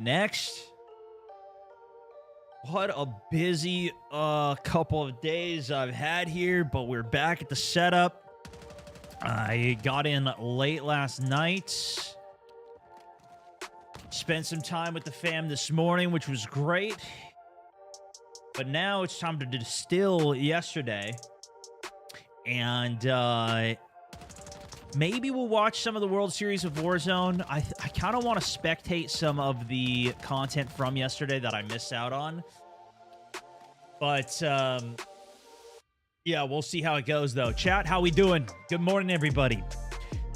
Next, what a busy couple of days I've had here, but we're back at the setup. I got in late last night. Spent some time with the fam this morning, which was great. But now it's time to distill yesterday. And maybe we'll watch some of the World Series of Warzone. I kind of want to spectate some of the content from yesterday that I missed out on. But yeah, we'll see how it goes, though. Chat, how we doing? Good morning, everybody.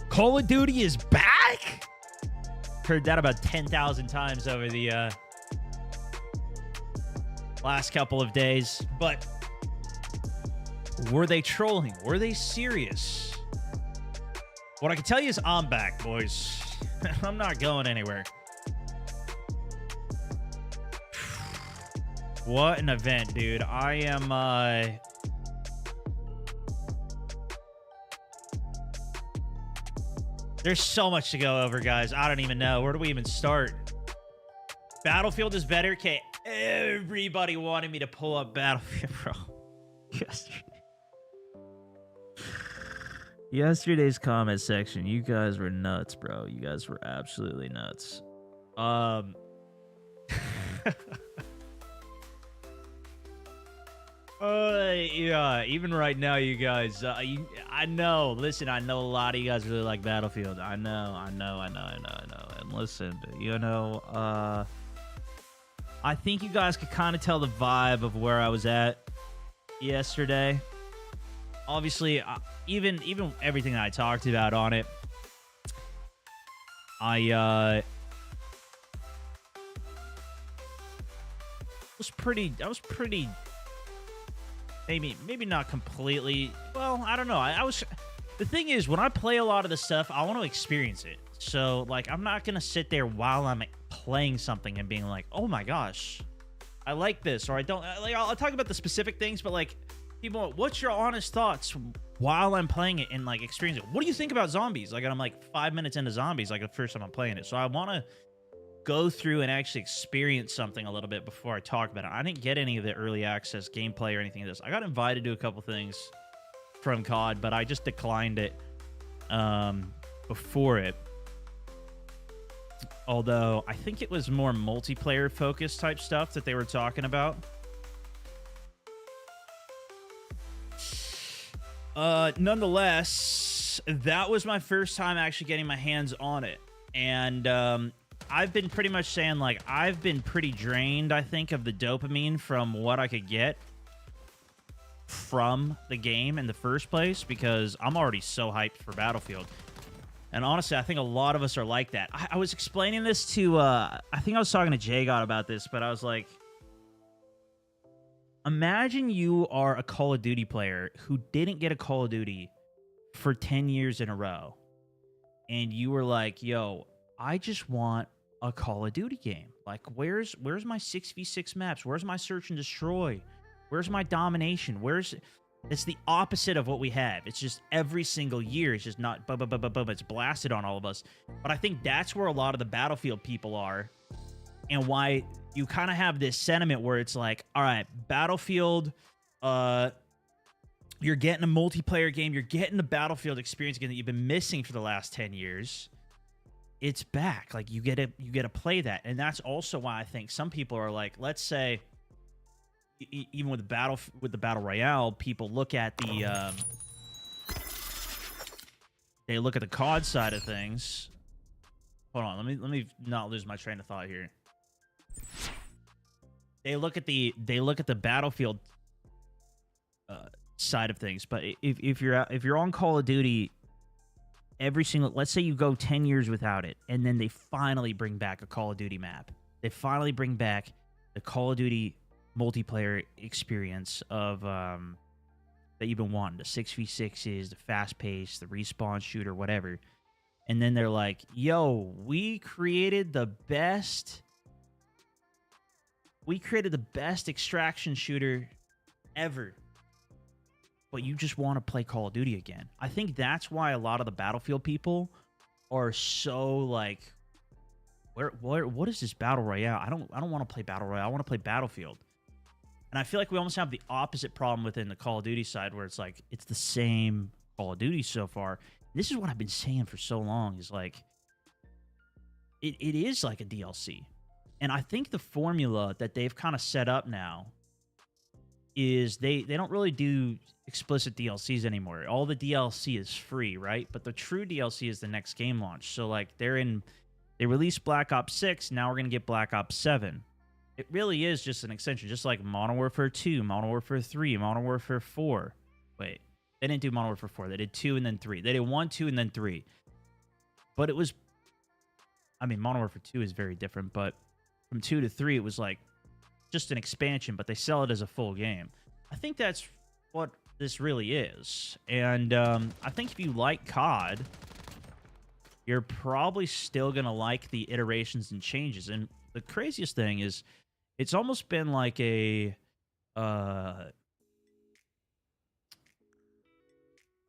Call of Duty is back? Heard that about 10,000 times over the last couple of days. But were they trolling? Were they serious? What I can tell you is I'm back, boys. I'm not going anywhere. What an event, dude. I am... There's so much to go over, guys. I don't even know. Where do we even start? Battlefield is better. Okay, everybody wanted me to pull up Battlefield, bro. Yesterday's comment section, you guys were nuts, bro. You guys were absolutely nuts. Yeah, even right now, you guys, I know, listen, I know a lot of you guys really like Battlefield. I know. And listen, you know, I think you guys could kind of tell the vibe of where I was at yesterday. Obviously, even everything that I talked about on it, I was pretty maybe not completely, well, I don't know. The thing is, when I play a lot of the stuff, I want to experience it. So, like, I'm not going to sit there while I'm playing something and being like, oh my gosh, I like this, or I don't. Like, I'll talk about the specific things, but like, people, what's your honest thoughts while I'm playing it and like experience it? What do you think about zombies? Like, I'm like 5 minutes into zombies, like the first time I'm playing it. So I want to go through and actually experience something a little bit before I talk about it. I didn't get any of the early access gameplay or anything of this. I got invited to a couple things from COD, but I just declined it before it. Although I think it was more multiplayer focused type stuff that they were talking about. Nonetheless, that was my first time actually getting my hands on it. And I've been pretty much saying, like, I've been pretty drained, I think, of the dopamine from what I could get from the game in the first place, because I'm already so hyped for Battlefield. And honestly, I think a lot of us are like that. I was explaining this to, I think I was talking to J-God about this, but I was like, imagine you are a Call of Duty player who didn't get a Call of Duty for 10 years in a row. And you were like, yo, I just want a Call of Duty game. Like, where's my 6v6 maps? Where's my search and destroy? Where's my domination? It's the opposite of what we have. It's just every single year, it's just not, it's blasted on all of us. But I think that's where a lot of the Battlefield people are, and why you kind of have this sentiment where it's like, all right, Battlefield, you're getting a multiplayer game, you're getting the Battlefield experience again that you've been missing for the last 10 years. It's back. Like, you get to play that. And that's also why I think some people are like, let's say, even with the battle royale, people look at the they look at the COD side of things. Hold on, let me not lose my train of thought here. They look at the Battlefield side of things, but if you're on Call of Duty, every single, let's say you go 10 years without it, and then they finally bring back a Call of Duty map. They finally bring back the Call of Duty multiplayer experience of that you've been wanting, the 6v6s, the fast pace, the respawn shooter, whatever. And then they're like, yo, we created the best extraction shooter ever, but you just want to play Call of Duty again. I think that's why a lot of the Battlefield people are so, like, what is this battle royale? I don't want to play battle royale. I want to play Battlefield. And I feel like we almost have the opposite problem within the Call of Duty side, where it's like it's the same Call of Duty so far. This is what I've been saying for so long, is like it is like a DLC. And I think the formula that they've kind of set up now is they don't really do explicit DLCs anymore. All the DLC is free, right? But the true DLC is the next game launch. So like they released Black Ops 6, now we're going to get Black Ops 7. It really is just an extension, just like Modern Warfare 2, Modern Warfare 3, Modern Warfare 4. Wait, they didn't do Modern Warfare 4. They did 2 and then 3. They did 1, 2, and then 3. But it was, I mean, Modern Warfare 2 is very different, but from 2 to 3, it was like just an expansion, but they sell it as a full game. I think that's what this really is. And I think if you like COD, you're probably still going to like the iterations and changes. And the craziest thing is it's almost been like a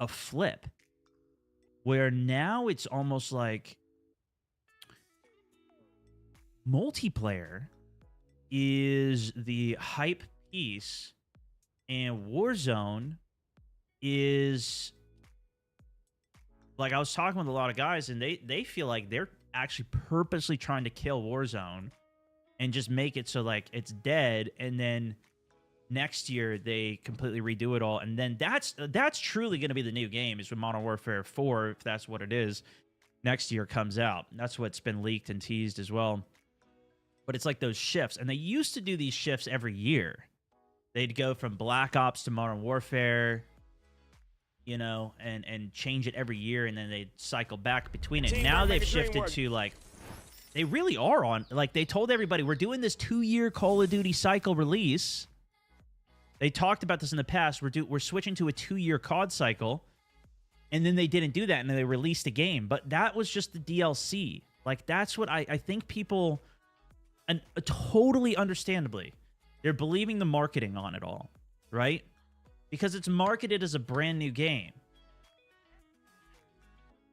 flip, where now it's almost like multiplayer is the hype piece and Warzone is, like, I was talking with a lot of guys and they feel like they're actually purposely trying to kill Warzone and just make it so like it's dead, and then next year they completely redo it all, and then that's truly going to be the new game, is when Modern Warfare 4, if that's what it is, next year comes out. That's what's been leaked and teased as well. But it's like those shifts, and they used to do these shifts every year. They'd go from Black Ops to Modern Warfare, you know, and change it every year, and then they'd cycle back between it. Now they've shifted to, like, they really are on, like, they told everybody, we're doing this 2-year Call of Duty cycle release. They talked about this in the past. We're switching to a 2-year COD cycle, and then they didn't do that, and then they released a game. But that was just the DLC. Like, that's what I think people, and totally understandably, they're believing the marketing on it all, right? Because it's marketed as a brand new game.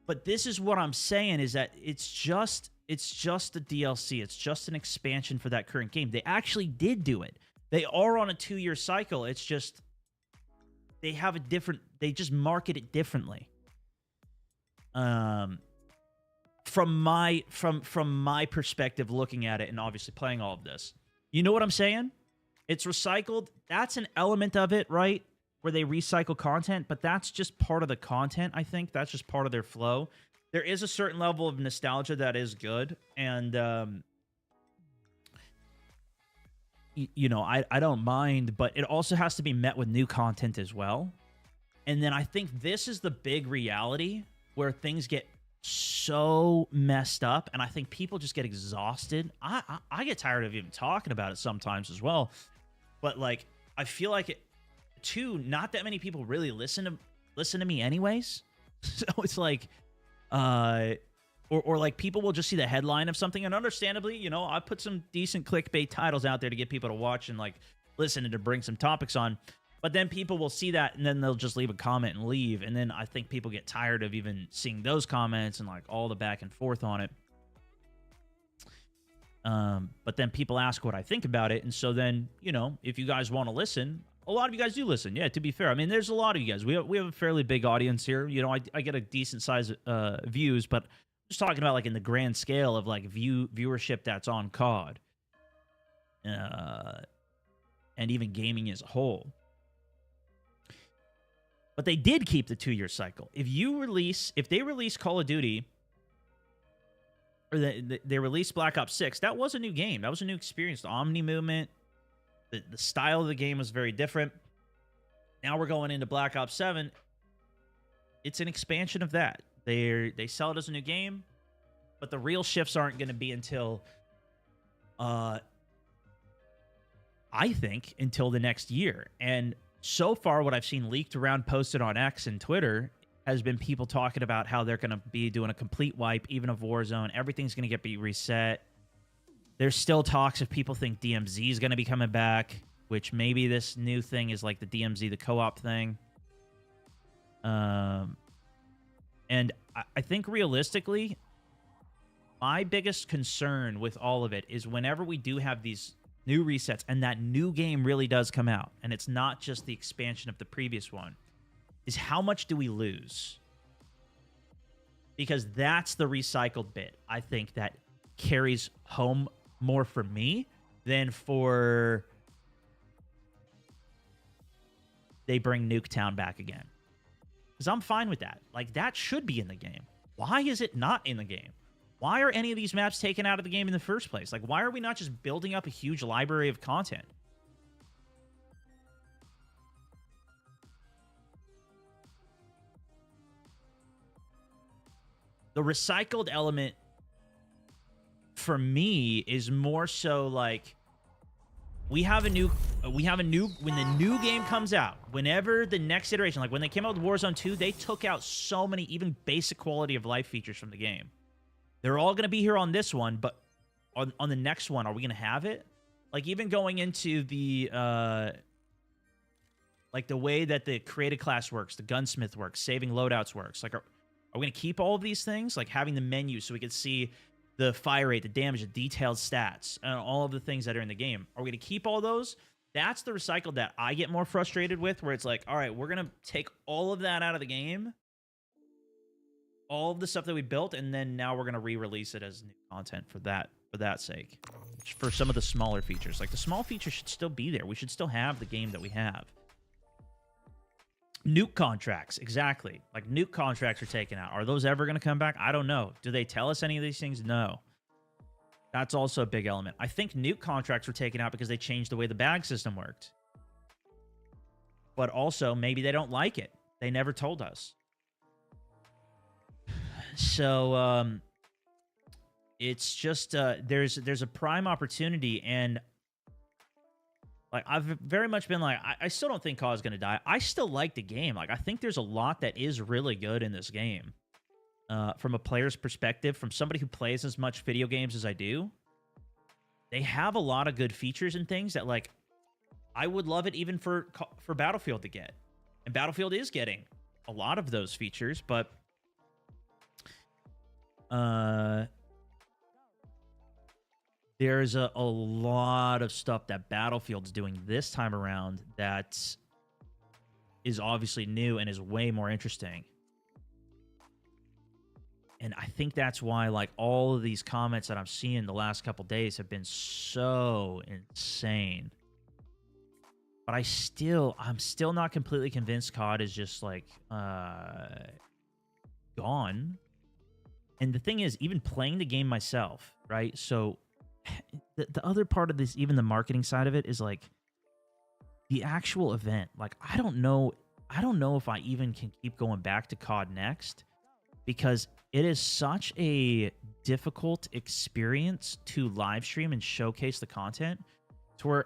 But this is what I'm saying, is that it's just a DLC. It's just an expansion for that current game. They actually did do it. They are on a 2-year cycle. It's just they have a different, they just market it differently. From my perspective, looking at it and obviously playing all of this, you know what I'm saying? It's recycled. That's an element of it, right? Where they recycle content, but that's just part of the content, I think. That's just part of their flow. There is a certain level of nostalgia that is good, and you know, I don't mind, but it also has to be met with new content as well. And then I think this is the big reality where things get so messed up, and I think people just get exhausted. I get tired of even talking about it sometimes as well. But like, I feel like it too, not that many people really listen to me anyways. So it's like or like people will just see the headline of something, and understandably, you know, I put some decent clickbait titles out there to get people to watch and like listen and to bring some topics on. But then people will see that, and then they'll just leave a comment and leave. And then I think people get tired of even seeing those comments and like all the back and forth on it. But then people ask what I think about it. And so then, you know, if you guys want to listen, a lot of you guys do listen. Yeah, to be fair. I mean, there's a lot of you guys. We have a fairly big audience here. You know, I get a decent size views, but I'm just talking about like in the grand scale of like viewership that's on COD. And even gaming as a whole. But they did keep the 2-year cycle. If they release Call of Duty, or they released Black Ops 6, that was a new game. That was a new experience. The Omni movement, the style of the game was very different. Now we're going into Black Ops 7. It's an expansion of that. They sell it as a new game, but the real shifts aren't going to be until, I think, until the next year. And so far, what I've seen leaked around, posted on X and Twitter, has been people talking about how they're going to be doing a complete wipe, even of Warzone. Everything's going to be reset. There's still talks of people think DMZ is going to be coming back, which maybe this new thing is like the DMZ, the co-op thing. And I think realistically, My biggest concern with all of it is whenever we do have these new resets and that new game really does come out, and it's not just the expansion of the previous one, is how much do we lose? Because that's the recycled bit, I think, that carries home more for me than for they bring Nuketown back again. Because I'm fine with that. Like, that should be in the game. Why is it not in the game? Why are any of these maps taken out of the game in the first place? Like, why are we not just building up a huge library of content? The recycled element for me is more so like when the new game comes out, whenever the next iteration, like when they came out with Warzone 2, they took out so many even basic quality of life features from the game. They're all going to be here on this one, but on the next one, are we going to have it? Like, even going into the like the way that the created class works, the gunsmith works, saving loadouts works. Like, are we going to keep all of these things? Like having the menu so we could see the fire rate, the damage, the detailed stats, and all of the things that are in the game. Are we going to keep all those? That's the recycle that I get more frustrated with, where it's like, all right, we're going to take all of that out of the game, all of the stuff that we built, and then now we're going to re-release it as new content for that sake. For some of the smaller features. Like, the small features should still be there. We should still have the game that we have. Nuke contracts, exactly. Like, nuke contracts are taken out. Are those ever going to come back? I don't know. Do they tell us any of these things? No. That's also a big element. I think nuke contracts were taken out because they changed the way the bag system worked. But also, maybe they don't like it. They never told us. So, it's just, there's a prime opportunity, and like, I've very much been like, I still don't think COD is going to die. I still like the game. Like, I think there's a lot that is really good in this game. From a player's perspective, from somebody who plays as much video games as I do, they have a lot of good features and things that, like, I would love it even for Battlefield to get. And Battlefield is getting a lot of those features, but there's a lot of stuff that Battlefield's doing this time around that is obviously new and is way more interesting. And I think that's why, like, all of these comments that I'm seeing the last couple days have been so insane. But I'm still not completely convinced COD is just, like, gone. And the thing is, even playing the game myself, right? So the other part of this, even the marketing side of it, is like the actual event. Like, I don't know if I even can keep going back to COD next, because it is such a difficult experience to live stream and showcase the content, to where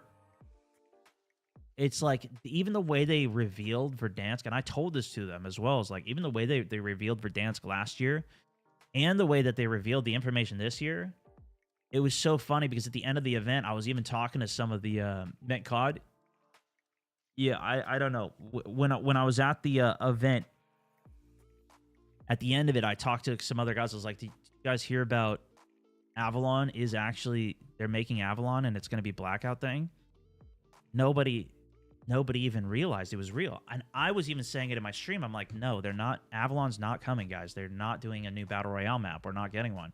it's like, even the way they revealed Verdansk, and I told this to them as well, is like, even the way they revealed Verdansk last year and the way that they revealed the information this year, it was so funny, because at the end of the event, I was even talking to some of the Met COD. Yeah, I don't know. When I was at the event, at the end of it, I talked to some other guys. I was like, "Did you guys hear about Avalon? They're making Avalon, and it's going to be Blackout thing?" Nobody even realized it was real. And I was even saying it in my stream. I'm like, no, they're not. Avalon's not coming, guys. They're not doing a new Battle Royale map. We're not getting one.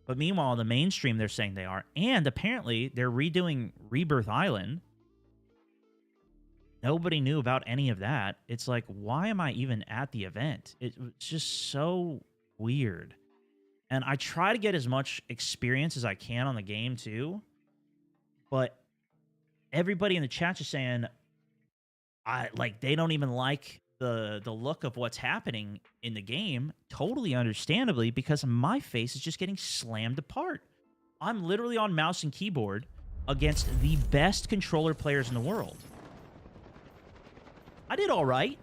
But meanwhile, on the mainstream, they're saying they are. And apparently, they're redoing Rebirth Island. Nobody knew about any of that. It's like, why am I even at the event? It's just so weird. And I try to get as much experience as I can on the game, too. But everybody in the chat is saying, they don't even like the look of what's happening in the game, totally understandably, because my face is just getting slammed apart. I'm literally on mouse and keyboard against the best controller players in the world. I did all right.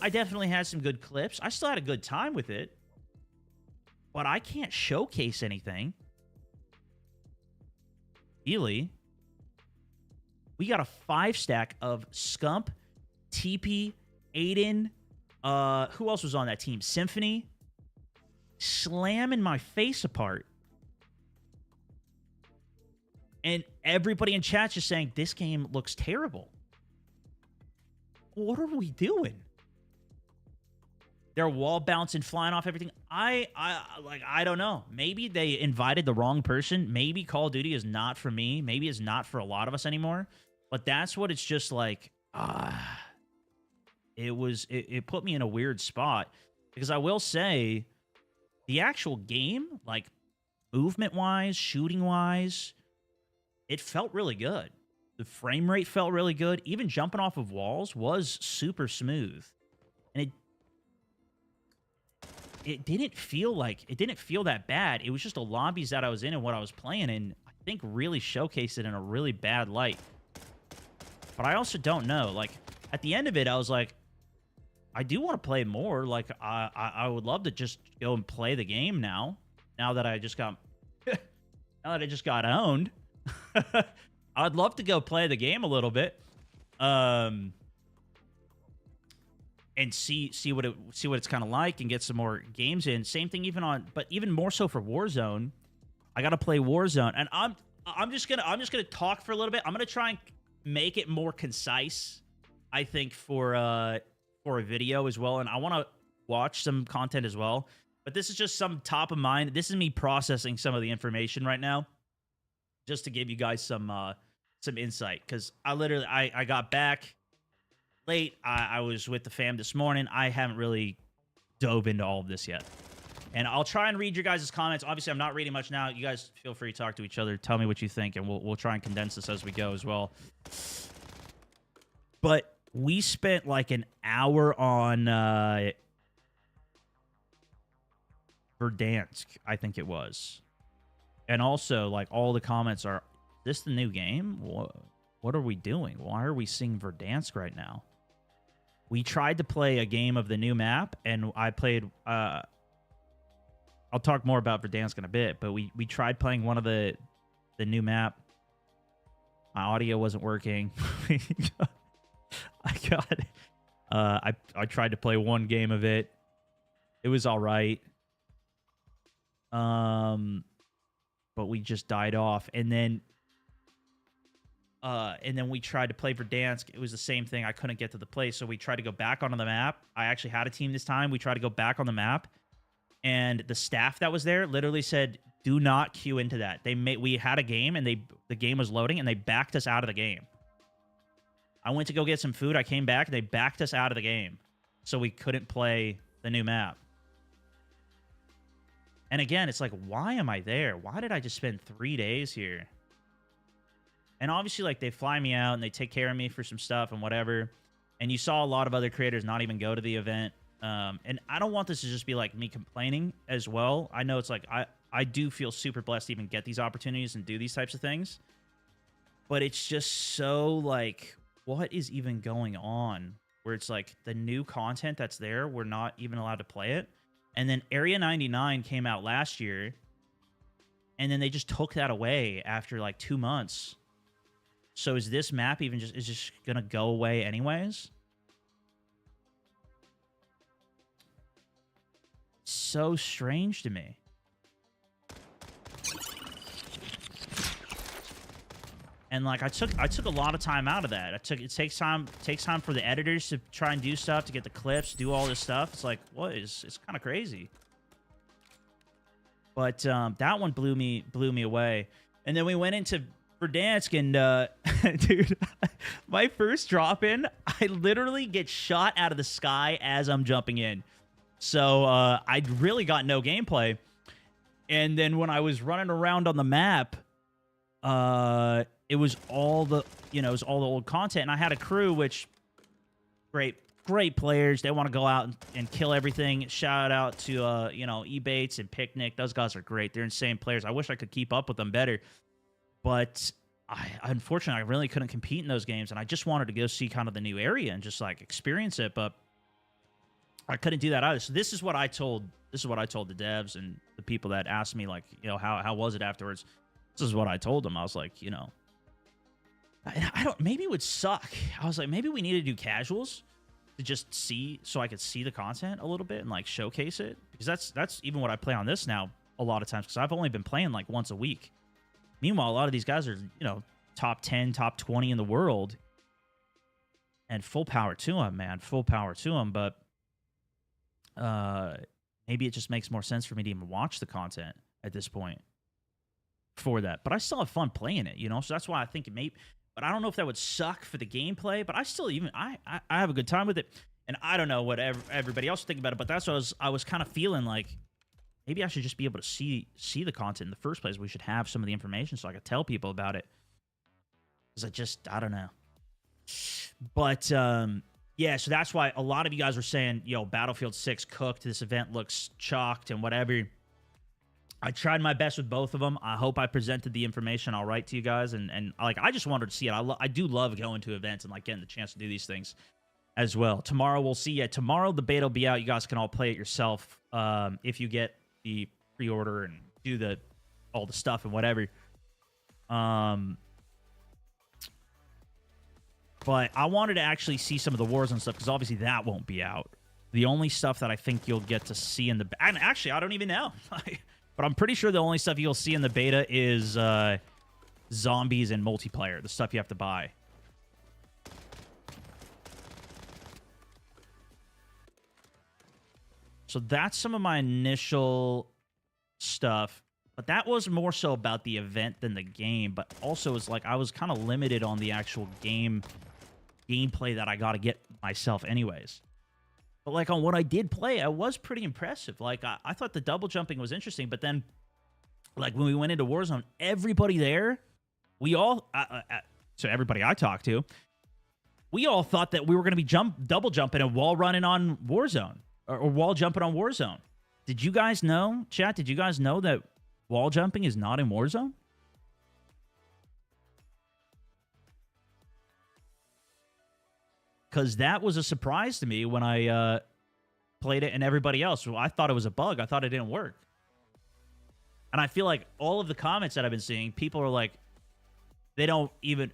I definitely had some good clips. I still had a good time with it. But I can't showcase anything. Really. We got a 5-stack of Scump, TP, Aiden, who else was on that team? Symphony, slamming my face apart And everybody in chat's just saying, this game looks terrible. What are we doing? They're wall bouncing, flying off everything. I don't know. Maybe they invited the wrong person. Maybe Call of Duty is not for me. Maybe it's not for a lot of us anymore. But that's what it's just like. It put me in a weird spot, because I will say the actual game, like movement wise, shooting wise, it felt really good. The frame rate felt really good. Even jumping off of walls was super smooth. And it didn't feel that bad. It was just the lobbies that I was in and what I was playing in, I think really showcased it in a really bad light. But I also don't know. Like, at the end of it, I was like, I do want to play more. Like, I would love to just go and play the game now. Now that I just got owned. I'd love to go play the game a little bit. And see what it's kind of like, and get some more games in. Same thing but even more so for Warzone. I got to play Warzone, and I'm just going to talk for a little bit. I'm going to try and make it more concise, I think, for a video as well, and I want to watch some content as well. But this is just some top of mind. This is me processing some of the information right now, just to give you guys some insight, because I got back late. I was with the fam this morning. I haven't really dove into all of this yet. And I'll try and read your guys' comments. Obviously, I'm not reading much now. You guys feel free to talk to each other. Tell me what you think, and we'll try and condense this as we go as well. But we spent like an hour on Verdansk, I think it was. And also, like, all the comments are, is this the new game? What are we doing? Why are we seeing Verdansk right now? We tried to play a game of the new map, and I played... I'll talk more about Verdansk in a bit, but we tried playing one of the new map. My audio wasn't working. I tried to play one game of it. It was all right. But we just died off, and then we tried to play Verdansk. It was the same thing. I couldn't get to the place, so we tried to go back onto the map. I actually had a team this time. We tried to go back on the map, and the staff that was there literally said, "Do not queue into that." We had a game, and the game was loading, and they backed us out of the game. I went to go get some food. I came back, and they backed us out of the game, so we couldn't play the new map. And again, it's like, why am I there? Why did I just spend 3 days here? And obviously, like, they fly me out, and they take care of me for some stuff and whatever. And you saw a lot of other creators not even go to the event. And I don't want this to just be, like, me complaining as well. I know it's like, I do feel super blessed to even get these opportunities and do these types of things. But it's just so, like, what is even going on? Where it's like, the new content that's there, we're not even allowed to play it. And then Area 99 came out last year, and then they just took that away after like 2 months. So is this map even just gonna go away anyways? So strange to me. And like, I took a lot of time out of that. It takes time for the editors to try and do stuff, to get the clips, do all this stuff. It's like, it's kind of crazy. But that one blew me away. And then we went into Verdansk, and dude, my first drop in, I literally get shot out of the sky as I'm jumping in. So I really got no gameplay. And then when I was running around on the map, it was all the old content, and I had a crew, which great players. They want to go out and kill everything. Shout out to Ebates and Picnic. Those guys are great. They're insane players. I wish I could keep up with them better, but unfortunately I really couldn't compete in those games, and I just wanted to go see kind of the new area and just like experience it, but I couldn't do that either. So this is what I told the devs and the people that asked me, like, how was it afterwards. This is what I told them. I was like, maybe it would suck. I was like, maybe we need to do casuals to just see, so I could see the content a little bit and like showcase it, because that's even what I play on this now a lot of times, because I've only been playing like once a week. Meanwhile, a lot of these guys are, top 10, top 20 in the world. And full power to them, man. Full power to them. But maybe it just makes more sense for me to even watch the content at this point for that. But I still have fun playing it, So that's why I think it may. But I don't know if that would suck for the gameplay. But I still I have a good time with it. And I don't know what everybody else think about it. But that's what I was kind of feeling like. Maybe I should just be able to see the content in the first place. We should have some of the information so I could tell people about it. Because I don't know. But, yeah, so that's why a lot of you guys were saying, Battlefield 6 cooked. This event looks chalked and whatever. I tried my best with both of them. I hope I presented the information all right to you guys. And I just wanted to see it. I do love going to events and, getting the chance to do these things as well. Tomorrow, we'll see. Yeah, tomorrow the beta will be out. You guys can all play it yourself if you get the pre-order and do all the stuff and whatever. But I wanted to actually see some of the Warzone stuff because obviously that won't be out. The only stuff that I think you'll get to see in the... And actually, I don't even know. But I'm pretty sure the only stuff you'll see in the beta is zombies and multiplayer. The stuff you have to buy. So that's some of my initial stuff. But that was more so about the event than the game. But also, it's I was kind of limited on the actual gameplay that I got to get myself anyways. But, on what I did play, I was pretty impressive. I thought the double jumping was interesting. But then, when we went into Warzone, everybody there, we all... so everybody I talked to, we all thought that we were going to be double jumping and wall running on Warzone. Or wall jumping on Warzone. Did you guys know, chat, did you guys know that wall jumping is not in Warzone? Because that was a surprise to me when I played it and everybody else. Well, I thought it was a bug. I thought it didn't work. And I feel like all of the comments that I've been seeing, people are like, they don't even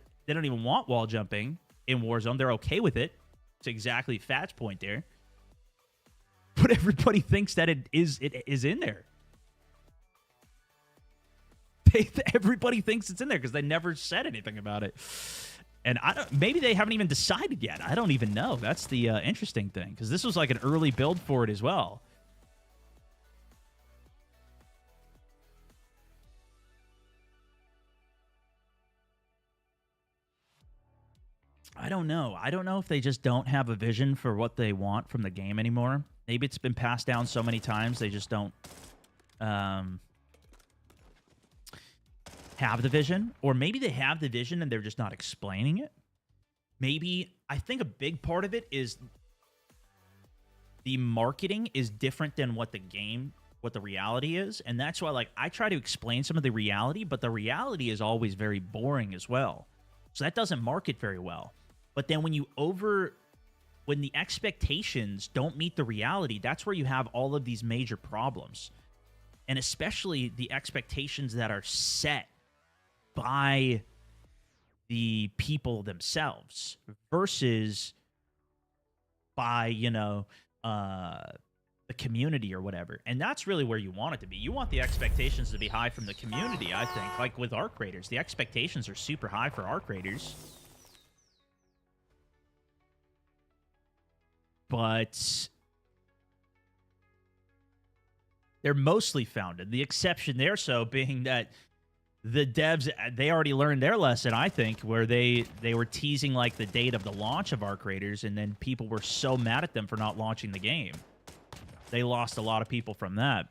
want wall jumping in Warzone. They're okay with it. It's exactly Fat's point there. But everybody thinks that it is in there. Everybody thinks it's in there because they never said anything about it. And maybe they haven't even decided yet. I don't even know. That's the interesting thing because this was an early build for it as well. I don't know. I don't know if they just don't have a vision for what they want from the game anymore. Maybe it's been passed down so many times they just don't have the vision. Or maybe they have the vision and they're just not explaining it. Maybe, I think a big part of it is the marketing is different than what the reality is. And that's why, I try to explain some of the reality, but the reality is always very boring as well. So that doesn't market very well. But then when the expectations don't meet the reality, that's where you have all of these major problems. And especially the expectations that are set by the people themselves versus by, the community or whatever. And that's really where you want it to be. You want the expectations to be high from the community, I think. Like with ARC Raiders, the expectations are super high for ARC Raiders. But they're mostly founded. The exception there, so being that the devs, they already learned their lesson, I think, where they were teasing the date of the launch of ARC Raiders, and then people were so mad at them for not launching the game. They lost a lot of people from that.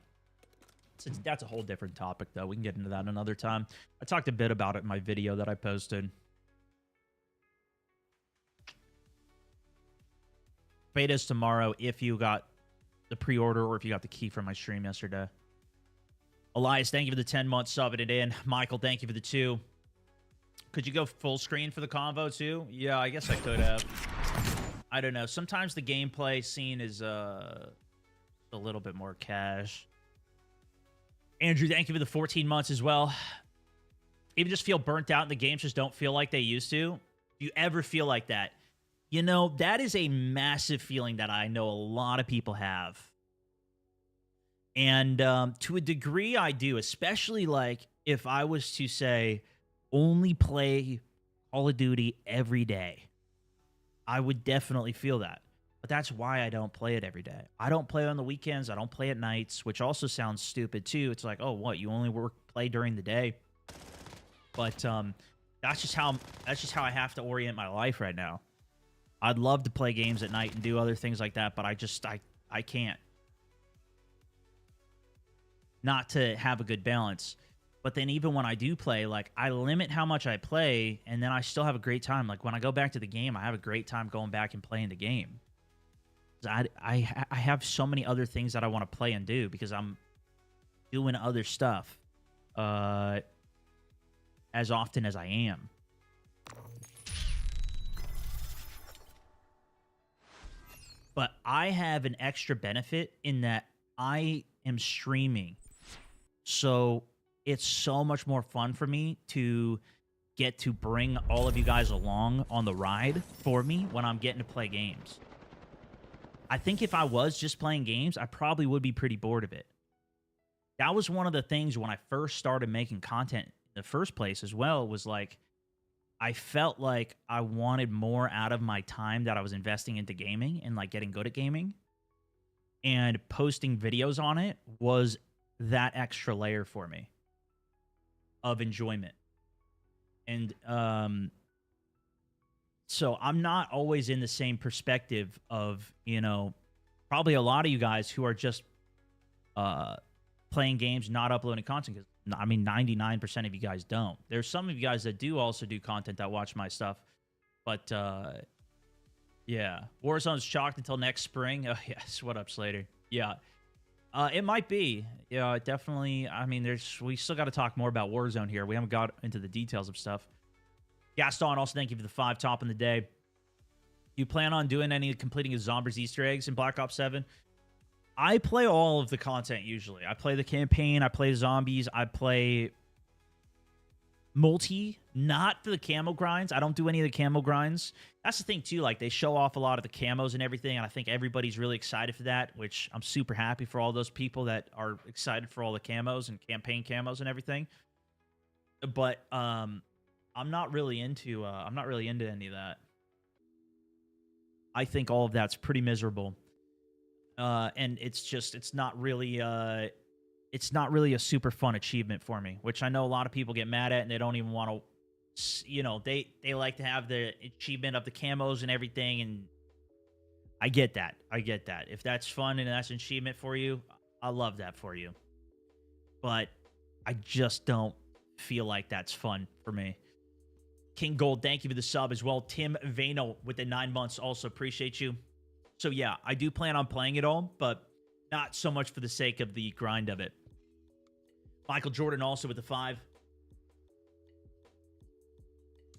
That's a whole different topic, though. We can get into that another time. I talked a bit about it in my video that I posted. Beta's tomorrow if you got the pre-order or if you got the key from my stream yesterday. Elias, thank you for the 10 months subbing it in. Michael, thank you for the 2. Could you go full screen for the convo too? Yeah, I guess I could have. I don't know. Sometimes the gameplay scene is a little bit more cash. Andrew, thank you for the 14 months as well. Even just feel burnt out and the games just don't feel like they used to. Do you ever feel like that? That is a massive feeling that I know a lot of people have. And to a degree, I do, especially like if I was to say only play Call of Duty every day, I would definitely feel that. But that's why I don't play it every day. I don't play on the weekends. I don't play at nights, which also sounds stupid too. It's like, oh, what? You only play during the day? But that's just how I have to orient my life right now. I'd love to play games at night and do other things like that, but I can't. Not to have a good balance. But then even when I do play, like I limit how much I play, and then I still have a great time. Like when I go back to the game, I have a great time going back and playing the game. I have so many other things that I want to play and do because I'm doing other stuff as often as I am. But I have an extra benefit in that I am streaming. So it's so much more fun for me to get to bring all of you guys along on the ride for me when I'm getting to play games. I think if I was just playing games, I probably would be pretty bored of it. That was one of the things when I first started making content in the first place as well, was like, I felt like I wanted more out of my time that I was investing into gaming and like getting good at gaming. And posting videos on it was that extra layer for me of enjoyment. And so I'm not always in the same perspective of, you know, probably a lot of you guys who are just playing games, not uploading content. Because I mean, 99% of you guys don't. There's some of you guys that do also do content that watch my stuff. But yeah, Warzone's chalked until next spring. Oh yes, what up, Slater? Yeah, it might be. Yeah, definitely. I mean, we still got to talk more about Warzone here. We haven't got into the details of stuff. Gaston, also thank you for the 5 top in the day. You plan on doing any completing of Zombies Easter eggs in Black Ops 7? I play all of the content usually. I play the campaign, I play zombies, I play multi, not for the camo grinds. I don't do any of the camo grinds. That's the thing too, like they show off a lot of the camos and everything, and I think everybody's really excited for that, which I'm super happy for all those people that are excited for all the camos and campaign camos and everything. But I'm not really into any of that. I think all of that's pretty miserable. And it's not really a super fun achievement for me, which I know a lot of people get mad at, and they don't even want to, you know, they like to have the achievement of the camos and everything, and I get that. If that's fun and that's an achievement for you, I love that for you. But I just don't feel like that's fun for me. King Gold, thank you for the sub as well. Tim Vano with the 9 months, also appreciate you. So yeah, I do plan on playing it all, but not so much for the sake of the grind of it. Michael Jordan also with the 5.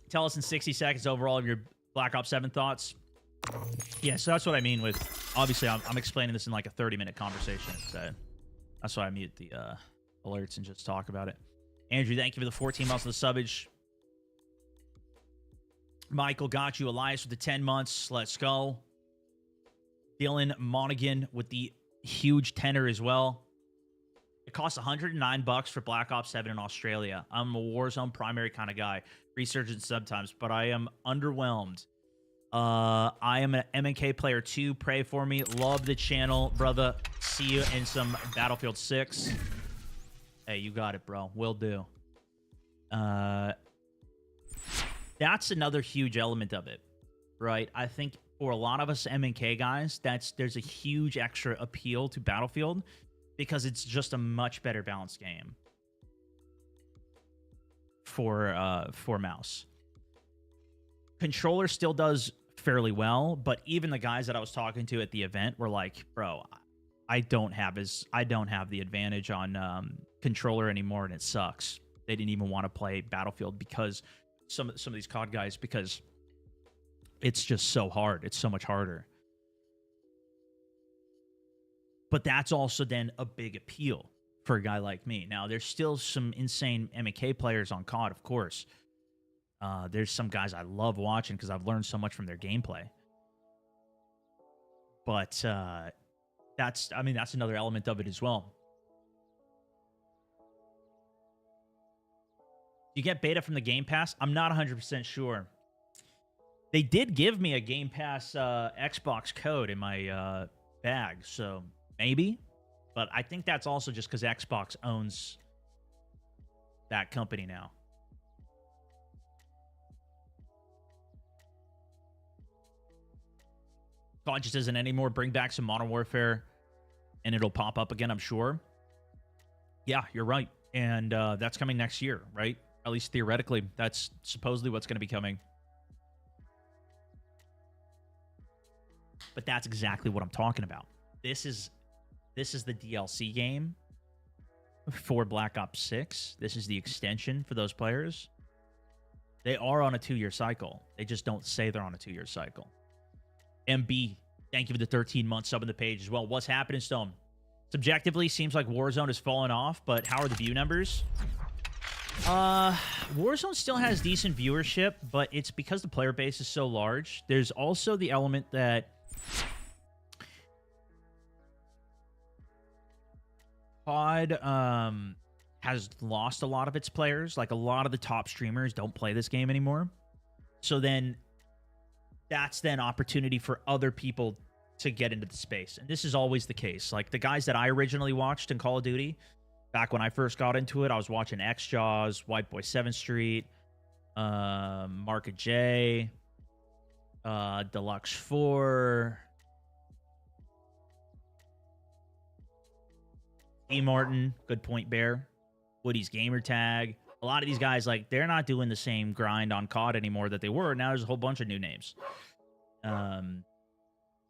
Tell us in 60 seconds overall of your Black Ops 7 thoughts. Yeah, so that's what I mean with, obviously I'm explaining this in like a 30-minute conversation. So that's why I mute the alerts and just talk about it. Andrew, thank you for the 14 months of the subbage. Michael got you. Elias with the 10 months. Let's go. Dylan Monaghan with the huge tenor as well. It costs $109 for Black Ops 7 in Australia. I'm a Warzone primary kind of guy. Resurgent sometimes, but I am underwhelmed. I am an MNK player too. Pray for me. Love the channel, brother. See you in some Battlefield 6. Hey, you got it, bro. Will do. That's another huge element of it, right? I think for a lot of us MNK guys, there's a huge extra appeal to Battlefield because it's just a much better balanced game for mouse. Controller still does fairly well, but even the guys that I was talking to at the event were like, "Bro, I don't have the advantage on controller anymore, and it sucks." They didn't even want to play Battlefield because some of these COD guys, because it's just so hard. It's so much harder. But that's also then a big appeal for a guy like me. Now, there's still some insane MK players on COD, of course. There's some guys I love watching because I've learned so much from their gameplay. But that's another element of it as well. You get beta from the Game Pass? I'm not 100% sure. They did give me a Game Pass Xbox code in my bag, so maybe. But I think that's also just because Xbox owns that company now. COD just isn't anymore. Bring back some Modern Warfare, and it'll pop up again, I'm sure. Yeah, you're right. And that's coming next year, right? At least theoretically, that's supposedly what's going to be coming. But that's exactly what I'm talking about. This is the DLC game for Black Ops 6. This is the extension for those players. They are on a 2-year cycle. They just don't say they're on a 2-year cycle. MB, thank you for the 13-month sub on the page as well. What's happening, Stone? Subjectively, seems like Warzone has fallen off, but how are the view numbers? Warzone still has decent viewership, but it's because the player base is so large. There's also the element that COD has lost a lot of its players. Like, a lot of the top streamers don't play this game anymore. So then that's then opportunity for other people to get into the space. And this is always the case. Like, the guys that I originally watched in Call of Duty, back when I first got into it, I was watching X-Jaws, White Boy 7th Street, Market J, Deluxe 4, E. Martin, Good Point Bear, Woody's Gamer Tag. A lot of these guys, like, they're not doing the same grind on COD anymore that they were. Now there's a whole bunch of new names.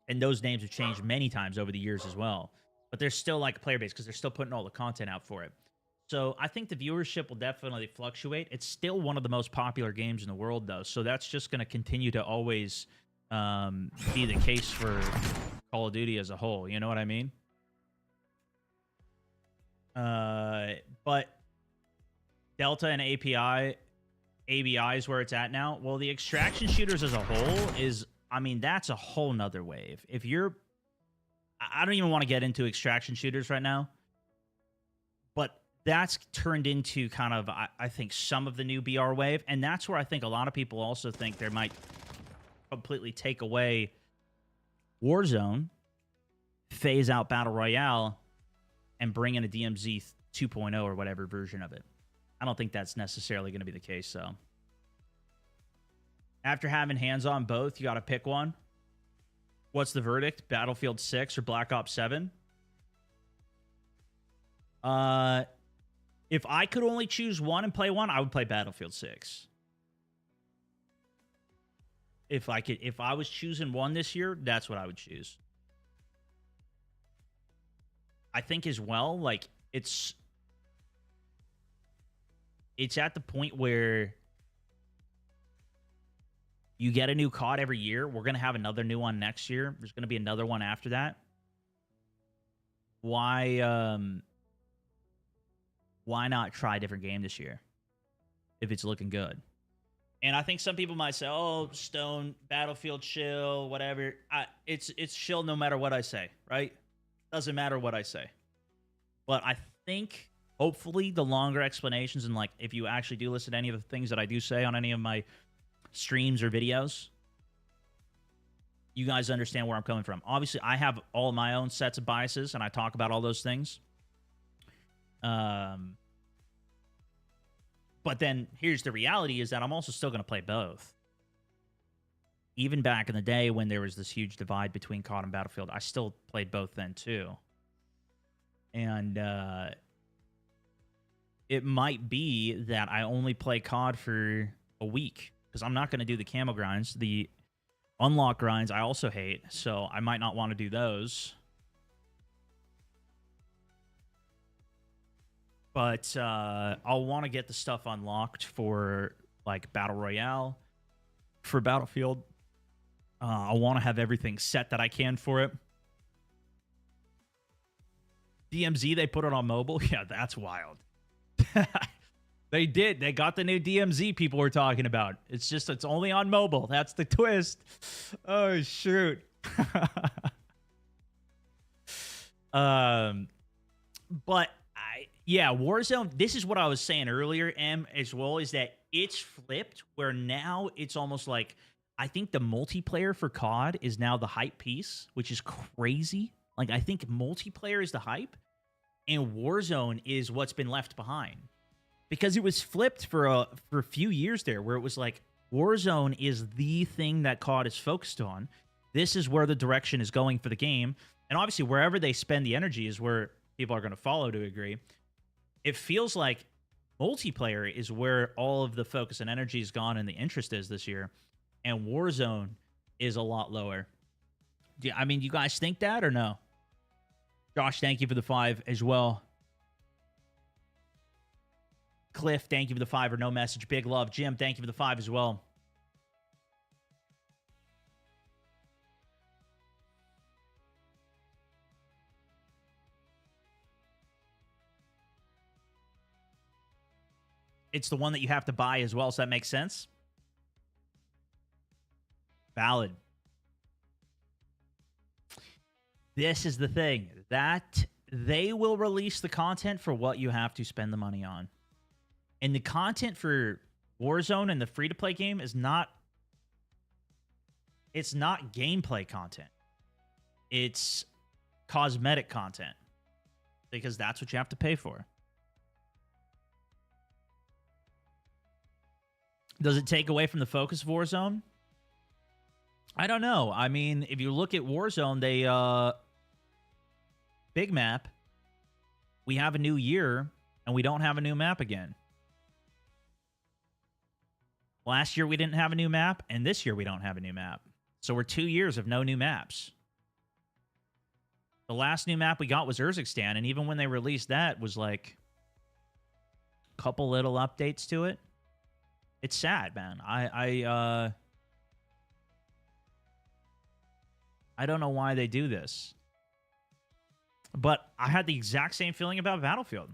And those names have changed many times over the years as well. But there's still, like, a player base because they're still putting all the content out for it. So I think the viewership will definitely fluctuate. It's still one of the most popular games in the world, though. So that's just going to continue to always be the case for Call of Duty as a whole. You know what I mean? But Delta and ABI is where it's at now. Well, the extraction shooters as a whole is, I mean, that's a whole nother wave. If you're, I don't even want to get into extraction shooters right now, but that's turned into kind of, I think, some of the new BR wave. And that's where I think a lot of people also think they might completely take away Warzone, phase out Battle Royale, and bring in a DMZ 2.0 or whatever version of it. I don't think that's necessarily going to be the case, though. After having hands on both, you got to pick one. What's the verdict? Battlefield 6 or Black Ops 7? If I could only choose one and play one, I would play Battlefield 6. If I was choosing one this year, that's what I would choose. I think as well, like, it's at the point where you get a new COD every year. We're going to have another new one next year. There's going to be another one after that. Why not try a different game this year if it's looking good? And I think some people might say, oh, Stone, Battlefield chill, whatever. It's chill no matter what I say, right? Doesn't matter what I say. But I think, hopefully, the longer explanations and, like, if you actually do listen to any of the things that I do say on any of my streams or videos, you guys understand where I'm coming from. Obviously, I have all my own sets of biases, and I talk about all those things. But then here's the reality is that I'm also still going to play both. Even back in the day when there was this huge divide between COD and Battlefield, I still played both then too. And it might be that I only play COD for a week because I'm not going to do the camo grinds. The unlock grinds I also hate, so I might not want to do those. But I'll want to get the stuff unlocked for, like, Battle Royale, for Battlefield. I want to have everything set that I can for it. DMZ, they put it on mobile? Yeah, that's wild. They did. They got the new DMZ people were talking about. It's just, it's only on mobile. That's the twist. Oh, shoot. But Yeah, Warzone, this is what I was saying earlier, M, as well, is that it's flipped where now it's almost like I think the multiplayer for COD is now the hype piece, which is crazy. Like, I think multiplayer is the hype, and Warzone is what's been left behind. Because it was flipped for a few years there, where it was like Warzone is the thing that COD is focused on. This is where the direction is going for the game. And obviously, wherever they spend the energy is where people are going to follow to agree. It feels like multiplayer is where all of the focus and energy is gone and the interest is this year. And Warzone is a lot lower. I mean, you guys think that or no? Josh, thank you for the 5 as well. Cliff, thank you for the 5 or no message. Big love. Jim, thank you for the 5 as well. It's the one that you have to buy as well, so that makes sense. Valid. This is the thing, that they will release the content for what you have to spend the money on. And the content for Warzone and the free-to-play game is not... It's not gameplay content. It's cosmetic content. Because that's what you have to pay for. Does it take away from the focus of Warzone? I don't know. I mean, if you look at Warzone, they... Big map. We have a new year, and we don't have a new map again. Last year, we didn't have a new map, and this year, we don't have a new map. So we're 2 years of no new maps. The last new map we got was Urzikstan, and even when they released that, was like a couple little updates to it. It's sad, man. I don't know why they do this. But I had the exact same feeling about Battlefield.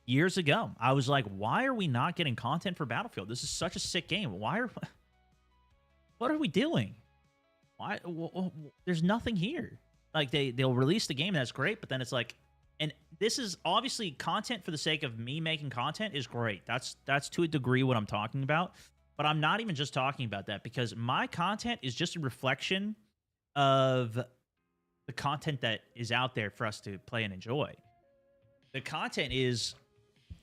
Years ago, I was like, why are we not getting content for Battlefield? This is such a sick game. Why are... What are we doing? Why? There's nothing here. Like, they'll release the game, and that's great, but then it's like... And this is obviously content for the sake of me making content is great. That's to a degree what I'm talking about. But I'm not even just talking about that, because my content is just a reflection of the content that is out there for us to play and enjoy. The content is,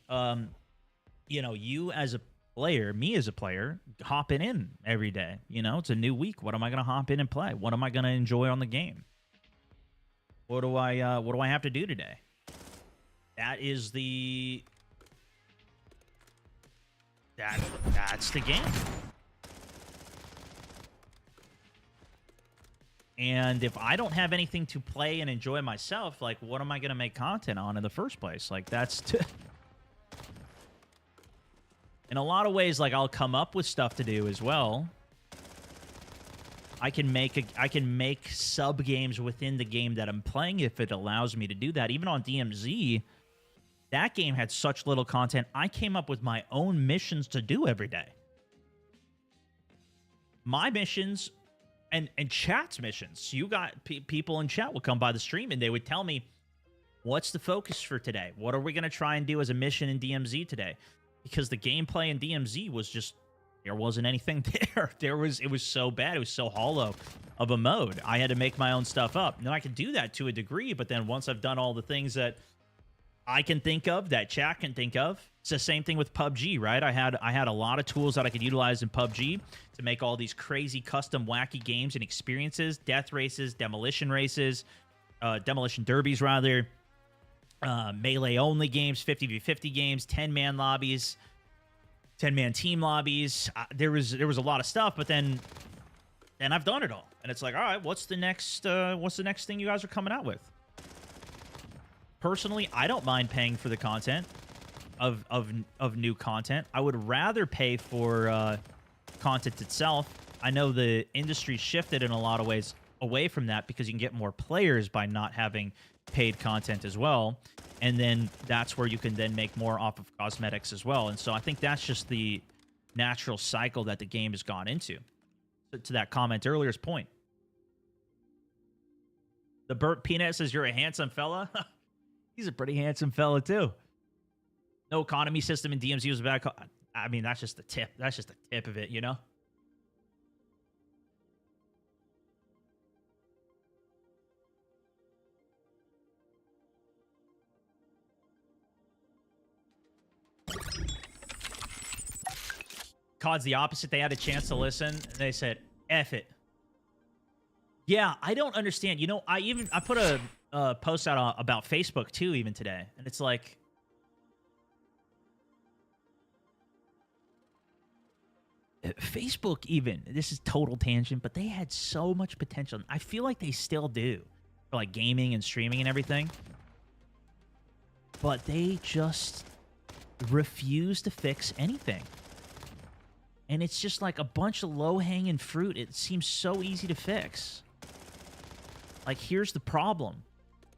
you know, you as a player, me as a player, hopping in every day. You know, it's a new week. What am I going to hop in and play? What am I going to enjoy on the game? What do I have to do today? That is the... That's the game. And if I don't have anything to play and enjoy myself, like, what am I going to make content on in the first place? Like, that's... In a lot of ways, like, I'll come up with stuff to do as well. I can make sub games within the game that I'm playing if it allows me to do that. Even on DMZ, that game had such little content. I came up with my own missions to do every day. My missions and chat's missions. You got people in chat would come by the stream and they would tell me, what's the focus for today? What are we going to try and do as a mission in DMZ today? Because the gameplay in DMZ was just... There wasn't anything there. It was so bad. It was so hollow of a mode. I had to make my own stuff up. Now, I can do that to a degree, but then once I've done all the things that I can think of, that chat can think of, it's the same thing with PUBG, right? I had a lot of tools that I could utilize in PUBG to make all these crazy custom wacky games and experiences, death races, demolition derbies, rather, melee-only games, 50v50 games, 10-man lobbies, 10-man team lobbies. There was a lot of stuff, but then I've done it all, and it's like, all right, what's the next thing you guys are coming out with? Personally, I don't mind paying for the content of new content. I would rather pay for content itself. I know the industry shifted in a lot of ways away from that because you can get more players by not having paid content as well. And then that's where you can then make more off of cosmetics as well. And so I think that's just the natural cycle that the game has gone into. To that comment earlier's point. The Burt Peanut says, you're a handsome fella. He's a pretty handsome fella, too. No economy system in DMZ was a bad call. I mean, that's just the tip. That's just the tip of it, you know? COD's the opposite. They had a chance to listen, and they said, F it. Yeah, I don't understand. You know, I put a post out about Facebook, too, even today. And it's like... Facebook even, this is total tangent, but they had so much potential. I feel like they still do for like gaming and streaming and everything. But they just refuse to fix anything. And it's just like a bunch of low-hanging fruit. It seems so easy to fix. Like, here's the problem.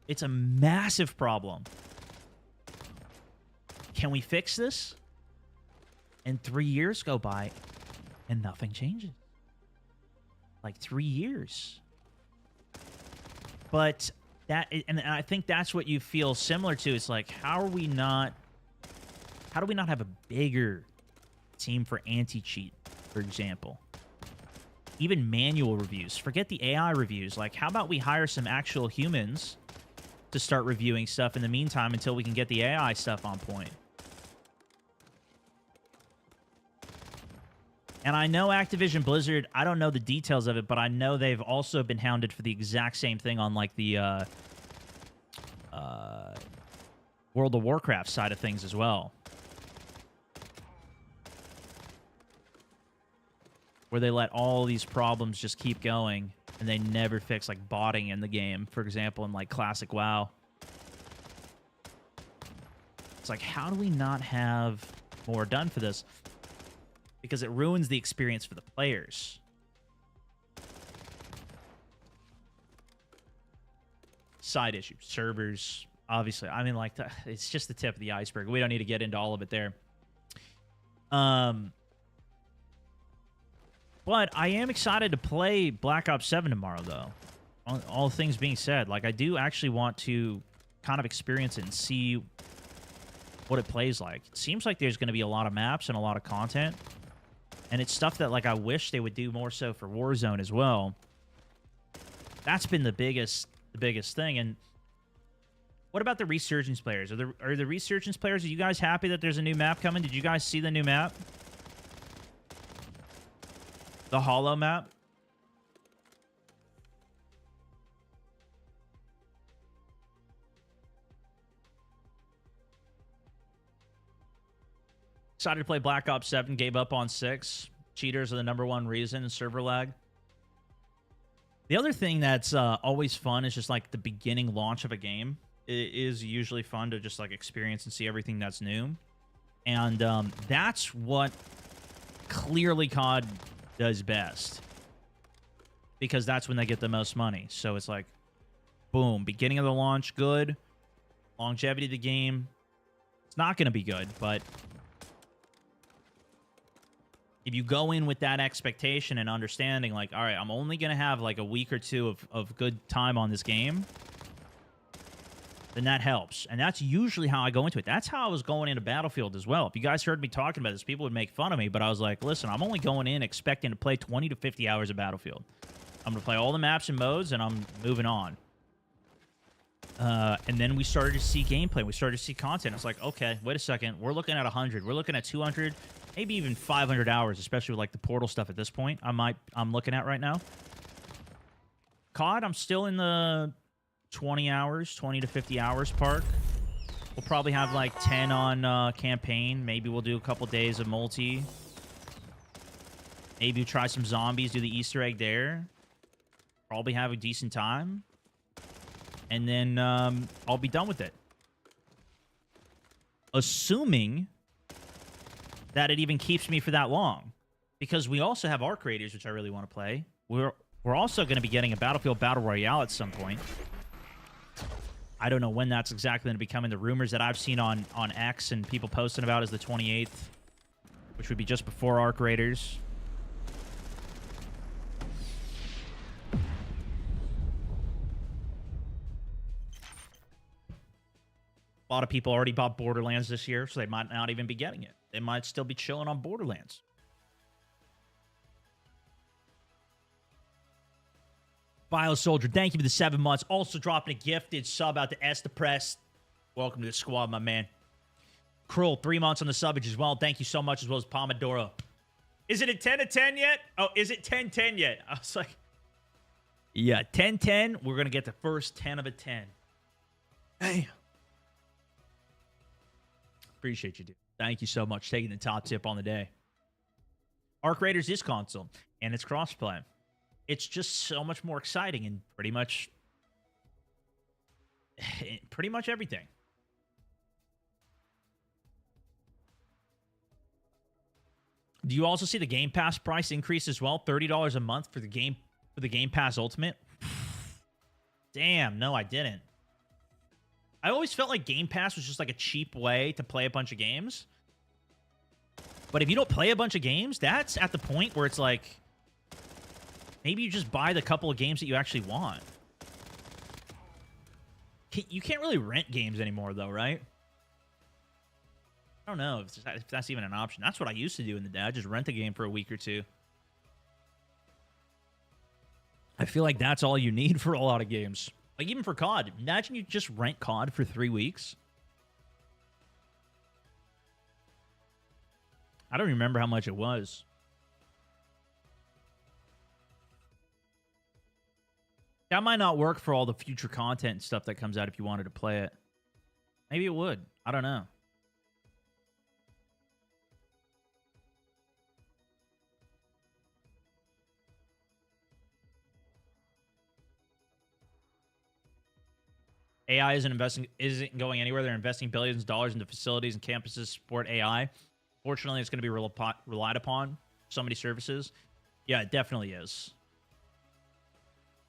It's a massive problem. Can we fix this? And 3 years go by and nothing changes. Like 3 years. But that, and I think that's what you feel similar to. It's like, how do we not have a bigger team for anti-cheat, for example? Even manual reviews. Forget the AI reviews. Like, how about we hire some actual humans to start reviewing stuff in the meantime until we can get the AI stuff on point? And I know Activision Blizzard, I don't know the details of it, but I know they've also been hounded for the exact same thing on, like, the World of Warcraft side of things as well. Where they let all these problems just keep going, and they never fix, like, botting in the game, for example, in, like, classic WoW. It's like, how do we not have more done for this? Because it ruins the experience for the players. Side issues, servers, obviously. I mean, like, it's just the tip of the iceberg. We don't need to get into all of it there. But I am excited to play Black Ops 7 tomorrow, though. All things being said, like, I do actually want to kind of experience it and see what it plays like. It seems like there's going to be a lot of maps and a lot of content. And it's stuff that, like, I wish they would do more so for Warzone as well. That's been the biggest thing. And what about the Resurgence players? Are the Resurgence players, are you guys happy that there's a new map coming? Did you guys see the new map? The Hollow map? Decided to play Black Ops 7, gave up on 6. Cheaters are the #1 reason, server lag. The other thing that's always fun is just like the beginning launch of a game. It is usually fun to just like experience and see everything that's new. And that's what clearly COD does best. Because that's when they get the most money. So it's like, boom, beginning of the launch, good. Longevity of the game, it's not going to be good, but if you go in with that expectation and understanding, like, all right, I'm only going to have like a week or two of good time on this game, then that helps. And that's usually how I go into it. That's how I was going into Battlefield as well. If you guys heard me talking about this, people would make fun of me, but I was like, listen, I'm only going in expecting to play 20 to 50 hours of Battlefield. I'm going to play all the maps and modes, and I'm moving on. And then we started to see gameplay. We started to see content. It's like, okay, wait a second. We're looking at 100. We're looking at 200, maybe even 500 hours, especially with like the Portal stuff at this point. I'm looking at right now. COD, I'm still in the 20 hours, 20 to 50 hours park. We'll probably have like 10 on campaign. Maybe we'll do a couple days of multi. Maybe we'll try some zombies, do the Easter egg there. Probably have a decent time. And then I'll be done with it. Assuming that it even keeps me for that long. Because we also have Arc Raiders, which I really want to play. We're also going to be getting a Battlefield Battle Royale at some point. I don't know when that's exactly going to be coming. The rumors that I've seen on X and people posting about is the 28th, which would be just before Arc Raiders. A lot of people already bought Borderlands this year, so they might not even be getting it. They might still be chilling on Borderlands. Bio Soldier, thank you for the 7 months. Also dropping a gifted sub out to Estepress. Welcome to the squad, my man. Krull, 3 months on the subbage as well. Thank you so much, as well as Pomodoro. Is it a 10 of 10 yet? Oh, is it 10-10 yet? I was like, yeah, 10-10. We're going to get the first 10 of a 10. Hey. Appreciate you, dude. Thank you so much. Taking the top tip on the day. Arc Raiders is console, and it's crossplay. It's just so much more exciting and pretty much everything. Do you also see the Game Pass price increase as well? $30 a month for the Game Pass Ultimate? Damn, no, I didn't. I always felt like Game Pass was just like a cheap way to play a bunch of games. But if you don't play a bunch of games, that's at the point where it's like, maybe you just buy the couple of games that you actually want. You can't really rent games anymore, though, right? I don't know if that's even an option. That's what I used to do in the day. I just rent a game for a week or two. I feel like that's all you need for a lot of games. Like, even for COD. Imagine you just rent COD for 3 weeks. I don't remember how much it was. That might not work for all the future content and stuff that comes out if you wanted to play it. Maybe it would. I don't know. AI isn't going anywhere. They're investing billions of dollars into facilities and campuses to support AI. Fortunately, it's going to be relied upon. So many services. Yeah, it definitely is.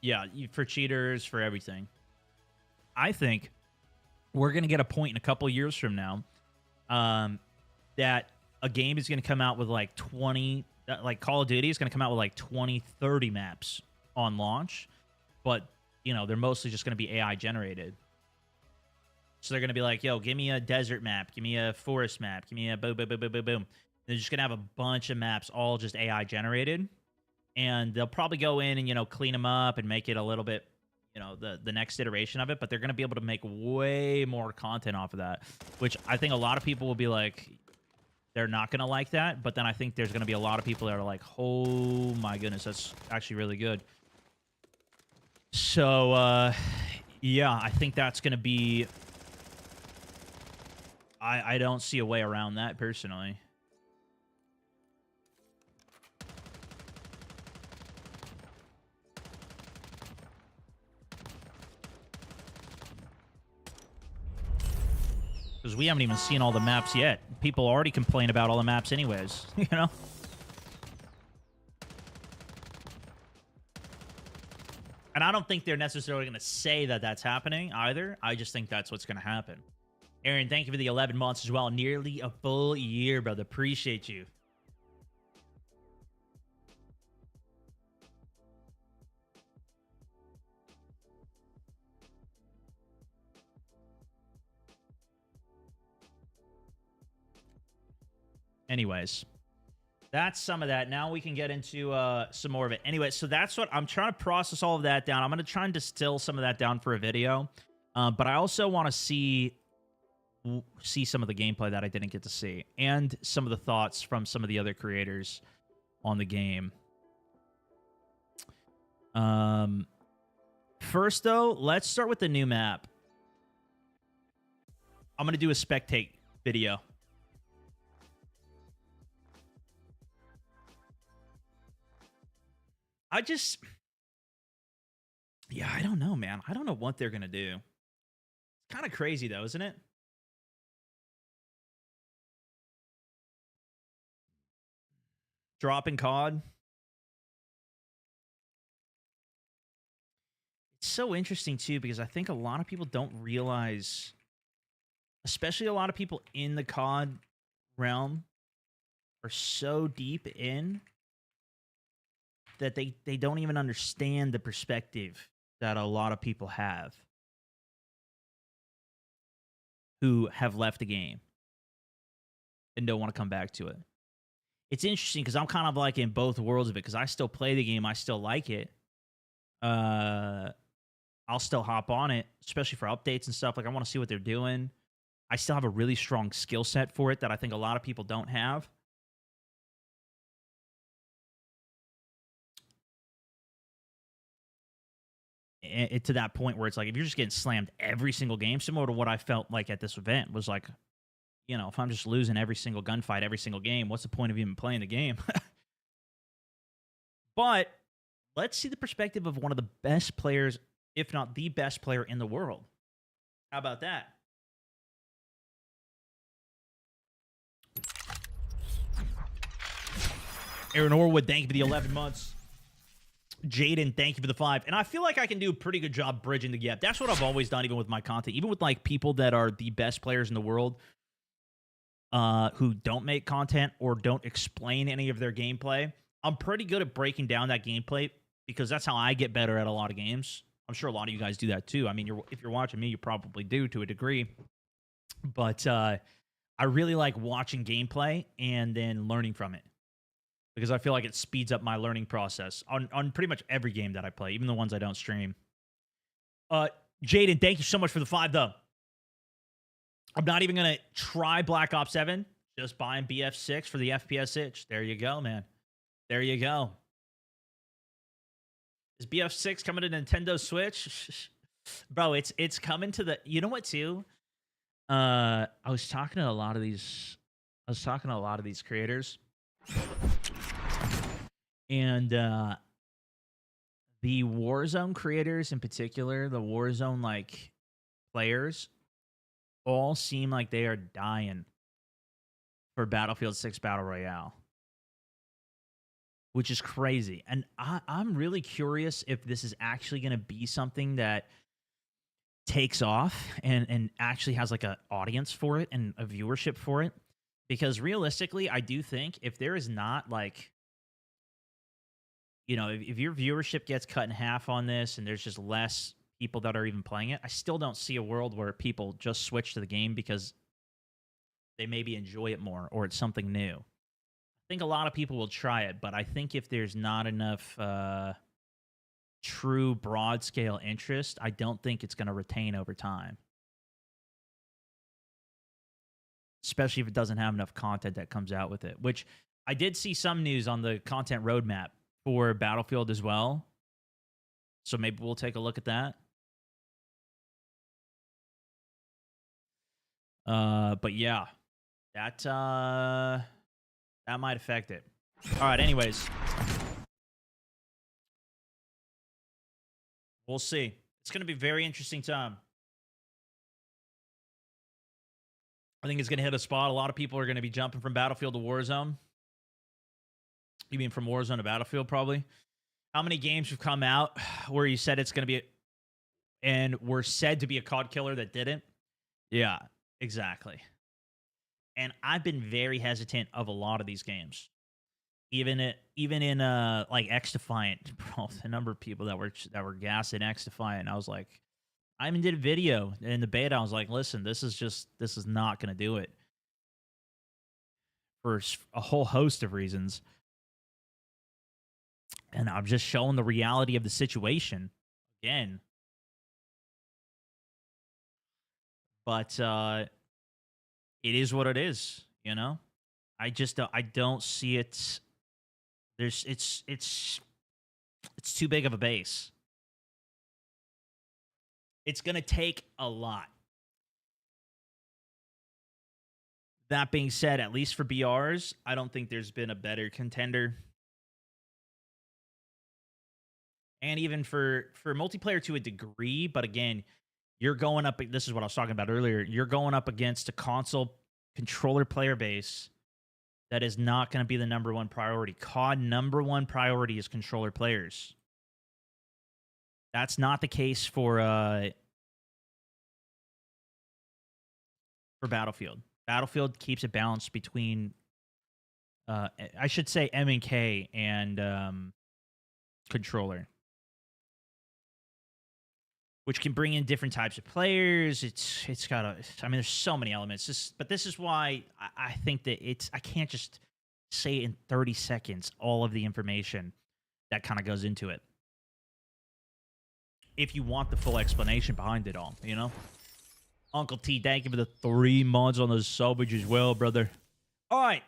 Yeah, for cheaters, for everything. I think we're going to get a point in a couple years from now that a game is going to come out with like 20... Like Call of Duty is going to come out with like 20, 30 maps on launch. But, you know, they're mostly just going to be AI generated. So they're going to be like, yo, give me a desert map. Give me a forest map. Give me a boom, boom, boom, boom, boom, boom. They're just going to have a bunch of maps all just AI generated. And they'll probably go in and, you know, clean them up and make it a little bit, you know, the next iteration of it. But they're going to be able to make way more content off of that, which I think a lot of people will be like, they're not going to like that. But then I think there's going to be a lot of people that are like, oh, my goodness, that's actually really good. So, yeah, I think that's going to be... I don't see a way around that, personally. Because we haven't even seen all the maps yet. People already complain about all the maps anyways, you know? And I don't think they're necessarily going to say that that's happening either. I just think that's what's going to happen. Aaron, thank you for the 11 months as well. Nearly a full year, brother. Appreciate you. Anyways, that's some of that. Now we can get into some more of it. Anyway, so that's what I'm trying to process all of that down. I'm going to try and distill some of that down for a video. But I also want to see some of the gameplay that I didn't get to see and some of the thoughts from some of the other creators on the game. First, though, let's start with the new map. I'm going to do a spectate video. Yeah, I don't know, man. I don't know what they're going to do. It's kind of crazy, though, isn't it? Dropping COD. It's so interesting, too, because I think a lot of people don't realize, especially a lot of people in the COD realm, are so deep in that they don't even understand the perspective that a lot of people have. who have left the game and don't want to come back to it. It's interesting because I'm kind of like in both worlds of it because I still play the game. I still like it. I'll still hop on it, especially for updates and stuff. Like, I want to see what they're doing. I still have a really strong skill set for it that I think a lot of people don't have. To that point where it's like, if you're just getting slammed every single game, similar to what I felt like at this event, was like, you know, if I'm just losing every single gunfight, every single game, what's the point of even playing the game? But let's see the perspective of one of the best players, if not the best player in the world. How about that? Aaron Orwood, thank you for the 11 months. Jaden, thank you for the 5. And I feel like I can do a pretty good job bridging the gap. That's what I've always done, even with my content. Even with, like, people that are the best players in the world who don't make content or don't explain any of their gameplay. I'm pretty good at breaking down that gameplay because that's how I get better at a lot of games. I'm sure a lot of you guys do that too. I mean, if you're watching me, you probably do to a degree. But I really like watching gameplay and then learning from it because I feel like it speeds up my learning process on pretty much every game that I play, even the ones I don't stream. Jaden, thank you so much for the 5, though. I'm not even going to try Black Ops 7. Just buying BF6 for the FPS itch. There you go, man. There you go. Is BF6 coming to Nintendo Switch? Bro, it's coming to the... You know what, too? I was talking to a lot of these creators. And the Warzone creators in particular, the Warzone, like, players, all seem like they are dying for Battlefield 6 Battle Royale, which is crazy. And I'm really curious if this is actually going to be something that takes off and actually has like an audience for it and a viewership for it. Because realistically, I do think if there is not like, you know, if your viewership gets cut in half on this and there's just less people that are even playing it, I still don't see a world where people just switch to the game because they maybe enjoy it more or it's something new. I think a lot of people will try it, but I think if there's not enough true broad scale interest, I don't think it's going to retain over time. Especially if it doesn't have enough content that comes out with it, which I did see some news on the content roadmap for Battlefield as well. So maybe we'll take a look at that. But yeah, that might affect it. All right, anyways. We'll see. It's going to be a very interesting time. I think it's going to hit a spot. A lot of people are going to be jumping from Battlefield to Warzone. You mean from Warzone to Battlefield, probably? How many games have come out where you said it's going to be and were said to be a COD killer that didn't? Yeah, exactly. And I've been very hesitant of a lot of these games. Even in like X Defiant, bro, the number of people that were gassing X Defiant, I was like, I even did a video in the beta. I was like, listen, this is not going to do it for a whole host of reasons. And I'm just showing the reality of the situation again. But it is what it is, you know? I don't see it. It's too big of a base. It's going to take a lot. That being said, at least for BRs, I don't think there's been a better contender. And even for multiplayer to a degree, but again, you're going up, this is what I was talking about earlier, you're going up against a console controller player base that is not going to be the number one priority. COD number one priority is controller players. That's not the case for Battlefield. Battlefield keeps it balanced between, I should say, M&K and controller. which can bring in different types of players. It's got a, I mean, there's so many elements. But this is why I think that I can't just say in 30 seconds all of the information that kind of goes into it. If you want the full explanation behind it all, you know? Uncle T, thank you for the 3 months on those subage as well, brother. All right,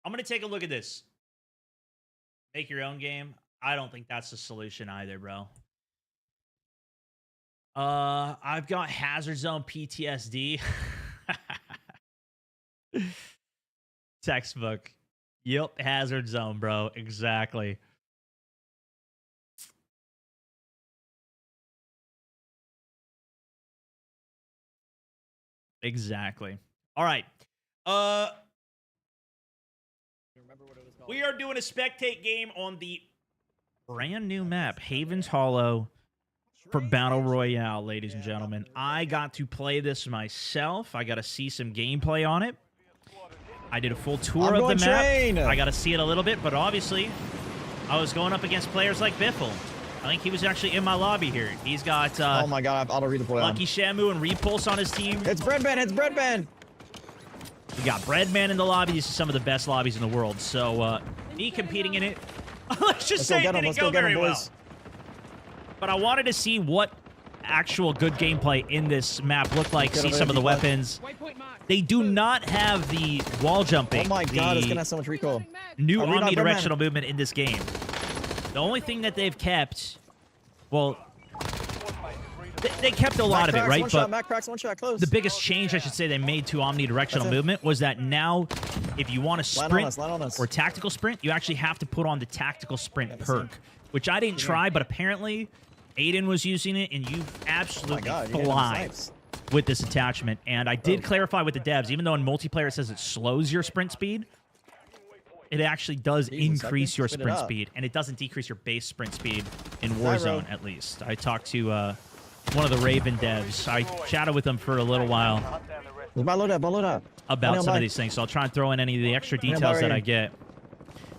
I'm going to take a look at this. Make your own game. I don't think that's the solution either, bro. I've got Hazard Zone PTSD. Textbook. Yep, Hazard Zone, bro. Exactly. Exactly. All right. We are doing a spectate game on the brand new map, Haven's Hollow, for Battle Royale, ladies and gentlemen. I got to play this myself. I got to see some gameplay on it. I did a full tour of the map. I got to see it a little bit, but obviously, I was going up against players like Biffle. I think he was actually in my lobby here. He's got oh my god, I'll redeploy Lucky Shamu and Repulse on his team. It's Breadman, it's Breadman. We got Breadman in the lobby. These are some of the best lobbies in the world. So me competing in it, let's just say it didn't go very well. But I wanted to see what actual good gameplay in this map looked like. See some of the weapons. They do not have the wall jumping. Oh my god, it's gonna have so much recoil. New omnidirectional movement in this game. The only thing that they've kept, well, they kept a lot of it, right? But Mac cracks, one shot, close. The biggest change, I should say, they made to omnidirectional movement was that now, if you want to sprint or tactical sprint, you actually have to put on the tactical sprint perk, which I didn't try, but apparently Aiden was using it, and you absolutely fly with this attachment. And I did clarify with the devs, even though in multiplayer it says it slows your sprint speed, it actually does increase your sprint speed, and it doesn't decrease your base sprint speed in Warzone, at least. I talked to one of the Raven devs. I chatted with them for a little while about some of these things, so I'll try and throw in any of the extra details that I get.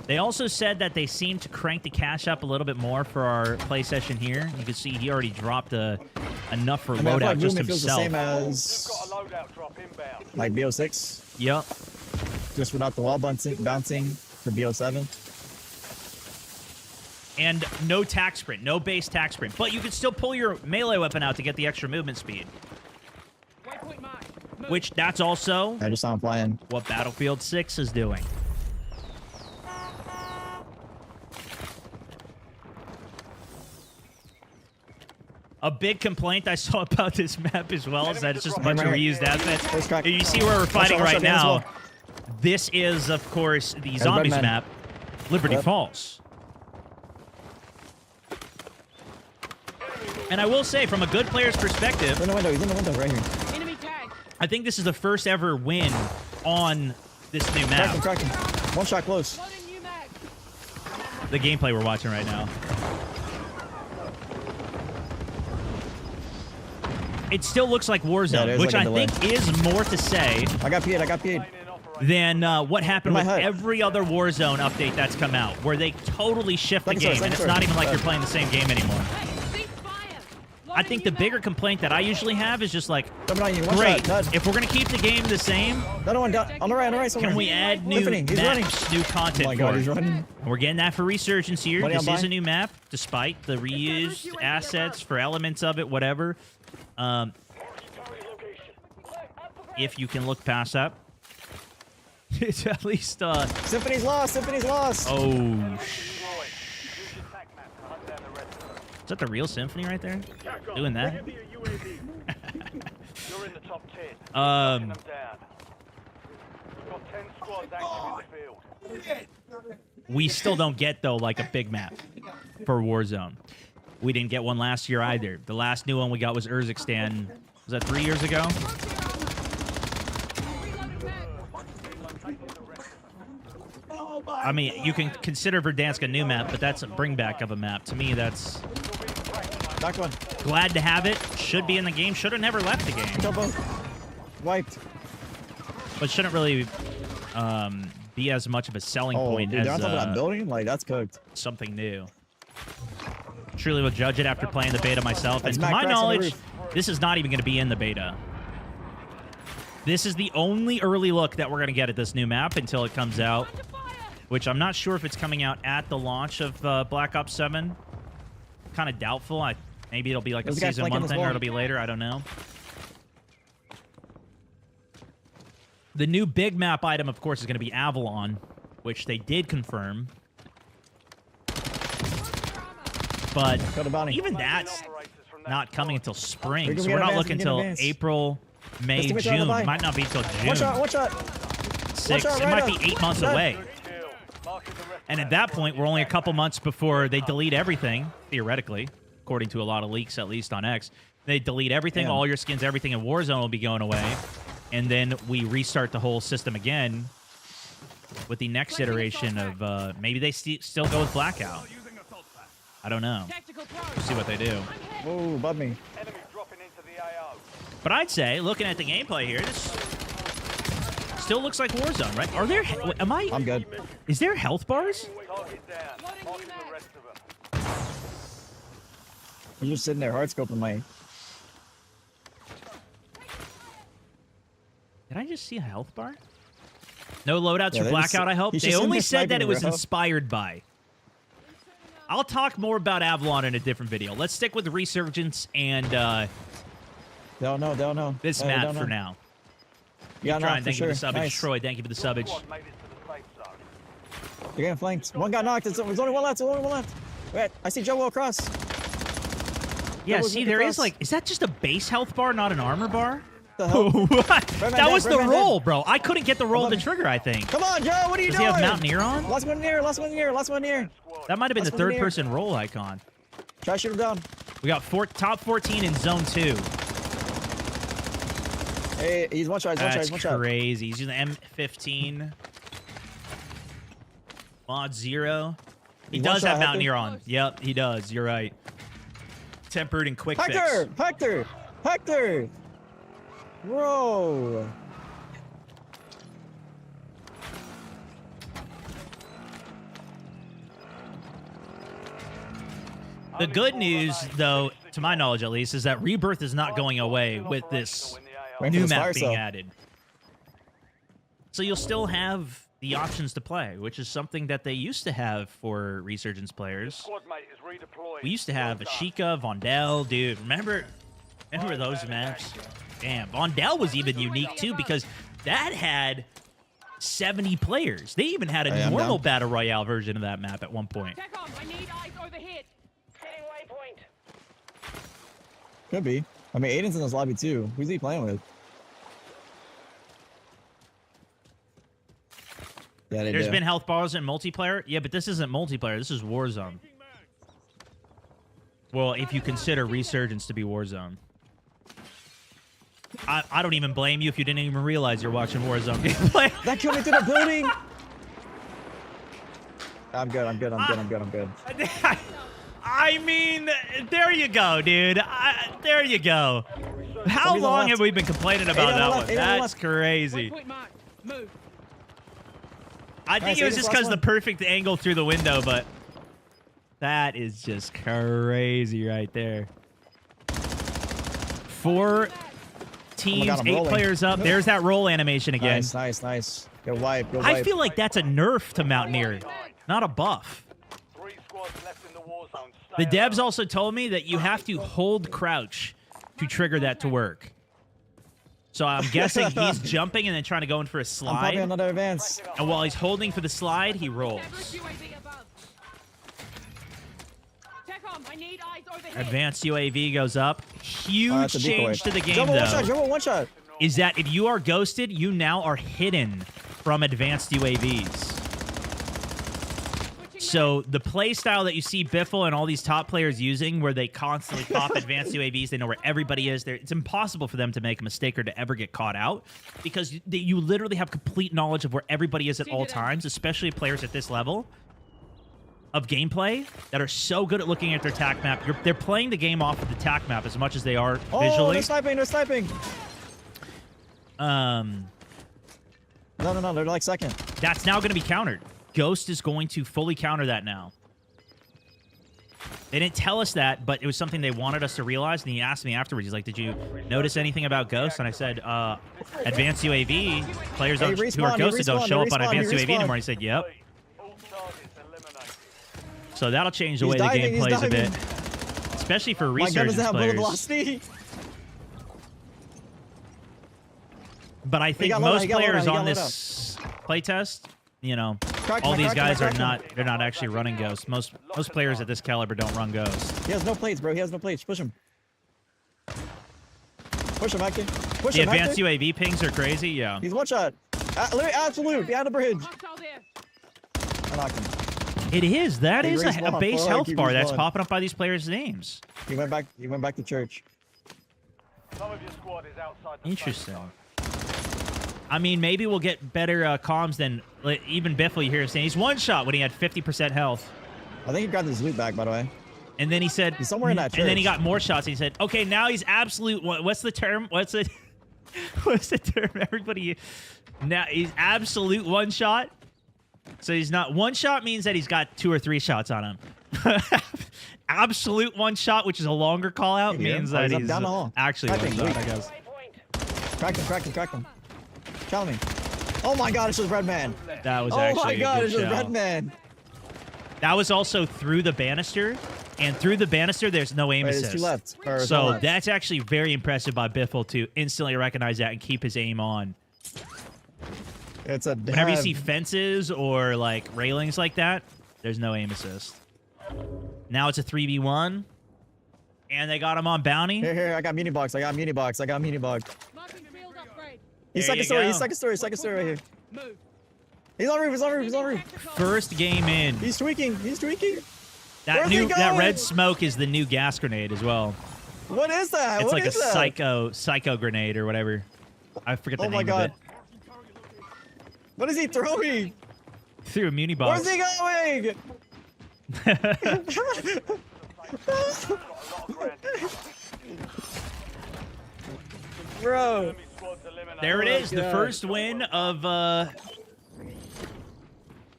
They also said that they seem to crank the cash up a little bit more for our play session here. You can see he already dropped enough for loadout just himself. Feels the same as like BO6. Yep. Just without the wall bouncing for BO7. And no tac sprint, no base tac sprint. But you can still pull your melee weapon out to get the extra movement speed. Which, that's also I just saw him flying. What Battlefield 6 is doing. A big complaint I saw about this map as well is that it's just a bunch of reused assets. You see where we're fighting right now. This is, of course, the zombies map, Liberty Falls. And I will say, from a good player's perspective, he's in the window right here. I think this is the first ever win on this new map. Cracking. One shot close. The gameplay we're watching right now. It still looks like Warzone, which I think is more to say. I got PA'd. Than what happened with every other Warzone update that's come out, where they totally shift the game, and it's not even like you're playing the same game anymore. I think the bigger complaint that I usually have is just like, great, if we're going to keep the game the same, another one down, on the right somewhere. Can we add new maps, new content for it? And we're getting that for Resurgence here. This is a new map, despite the reused assets for elements of it, whatever. If you can look past that. It's at least, Symphony's lost! Oh, is that the real Symphony right there? Doing that? We still don't get, though, like a big map for Warzone. We didn't get one last year either. The last new one we got was Urzikstan. Was that 3 years ago? I mean, you can consider Verdansk a new map, but that's a bringback of a map. To me, that's glad to have it. Should be in the game. Should have never left the game. Wiped. But shouldn't really be as much of a selling point as that building? Like, that's cooked. Something new. truly will judge it after playing the beta myself. And to my knowledge, this is not even going to be in the beta. This is the only early look that we're going to get at this new map until it comes out, which I'm not sure if it's coming out at the launch of Black Ops 7. Kind of doubtful. Maybe it'll be like a Season 1 thing, or it'll be later. I don't know. The new big map item, of course, is going to be Avalon, which they did confirm. But even that's not coming until spring, so we're not looking until April, May, June. Might not be until June. One shot. 6. It might be 8 months away. And at that point, we're only a couple months before they delete everything, theoretically, according to a lot of leaks, at least on X. They delete everything, all your skins, everything in Warzone will be going away. And then we restart the whole system again with the next iteration of maybe they still go with Blackout. I don't know. We'll see what they do. Oh, above me. But I'd say, looking at the gameplay here, this still looks like Warzone, right? Are there... Am I... I'm good. Is there health bars? I'm just sitting there, hard scoping my... Did I just see a health bar? No loadouts or they Blackout, I hope. They only said that it was bro. inspired by. I'll talk more about Avalon in a different video. Let's stick with Resurgence and Don't know. this map for now. Yeah, no, Thank you for the sure. subbage. Nice. Troy, thank you for the subbage. You're getting flanked. One got knocked. There's only one left. Wait, I see Joe across. Yeah, Joe, see, there is like... Is that just a base health bar, not an armor bar? The hell? What? That was the roll, dead. bro. I couldn't get the roll to trigger, I think. Come on, Joe. What are you Does doing? he have Mountaineer on? Last one near. That might have been the Last one near. third-person roll icon. Try to shoot him down. We got top 14 in Zone 2. Hey, he's one shot. That's one shot. crazy. He's using the M15. Mod 0. He He's does one shot, have Hector. Mountaineer on. Yep, he does. You're right. Tempered and quick fix. Hector! Bro! The good news, though, to my knowledge at least, is that Rebirth is not going away with this new map being added. So you'll still have the options to play, which is something that they used to have for Resurgence players. We used to have Ashika, Vondel, dude. Remember those maps? Damn, Vondel was even unique too because that had 70 players. They even had a normal battle royale version of that map at one point. Could be. I mean, Aiden's in this lobby too. Who's he playing with? Yeah, There's been health bars in multiplayer. Yeah, but this isn't multiplayer. This is Warzone. Well, if you consider Resurgence to be Warzone. I don't even blame you if you didn't even realize you're watching Warzone gameplay. That killed me through the building! I'm good. I mean, there you go, dude. There you go. How long have we been complaining about that one? That's crazy. I think it was just because the perfect angle through the window, but that is just crazy right there. 4 teams, 8 players up. There's that roll animation again. Nice. Go wipe. I feel like that's a nerf to Mountaineer, not a buff. The devs also told me that you have to hold crouch to trigger that to work. So I'm guessing he's jumping and then trying to go in for a slide. I'm popping another advance. And while he's holding for the slide, he rolls. Advanced UAV goes up. Huge change to the game, though. One shot. Is that if you are ghosted, you now are hidden from advanced UAVs. So the play style that you see Biffle and all these top players using, where they constantly pop advanced UAVs, they know where everybody is. It's impossible for them to make a mistake or to ever get caught out because you literally have complete knowledge of where everybody is at all times, especially players at this level of gameplay that are so good at looking at their TAC map. They're playing the game off of the TAC map as much as they are visually. Oh, they're sniping. No, they're like second. That's now going to be countered. Ghost is going to fully counter that now. They didn't tell us that, but it was something they wanted us to realize. And he asked me afterwards. He's like, "Did you notice anything about ghosts?" And I said, "Advanced UAV players Hey, who are ghosted don't show up on advanced UAV respawn. anymore." He said, "Yep." So that'll change the He's way diving, the game he's plays a bit, diving. especially for My gun resurgence doesn't have bullet players. velocity. But I think got low, most he got low players now, he on got low this playtest, you know, Crack all him, these crack him, guys are crack him. not. They're not actually running ghosts. Most players at this caliber don't run ghosts. He has no plates, bro. He has no plates. Push him. Push him, Hector. Push The him, advanced Hector. UAV pings are crazy. Yeah. He's one shot. Literally absolute. Behind the bridge. I knocked him. It is. That He is a respawned. base Oh, health he bar that's respawned. popping up by these players' names. He went back. He went back to church. Some of your squad is outside the Interesting. safe zone. I mean, maybe we'll get better comms than like, even Biffle. You hear him saying he's one shot when he had 50% health, I think he grabbed his loot back, by the way. and then he said He's somewhere in that and then he church. got more shots. And he said, "Okay, now he's absolute. What's the term? What's the what's the term? Everybody, now he's absolute one shot. So he's not one shot means that he's got 2 or 3 shots on him. Absolute one shot, which is a longer call out, You hear means him? Oh, that he's up he's down the hall. actually one Cracking, shot, weak. I guess. Cracked him, cracked him, cracked him. Tell me. Oh my god, it's just Red Man. That was Oh actually my a god, good it's just shout. Red Man. That was also through the banister, and through the banister, there's no aim Wait, assist. there's 2 left. Or it's one So left. that's actually very impressive by Biffle to instantly recognize that and keep his aim on. It's a Whenever you damn- see fences or like railings like that, there's no aim assist. Now it's a 3v1, and they got him on bounty. Here, I got muni box. I got muni box. I got muni box. He's There you second story. go. He's second story. Second story right here. He's on roof. He's on roof. He's on roof. First game in. He's tweaking. He's tweaking. That Where's he that red going? smoke is the new gas grenade as well. What is that? It's What like a is that? psycho grenade or whatever. I forget the Oh my name god. of it. What is he throwing? Through a muni box. Where's he going? Bro. Enemy squad's eliminated. There it Oh my is, the God. first win of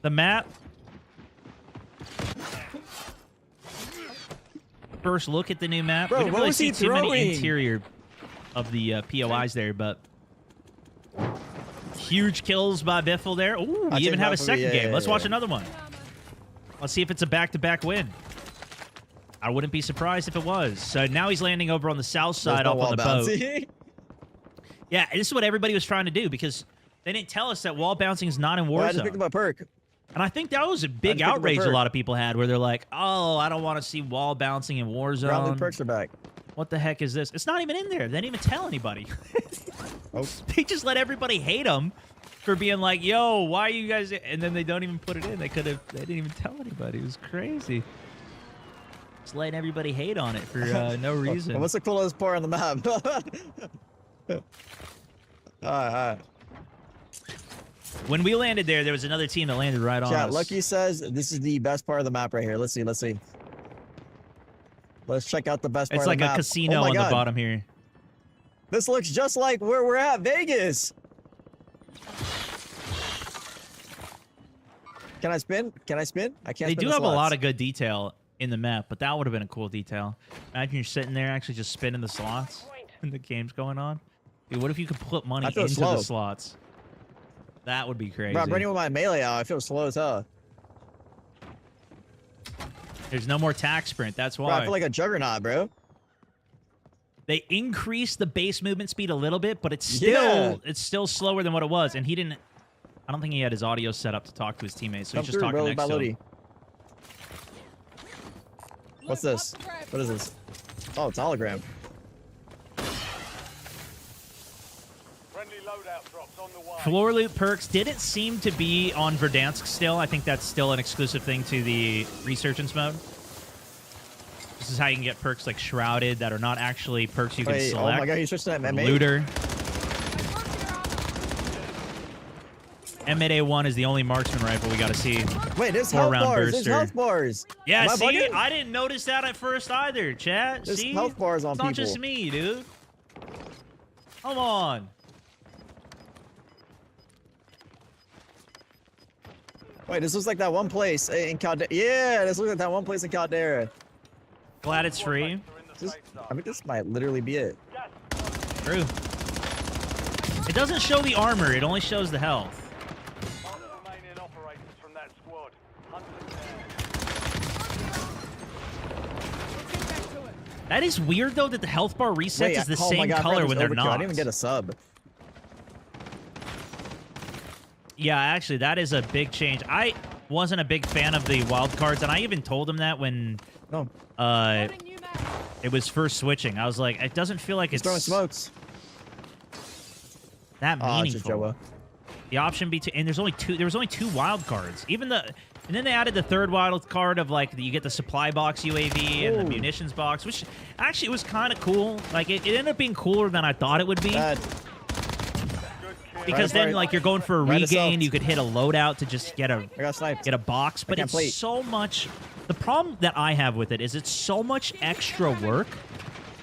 the map. First look at the new map. Bro, we didn't what really was see he too many throwing? interior of the POIs there, but huge kills by Biffle there. Ooh, I'll we even take have a that for second you. game. Yeah, Let's yeah, watch yeah. another one. Let's see if it's a back-to-back win. I wouldn't be surprised if it was. So now he's landing over on the south side There's no up on the wall boat. bouncy. Yeah, this is what everybody was trying to do because they didn't tell us that wall bouncing is not in Well, I just picked Warzone. up a perk. And I think that was a big picked up a outrage a perk. lot of people had where they're like, oh, I don't want to see wall bouncing in Ground loot Warzone. perks are back. What the heck is this? It's not even in there. They didn't even tell anybody. Oh. They just let everybody hate them for being like, yo, why are you guys... And then they don't even put it in. They didn't even tell anybody. It was crazy. Just letting everybody hate on it for no reason. What's the coolest part on the map? Alright. When we landed there was another team that landed right on Chat, us. Lucky says this is the best part of the map right here. Let's see. Let's check out the best part It's of like the a map. casino Oh my on God. the bottom here. This looks just like where we're at, Vegas. Can I spin? Can I spin? I can't They spin do the have a lot slots. of good detail in the map, but that would have been a cool detail. Imagine you're sitting there actually just spinning the slots and the game's going on. Dude, what if you could put money I feel into slow. the slots? That would be crazy. Bro, I'm running with my melee out. I feel slow as hell. There's no more tack sprint. That's Bro, why. I feel like a juggernaut, bro. They increased the base movement speed a little bit, but it's Yeah. still slower than what it was. And he didn't. I don't think he had his audio set up to talk to his teammates, so Come he's just through, talking bro, next to Baludi. him. What's this? What is this? Oh, it's hologram. Friendly loadout drops on the way. Floor loot perks didn't seem to be on Verdansk still. I think that's still an exclusive thing to the Resurgence mode. This is how you can get perks like Shrouded that are not actually perks you can Wait, oh select. my god, you switched to that MMA? Looter. M8A1 is the only marksman rifle we got to see. Wait, there's 4 health round bars. There's burster. health bars. Yeah, Am I see? bugging? I didn't notice that at first either, chat. There's See? health bars on It's not people. just me, dude. Come on. Wait, this looks like that one place in Caldera. Yeah, this looks like that one place in Caldera. Glad it's free. I mean, this might literally be it. True. It doesn't show the armor. It only shows the health. Remaining operators from that squad. Hunt them down. That is weird, though, that the health bar resets Wait, is the oh my same God, I color forgot when this they're overkill. not. I didn't even get a sub. Yeah, actually, that is a big change. I wasn't a big fan of the wild cards, and I even told him that when No. it was first switching. I was like, it doesn't feel like He's throwing smokes. that Oh, it's just meaningful. Joa. The option between, and there was only two wild cards. Even and then they added the third wild card of like you get the supply box UAV and the Ooh. munitions box, which actually was kind of cool. Like it ended up being cooler than I thought it would be. Bad. Because Right, then, right. like, you're going for a Right regain, assault. you could hit a loadout to just get I got sniped. a box, but can't it's play. so much. The problem that I have with it is it's so much extra work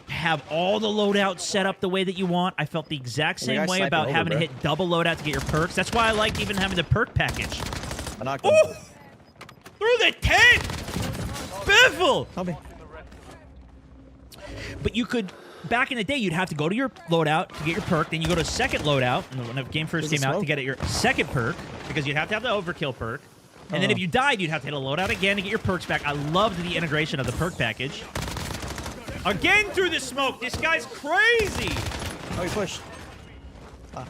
to have all the loadouts set up the way that you want. I felt the exact The same guy's way sniping about over, having bro. to hit double loadout to get your perks. That's why I like even having the perk package. I knocked him. Ooh! Through the tent! Biffle! Help me. But you could, back in the day, you'd have to go to your loadout to get your perk. Then you go to a second loadout when the game first There's came a out to smoke. get your second perk because you'd have to have the overkill perk. And then if you died, you'd have to hit a loadout again to get your perks back. I loved the integration of the perk package. Again through the smoke. This guy's crazy. Oh, he pushed.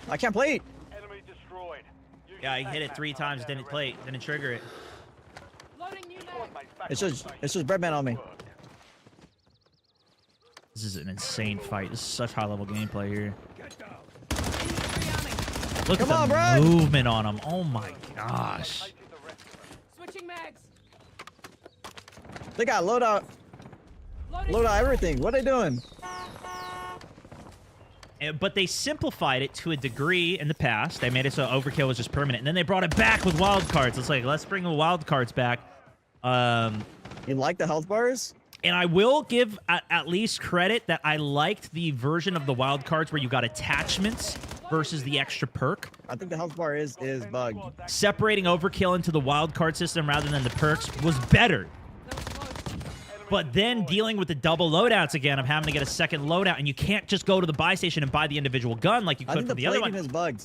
I can't play it. Enemy destroyed. Use Yeah, he your hit it backpack 3 to times, hunt didn't down the didn't trigger it. squad mates back It's on just station. Breadman on me. This is an insane fight. This is such high-level gameplay here. Look Come at on, the Brad. movement on him. Oh my gosh. Taking the rest of them. Switching mags. They got loadout everything. What are they doing? But they simplified it to a degree in the past. They made it so overkill was just permanent. And then they brought it back with wild cards. It's like, let's bring the wild cards back. You like the health bars? And I will give at least credit that I liked the version of the wild cards where you got attachments versus the extra perk. I think the health bar is bugged. Separating overkill into the wild card system rather than the perks was better. But then dealing with the double loadouts again of having to get a second loadout, and you can't just go to the buy station and buy the individual gun like you I could think for the the other plating one. is bugged.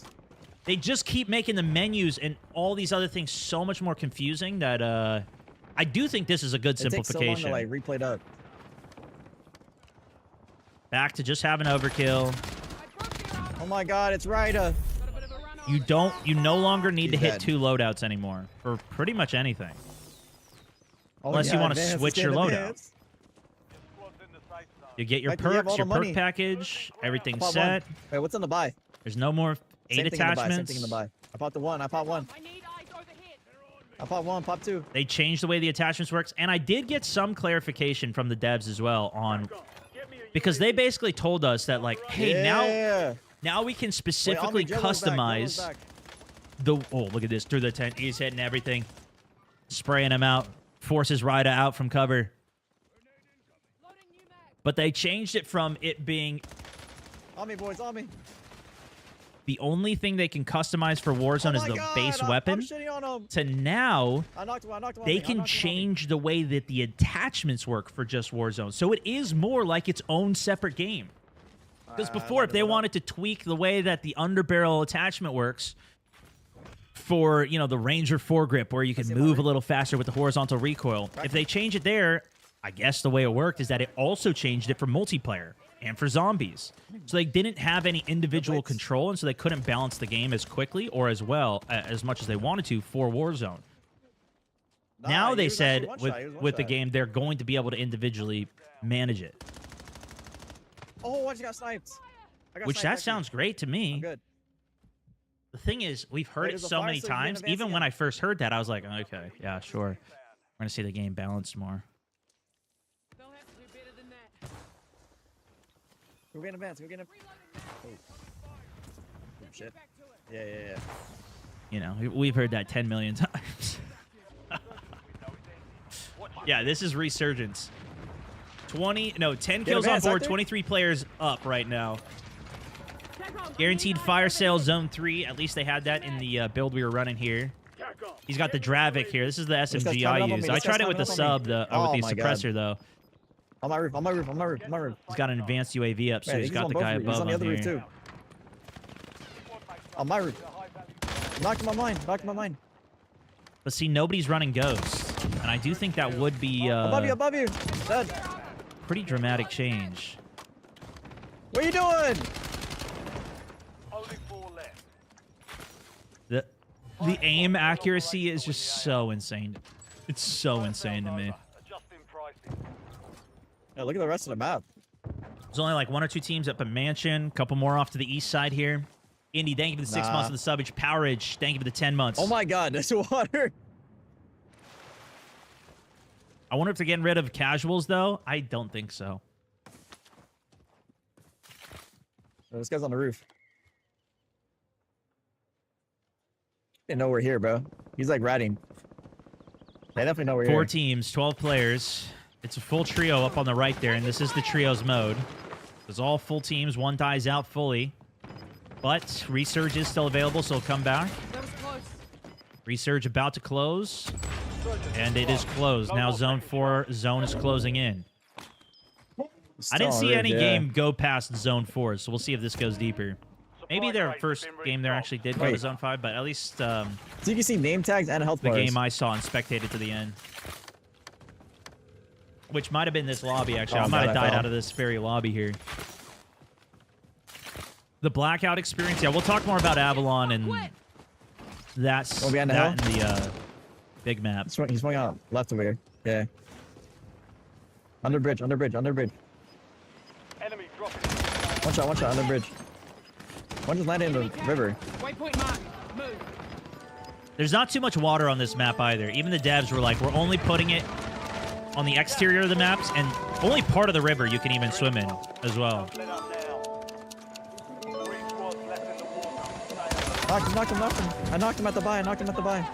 They just keep making the menus and all these other things so much more confusing that I do think this is a good It takes so long simplification. to like replay it up. Back to just having overkill. Oh my God, it's Ryder. You no longer need to He's hit dead. 2 loadouts anymore for pretty much anything. Oh, Unless you yeah, wanna advance, switch your stand loadout. advance. Squad's in the safe zone. You get your Like, you have perks, all your the perk money. package, everything's Pop set. one. Wait, what's in the buy? There's no more 8 Same thing in the buy. Same attachments. thing in the buy. I popped the one. I popped one. I need eyes over hit. I popped one. Pop two. They changed the way the attachments works, and I did get some clarification from the devs as well on because they basically told us that like, hey, Yeah. now we can Wait, specifically Jello's back, customize Jello's back. the look at this through the tent. He's hitting everything, spraying him out, forces Ryder out from cover. But they changed it from it being On me, boys. On me. the only thing they can customize for Warzone Oh is my the God, base I'm weapon. shitting on him. To now, I knocked one. I knocked one. they I can knocked him on me. change the way that the attachments work for just Warzone. So it is more like its own separate game. Because before, if they wanted to tweak the way that the underbarrel attachment works for, you know, the Ranger foregrip, where you can move a little faster with the horizontal recoil, if they change it there, I guess the way it worked is that it also changed it for multiplayer and for zombies. So they didn't have any individual control, and so they couldn't balance the game as quickly or as well as much as they wanted to for Warzone. Nah, Now he they was said actually one shot. He was one with the shot. game, they're going to be able to individually manage it. Oh, I just got sniped. I got Which sniped, that actually. sounds great to I'm me. good. The thing is, we've heard Wait, it there's a so fire many station times. advancing Even on- when I first heard that, I was like, okay, yeah, sure. We're going to see the game balanced more. They'll have to do better than that. We're getting advanced. We're getting. Oh. Oh, shit. Yeah, yeah, yeah. You know, we've heard that 10 million times. Yeah, this is Resurgence. 10 kills on advanced, board, out there. 23 players up right now. Guaranteed fire sale zone 3. At least they had that in the build we were running here. He's got the Dravik here. This is the guy's SMG coming I up on use. me. I This guy's tried it with the coming up on sub, me. with Oh the my God. suppressor though. On my roof, on my roof, on my roof, on my roof. He's got an advanced UAV up, so Man, he's got on the both guy roofs. He's above on the other roof here. too. On my roof. Knocked him on mine. Knocked him on mine. But see, nobody's running Ghost, and I do think that would be Above you. Dead. pretty dramatic change. What are you doing? Only 4 left. The aim accuracy is just so insane. It's so insane to me. Adjusting pricing. Yeah, look at the rest of the map. There's only like 1 or 2 teams up in Mansion. A couple more off to the east side here. Indy, thank you for the 6 months of the subage. Powerage, thank you for the 10 months. Oh my god, there's water. I wonder if they're getting rid of casuals, though. I don't think so. Oh, this guy's on the roof. They know we're here, bro. He's like ratting. They definitely know we're here. 4 teams, 12 players. It's a full trio up on the right there, and this is the trios mode. There's all full teams. One dies out fully. But Resurge is still available, so he'll come back. That was close. Resurge about to close. And it is closed. Now Zone 4 zone is closing in. I didn't see any game go past Zone 4, so we'll see if this goes deeper. Maybe their first game there actually did go to Zone 5, but at least so you can see name tags and health the bars. game I saw and spectated to the end. Which might have been this lobby, actually. Oh, I might have God, I died fell. out of this very lobby here. The Blackout experience. Yeah, we'll talk more about Avalon and that's Oh, behind the that and the big map. He's swung out left over here. Yeah. Under bridge, under bridge, under bridge. Enemy dropping. One shot, under bridge. One just landed in the river. Waypoint mark. Move. There's not too much water on this map either. Even the devs were like, we're only putting it on the exterior of the maps, and only part of the river you can even swim in as well. Lit up now. 3 squads left in the water. Knocked him. I knocked him at the buy.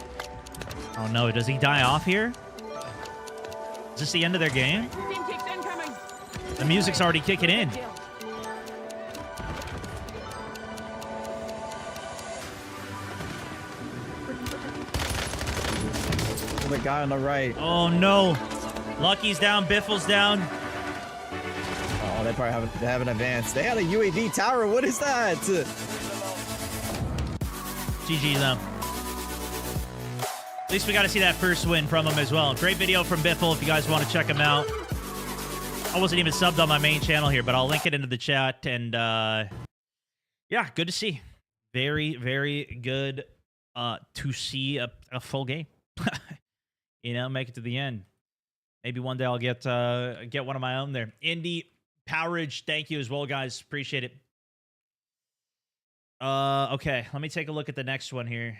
Oh no, does he die off here? Is this the end of their game? Team kicks incoming. The music's already kicking in. Deal. The guy on the right. Oh no. Lucky's down, Biffle's down. Oh, they probably haven't advanced. They had a UAV tower. What is that? GG them. At least we got to see that first win from him as well. Great video from Biffle if you guys want to check him out. I wasn't even subbed on my main channel here, but I'll link it into the chat. And yeah, good to see. Very, very good to see a full game. You know, make it to the end. Maybe one day I'll get one of my own there. Indy, Powerage, thank you as well, guys. Appreciate it. Okay, let me take a look at the next one here.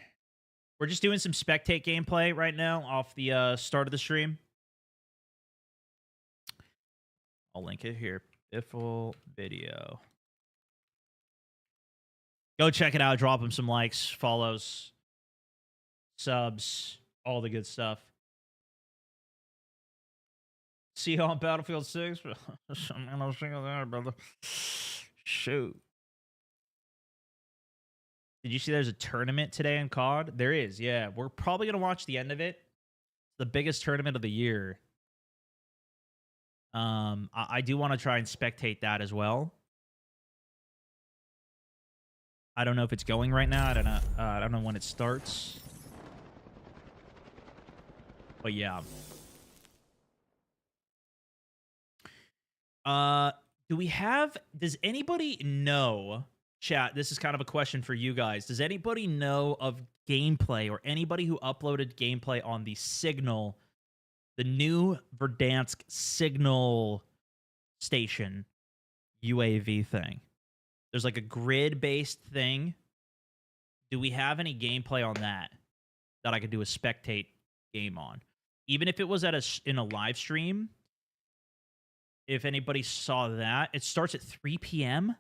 We're just doing some spectate gameplay right now off the start of the stream. I'll link it here. Biffle video. Go check it out. Drop him some likes, follows, subs, all the good stuff. See you on Battlefield 6? I'm not single there, brother. Shoot. Did you see there's a tournament today in COD? There is, yeah. We're probably going to watch the end of it. The biggest tournament of the year. I do want to try and spectate that as well. I don't know if it's going right now. I don't know when it starts. But yeah. Does anybody know, chat, this is kind of a question for you guys. Does anybody know of gameplay or anybody who uploaded gameplay on the Signal, the new Verdansk Signal station UAV thing? There's like a grid-based thing. Do we have any gameplay on that I could do a spectate game on? Even if it was in a live stream, if anybody saw that, it starts at 3 p.m.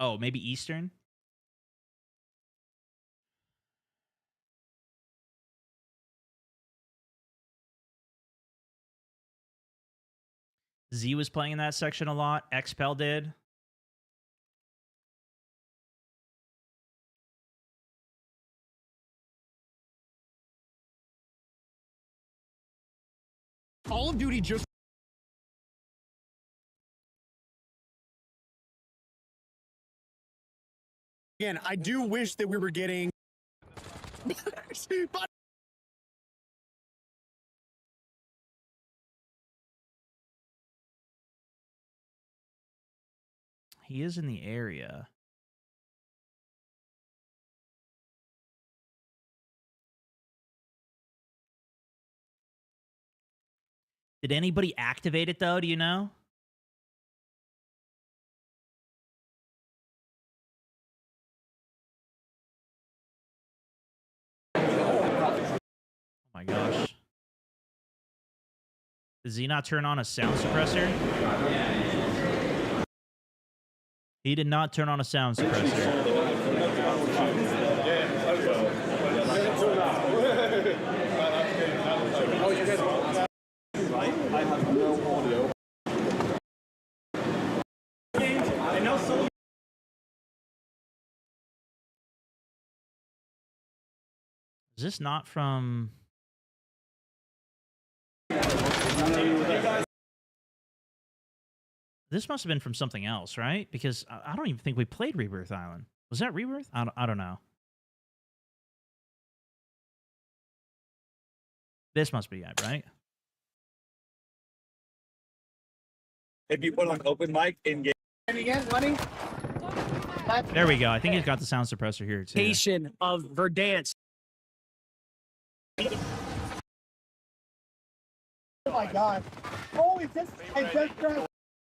Oh, maybe Eastern? Z was playing in that section a lot. Xpel did. Call of Duty just. Again, I do wish that we were getting. But He is in the area. Did anybody activate it, though? Do you know? Oh my gosh. Does he not turn on a sound suppressor? He did not turn on a sound suppressor. I have no audio. Is this not from... This must have been from something else, right? Because I don't even think we played Rebirth Island. Was that Rebirth? I don't know. This must be it, right? If you put on open mic in game. There we go. I think he's got the sound suppressor here, too. Nation of Verdansk. Oh my god. Oh, is this?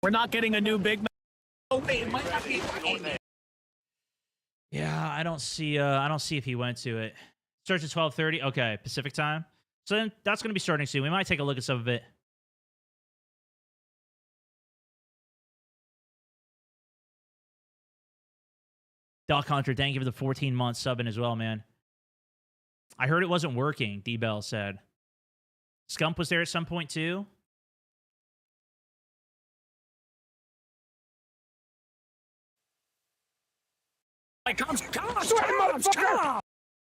We're not getting a new big. Oh wait, it might not be. Yeah, I don't see if he went to it. Starts at 12:30. Okay, Pacific time. So then that's going to be starting soon. We might take a look at some of it. Doc Hunter, thank you for the 14-month subbing as well, man. I heard it wasn't working, D-Bell said. Scump was there at some point, too. Come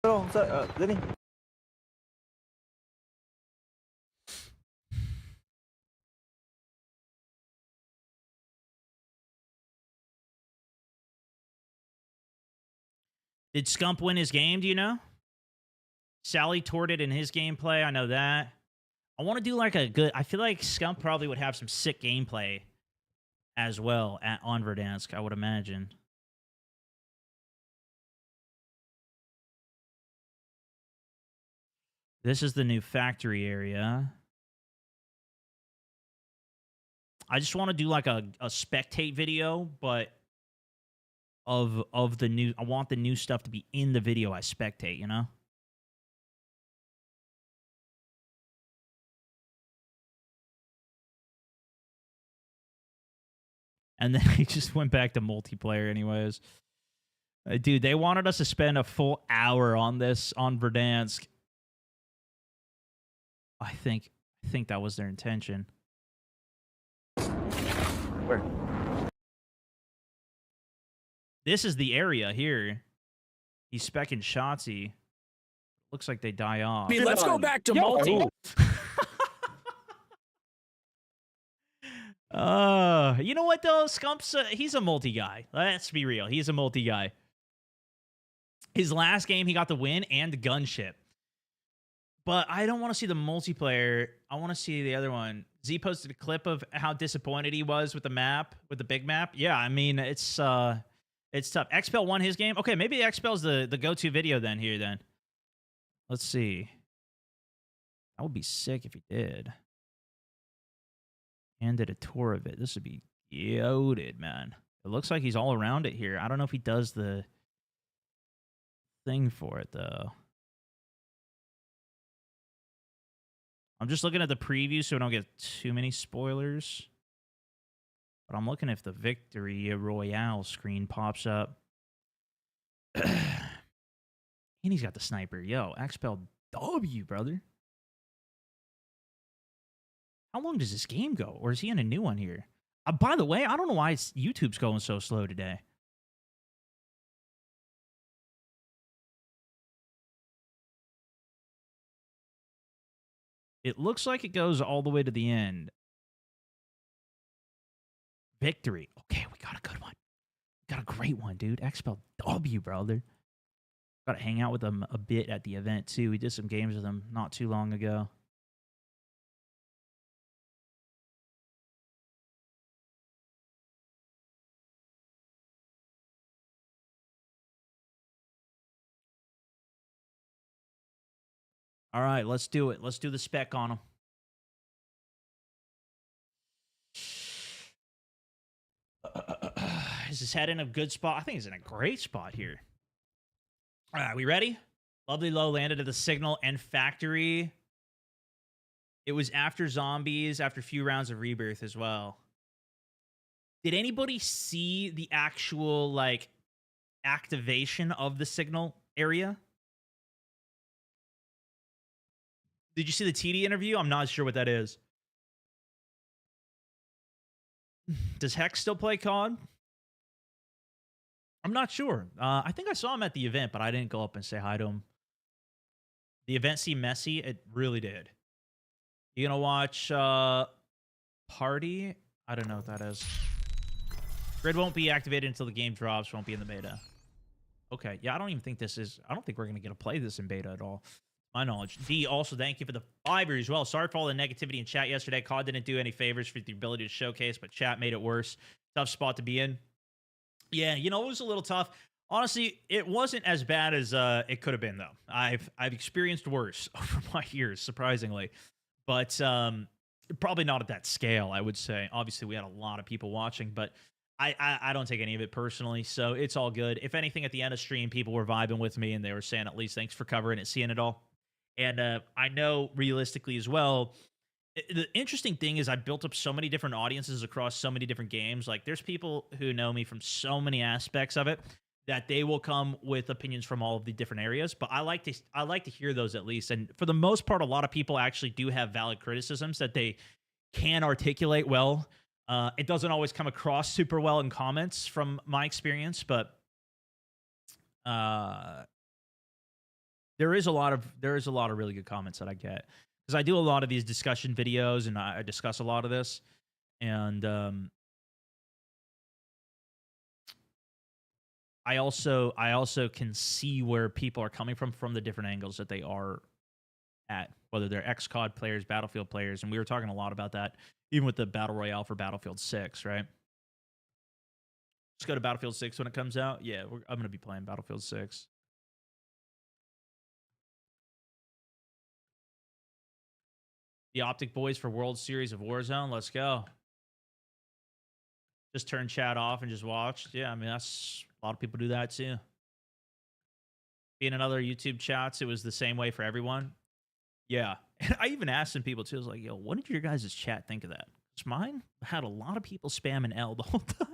on! Lenny. Did Scump win his game, do you know? Sally toured it in his gameplay, I know that. I want to do like a good... I feel like Scump probably would have some sick gameplay as well on Verdansk, I would imagine. This is the new factory area. I just want to do like a spectate video, but of the new... I want the new stuff to be in the video I spectate, you know? And then he just went back to multiplayer anyways. Dude, they wanted us to spend a full hour on this on Verdansk. I think that was their intention. Where? This is the area here. He's specking Shotzi. Looks like they die off. Let's go back to multi. You know what though? Scump's he's a multi guy. Let's be real. He's a multi guy. His last game, he got the win and the gunship. But I don't want to see the multiplayer. I want to see the other one. Z posted a clip of how disappointed he was with the map, with the big map. Yeah, I mean, it's tough. XPEL won his game. Okay, maybe XPEL's the go-to video then here then. Let's see. That would be sick if he did. And did a tour of it. This would be goated, man. It looks like he's all around it here. I don't know if he does the thing for it, though. I'm just looking at the preview so we don't get too many spoilers. But I'm looking if the Victory Royale screen pops up. And he's got the sniper. Yo, XPEL W, brother. How long does this game go? Or is he in a new one here? By the way, I don't know why YouTube's going so slow today. It looks like it goes all the way to the end. Victory. Okay, we got a good one. Got a great one, dude. Expel W, brother. Got to hang out with them a bit at the event, too. We did some games with them not too long ago. All right, let's do it. Let's do the spec on them. Is his head in a good spot? I think he's in a great spot here. All right, we ready? Lovely Low landed at the Signal and Factory. It was after Zombies, after a few rounds of Rebirth as well. Did anybody see the actual, like, activation of the Signal area? Did you see the TD interview? I'm not sure what that is. Does Hex still play COD? I'm not sure. I think I saw him at the event, but I didn't go up and say hi to him. The event seemed messy. It really did. You gonna watch Party? I don't know what that is. Grid won't be activated until the game drops. Won't be in the beta. Okay. Yeah, I don't even think this is... I don't think we're going to get to play this in beta at all. My knowledge. D, also thank you for the fiver as well. Sorry for all the negativity in chat yesterday. COD didn't do any favors for the ability to showcase, but chat made it worse. Tough spot to be in. Yeah, you know, it was a little tough. Honestly, it wasn't as bad as it could have been, though. I've experienced worse over my years, surprisingly. But probably not at that scale, I would say. Obviously, we had a lot of people watching, but I don't take any of it personally, so it's all good. If anything, at the end of stream, people were vibing with me, and they were saying, at least, thanks for covering it, seeing it all. And I know, realistically as well, the interesting thing is I built up so many different audiences across so many different games. Like, there's people who know me from so many aspects of it that they will come with opinions from all of the different areas. But I like to hear those at least. And for the most part, a lot of people actually do have valid criticisms that they can articulate well. It doesn't always come across super well in comments from my experience, but there is a lot of really good comments that I get, because I do a lot of these discussion videos and I discuss a lot of this, and I also can see where people are coming from the different angles that they are at, whether they're ex-COD players, Battlefield players, and we were talking a lot about that, even with the Battle Royale for Battlefield 6, right? Let's go to Battlefield 6 when it comes out. Yeah, I'm going to be playing Battlefield 6. The Optic Boys for World Series of Warzone. Let's go. Just turn chat off and just watch. Yeah, I mean, that's a lot of people do that too. In another YouTube chats, it was the same way for everyone. Yeah. And I even asked some people too. I was like, yo, what did your guys' chat think of that? Because mine had a lot of people spamming L the whole time.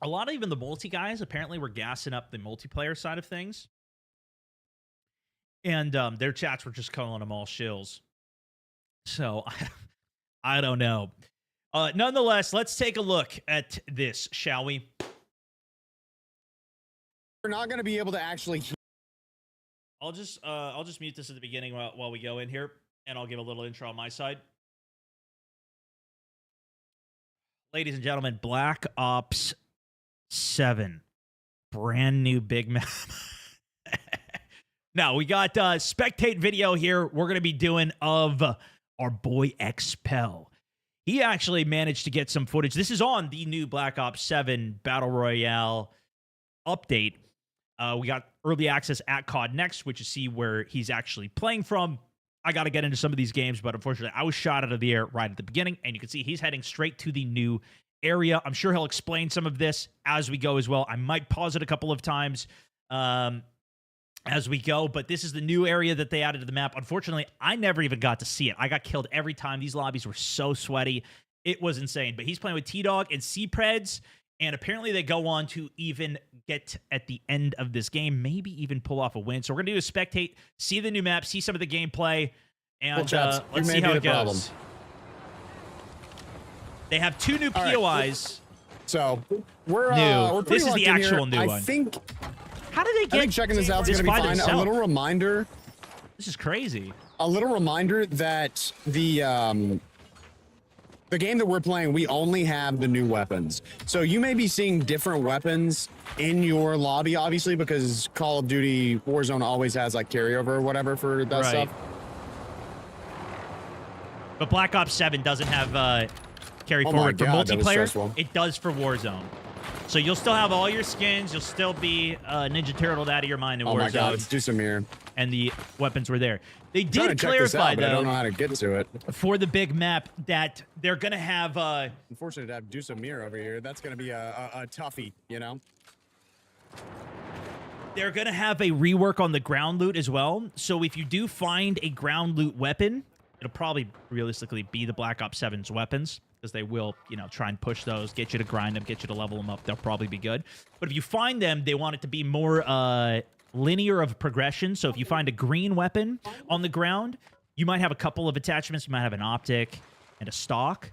A lot of even the multi guys apparently were gassing up the multiplayer side of things. And their chats were just calling them all shills. So, I don't know. Nonetheless, let's take a look at this, shall we? We're not going to be able to actually... I'll just mute this at the beginning while we go in here, and I'll give a little intro on my side. Ladies and gentlemen, Black Ops 7. Brand new big map. Now, we got Spectate video here we're going to be doing of our boy Expel. He actually managed to get some footage. This is on the new Black Ops 7 Battle Royale update. We got early access at COD Next, which is see where he's actually playing from. I got to get into some of these games, but unfortunately, I was shot out of the air right at the beginning, and you can see he's heading straight to the new area. I'm sure he'll explain some of this as we go as well. I might pause it a couple of times as we go, but this is the new area that they added to the map. Unfortunately, I never even got to see it. I got killed every time. These lobbies were so sweaty. It was insane. But he's playing with T-Dog and C-Preds, and apparently they go on to even get at the end of this game, maybe even pull off a win. So we're going to do a spectate, see the new map, see some of the gameplay, and let's see how it goes. They have 2 new POIs. So we're New. we're pretty This is the locked in here. actual new I one. think How did they I get think checking this out is this gonna be by fine. A themselves? little reminder. This is crazy. A little reminder that the game that we're playing, we only have the new weapons. So you may be seeing different weapons in your lobby, obviously, because Call of Duty Warzone always has like carryover or whatever for that Right. stuff. But Black Ops 7 doesn't have carry Oh my forward for God, that was multiplayer. stressful. It does for Warzone. So you'll still have all your skins. You'll still be Ninja Turtled out of your mind in Oh my God, Warzone. it's Dusamir. And the weapons were there. They I'm trying did to check this clarify, out, but I don't know though, how to get to it. for the big map that they're going to have... Unfortunate to have Dusamir over here. That's going to be a toughie, you know? They're going to have a rework on the ground loot as well. So if you do find a ground loot weapon, it'll probably realistically be the Black Ops 7's weapons, because they will, you know, try and push those, get you to grind them, get you to level them up. They'll probably be good. But if you find them, they want it to be more linear of progression. So if you find a green weapon on the ground, you might have a couple of attachments. You might have an optic and a stock.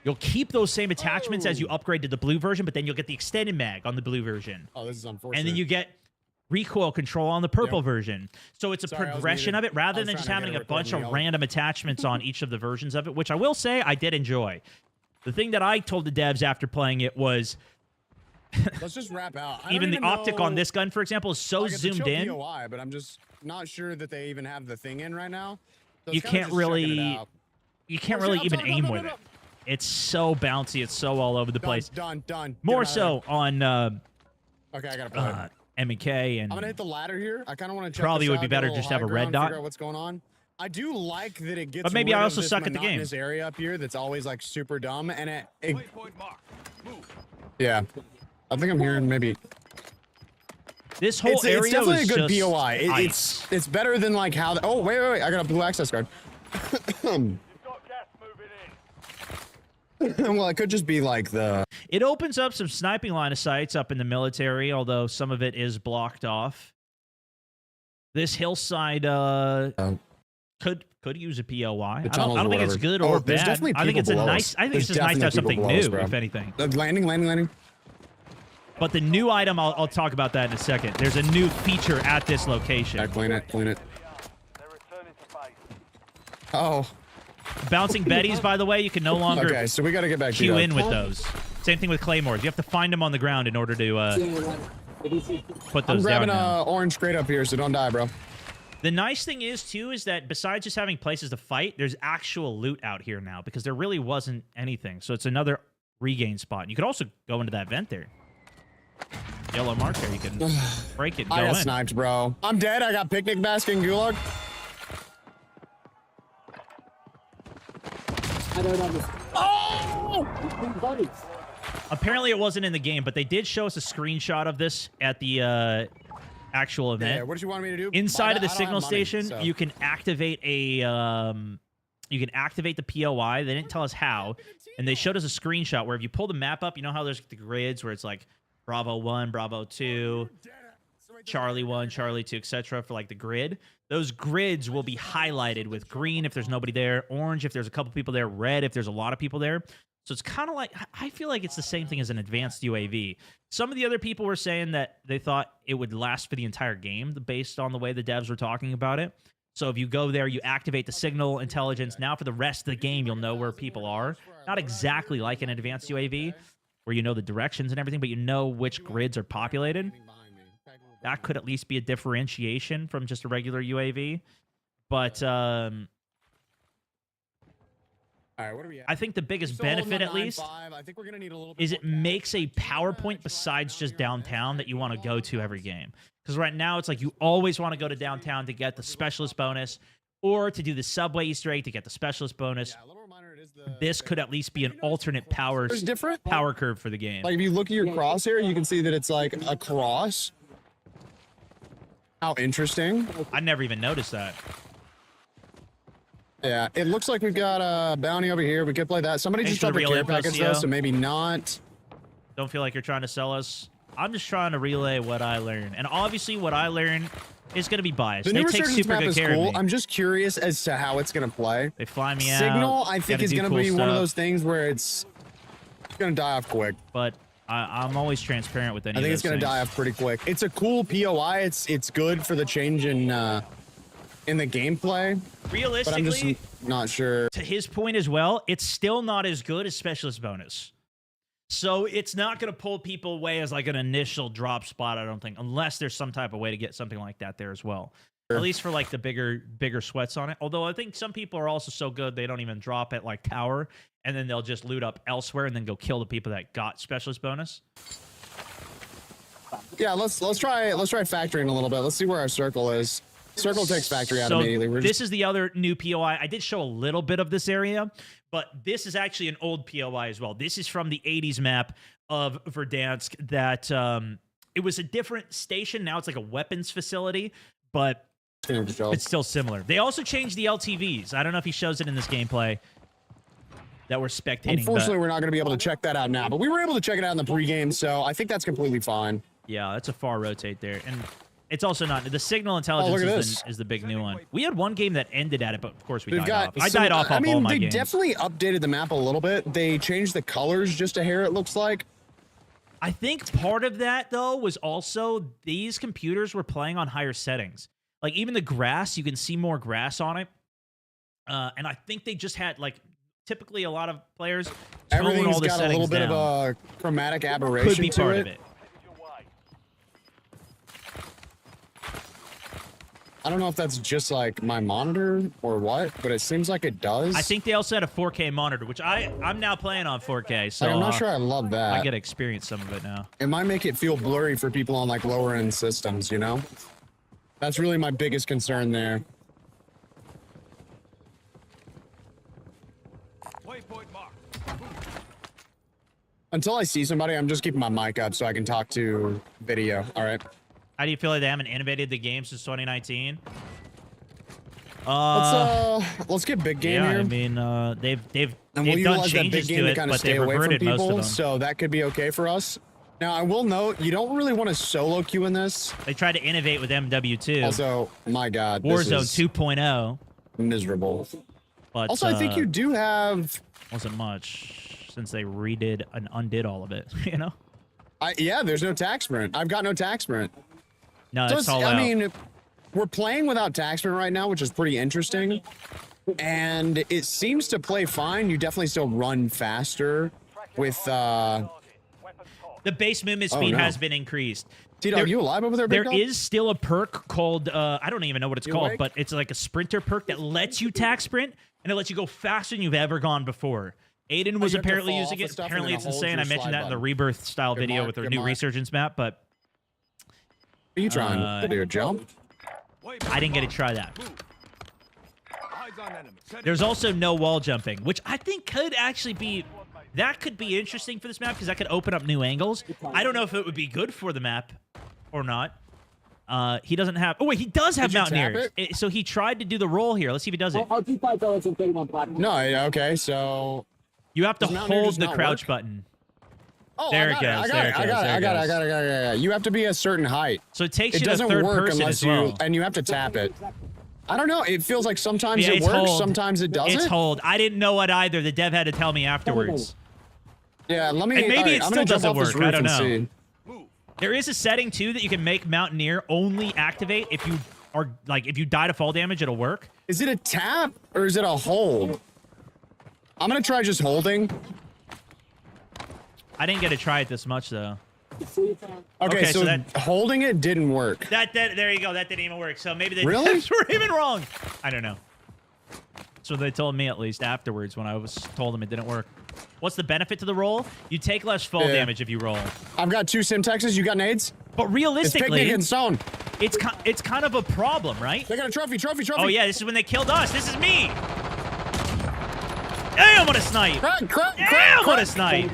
You'll keep those same attachments as you upgrade to the blue version, but then you'll get the extended mag on the blue version. Oh, this is unfortunate. And then you get recoil control on the purple Yep. version. So it's a Sorry, I was progression muted. of it rather I was than just trying to having get a a report bunch from of yellow. random attachments on each of the versions of it, which I will say I did enjoy. The thing that I told the devs after playing it was Let's just wrap out. I don't even the optic on know- this gun, for example, is so like, it's a zoomed chill in. POI, but I'm just not sure that they even have the thing in right now. So You it's kinda can't just checking it really- out. You can't Oh, shit, really I'm even sorry, aim no, with no, it. no. It's so bouncy. It's so all over the place. Done. Get More him out of so on there. Okay, I gotta play. M&K I'm and gonna hit the ladder here. I kind of want to check. Probably this would out, be get better little just have a high red ground, dot. Figure out what's going on. I do like that it gets. But maybe I rid of also this suck at the game. monotonous area up here that's always like super dumb, and it Waypoint mark. Move. yeah. I think I'm hearing maybe. this whole It's area definitely a was good just POI. ice. It's better than like how. Oh wait! I got a blue access card. You've got gas moving in. Well, it could just be like the. It opens up some sniping line of sights up in the military, although some of it is blocked off. This hillside could use a POI. I don't tunnels or think it's whatever. good Oh, or there's bad. definitely I think people it's a below nice. us. I think There's it's just nice to have definitely something people new, below us, bro. if anything. Landing. But the new item, I'll talk about that in a second. There's a new feature at this location. Yeah, clean it. They're returning to base. Oh, Bouncing Betties, by the way, you can no longer okay. So we got to get back to queue you. in with those. Same thing with claymores. You have to find them on the ground in order to put I'm those down. grabbing now. a orange crate up here, so don't die, bro. The nice thing is, too, is that besides just having places to fight, there's actual loot out here now because there really wasn't anything. So it's another regain spot. And you could also go into that vent there. Yellow mark there. You can break it and go I got in. sniped, bro. I'm dead. I got picnic basket and gulag. I don't understand. Oh! Buddies. Apparently, it wasn't in the game, but they did show us a screenshot of this at the actual event. Yeah, what did you want me to do? Inside of the I don't have signal money, station, so- you can activate a you can activate the POI. They didn't tell us how, and they showed us a screenshot where if you pull the map up, you know how there's the grids where it's like Bravo 1, Bravo 2, Charlie 1, Charlie 2, etc. for like the grid. Those grids will be highlighted with green if there's nobody there, orange if there's a couple people there, red if there's a lot of people there. So it's kind of like, I feel like it's the same thing as an advanced UAV. Some of the other people were saying that they thought it would last for the entire game based on the way the devs were talking about it. So if you go there, you activate the signal intelligence. Now for the rest of the game, you'll know where people are. Not exactly like an advanced UAV where you know the directions and everything, but you know which grids are populated. That could at least be a differentiation from just a regular UAV. But All right, what are we at? I think the biggest Still holding benefit, up at least, 9.5. I think we're gonna need a little bit is it more cash. makes a PowerPoint besides just downtown that you want to go to every game. Because right now, it's like you always want to go to downtown to get the specialist bonus or to do the subway Easter egg to get the specialist bonus. Yeah, a little reminder, it is the- This could at least be an alternate power There's different curve for the game. Like if you look at your crosshair, you can see that it's like a cross. How interesting. I never even noticed that. Yeah, it looks like we've got a bounty over here. We could play that. Somebody Thanks just for the dropped a real care info, package though, CO. so maybe not. Don't feel like you're trying to sell us. I'm just trying to relay what I learned. And obviously, what I learned is going to be biased. The They new take Resurgence super map good is care cool. of me. I'm just curious as to how it's gonna play. They fly me out. Signal, I think, gotta is do gonna cool be one of stuff. those things where it's It's gonna die off quick. but I'm always transparent with any I of think those it's gonna things. die off pretty quick. It's a cool POI. It's good for the change in the gameplay. But I'm Realistically, just not sure. to his point as well, it's still not as good as Specialist Bonus. So it's not going to pull people away as like an initial drop spot, I don't think, unless there's some type of way to get something like that there as well. At least for like the bigger sweats on it. Although I think some people are also so good they don't even drop at like tower, and then they'll just loot up elsewhere and then go kill the people that got Specialist Bonus. Yeah, let's try factoring a little bit. Let's see where our circle is. Circle takes factory out So immediately. We're this is the other new POI. I did show a little bit of this area, but this is actually an old POI as well. This is from the 80s map of Verdansk that it was a different station. Now it's like a weapons facility, but it's still similar. They also changed the LTVs. I don't know if he shows it in this gameplay that we're spectating. Unfortunately, we're not going to be able to check that out now, but we were able to check it out in the pregame, so I think that's completely fine. Yeah, that's a far rotate there. And it's also not... The signal intelligence is the big new one. We had one game that ended at it, but of course we died off. I died off all my games. They definitely updated the map a little bit. They changed the colors just a hair, it looks like. I think part of that, though, was also these computers were playing on higher settings. Like, even the grass, you can see more grass on it. And I think they just had, like, typically a lot of players tone Everything's all the got a settings little bit down. of a chromatic aberration Could be to part it. of it. I don't know if that's just like my monitor or what, but it seems like it does. I think they also had a 4K monitor, which I'm now playing on 4K, so Like, I'm not sure I love that. I get to experience some of it now. It might make it feel blurry for people on like lower end systems, you know? That's really my biggest concern there. Waypoint mark. Until I see somebody, I'm just keeping my mic up so I can talk to video. All right. How do you feel like they haven't innovated the game since 2019? Let's get big game yeah, here. I mean, they've And we'll done utilize that changes big game to to it, kind of but stay they've away from reverted most of people, them. so that could be okay for us. Now, I will note, you don't really want to solo queue in this. They tried to innovate with MW2. Also, my God, this Warzone is 2.0. miserable. But Also, I think you do have... wasn't much since they redid and undid all of it, you know? yeah, there's no tax sprint. I've got no tax sprint. No, So it's all out. I mean, we're playing without tax sprint right now, which is pretty interesting. And it seems to play fine. You definitely still run faster with... the base movement speed no. has been increased. Tito, are you alive over there, big There dog? is still a perk called, I don't even know what it's You called, awake? but it's like a sprinter perk that lets you tax sprint, and it lets you go faster than you've ever gone before. Aiden was you have to apparently fall using off of it. stuff and Apparently then it's hold insane. your I mentioned slide that in the button. Rebirth style Good video mark, with their good new mark. Resurgence map, but Are you trying to do? Jump? I didn't get to try that. Eyes on enemy. There's also no wall jumping, which I think could actually be... That could be interesting for this map, because that could open up new angles. I don't know if it would be good for the map or not. He doesn't have... Oh, wait, he does have Did you tap Mountaineers. So he tried to do the roll here. Let's see if he does it. I'll keep my thoughts and take one platform. No, okay, so... You have to Does Mountaineer hold just the not crouch work? button. Oh, There I it got goes, I there it got it. goes, there it goes. I got it. You have to be a certain height. So it takes It you to doesn't third work person unless as well. you... And you have to tap it. I don't know. It feels like sometimes Yeah, it it's works, hold. sometimes it doesn't. It's hold. I didn't know it either. The dev had to tell me afterwards. Yeah, let me... And maybe all right, it I'm still gonna jump doesn't off this work. I roof don't and know. see. There is a setting too that you can make Mountaineer only activate if you are like if you die to fall damage, it'll work. Is it a tap or is it a hold? I'm gonna try just holding. I didn't get to try it this much though. Okay, so that- holding it didn't work. That there you go. That didn't even work. So maybe the Really? devs were even wrong. I don't know. So they told me at least afterwards when I was told them it didn't work. What's the benefit to the roll? You take less fall Yeah. damage if you roll. I've got 2 Simtexes. You got nades? But It's realistically, picnic and stone. it's kind of a problem, right? They got a trophy. Oh yeah, this is when they killed us. This is me. Damn, what a snipe! Damn, what a snipe!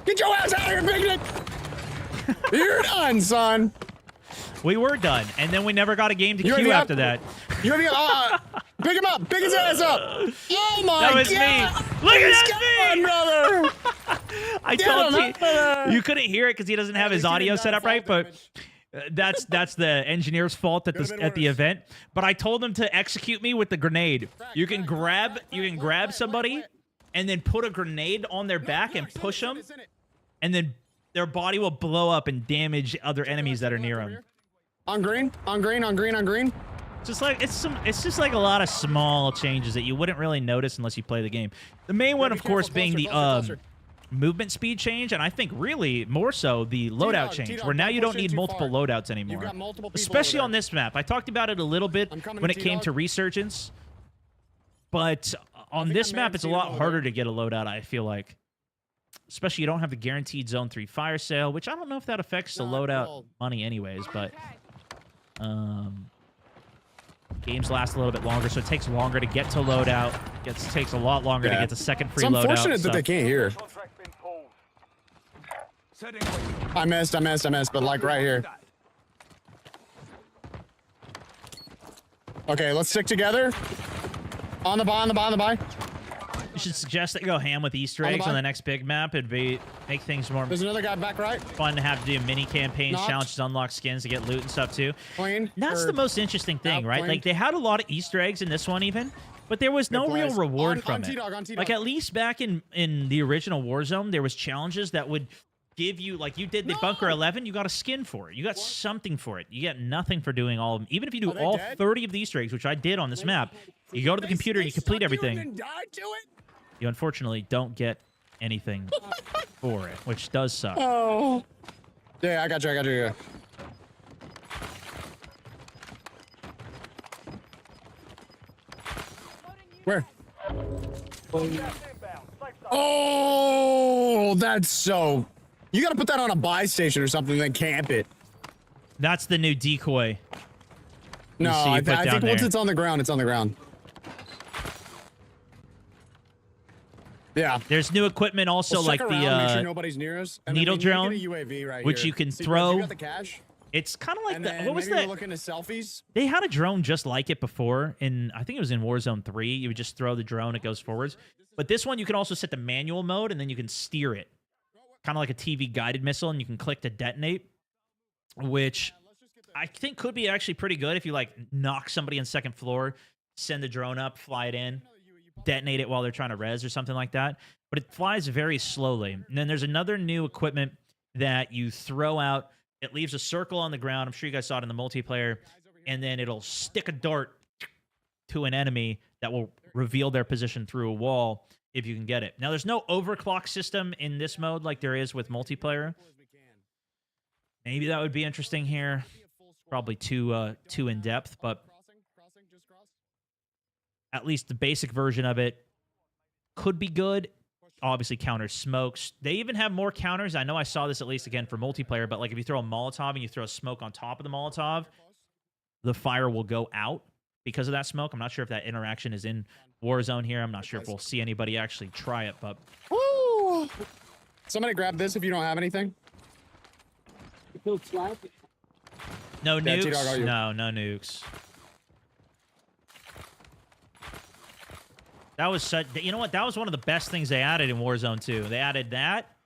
Get your ass out of here, picnic! You're done, son. We were done, and then we never got a game to You queue have after that. You have pick him up. Pick his ass up. Oh my That was God. me. Look at He's that, gone, me. brother. I Get told him you, out there. you couldn't hear it because he doesn't have his least he audio didn't set die up to fall right, but that's the engineer's fault at Could've the been at the worse. event. But I told him to execute me with the grenade. You can grab somebody and then put a grenade on their back and It's in it, push it's in them, it, it's in it. and then their body will blow up and damage other enemies that are near them. On green, on green, on green, on green. Just like it's just like a lot of small changes that you wouldn't really notice unless you play the game. The main one, be of course, careful, being closer, the closer. movement speed change, and I think really more so the loadout change, T-Dog, where now don't you push don't in need too multiple far. loadouts anymore. You've got multiple people Especially over on there. this map. I talked about it a little bit I'm coming when to it came T-Dog. to Resurgence, but on think this I may map have it's a seen lot one harder there. to get a loadout, I feel like. Especially you don't have the guaranteed Zone 3 fire sale, which I don't know if that affects the Nah, loadout well- money anyways, but games last a little bit longer, so it takes longer to get to loadout. Takes a lot longer to Yeah. get to second free It's loadout. unfortunate that they can't hear. Contract's been pulled. Setting waypoint. I missed, but like right here. Okay, let's stick together. On the buy, on the buy, on the buy. You should suggest that you go ham with Easter On the eggs on buy. the next big map. It'd make things more There's another guy back right. fun to have to do mini campaigns, Knocked. challenges, unlock skins to get loot and stuff too. Clean. That's Or- the most interesting thing, right? clean. Like they had a lot of Easter eggs in this one even, but there was no Good real plays. reward On from T-Dog, on it. T-Dog. Like at least back in the original Warzone, there was challenges that would give you, like you did the Bunker 11, you got a skin for it. You got something for it. You get nothing for doing all of them. Even if you do Are they all dead? 30 of the Easter eggs, which I did on this map, you go to the computer and you complete everything. And died to it? You unfortunately don't get anything for it, which does suck. Oh. Yeah, I got you. Yeah. Where? Gas inbound. Safe zone. Oh, that's so. You got to put that on a buy station or something, then camp it. That's the new decoy. No, see you I put think down once there. it's on the ground, it's on the ground. Yeah. There's new equipment also, Let's like check around, make sure the nobody's near us. And needle then we drone, need to get a UAV right which here. you can See, throw. You got the cash? it's kind of like And the then what was maybe we're that? looking at selfies. They had a drone just like it before in, I think it was in Warzone 3. You would just throw the drone, it goes forwards. But this one you can also set the manual mode and then you can steer it. Kind of like a TV guided missile, and you can click to detonate, which I think could be actually pretty good if you like knock somebody in second floor, send the drone up, fly it in, detonate it while they're trying to res or something like that. But it flies very slowly. And then there's another new equipment that you throw out. It leaves a circle on the ground. I'm sure you guys saw it in the multiplayer. And then it'll stick a dart to an enemy that will reveal their position through a wall if you can get it. Now, there's no overclock system in this mode like there is with multiplayer. Maybe that would be interesting here. Probably too in depth, but at least the basic version of it could be good. Obviously, counters smokes. They even have more counters. I know I saw this at least again for multiplayer, but like if you throw a Molotov and you throw a smoke on top of the Molotov, the fire will go out because of that smoke. I'm not sure if that interaction is in Warzone here. I'm not sure if we'll see anybody actually try it, but Woo! Somebody grab this if you don't have anything. no Yeah, nukes. T-Dog, are you? No nukes. That was such. You know what? That was one of the best things they added in Warzone 2. They added that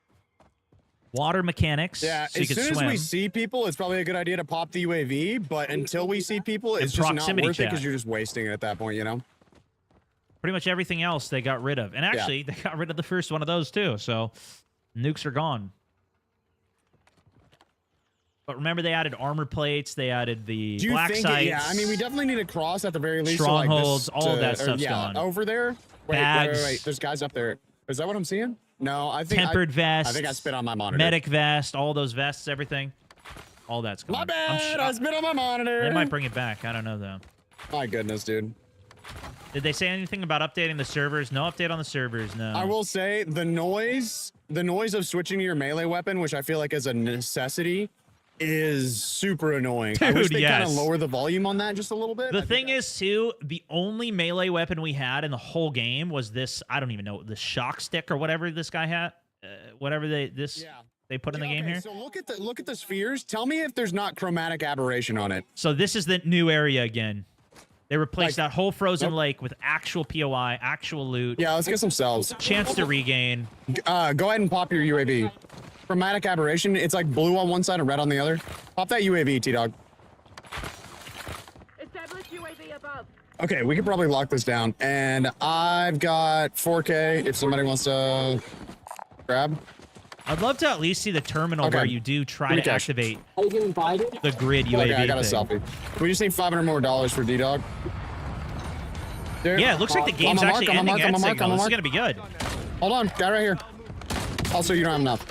water mechanics. Yeah, so you as could soon swim. as we see people, it's probably a good idea to pop the UAV, but until we see people, it's And just not proximity worth it chat. because you're just wasting it at that point, you know? Pretty much everything else they got rid of. And actually, they got rid of the first one of those too. So nukes are gone. But remember, they added armor plates. They added the Do you black think? sites. Yeah, I mean, we definitely need a cross at the very least. Strongholds, so all like of that stuff's yeah, gone. Over there. Wait, Bags. wait. There's guys up there. Is that what I'm seeing? No, I think Tempered I vests. think I spit on my monitor. Medic vest. All those vests, everything. All that's gone. My I'm bad. I spit on my monitor. They might bring it back. I don't know though. My goodness, dude. Did they say anything about updating the servers? No update on the servers. No. I will say the noise of switching to your melee weapon, which I feel like is a necessity, is super annoying. I wish Dude, they kind of yes. lower the volume on that just a little bit. The thing is, too, the only melee weapon we had in the whole game was this. I don't even know the shock stick or whatever this guy had. Whatever they put in the game Okay, here. So look at the spheres. Tell me if there's not chromatic aberration on it. So this is the new area again. They replaced Like- that whole frozen Nope. lake with actual POI, actual loot, Yeah, let's get some cells. chance to regain. Go ahead and pop your UAV. Chromatic aberration. It's like blue on one side and red on the other. Pop that UAV, T-Dog. Establish UAV above. Okay, we could probably lock this down. And I've got 4K if somebody wants to grab. I'd love to at least see the terminal Okay. where you do try Give me to cash. activate Are you getting invited? the grid UAV Okay, I got a thing. selfie. We just need $500 more for D-Dog. Dude, Yeah, it looks like the game's I'm a actually mark, I'm a ending mark, at I'm a mark, I'm a signal. This is mark. gonna be good. Hold on, guy right here. Also, you don't have enough.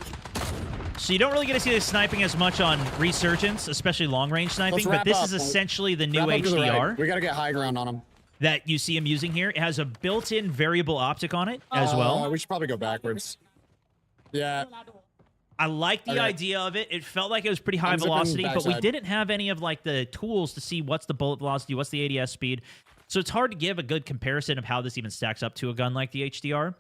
So you don't really get to see the sniping as much on Resurgence, especially long-range sniping, but wrap this up. is essentially the new Wrap up to the right. HDR We gotta get high ground on him. that you see him using here. It has a built-in variable optic on it as well. We should probably go backwards. Yeah. I like the Okay. idea of it. It felt like it was pretty high I'm zipping velocity, but we backside. didn't have any of like the tools to see what's the bullet velocity, what's the ADS speed. So it's hard to give a good comparison of how this even stacks up to a gun like the HDR.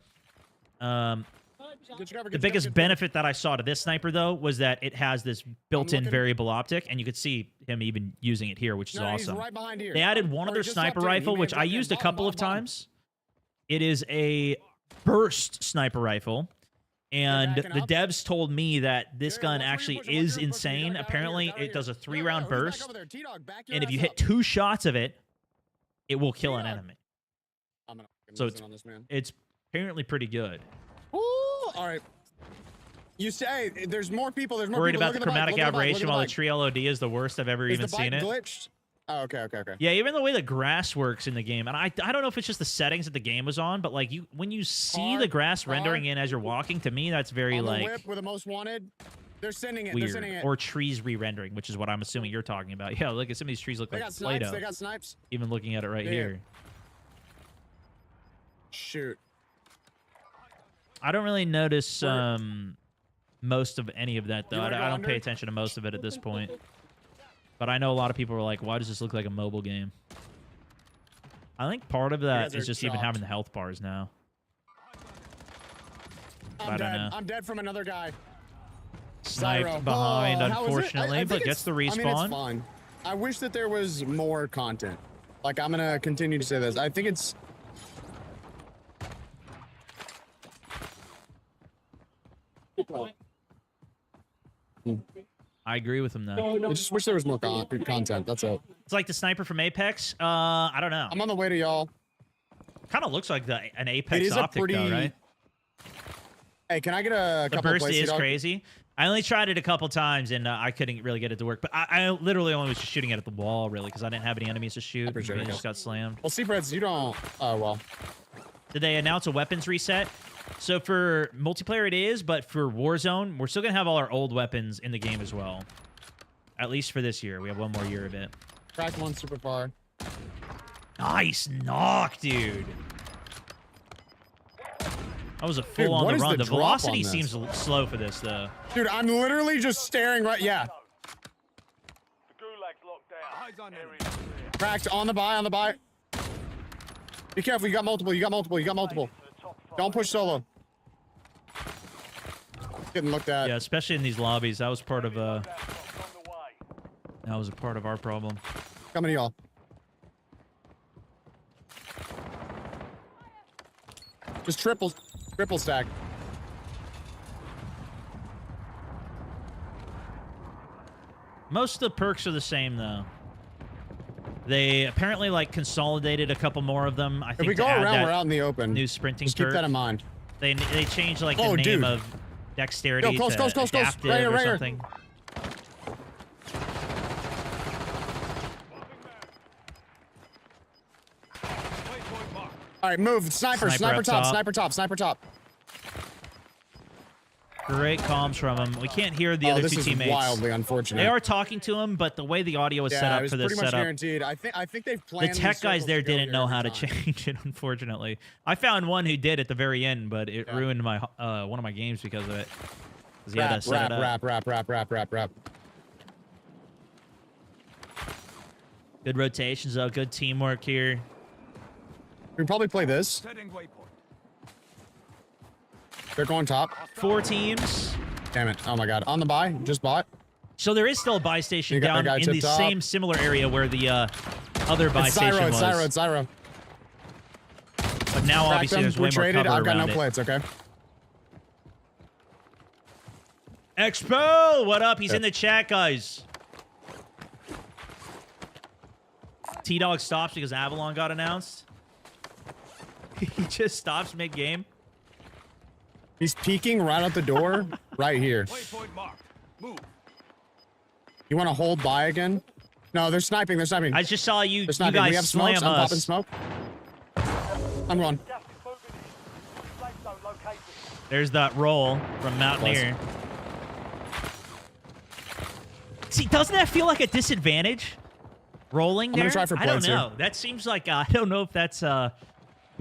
The biggest benefit that I saw to this sniper, though, was that it has this built-in looking. variable optic, and you could see him even using it here, which is No, he's awesome. right behind here. They added one Or other he just sniper dropped in. He rifle, may which have I dropped in. used a Bottom, couple of bottom. times. It is a burst sniper rifle. And backing the up. devs told me that this Jared, gun watch where you're actually pushing, watch is where you're pushing. insane. Get out Apparently, here, it does a Get out 3-round here. Who's back burst. over there? T-Dog, back your And if ass you up. hit 2 shots of it, it will kill an T-Dog. enemy. I'm gonna So lose it's- it on this man. It's apparently pretty good. Ooh, all right. You say there's more people. There's more Worried people. about the Look at chromatic bike, look at the bike, aberration look at while the the tree LOD is the worst I've ever bike. even Is the bike seen it. glitched? Oh, okay. Yeah, even the way the grass works in the game, and I don't know if it's just the settings that the game was on, but like when you see the grass rendering in as you're walking, to me that's very On the like whip with the most wanted. They're sending it. They're weird. sending it. Or trees re-rendering, which is what I'm assuming you're talking about. Yeah, look at some of these trees look They like got snipes. Play-Doh. They got snipes. Even looking at it right Yeah. here. Shoot. I don't really notice most of any of that though. You I wanna go don't under? pay attention to most of it at this point. But I know a lot of people are like, why does this look like a mobile game? I think part of that guys is are just even chopped. having the health bars now. I I'm don't dead. know. I'm dead from another guy. Sniped Zyro. behind, Oh, how is it? unfortunately, I but think gets the it's- respawn. I mean, it's fine. I wish that there was more content. Like, I'm gonna continue to say this. I think it's... I agree with him though. I just wish there was more content. That's it. It's like the sniper from Apex. I don't know. I'm on the way to y'all. Kind of looks like an It Apex is a optic pretty... though, right? Hey, can I get a The couple burst plays, is T-Dog? crazy. I only tried it a couple times and I couldn't really get it to work. But I literally only was just shooting it at the wall, really, because I didn't have any enemies to shoot. appreciate It it, just got slammed. Well, Seafreds, you don't... Oh, well. Did they announce a weapons reset? So for multiplayer it is, but for Warzone, we're still going to have all our old weapons in the game as well. At least for this year. We have one more year of it. Cracked one super far. Nice knock, dude. That was a full on what the is run. the The drop velocity on this? seems slow for this, though. Dude, I'm literally just staring right... Yeah. The Gulag's locked down. Eyes on Area clear. Cracked. On the buy, on the buy. Be careful. You got multiple. You got multiple. You got multiple. To the top five. Don't push solo. Getting looked at. Yeah, especially in these lobbies. That was part of Loadout drops on the way. that was a part of our problem. Coming to y'all. Just triple stack. Most of the perks are the same, though. They apparently like consolidated a couple more of them. I If think we to go add around, that we're out in the open. new sprinting Just keep perk. that in mind. They changed like the Oh, name dude. of dexterity Yo, close, to close, close, close. adaptive Right here, or right here. something. All right, move. Sniper, Sniper sniper up top, top. sniper top, sniper top. Great comms from him. We can't hear the Oh, other this two is teammates. wildly unfortunate. They are talking to him, but the way the audio is set yeah, up it was for this pretty much setup, guaranteed. I think they've the planned. tech these guys circles there to go didn't here know every how to time. change it. Unfortunately, I found one who did at the very end, but it Yeah. ruined my one of my games because of it. 'Cause he had to Rap, set rap, it up. rap. Good rotations, though. Good teamwork here. We can probably play this. Setting waypoint. They're going top. 4 teams. Damn it. Oh my god. On the buy. Just bought. So there is still a buy station You got down the guy in tip the top. same similar area where the other buy It's station Zyro, it's was. Zyro, it's Zyro. But now Cracked obviously them. there's We way more traded. cover I've got around no it. plates, okay? Expo, what up? He's Yeah. in the chat, guys. T-Dog stops because Avalon got announced. He just stops mid-game. He's peeking right out the door, right here. Waypoint marked. Move. You want to hold by again? No, they're sniping. They're sniping. I just saw you, They're you sniping. We guys have slam smokes. I'm popping us. smoke. I'm going. Gas is moving in. Safe zone located. There's that roll from Mountaineer. See, doesn't that feel like a disadvantage? Rolling I'm there? gonna try for I don't plates here. know. That seems like, I don't know if that's, I'm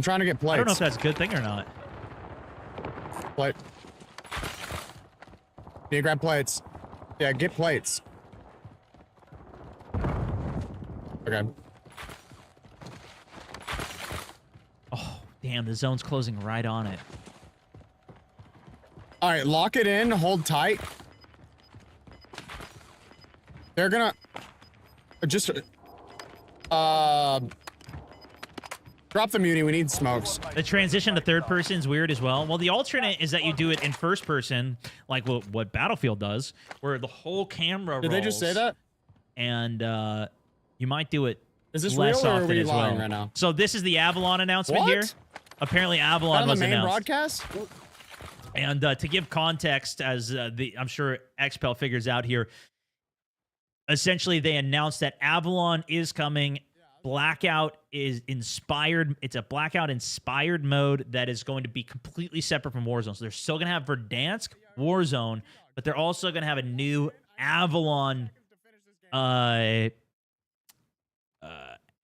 trying to get plates. I don't know if that's a good thing or not. Plate. Need to grab plates. Yeah, get plates. Okay. Oh, damn, the zone's closing right on it. All right, lock it in. Hold tight. They're gonna just drop the muni. We need smokes. The transition to third person is weird as well. Well, the alternate is that you do it in first person, like what Battlefield does, where the whole camera Did they just say that? And you might do it Is this less real or are often we as lying well. right now? So this is the Avalon announcement What? here. Apparently Is that Avalon on the was main announced. broadcast? And to give context, as I'm sure XPEL figures out here, essentially they announced that Avalon is coming. Blackout is inspired. It's a Blackout inspired mode that is going to be completely separate from Warzone. So they're still going to have Verdansk, Warzone, but they're also going to have a new Avalon,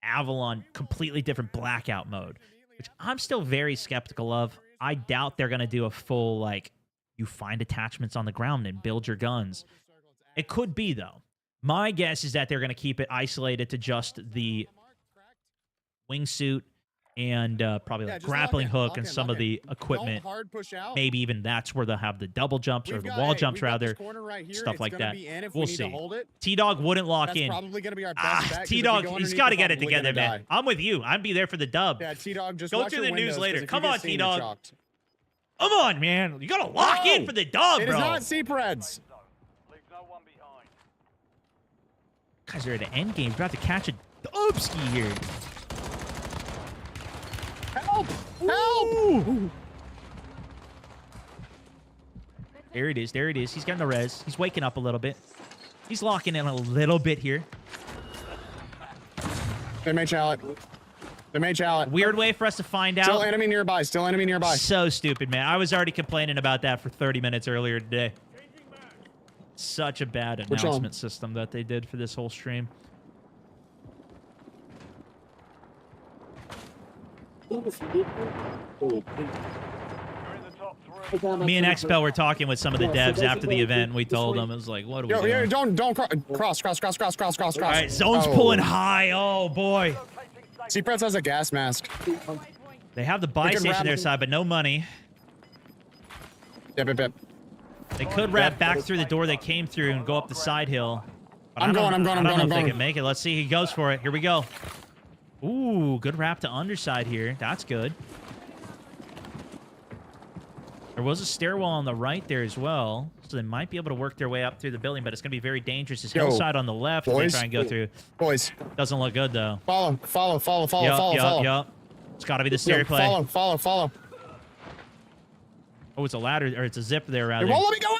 Avalon, completely different Blackout mode, which I'm still very skeptical of. I doubt they're going to do a full, like, you find attachments on the ground and build your guns. It could be, though. My guess is that they're going to keep it isolated to just the wingsuit and probably like just grappling lock in, hook lock and in, some lock of the in. equipment. Don't hard push out. Maybe even that's where they'll have the double jumps or We've the got- wall hey, jumps, we've got this rather. corner right here. Stuff It's like gonna that. be in if We'll we need see. to hold it. T-Dog wouldn't lock That's in. probably going to be our best bet. 'cause if we T-Dog, go he's underneath, got to we're get it probably together, gonna man. die. I'm with you. I'd be there for the dub. Yeah, T-Dog, just Go watch through your the news windows, later. 'cause if Come you get on, seen, you're T-Dog. chalked. Come on, man. You got to lock in for the dub, It bro. is not C-Preds. Leave no one behind. Guys are at an end game. We're about to catch a dubski here. Help! Help! There it is. There it is. He's getting the res. He's waking up a little bit. He's locking in a little bit here. They may chow it. They may chow it. Weird way for us to find Still out. enemy nearby. Still enemy nearby. So stupid, man. I was already complaining about that for 30 minutes earlier today. Such a bad Which one? announcement system that they did for this whole stream. You're in the top three. Me and XPEL were talking with some of the devs after the event. And we told them, it was like, what are we Yo, doing? don't cross. All right, zone's pulling high. Oh, boy. C-Preds has a gas mask. They have the buy could station wrap- their side, but no money. Yep. They could wrap back through the door they came through and go up the side hill. But I'm going. I don't know if they going. can make it. Let's see. He goes for it. Here we go. Ooh, good wrap to underside here. That's good. There was a stairwell on the right there as well, so they might be able to work their way up through the building, but it's going to be very dangerous. This Yo, hillside on the left, if they boys. try and go through. Boys, Doesn't look good, though. follow. Yup. It's got to be the stair play. Follow. Oh, it's a ladder, or it's a zip there, It rather. won't let me go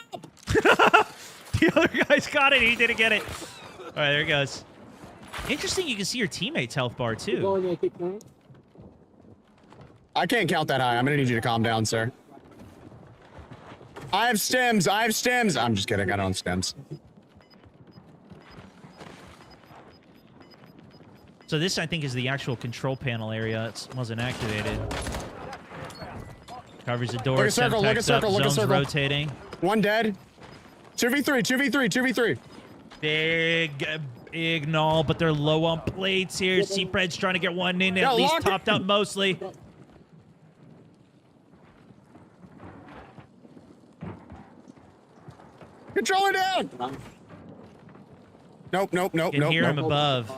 up. The other guy's got it. He didn't get it. All right, there it goes. Interesting, you can see your teammate's health bar, too. I can't count that high. I'm gonna need you to calm down, sir. I have stems. I'm just kidding. I don't have stems. So this, I think, is the actual control panel area. It wasn't activated. Covers the door. Look at circle, look at Semtex up, circle, look at zone's circle. rotating. One dead. 2v3. Big null, but they're low on plates here. C-Pred's trying to get one in, Yeah, at least lock it. topped up mostly. Controller down. Nope. You can hear him above.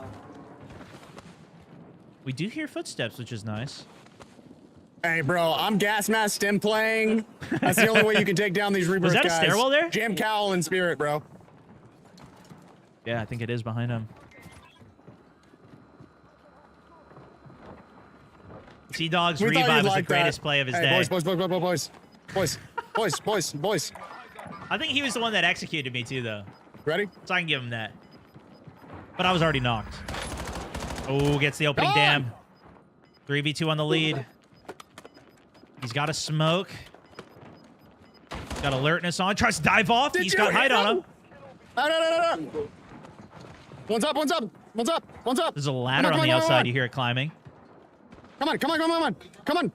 We do hear footsteps, which is nice. Hey, bro, I'm gas mask stem playing. That's the only way you can take down these rebirth Was that a guys. stairwell there? Jam cowl in spirit, bro. Yeah, I think it is behind him. T-Dog's We thought revive you'd was like the that. greatest play of his Hey, day. Boys. I think he was the one that executed me too, though. Ready? So I can give him that. But I was already knocked. Oh, gets the opening Come dam. 3v2 on the lead. He's got a smoke. Got alertness on. Tries to dive off. He's got height on him. No. One's up. There's a ladder Come on the come outside. You hear it climbing. Come on.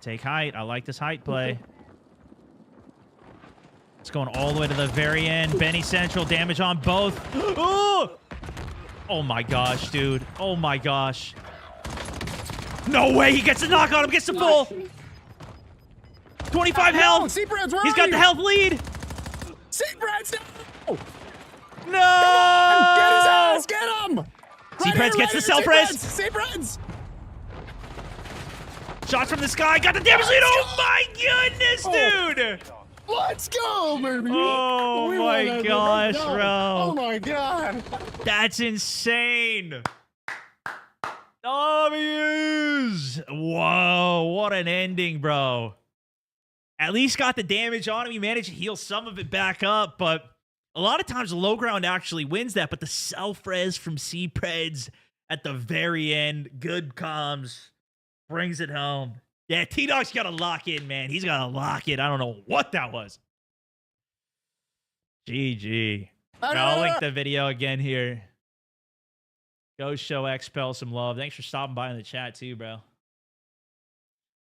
Take height. I like this height play. It's going all the way to the very end. Benny Central, damage on both. Oh my gosh, dude. Oh my gosh. No way. He gets a knock on him. Gets the full. 25 health. Seabreds, where He's are got you? the health lead. Seabreds, no! No. Get his ass! Get him! Seabreds gets the self-res. Seabreds! Shots from the sky. Got the damage lead. Oh my goodness, dude. Let's go, baby! Oh We my won that, gosh, baby. bro. Oh my god! That's insane. W's. Whoa, what an ending, bro. At least got the damage on him. He managed to heal some of it back up, but a lot of times low ground actually wins that, but the self-res from Seabreds at the very end, good comms, brings it home. Yeah, T-Dog's got to lock in, man. He's got to lock it. I don't know what that was. GG. I'll link the video again here. Go show XPEL some love. Thanks for stopping by in the chat too, bro.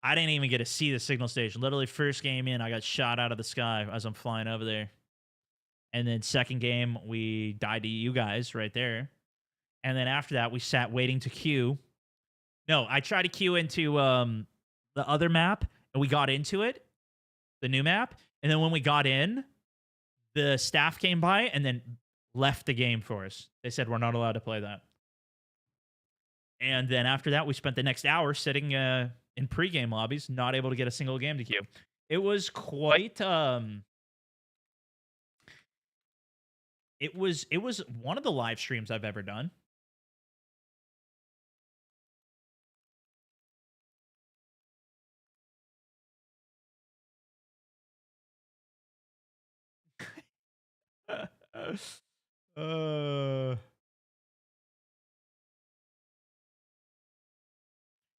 I didn't even get to see the signal station. Literally first game in, I got shot out of the sky as I'm flying over there. And then second game, we died to you guys right there. And then after that, we sat waiting to queue. No, I tried to queue into the other map, and we got into it, the new map. And then when we got in, the staff came by and then left the game for us. They said we're not allowed to play that. And then after that, we spent the next hour sitting in pregame lobbies, not able to get a single game to queue. It was quite it was one of the live streams I've ever done.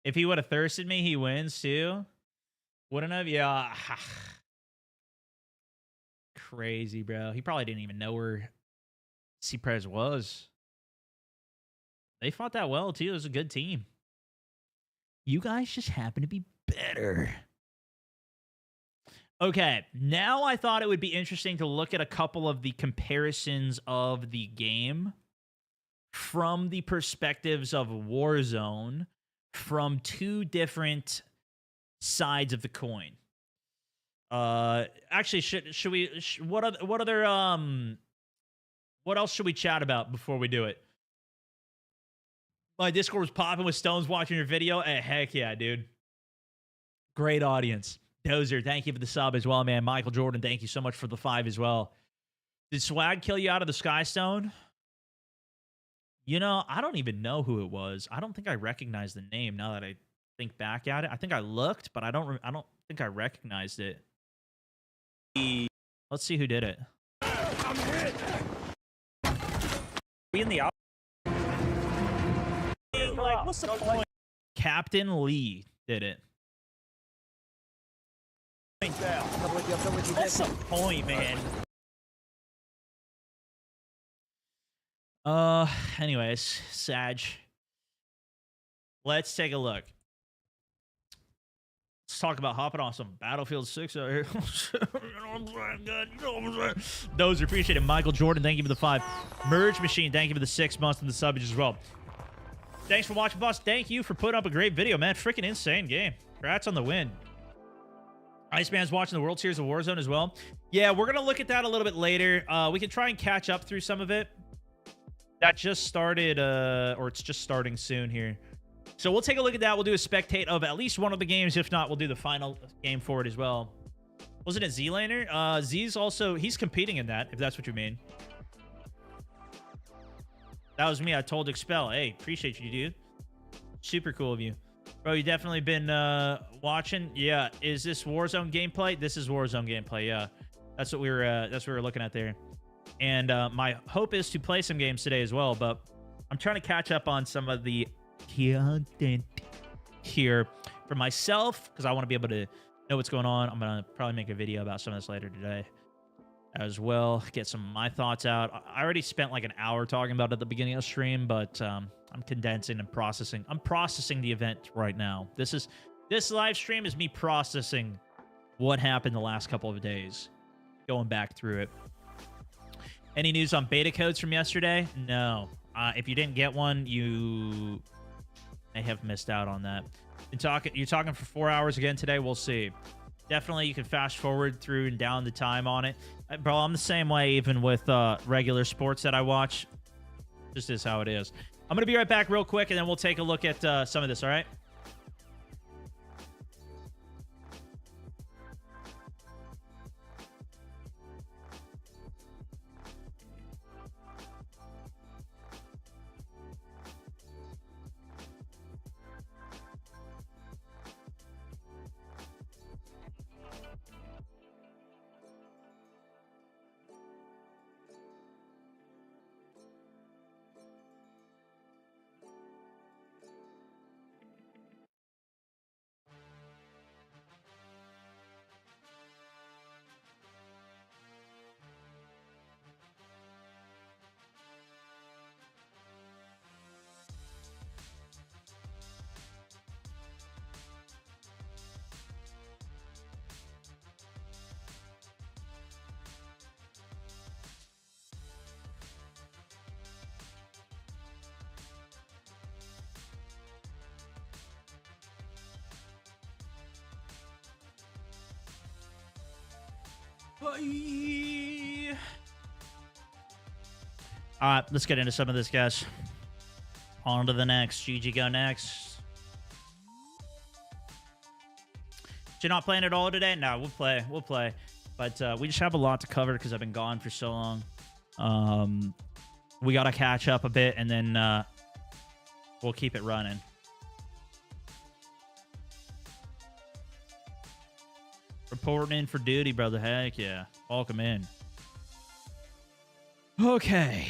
If he would have thirsted me, he wins too. Wouldn't have? Yeah. Crazy, bro. He probably didn't even know where C-Prez was. They fought that well too. It was a good team. You guys just happen to be better. Okay, now I thought it would be interesting to look at a couple of the comparisons of the game from the perspectives of Warzone from two different sides of the coin. Actually, should we? What else should we chat about before we do it? My Discord was popping with Stones watching your video. Heck yeah, dude! Great audience. Dozer, thank you for the sub as well, man. Michael Jordan, thank you so much for the 5 as well. Did Swag kill you out of the Sky Stone? You know, I don't even know who it was. I don't think I recognize the name now that I think back at it. I think I looked, but I don't think I recognized it. Let's see who did it. Be in the out. Like, what's the point? Captain Lee did it. What's the point, man? Anyways, Sag. Let's take a look. Let's talk about hopping on some Battlefield 6 out here. Those are appreciated. Michael Jordan, thank you for the 5. Merge Machine, thank you for the 6 months and the subbage as well. Thanks for watching, boss. Thank you for putting up a great video, man. Freaking insane game. Congrats on the win. Iceman's watching the World Series of Warzone as well. Yeah, we're going to look at that a little bit later. We can try and catch up through some of it. That just started, or it's just starting soon here. So we'll take a look at that. We'll do a spectate of at least one of the games. If not, we'll do the final game for it as well. Wasn't it Z-Laner? Z's also, he's competing in that, if that's what you mean. That was me. I told Expel, hey, appreciate you, dude. Super cool of you. Bro, you definitely been watching. Yeah, is this Warzone gameplay? This is Warzone gameplay, yeah. That's what we were looking at there. And my hope is to play some games today as well, but I'm trying to catch up on some of the content here for myself because I want to be able to know what's going on. I'm going to probably make a video about some of this later today as well, get some of my thoughts out. I already spent like an hour talking about it at the beginning of the stream, but I'm condensing and processing. I'm processing the event right now. This live stream is me processing what happened the last couple of days, going back through it. Any news on beta codes from yesterday? No. If you didn't get one, you may have missed out on that. You're talking for 4 hours again today? We'll see. Definitely, you can fast forward through and down the time on it. Bro, I'm the same way even with regular sports that I watch. Just is how it is. I'm going to be right back real quick, and then we'll take a look at some of this, all right? Bye. All right, let's get into some of this, guys. On to the next. GG go next. You're not playing at all today? No, we'll play. We'll play. But we just have a lot to cover because I've been gone for so long. We got to catch up a bit, and then we'll keep it running. Reporting in for duty, brother. Heck yeah. Welcome in. Okay.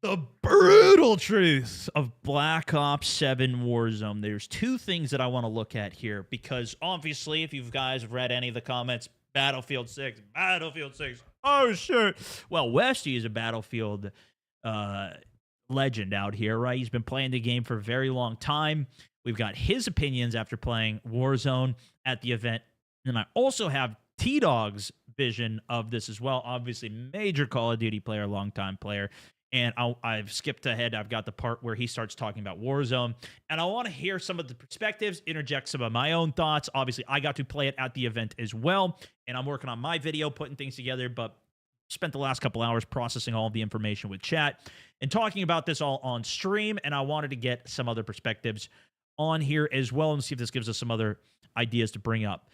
The brutal truth of Black Ops 7 Warzone. There's two things that I want to look at here because obviously if you guys have read any of the comments, Battlefield 6, oh shit. Well, Westy is a Battlefield legend out here, right? He's been playing the game for a very long time. We've got his opinions after playing Warzone at the event. And I also have T-Dog's vision of this as well. Obviously, major Call of Duty player, longtime player. And I've skipped ahead. I've got the part where he starts talking about Warzone. And I want to hear some of the perspectives, interject some of my own thoughts. Obviously, I got to play it at the event as well. And I'm working on my video, putting things together. But spent the last couple hours processing all of the information with chat and talking about this all on stream. And I wanted to get some other perspectives on here as well and see if this gives us some other ideas to bring up.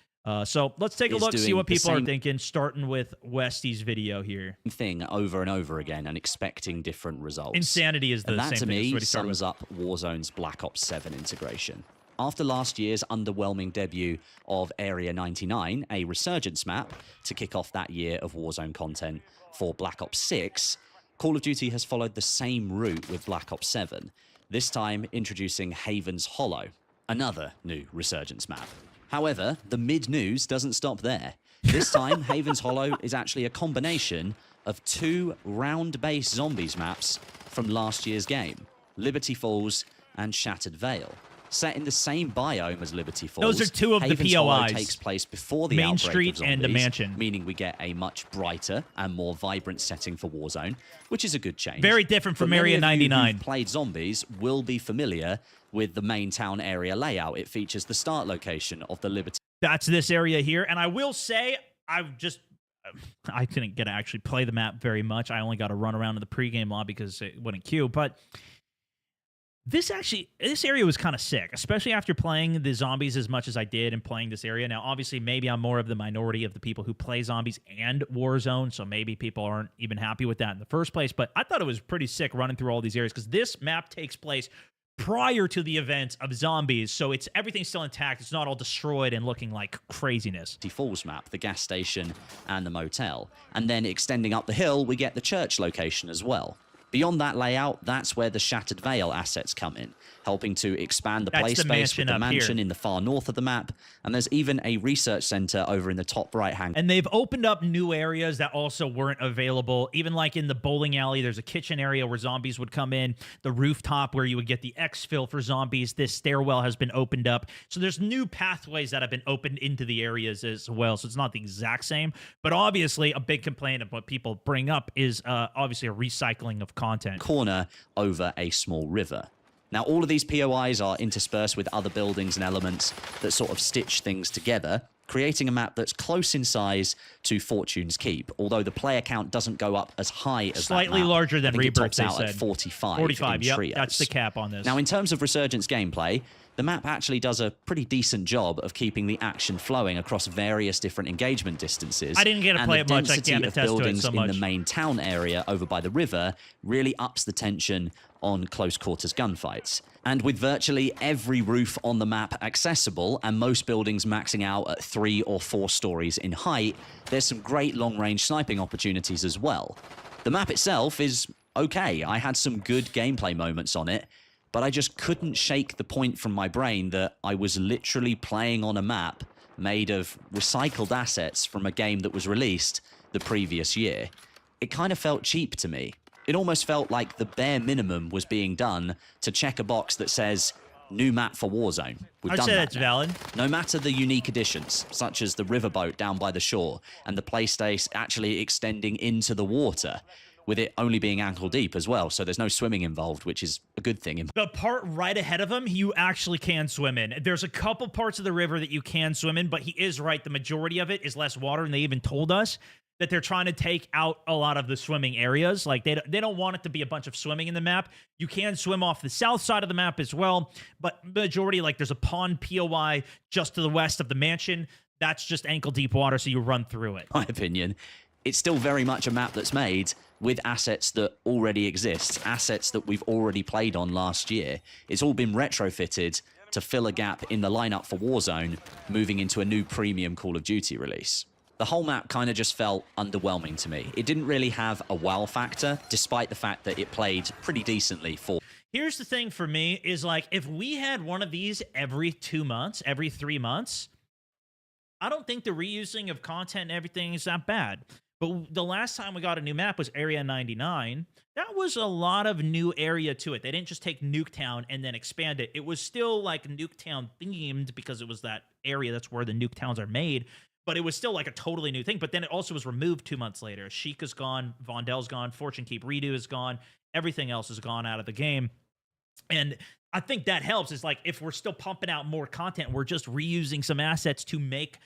So let's take a look, see what people are thinking, starting with Westy's video here. Thing over and over again and expecting different results. Insanity is the and same that to thing. me sums up Warzone's Black Ops 7 integration. After last year's underwhelming debut of Area 99, a resurgence map, to kick off that year of Warzone content for Black Ops 6, Call of Duty has followed the same route with Black Ops 7, this time introducing Haven's Hollow, another new resurgence map. However, the mid-news doesn't stop there. This time, Haven's Hollow is actually a combination of two round-based zombies maps from last year's game, Liberty Falls and Shattered Vale. Set in the same biome as Liberty Falls, those are two of Haven's the POIs. Hollow takes place before the Main outbreak Street of zombies, and the mansion, meaning we get a much brighter and more vibrant setting for Warzone, which is a good change. Very different from Area 99. Who've played zombies will be familiar with the main town area layout. It features the start location of the Liberty. That's this area here, and I will say I didn't get to actually play the map very much. I only got to run around in the pregame lobby because it wouldn't queue, but This area was kind of sick, especially after playing the zombies as much as I did and playing this area. Now, obviously, maybe I'm more of the minority of the people who play zombies and Warzone, so maybe people aren't even happy with that in the first place. But I thought it was pretty sick running through all these areas because this map takes place prior to the events of zombies, so everything's still intact. It's not all destroyed and looking like craziness. Falls map, the gas station and the motel. And then extending up the hill, we get the church location as well. Beyond that layout, that's where the Shattered Vale assets come in, helping to expand the play space with the mansion in the far north of the map. And there's even a research center over in the top right-hand. And they've opened up new areas that also weren't available. Even like in the bowling alley, there's a kitchen area where zombies would come in. The rooftop where you would get the exfil for zombies. This stairwell has been opened up. So there's new pathways that have been opened into the areas as well. So it's not the exact same. But obviously, a big complaint of what people bring up is obviously a recycling of content. Corner over a small river. Now, all of these POIs are interspersed with other buildings and elements that sort of stitch things together, creating a map that's close in size to Fortune's Keep, although the player count doesn't go up as high as slightly that map. larger than Rebirth, Rebirth, it tops they out said. at 45 45, in yep, trios. that's the cap on this. Now, in terms of Resurgence gameplay, the map actually does a pretty decent job of keeping the action flowing across various different engagement distances. I didn't get to play it much. I can't attest to it buildings so much. in the main town area over by the river really ups the tension on close quarters gunfights. And with virtually every roof on the map accessible and most buildings maxing out at 3 or 4 stories in height, there's some great long-range sniping opportunities as well. The map itself is okay. I had some good gameplay moments on it, but I just couldn't shake the point from my brain that I was literally playing on a map made of recycled assets from a game that was released the previous year. It kind of felt cheap to me. It almost felt like the bare minimum was being done to check a box that says, new map for Warzone. We've I'd done say that that's now. valid. No matter the unique additions, such as the riverboat down by the shore and the play space actually extending into the water, with it only being ankle deep as well, so there's no swimming involved, which is a good thing. The part right ahead of him, you actually can swim in. There's a couple parts of the river that you can swim in, but he is right. The majority of it is less water, and they even told us that they're trying to take out a lot of the swimming areas. Like, they don't want it to be a bunch of swimming in the map. You can swim off the south side of the map as well, but majority, like, there's a pond POI just to the west of the mansion. That's just ankle-deep water, so you run through it. My opinion, it's still very much a map that's made with assets that already exist, assets that we've already played on last year. It's all been retrofitted to fill a gap in the lineup for Warzone, moving into a new premium Call of Duty release. The whole map kind of just felt underwhelming to me. It didn't really have a wow factor, despite the fact that it played pretty decently for... Here's the thing for me is, like, if we had one of these every 2 months, every 3 months, I don't think the reusing of content and everything is that bad. But the last time we got a new map was Area 99. That was a lot of new area to it. They didn't just take Nuketown and then expand it. It was still like Nuketown themed because it was that area. That's where the Nuketowns are made. But it was still like a totally new thing. But then it also was removed 2 months later. Sheikah's gone. Vondel's gone. Fortune Keep Redo is gone. Everything else is gone out of the game. And I think that helps. Is like, if we're still pumping out more content, we're just reusing some assets to make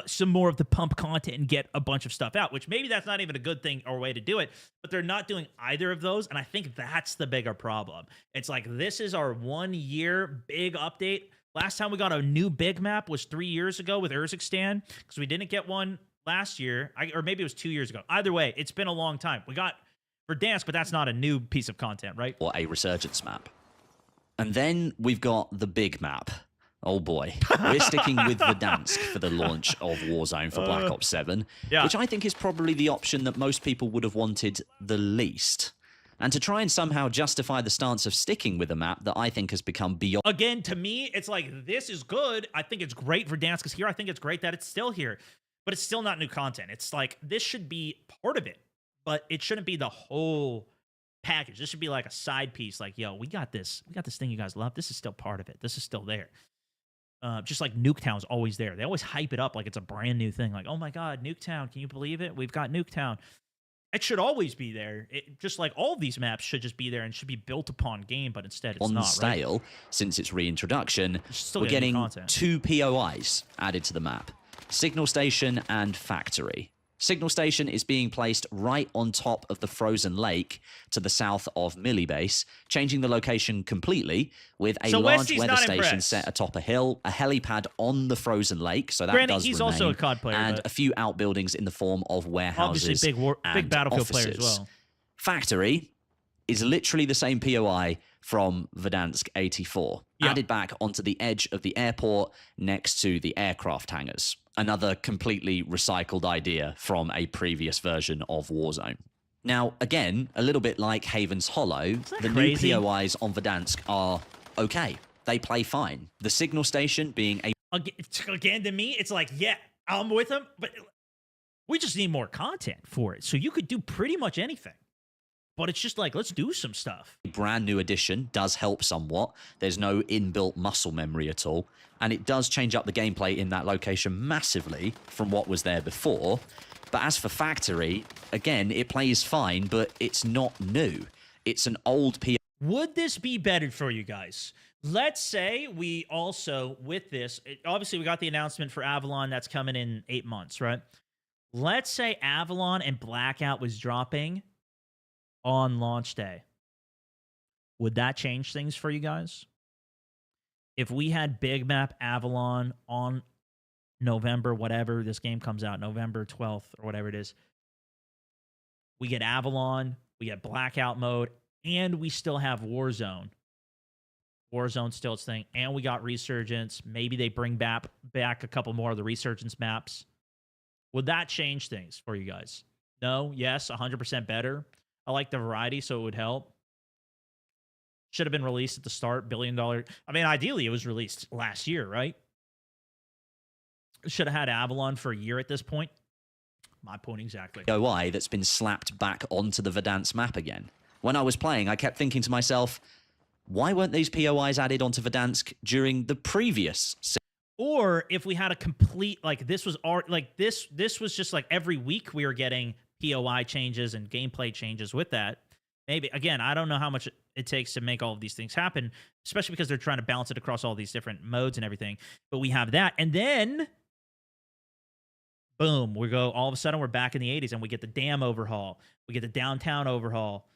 some more of the pump content and get a bunch of stuff out, which maybe that's not even a good thing or way to do it, but they're not doing either of those. And I think that's the bigger problem. It's like, this is our 1 year big update. Last time we got a new big map was 3 years ago with Urzikstan, because we didn't get one last year, or maybe it was 2 years ago. Either way, it's been a long time. We got Verdansk, but that's not a new piece of content, right? Or a Resurgence map. And then we've got the big map. Oh boy. We're sticking with Verdansk for the launch of Warzone for Black Ops 7, which I think is probably the option that most people would have wanted the least. And to try and somehow justify the stance of sticking with a map that I think has become beyond... Again, to me, it's like, this is good. I think it's great Verdansk is here. I think it's great that it's still here, but it's still not new content. It's like, this should be part of it, but it shouldn't be the whole package. This should be like a side piece. Like, yo, we got this thing you guys love. This is still part of it. This is still there. Just like Nuketown's always there. They always hype it up like it's a brand new thing. Like, oh my God, Nuketown, can you believe it? We've got Nuketown. It should always be there. Just like all of these maps should just be there and should be built upon game, but instead it's not, stale, right? Since its reintroduction, we're getting getting 2 POIs added to the map. Signal Station and Factory. Signal Station is being placed right on top of the frozen lake to the south of Millibase, changing the location completely with a large Westy's weather not station impressed. set atop a hill, a helipad on the frozen lake, so that Granted, does he's remain, also a COD player, and but a few outbuildings in the form of warehouses obviously big and Battlefield player as offices. well. Factory is literally the same POI from Verdansk 84, Yeah. added back onto the edge of the airport next to the aircraft hangars. Another completely recycled idea from a previous version of Warzone. Now, again, a little bit like Haven's Hollow, the crazy? new POIs on Verdansk are okay. They play fine. The signal station being a Again, to me, it's like, yeah, I'm with him, but we just need more content for it. So you could do pretty much anything. But it's just like, let's do some stuff. brand new addition, does help somewhat. There's no inbuilt muscle memory at all. And it does change up the gameplay in that location massively from what was there before. But as for Factory, again, it plays fine, but it's not new. It's an old PO. Would this be better for you guys? Let's say we also, with this, obviously we got the announcement for Avalon that's coming in 8 months, right? Let's say Avalon and Blackout was dropping on launch day. Would that change things for you guys? If we had Big Map Avalon on November, whatever this game comes out, November 12th or whatever it is, we get Avalon, we get Blackout mode, and we still have Warzone. Warzone's still its thing, and we got Resurgence. Maybe they bring back a couple more of the Resurgence maps. Would that change things for you guys? No? Yes? 100% better? I like the variety, so it would help. Should have been released at the start, $1 billion. I mean, ideally, it was released last year, right? Should have had Avalon for a year at this point. My point exactly. POI that's been slapped back onto the Verdansk map again. When I was playing, I kept thinking to myself, why weren't these POIs added onto Verdansk during the previous? Or if we had a complete, like this was art, like this was just like every week we were getting POI changes and gameplay changes with that. Maybe, again, I don't know how much it takes to make all of these things happen, especially because they're trying to balance it across all these different modes and everything. But we have that. And then, boom, we go, all of a sudden we're back in the 80s and we get the dam overhaul. We get the downtown overhaul.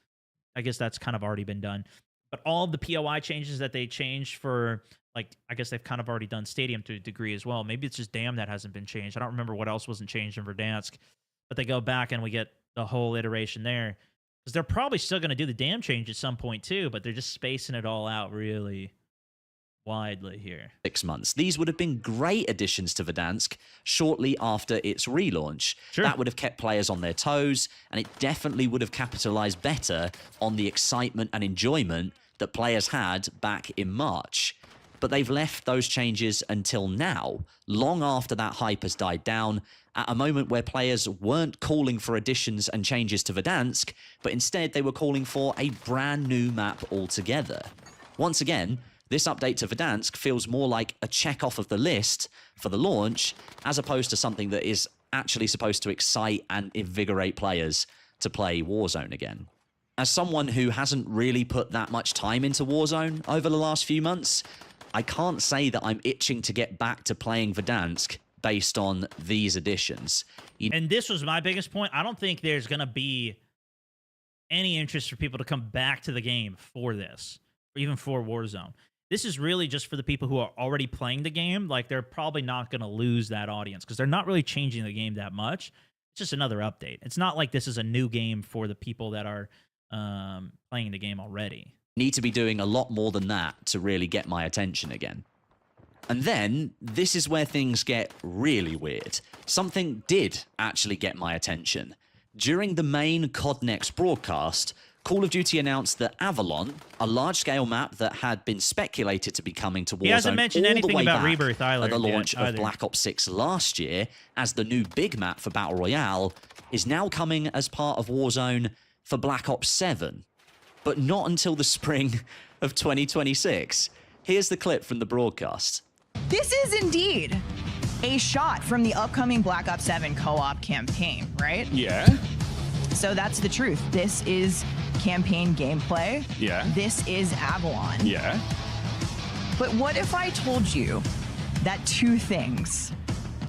I guess that's kind of already been done. But all of the POI changes that they changed for, like, I guess they've kind of already done Stadium to a degree as well. Maybe it's just Dam that hasn't been changed. I don't remember what else wasn't changed in Verdansk. But they go back and we get the whole iteration there. Because they're probably still going to do the Dam change at some point too, but they're just spacing it all out really widely here. 6 months. These would have been great additions to Verdansk shortly after its relaunch. Sure. That would have kept players on their toes, and it definitely would have capitalized better on the excitement and enjoyment that players had back in March. But they've left those changes until now, long after that hype has died down, at a moment where players weren't calling for additions and changes to Verdansk, but instead they were calling for a brand new map altogether. Once again, this update to Verdansk feels more like a check-off of the list for the launch, as opposed to something that is actually supposed to excite and invigorate players to play Warzone again. As someone who hasn't really put that much time into Warzone over the last few months, I can't say that I'm itching to get back to playing Verdansk based on these additions. And this was my biggest point. I don't think there's going to be any interest for people to come back to the game for this, or even for Warzone. This is really just for the people who are already playing the game. Like, they're probably not going to lose that audience because they're not really changing the game that much. It's just another update. It's not like this is a new game for the people that are playing the game already. Need to be doing a lot more than that to really get my attention again. And then, this is where things get really weird. Something did actually get my attention. During the main COD Next broadcast, Call of Duty announced that Avalon, a large-scale map that had been speculated to be coming to Warzone, He hasn't mentioned all the anything way about back Rebirth either. at the launch of either. Black Ops 6 last year, as the new big map for Battle Royale, is now coming as part of Warzone for Black Ops 7. But not until the spring of 2026. Here's the clip from the broadcast. This is indeed a shot from the upcoming Black Ops 7 co-op campaign, right? Yeah. So that's the truth. This is campaign gameplay. Yeah. This is Avalon. Yeah. But what if I told you that two things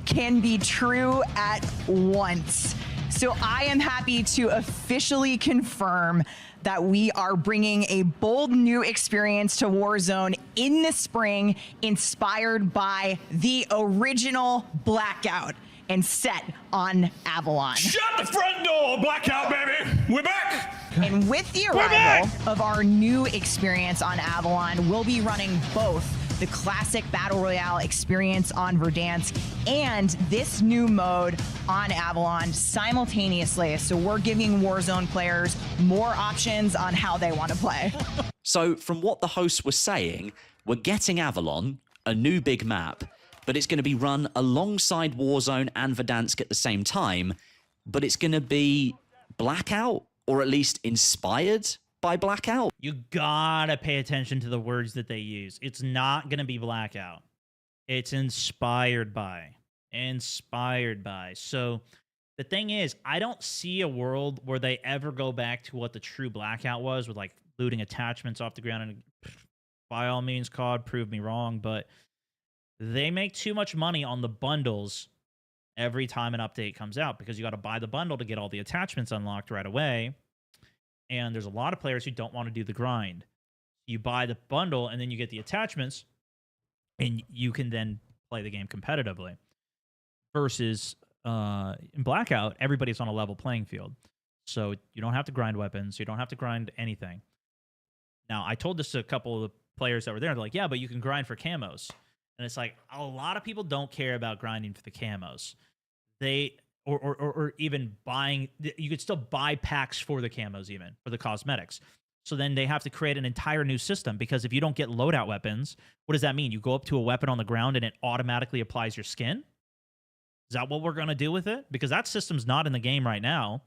can be true at once? So I am happy to officially confirm that we are bringing a bold new experience to Warzone in the spring, inspired by the original Blackout and set on Avalon. Shut the front door, Blackout, baby. We're back. And with the arrival of our new experience on Avalon, we'll be running both the classic Battle Royale experience on Verdansk and this new mode on Avalon simultaneously. So we're giving Warzone players more options on how they want to play. So from what the hosts were saying, we're getting Avalon, a new big map, but it's going to be run alongside Warzone and Verdansk at the same time, but it's going to be Blackout, or at least inspired by Blackout. You gotta pay attention to the words that they use. It's not gonna be Blackout. It's inspired by. Inspired by. So the thing is, I don't see a world where they ever go back to what the true Blackout was, with like looting attachments off the ground. And by all means, COD, prove me wrong, but they make too much money on the bundles every time an update comes out, because you got to buy the bundle to get all the attachments unlocked right away. And there's a lot of players who don't want to do the grind. You buy the bundle and then you get the attachments, and you can then play the game competitively. Versus in Blackout, everybody's on a level playing field. So you don't have to grind weapons. You don't have to grind anything. Now, I told this to a couple of the players that were there. They're like, yeah, but you can grind for camos. And it's like, a lot of people don't care about grinding for the camos. They... Or even buying, you could still buy packs for the camos, even for the cosmetics. So then they have to create an entire new system, because if you don't get loadout weapons, what does that mean? You go up to a weapon on the ground and it automatically applies your skin? Is that what we're going to do with it? Because that system's not in the game right now.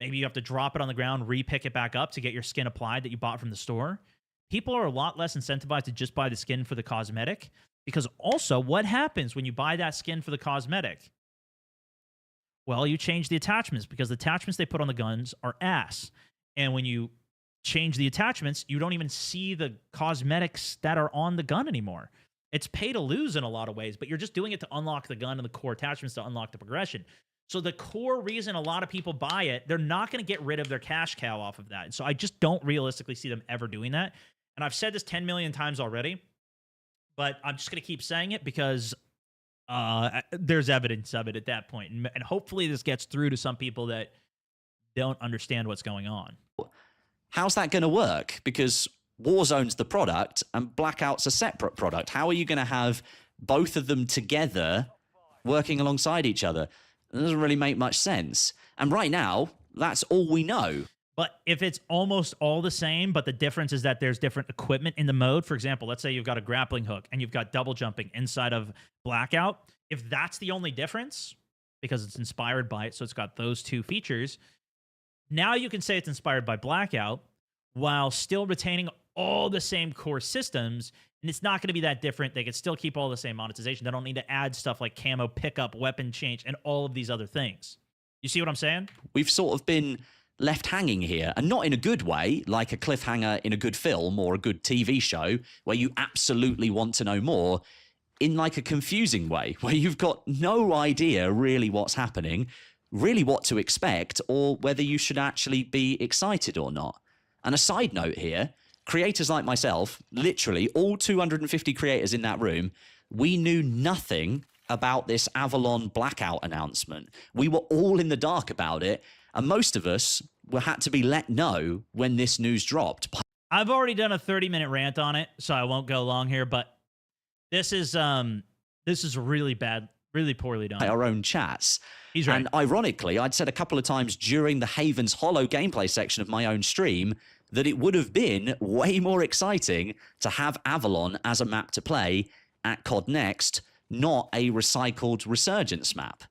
Maybe you have to drop it on the ground, re-pick it back up to get your skin applied that you bought from the store. People are a lot less incentivized to just buy the skin for the cosmetic, because also, what happens when you buy that skin for the cosmetic? Well, you change the attachments, because the attachments they put on the guns are ass. And when you change the attachments, you don't even see the cosmetics that are on the gun anymore. It's pay to lose in a lot of ways, but you're just doing it to unlock the gun and the core attachments to unlock the progression. So the core reason a lot of people buy it, they're not going to get rid of their cash cow off of that. And so I just don't realistically see them ever doing that. And I've said this 10 million times already, but I'm just going to keep saying it because there's evidence of it at that point. And hopefully this gets through to some people that don't understand what's going on. How's that going to work? Because Warzone's the product and Blackout's a separate product. How are you going to have both of them together working alongside each other? It doesn't really make much sense. And right now, that's all we know. But if it's almost all the same, but the difference is that there's different equipment in the mode, for example, let's say you've got a grappling hook and you've got double jumping inside of Blackout. If that's the only difference, because it's inspired by it, so it's got those two features, now you can say it's inspired by Blackout while still retaining all the same core systems, and it's not going to be that different. They can still keep all the same monetization. They don't need to add stuff like camo pickup, weapon change, and all of these other things. You see what I'm saying? We've sort of been left hanging here, and not in a good way, like a cliffhanger in a good film or a good TV show where you absolutely want to know more, in like a confusing way where you've got no idea really what's happening, really what to expect, or whether you should actually be excited or not. And a side note here, creators like myself, literally all 250 creators in that room, we knew nothing about this Avalon Blackout announcement. We were all in the dark about it, and most of us had to be let know when this news dropped. I've already done a 30-minute rant on it, so I won't go long here, but this is really bad, really poorly done. Our own chats. He's right. And ironically, I'd said a couple of times during the Haven's Hollow gameplay section of my own stream that it would have been way more exciting to have Avalon as a map to play at COD Next, not a recycled Resurgence map.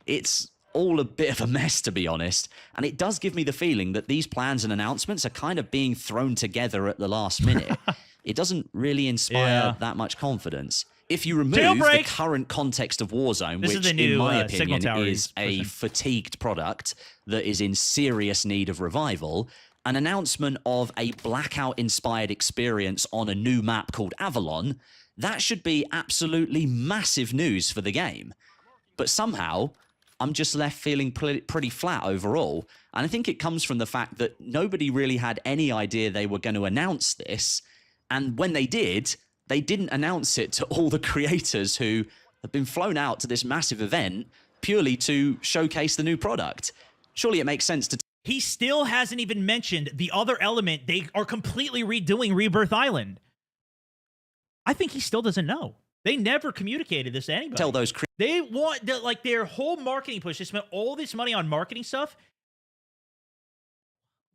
It's all a bit of a mess, to be honest, and it does give me the feeling that these plans and announcements are kind of being thrown together at the last minute. It doesn't really inspire that much confidence. If you remove the current context of Warzone, which in my opinion is a fatigued product that is in serious need of revival, an announcement of a Blackout-inspired experience on a new map called Avalon, that should be absolutely massive news for the game. But somehow, I'm just left feeling pretty flat overall. And I think it comes from the fact that nobody really had any idea they were going to announce this. And when they did, they didn't announce it to all the creators who have been flown out to this massive event purely to showcase the new product. Surely it makes sense to... He still hasn't even mentioned the other element. They are completely redoing Rebirth Island. I think he still doesn't know. They never communicated this to anybody. Tell those they want like their whole marketing push. They spent all this money on marketing stuff.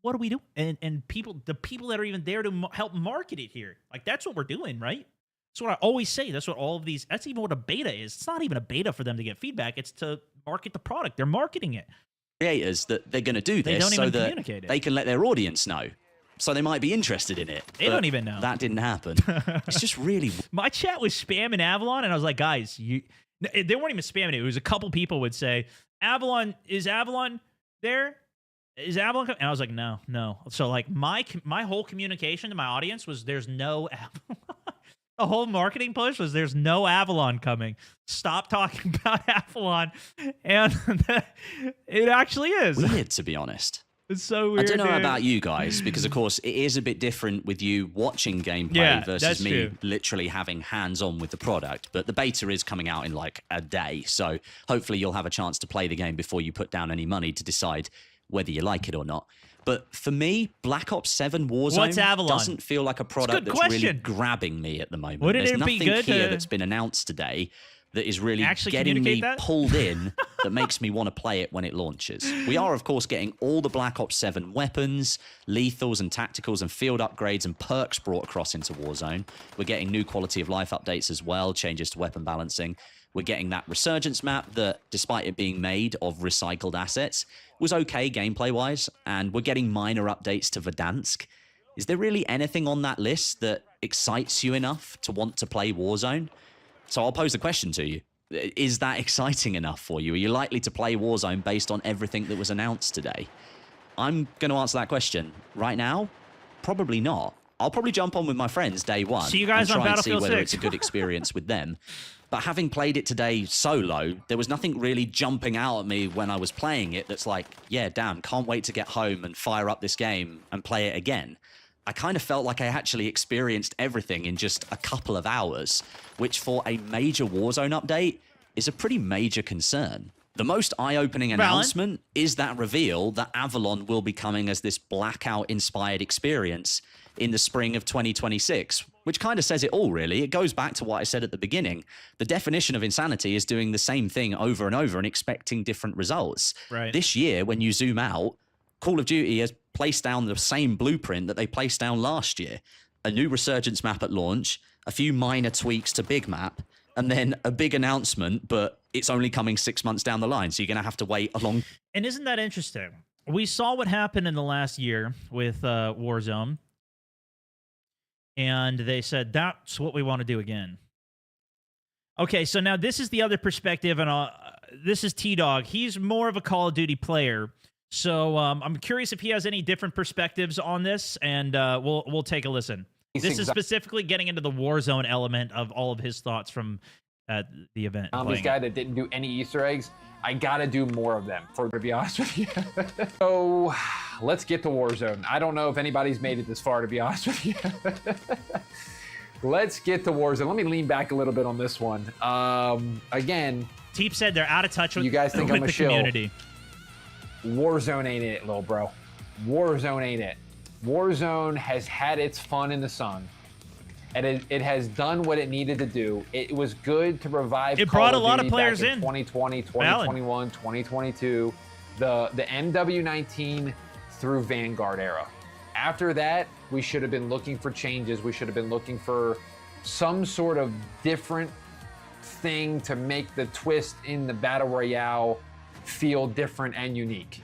What do we do? And the people that are even there to help market it here, like that's what we're doing, right? That's what I always say. That's what all of these. That's even what a beta is. It's not even a beta for them to get feedback. It's to market the product. They're marketing it. Creators that they're going to do this so that they can let their audience know. So they might be interested in it. They don't even know. That didn't happen. It's just really... My chat was spamming Avalon, and I was like, guys, they weren't even spamming it. It was a couple people would say, Avalon, is Avalon there? Is Avalon coming? And I was like, no. So like my whole communication to my audience was there's no Avalon. The whole marketing push was there's no Avalon coming. Stop talking about Avalon. And it actually is. Weird, to be honest. It's so weird. I don't know dude. about you guys, because of course it is a bit different with you watching gameplay versus me true. literally having hands-on with the product. But the beta is coming out in like a day, so hopefully you'll have a chance to play the game before you put down any money to decide whether you like it or not. But for me, Black Ops 7 Warzone doesn't feel like a product that's really grabbing me at the moment. There's nothing here that's been announced today that is really getting me pulled in that makes me want to play it when it launches. We are, of course, getting all the Black Ops 7 weapons, lethals and tacticals and field upgrades and perks brought across into Warzone. We're getting new quality of life updates as well, changes to weapon balancing. We're getting that Resurgence map that, despite it being made of recycled assets, was okay gameplay-wise, and we're getting minor updates to Verdansk. Is there really anything on that list that excites you enough to want to play Warzone? So I'll pose the question to you. Is that exciting enough for you? Are you likely to play Warzone based on everything that was announced today? I'm going to answer that question. Right now, probably not. I'll probably jump on with my friends day one. See you guys and on try Battlefield and see whether 6. it's a good experience with them. But having played it today solo, there was nothing really jumping out at me when I was playing it that's like, yeah, damn, can't wait to get home and fire up this game and play it again. I kind of felt like I actually experienced everything in just a couple of hours, which for a major Warzone update is a pretty major concern. The most eye-opening announcement is that reveal that Avalon will be coming as this Blackout-inspired experience in the spring of 2026, which kind of says it all, really. It goes back to what I said at the beginning. The definition of insanity is doing the same thing over and over and expecting different results. Right. This year, when you zoom out, Call of Duty has placed down the same blueprint that they placed down last year. A new Resurgence map at launch, a few minor tweaks to Big Map, and then a big announcement, but it's only coming 6 months down the line, so you're going to have to wait a long... And isn't that interesting? We saw what happened in the last year with Warzone, and they said, that's what we want to do again. Okay, so now this is the other perspective, and this is T-Dog. He's more of a Call of Duty player, so I'm curious if he has any different perspectives on this, and we'll take a listen. This is specifically getting into the Warzone element of all of his thoughts from the event. I'm this guy that didn't do any Easter eggs. I gotta do more of them, to be honest with you. So let's get to Warzone. I don't know if anybody's made it this far, to be honest with you. Let's get to Warzone. Let me lean back a little bit on this one. Again, Teep said they're out of touch with, you guys think I'm a the shill. community. Warzone ain't it, little bro. Warzone ain't it. Warzone has had its fun in the sun. And it has done what it needed to do. It was good to revive It Call brought a of lot Duty of players back in. 2020, 2021, 2022. The MW19 through Vanguard era. After that, we should have been looking for changes. We should have been looking for some sort of different thing to make the twist in the Battle Royale feel different and unique.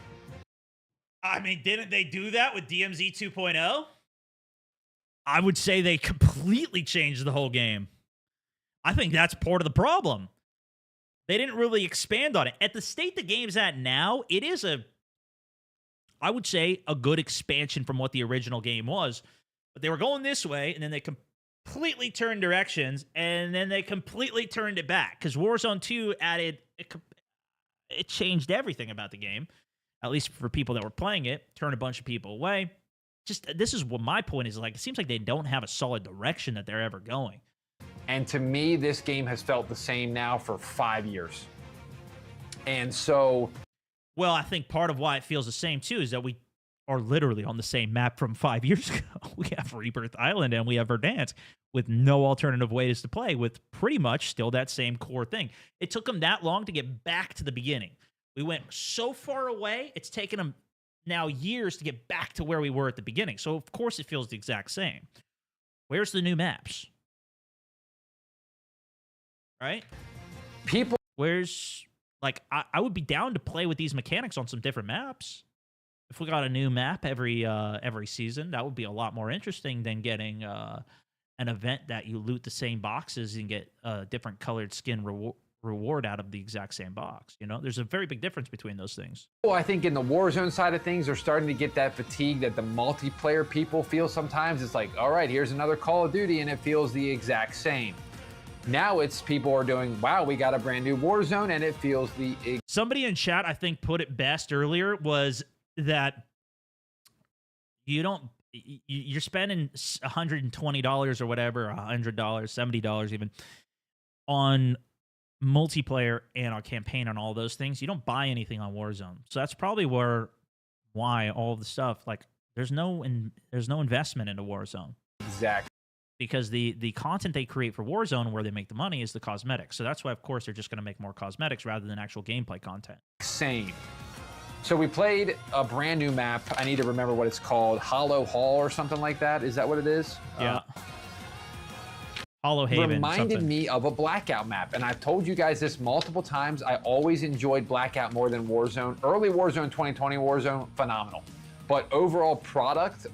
I mean, didn't they do that with DMZ 2.0? I would say they completely changed the whole game. I think that's part of the problem. They didn't really expand on it. At the state the game's at now, it is I would say, a good expansion from what the original game was. But they were going this way, and then they completely turned directions, and then they completely turned it back. Because Warzone 2 added... it changed everything about the game, at least for people that were playing it, turned a bunch of people away. Just this is what my point is. Like, it seems like they don't have a solid direction that they're ever going. And to me, this game has felt the same now for 5 years. And so... Well, I think part of why it feels the same, too, is that we are literally on the same map from 5 years ago. We have Rebirth Island and we have Verdansk with no alternative ways to play, with pretty much still that same core thing. It took them that long to get back to the beginning. We went so far away, it's taken them now years to get back to where we were at the beginning. So, of course, it feels the exact same. Where's the new maps? Right? People... Where's... Like, I would be down to play with these mechanics on some different maps. If we got a new map every season, that would be a lot more interesting than getting an event that you loot the same boxes and get a different colored skin reward out of the exact same box. You know, there's a very big difference between those things. Well, I think in the Warzone side of things, they're starting to get that fatigue that the multiplayer people feel sometimes. It's like, all right, here's another Call of Duty, and it feels the exact same. Now it's people are doing, wow, we got a brand new Warzone, and it feels the... Somebody in chat, I think, put it best earlier, was that you're spending $120 or whatever, $100, $70 even, on multiplayer and on campaign and all those things. You don't buy anything on Warzone. So that's probably why all of the stuff, like, there's no investment into Warzone. Exactly. Because the content they create for Warzone, where they make the money, is the cosmetics. So that's why, of course, they're just going to make more cosmetics rather than actual gameplay content. Same. So we played a brand new map. I need to remember what it's called. Hollow Hall or something like that. Is that what it is? Yeah. Hollow Haven. Reminded me of a Blackout map. And I've told you guys this multiple times. I always enjoyed Blackout more than Warzone. Early Warzone, 2020 Warzone, phenomenal. But overall product,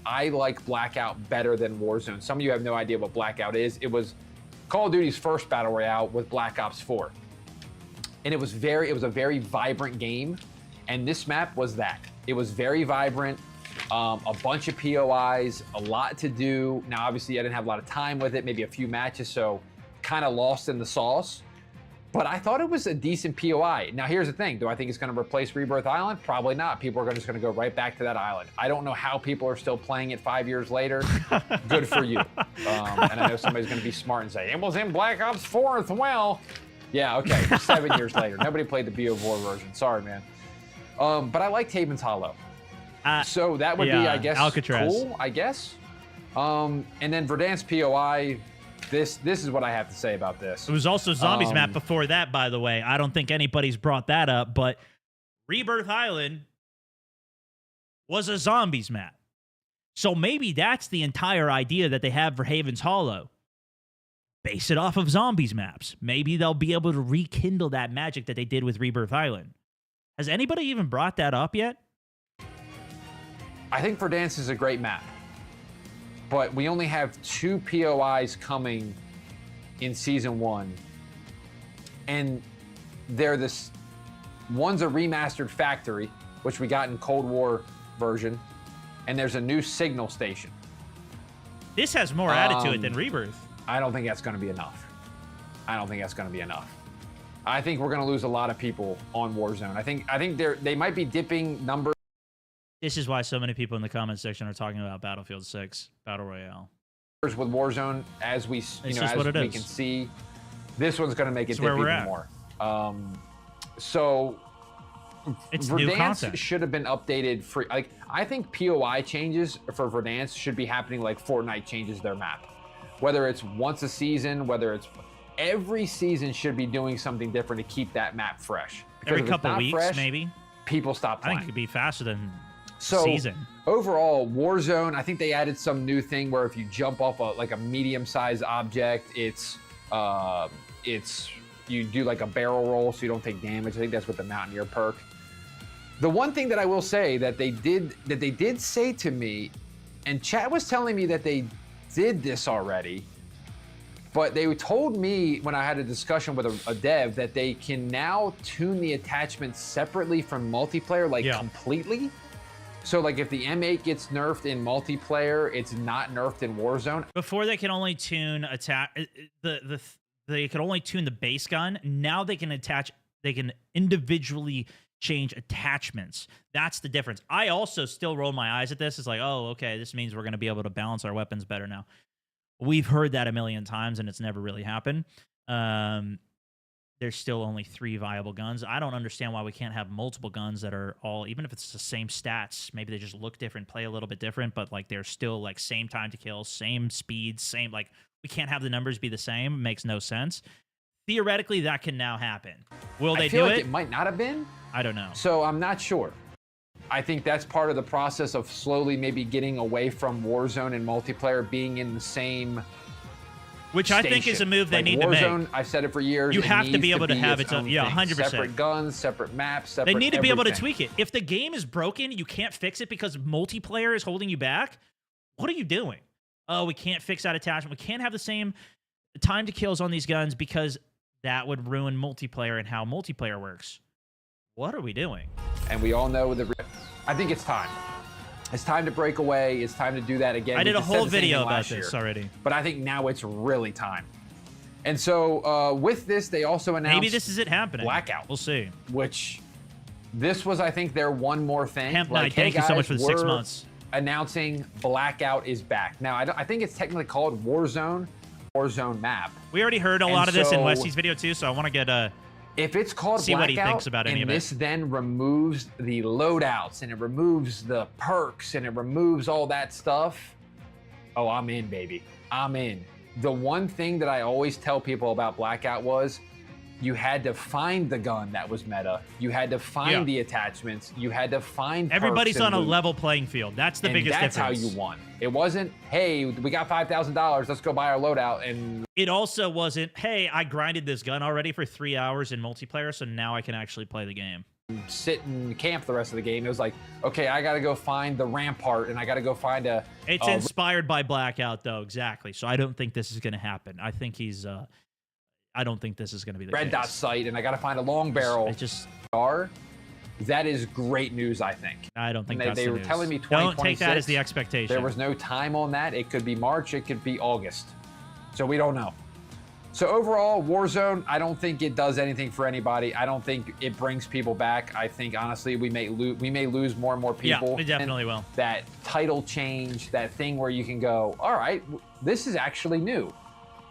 I like Blackout better than Warzone. Some of you have no idea what Blackout is. It was Call of Duty's first battle royale with Black Ops 4. And it was a very vibrant game. And this map was that. It was very vibrant, a bunch of POIs, a lot to do. Now, obviously, I didn't have a lot of time with it, maybe a few matches, so kind of lost in the sauce. But I thought it was a decent POI. Now, here's the thing. Do I think it's going to replace Rebirth Island? Probably not. People are just going to go right back to that island. I don't know how people are still playing it 5 years later. Good for you. And I know somebody's going to be smart and say, it was in Black Ops 4 as well. Yeah, okay. 7 years later. Nobody played the BO4 version. Sorry, man. But I liked Haven's Hollow. So that would be, I guess, Alcatraz. Cool, I guess. And then Verdansk POI... This is what I have to say about this. It was also Zombies map before that, by the way. I don't think anybody's brought that up, but Rebirth Island was a Zombies map. So maybe that's the entire idea that they have for Haven's Hollow. Base it off of Zombies maps. Maybe they'll be able to rekindle that magic that they did with Rebirth Island. Has anybody even brought that up yet? I think Verdansk is a great map. But we only have 2 POIs coming in Season 1. And they're this... One's a remastered factory, which we got in Cold War version. And there's a new signal station. This has more added to it than Rebirth. I don't think that's going to be enough. I don't think that's going to be enough. I think we're going to lose a lot of people on Warzone. I think they might be dipping numbers. This is why so many people in the comment section are talking about Battlefield 6 Battle Royale. With Warzone, as we can see, this one's going to make it dip even more. So it's new content. Should have been updated free. Like, I think POI changes for Verdansk should be happening like Fortnite changes their map. Whether it's once a season, whether it's every season should be doing something different to keep that map fresh. Because every couple of weeks, fresh, maybe. People stop playing. I think it could be faster than season. Overall, Warzone, I think they added some new thing where if you jump off a medium-sized object, it's you do like a barrel roll so you don't take damage. I think that's with the Mountaineer perk. The one thing that I will say that they did say to me, and chat was telling me that they did this already, but they told me when I had a discussion with a dev that they can now tune the attachments separately from multiplayer, like completely. So like if the M8 gets nerfed in multiplayer, it's not nerfed in Warzone. Before they can only tune they could only tune the base gun. Now they can attach They can individually change attachments. That's the difference. I also still roll my eyes at this. It's like, oh, okay, this means we're going to be able to balance our weapons better now. We've heard that a million times, and it's never really happened. There's still only 3 viable guns. I don't understand why we can't have multiple guns that are all, even if it's the same stats, maybe they just look different, play a little bit different, but like they're still like same time to kill, same speed, same, like we can't have the numbers be the same. It makes no sense. Theoretically, that can now happen. Will they I feel do like it? it might not have been. I don't know. So I'm not sure. I think that's part of the process of slowly maybe getting away from Warzone and multiplayer being in the same Which I think is a move they need to Warzone, make. I've said it for years. You it have to needs be able to have its own, yeah, thing. 100%. Separate guns, separate maps, separate They need to be able to everything. tweak it. If the game is broken, you can't fix it because multiplayer is holding you back. What are you doing? Oh, we can't fix that attachment. We can't have the same time to kills on these guns because that would ruin multiplayer and how multiplayer works. What are we doing? And we all know I think it's time. It's time to break away. It's time to do that again. I did We a just said whole the same video thing about last this year. already. But I think now it's really time. And so with this, they also announced Maybe this is it happening. Blackout. We'll see. Which this was, I think, their one more thing. Hemp like, Knight, hey thank you so much guys, for the 6 we're months. Announcing Blackout is back. Now, I think it's technically called Warzone map. We already heard a lot of this in Westy's video too, so I want to get if it's called see Blackout, what he thinks about any and of it. this then removes the loadouts and it removes the perks and it removes all that stuff. Oh, I'm in, baby. I'm in. The one thing that I always tell people about Blackout was you had to find the gun that was meta. You had to find the attachments. You had to find Everybody's perks on and a loot. level playing field. That's the And biggest that's difference. how you won. It wasn't, hey, we got $5,000. Let's go buy our loadout. And it also wasn't, hey, I grinded this gun already for 3 hours in multiplayer, so now I can actually play the game. sit and camp the rest of the game. It was like, okay, I got to go find the rampart and I got to go find a. It's inspired by Blackout, though, exactly. So I don't think this is going to happen. I think he's. I don't think this is going to be the red case. dot sight, and I got to find a long barrel. It just. That is great news, I think. I don't think and that's they the were news. telling me 2026. Don't take that as the expectation. There was no time on that. It could be March. It could be August. So we don't know. So overall, Warzone, I don't think it does anything for anybody. I don't think it brings people back. I think, honestly, we may lose more and more people. Yeah, we definitely will. That title change, that thing where you can go, all right, this is actually new.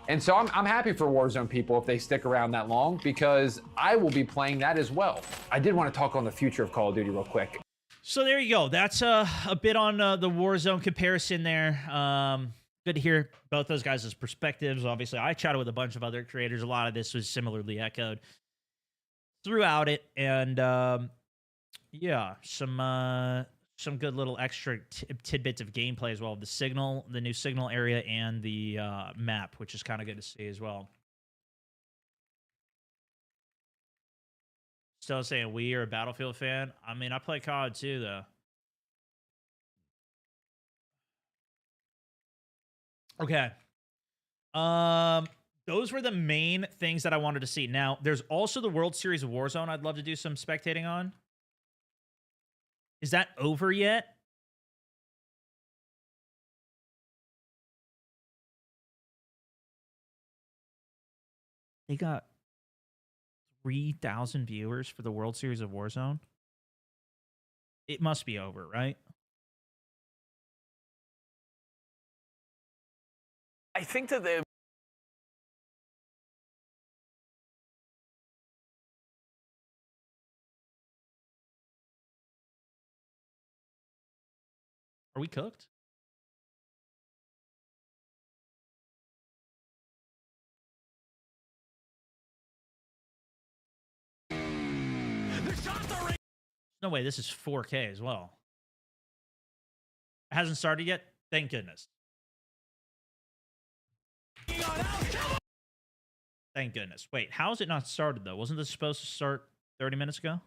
And so I'm happy for Warzone people if they stick around that long, because I will be playing that as well. I did want to talk on the future of Call of Duty real quick. So there you go. That's a bit on the Warzone comparison there. Good to hear both those guys' perspectives. Obviously, I chatted with a bunch of other creators. A lot of this was similarly echoed throughout it. And yeah, some good little extra tidbits of gameplay as well. The new signal area, and the map, which is kind of good to see as well. Still saying we are a Battlefield fan. I mean, I play COD too, though. Okay. Those were the main things that I wanted to see. Now, there's also the World Series of Warzone I'd love to do some spectating on. Is that over yet? They got 3,000 viewers for the World Series of Warzone. It must be over, right? I think that they. Are we cooked? No way, this is 4K as well. It hasn't started yet? Thank goodness. Thank goodness. Wait, how is it not started, though? Wasn't this supposed to start 30 minutes ago?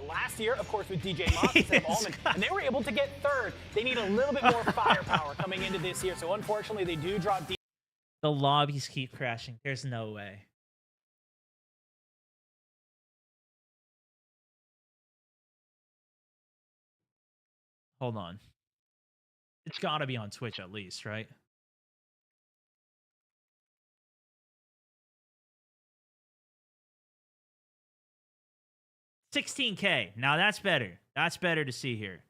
Last year, of course, with DJ Moss instead of Allman, and they were able to get third. They need a little bit more firepower coming into this year, so unfortunately, they do drop deep. The lobbies keep crashing. There's no way. Hold on. It's got to be on Twitch at least, right? $16K. Now that's better. That's better to see here.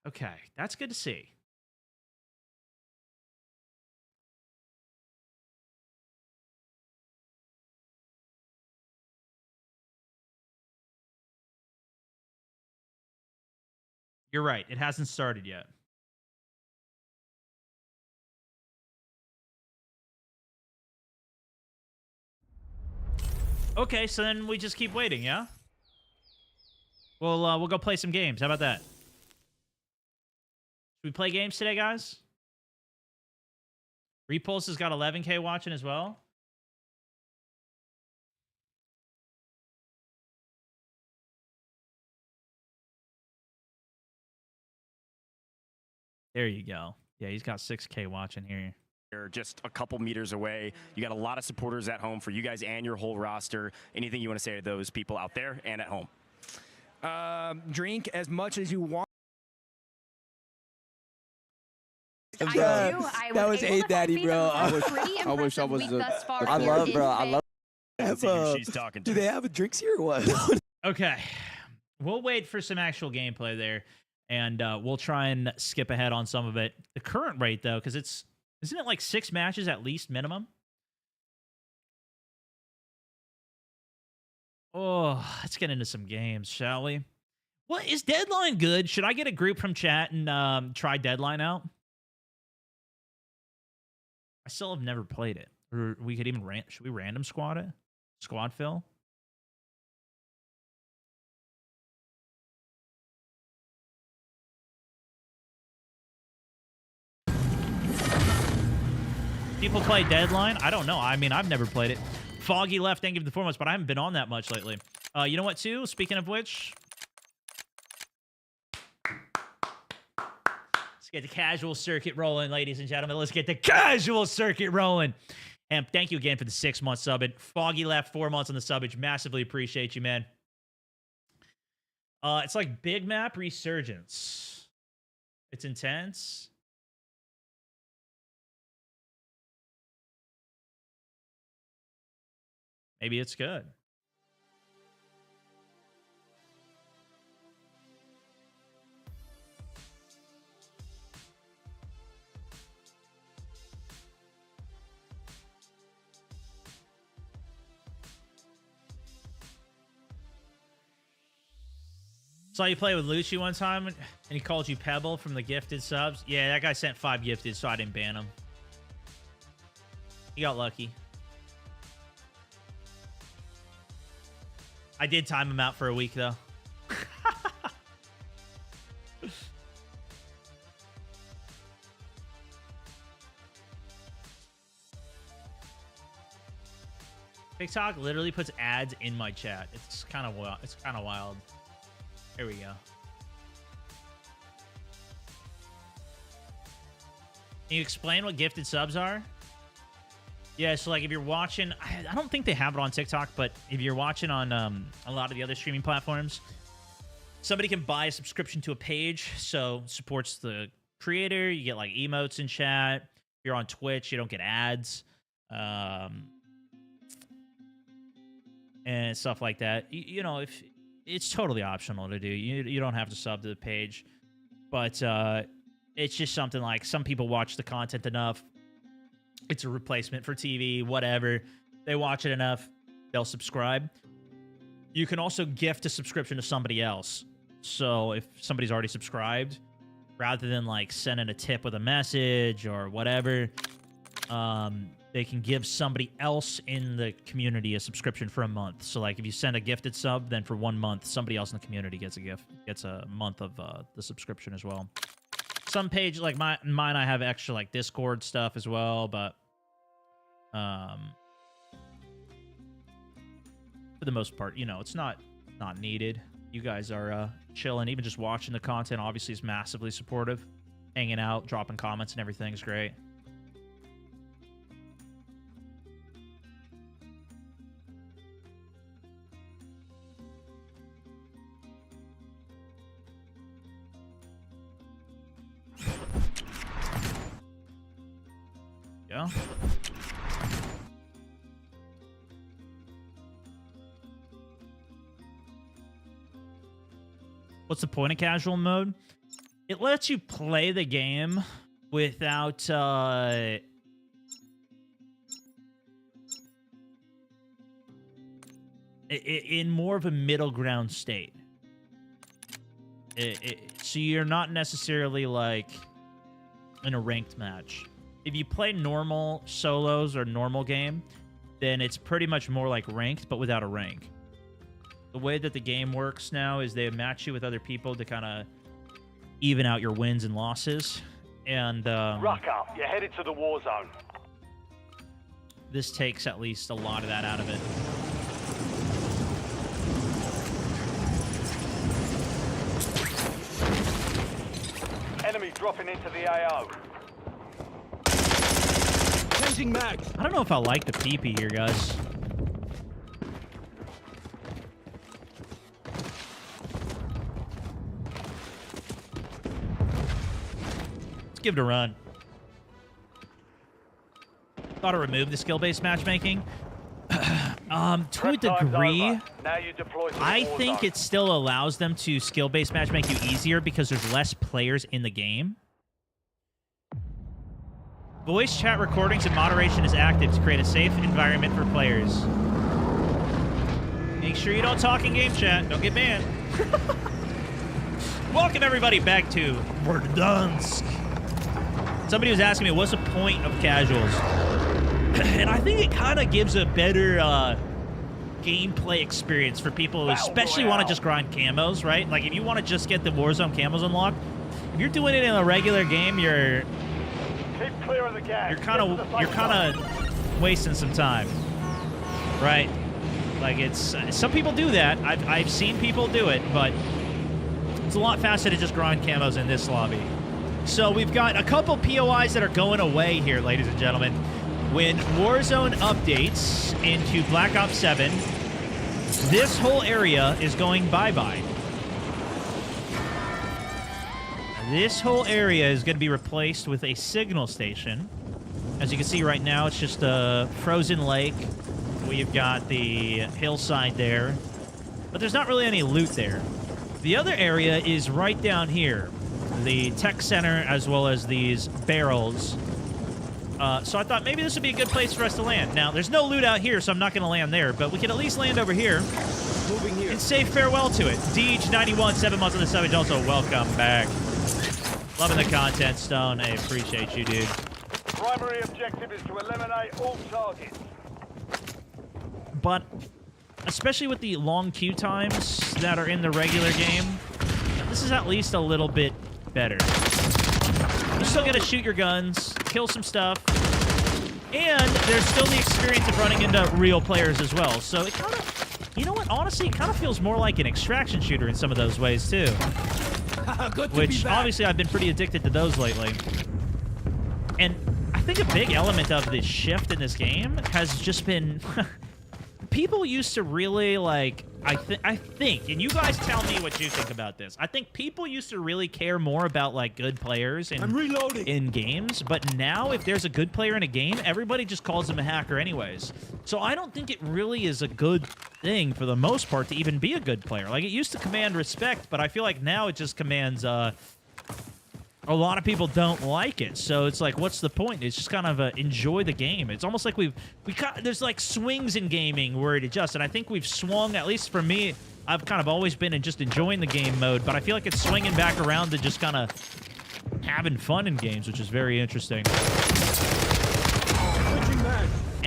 Okay, that's good to see. You're right. It hasn't started yet. Okay, so then we just keep waiting, yeah? We'll go play some games. How about that? Should we play games today, guys? Repulse has got 11K watching as well. There you go. Yeah, he's got 6K watching here. You're just a couple meters away. You got a lot of supporters at home for you guys and your whole roster. Anything you want to say to those people out there and at home? Drink as much as you want. That was A Daddy, bro. I wish I was. I love, bro. I love. She's talking to. Do they have drinks here or what? Okay. We'll wait for some actual gameplay there, and we'll try and skip ahead on some of it. The current rate, though, because isn't it like 6 matches at least minimum? Oh, let's get into some games, shall we? What is Deadline good? Should I get a group from chat and try Deadline out? I still have never played it. Or we could even should we random squad it? Squad fill? People play Deadline? I don't know. I mean, I've never played it. Foggy left, thank you for the 4 months, but I haven't been on that much lately. You know what, too? Speaking of which, let's get the casual circuit rolling, ladies and gentlemen. Let's get the casual circuit rolling. And thank you again for the 6-month subbing. Foggy left 4 months on the subbage. Massively appreciate you, man. It's like Big Map Resurgence. It's intense. Maybe it's good. Saw you play with Lucci one time, and he called you Pebble from the gifted subs. Yeah, that guy sent 5 gifted, so I didn't ban him. He got lucky. I did time him out for a week, though. TikTok literally puts ads in my chat. It's kind of wild. It's kind of wild. Here we go. Can you explain what gifted subs are? Yeah, so like if you're watching, I don't think they have it on TikTok, but if you're watching on a lot of the other streaming platforms, somebody can buy a subscription to a page, so supports the creator. You get like emotes in chat. If you're on Twitch, you don't get ads, and stuff like that. You know, if it's totally optional to do, you don't have to sub to the page, but it's just something like some people watch the content enough. It's a replacement for TV, whatever. They watch it enough, they'll subscribe. You can also gift a subscription to somebody else. So if somebody's already subscribed, rather than like sending a tip with a message or whatever, they can give somebody else in the community a subscription for a month. So like if you send a gifted sub, then for 1 month, somebody else in the community gets a month of the subscription as well. Some page like mine, I have extra like Discord stuff as well, but for the most part, you know, it's not needed. You guys are chilling, even just watching the content. Obviously, is massively supportive. Hanging out, dropping comments, and everything is great. go. What's the point of casual mode? It lets you play the game without in more of a middle ground state. So you're not necessarily like in a ranked match. If you play normal solos or normal game, then it's pretty much more like ranked, but without a rank. The way that the game works now is they match you with other people to kind of even out your wins and losses. And Rock up, you're headed to the war zone. This takes at least a lot of that out of it. Enemy dropping into the AO. Changing mag. I don't know if I like the PP here, guys. Let's give it a run. Thought I removed the skill-based matchmaking. To a degree, I think it still allows them to skill-based matchmake you easier because there's less players in the game. Voice chat recordings and moderation is active to create a safe environment for players. Make sure you don't talk in game chat. Don't get banned. Welcome, everybody, back to Verdansk. Somebody was asking me, what's the point of casuals? And I think it kind of gives a better gameplay experience for people who especially want to just grind camos, right? Like, if you want to just get the Warzone camos unlocked, if you're doing it in a regular game, you're kind of wasting some time, right? Like, it's some people do that. I've seen people do it, but it's a lot faster to just grind camos in this lobby. So we've got a couple POIs that are going away here, ladies and gentlemen. When Warzone updates into Black Ops 7, this whole area is going bye-bye. This whole area is going to be replaced with a signal station. As you can see right now, it's just a frozen lake. We've got the hillside there. But there's not really any loot there. The other area is right down here. The tech center, as well as these barrels. So I thought maybe this would be a good place for us to land. Now, there's no loot out here, so I'm not going to land there, but we can at least land over here. Moving here. And say farewell to it. Deej91, 7 months on the savage, also welcome back. Loving the content, Stone. I appreciate you, dude. Primary objective is to eliminate all targets. But especially with the long queue times that are in the regular game, this is at least a little bit better. You're still gonna shoot your guns, kill some stuff, and there's still the experience of running into real players as well. So it kind of, you know what, honestly, it kind of feels more like an extraction shooter in some of those ways too. Which, obviously, I've been pretty addicted to those lately. And I think a big element of this shift in this game has just been... people used to really, like... I think, and you guys tell me what you think about this. I think people used to really care more about, like, good players in games. But now, if there's a good player in a game, everybody just calls him a hacker anyways. So I don't think it really is a good thing, for the most part, to even be a good player. Like, it used to command respect, but I feel like now it just commands... a lot of people don't like it, so it's like, what's the point? It's just kind of enjoy the game. It's almost like there's like swings in gaming where it adjusts, and I think we've swung, at least for me, I've kind of always been in just enjoying the game mode, but I feel like it's swinging back around to just kind of having fun in games, which is very interesting.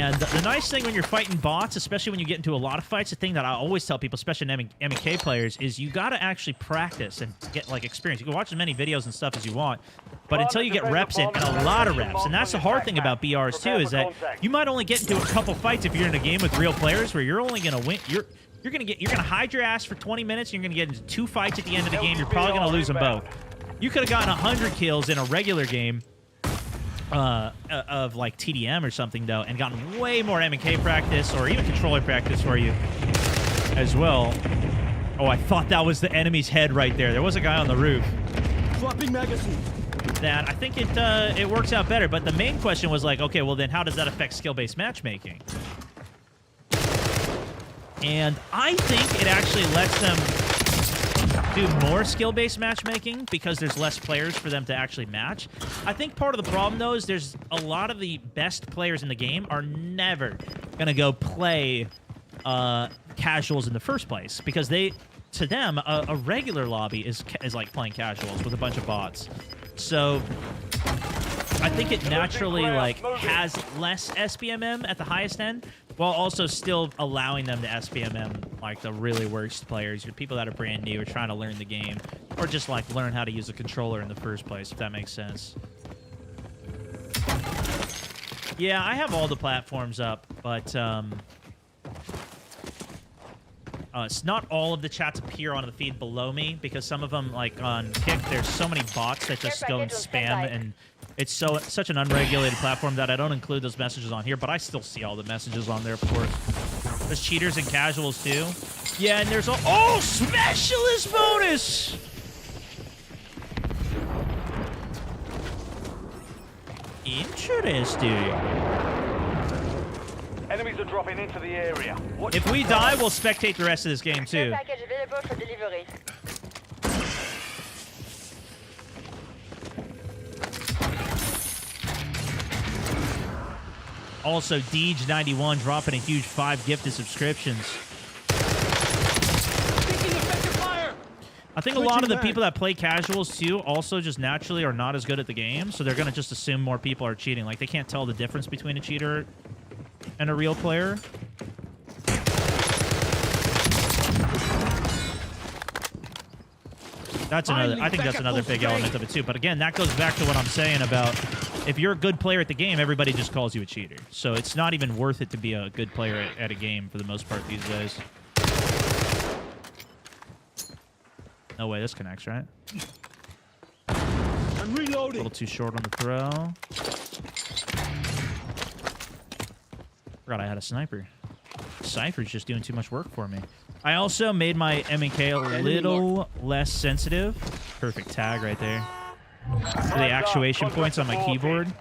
And the nice thing when you're fighting bots, especially when you get into a lot of fights, the thing that I always tell people, especially in MK players, is you got to actually practice and get, like, experience. You can watch as many videos and stuff as you want, but until you get reps in, and a lot of reps, and that's the hard thing about BRs too, is that you might only get into a couple fights if you're in a game with real players where you're only going to win. You're gonna hide your ass for 20 minutes, and you're gonna get into 2 fights at the end of the game. You're probably gonna lose them both. You could have gotten 100 kills in a regular game of like TDM or something though, and gotten way more M&K practice or even controller practice for you as well. Oh, I thought that was the enemy's head right there. There was a guy on the roof. Swapping magazine. that I think it works out better. But the main question was like, okay, well then how does that affect skill-based matchmaking? And I think it actually lets them do more skill-based matchmaking because there's less players for them to actually match. I think part of the problem, though, is there's a lot of the best players in the game are never going to go play casuals in the first place because to them, a regular lobby is like playing casuals with a bunch of bots. So I think it naturally like has less SBMM at the highest end, while also still allowing them to SBMM like the really worst players, your people that are brand new or trying to learn the game, or just like learn how to use a controller in the first place, if that makes sense. Yeah, I have all the platforms up, but it's not all of the chats appear on the feed below me because some of them, like on Kick, there's so many bots that just go and spam, and it's such an unregulated platform that I don't include those messages on here, but I still see all the messages on there, of course. There's cheaters and casuals too. Yeah, and there's oh, specialist bonus! Interesting. Enemies are dropping into the area. If we die, we'll spectate the rest of this game too. Also, Deej91 dropping a huge 5 gifted subscriptions. I think a lot of the people that play casuals too also just naturally are not as good at the game, so they're gonna just assume more people are cheating. Like they can't tell the difference between a cheater and a real player. That's another. I think that's another big element of it too. But again, that goes back to what I'm saying about if you're a good player at the game, everybody just calls you a cheater. So it's not even worth it to be a good player at a game for the most part these days. No way, this connects, right? I'm reloading. A little too short on the throw. Forgot I had a sniper. Cypher's just doing too much work for me. I also made my M&K a little less sensitive. Perfect tag right there. For the actuation points on my keyboard.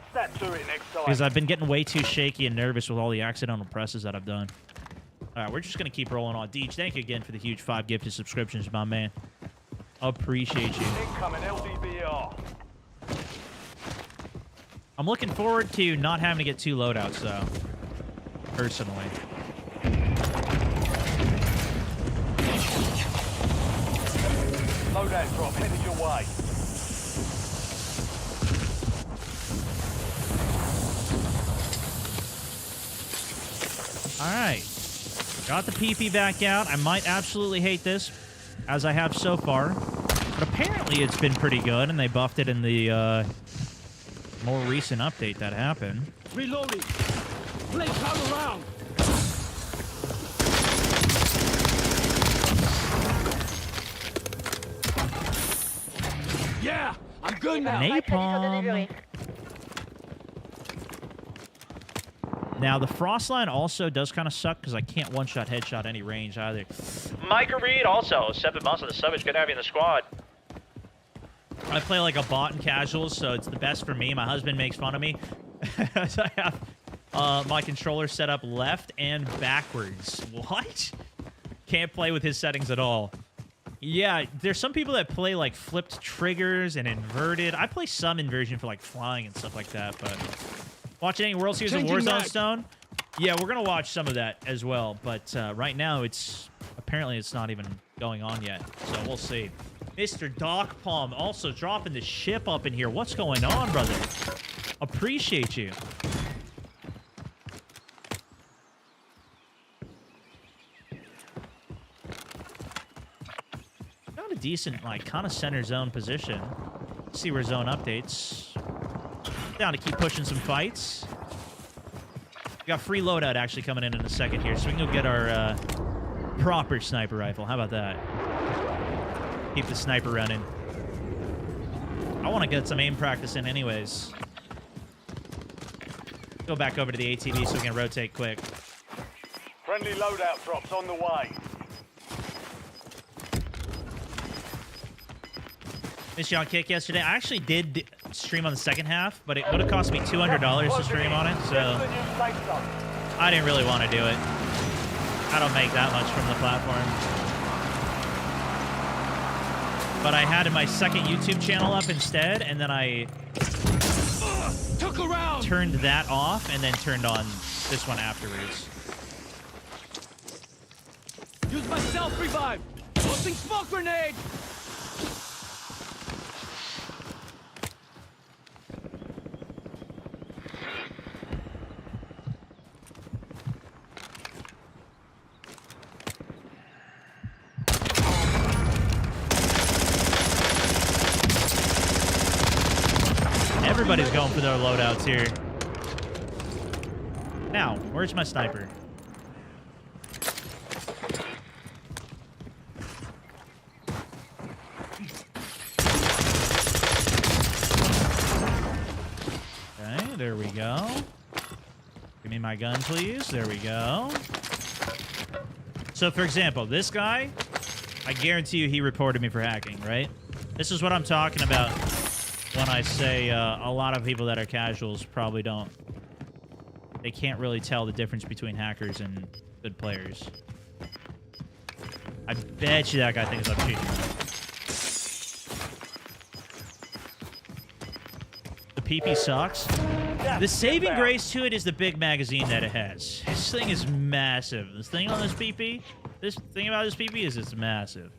Because I've been getting way too shaky and nervous with all the accidental presses that I've done. Alright, we're just going to keep rolling on. Deej, thank you again for the huge 5 gifted subscriptions, my man. Appreciate you. I'm looking forward to not having to get 2 loadouts, though. Personally. Loadout drop headed your way. Alright. Got the PP back out. I might absolutely hate this, as I have so far. But apparently it's been pretty good, and they buffed it in the more recent update that happened. Reloading. Blake, come around. Yeah, I'm good now. Napalm. Now, the frost line also does kind of suck because I can't one-shot headshot any range either. Micah Reed also, 7 months on the sub. It's good to have you in the squad. I play like a bot in casuals, so it's the best for me. My husband makes fun of me. So I have my controller set up left and backwards. What? Can't play with his settings at all. Yeah, there's some people that play like flipped triggers and inverted. I play some inversion for like flying and stuff like that, but... Watching any World Series of Warzone, Stone? Yeah, we're going to watch some of that as well. But right now, apparently it's not even going on yet. So we'll see. Mr. Doc Palm also dropping the ship up in here. What's going on, brother? Appreciate you. Got a decent, like, kind of center zone position. See where zone updates. Down to keep pushing some fights. We got free loadout actually coming in a second here, so we can go get our proper sniper rifle. How about that? Keep the sniper running. I want to get some aim practice in anyways. Go back over to the ATV so we can rotate quick. Friendly loadout drops on the way. Missed you on Kick yesterday. I actually did stream on the second half, but it would have cost me $200 to stream on it, so I didn't really want to do it. I don't make that much from the platform. But I had my second YouTube channel up instead, and then I turned that off and then turned on this one afterwards. Use my self-revive. Tossing smoke grenade. Everybody's going for their loadouts here. Now, where's my sniper? Okay, there we go. Give me my gun, please. There we go. So, for example, this guy, I guarantee you he reported me for hacking, right? This is what I'm talking about when I say a lot of people that are casuals probably don't. They can't really tell the difference between hackers and good players. I bet you that guy thinks I'm cheating. The PP sucks. The saving grace to it is the big magazine that it has. This thing is massive. This thing on this PP, this thing about this PP is it's massive.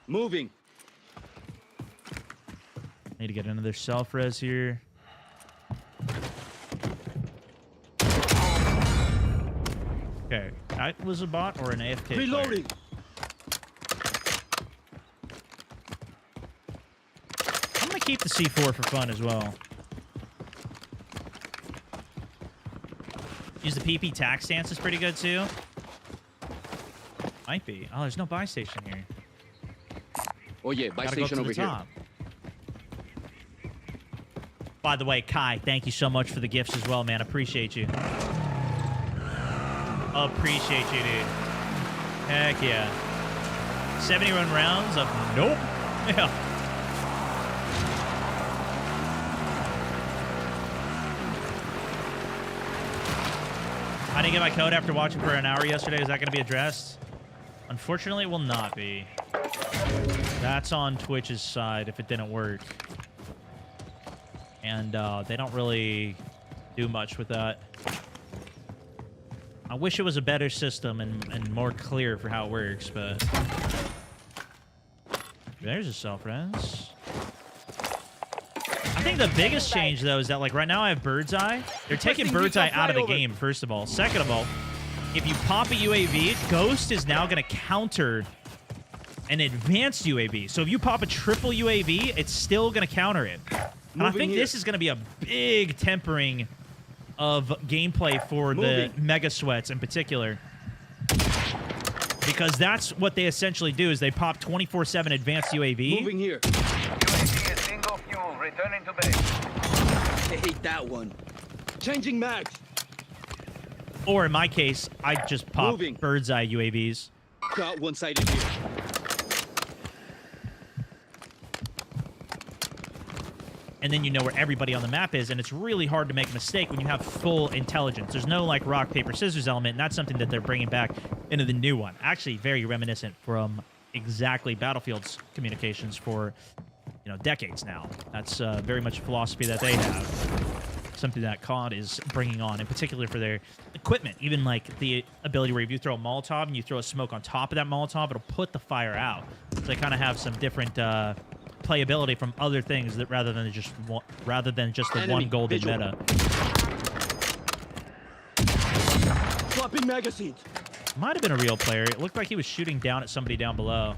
Moving. Need to get another self-res here. Okay, that was a bot or an AFK Reloading. I'm gonna keep the C4 for fun as well. Use the PP tac stance is pretty good too. Might be. Oh, there's no buy station here. Oh yeah, buy Gotta go station to the over here. top. By the way, Kai, thank you so much for the gifts as well, man. Appreciate you. Appreciate you, dude. Heck yeah. 71 rounds of nope. Yeah. I didn't get my code after watching for an hour yesterday. Is that going to be addressed? Unfortunately, it will not be. That's on Twitch's side if it didn't work. And they don't really do much with that. I wish it was a better system and more clear for how it works, but... There's a self-res. I think the biggest change, though, is that, like, right now I have Bird's Eye. They're taking Bird's Eye out of the game, first of all. Second of all, if you pop a UAV, Ghost is now going to counter an advanced UAV. So if you pop a triple UAV, it's still going to counter it. And I think this is going to be a big tempering of gameplay for the Mega Sweats in particular. Because that's what they essentially do, is they pop 24/7 advanced UAV. Moving here. UAV is single fuel. Returning to base. I hate that one. Changing mags. Or in my case, I just pop Moving. Bird's Eye UAVs. Got one-sided here. And then you know where everybody on the map is, and it's really hard to make a mistake when you have full intelligence. There's no, like, rock, paper, scissors element, and that's something that they're bringing back into the new one. Actually, very reminiscent from exactly Battlefield's communications for, you know, decades now. That's very much a philosophy that they have. Something that COD is bringing on, in particular for their equipment. Even, like, the ability where if you throw a Molotov and you throw a smoke on top of that Molotov, it'll put the fire out. So they kind of have some different... playability from other things that rather than just the Enemy one golden visual. meta. Swapping magazines. Might have been a real player. It looked like he was shooting down at somebody down below.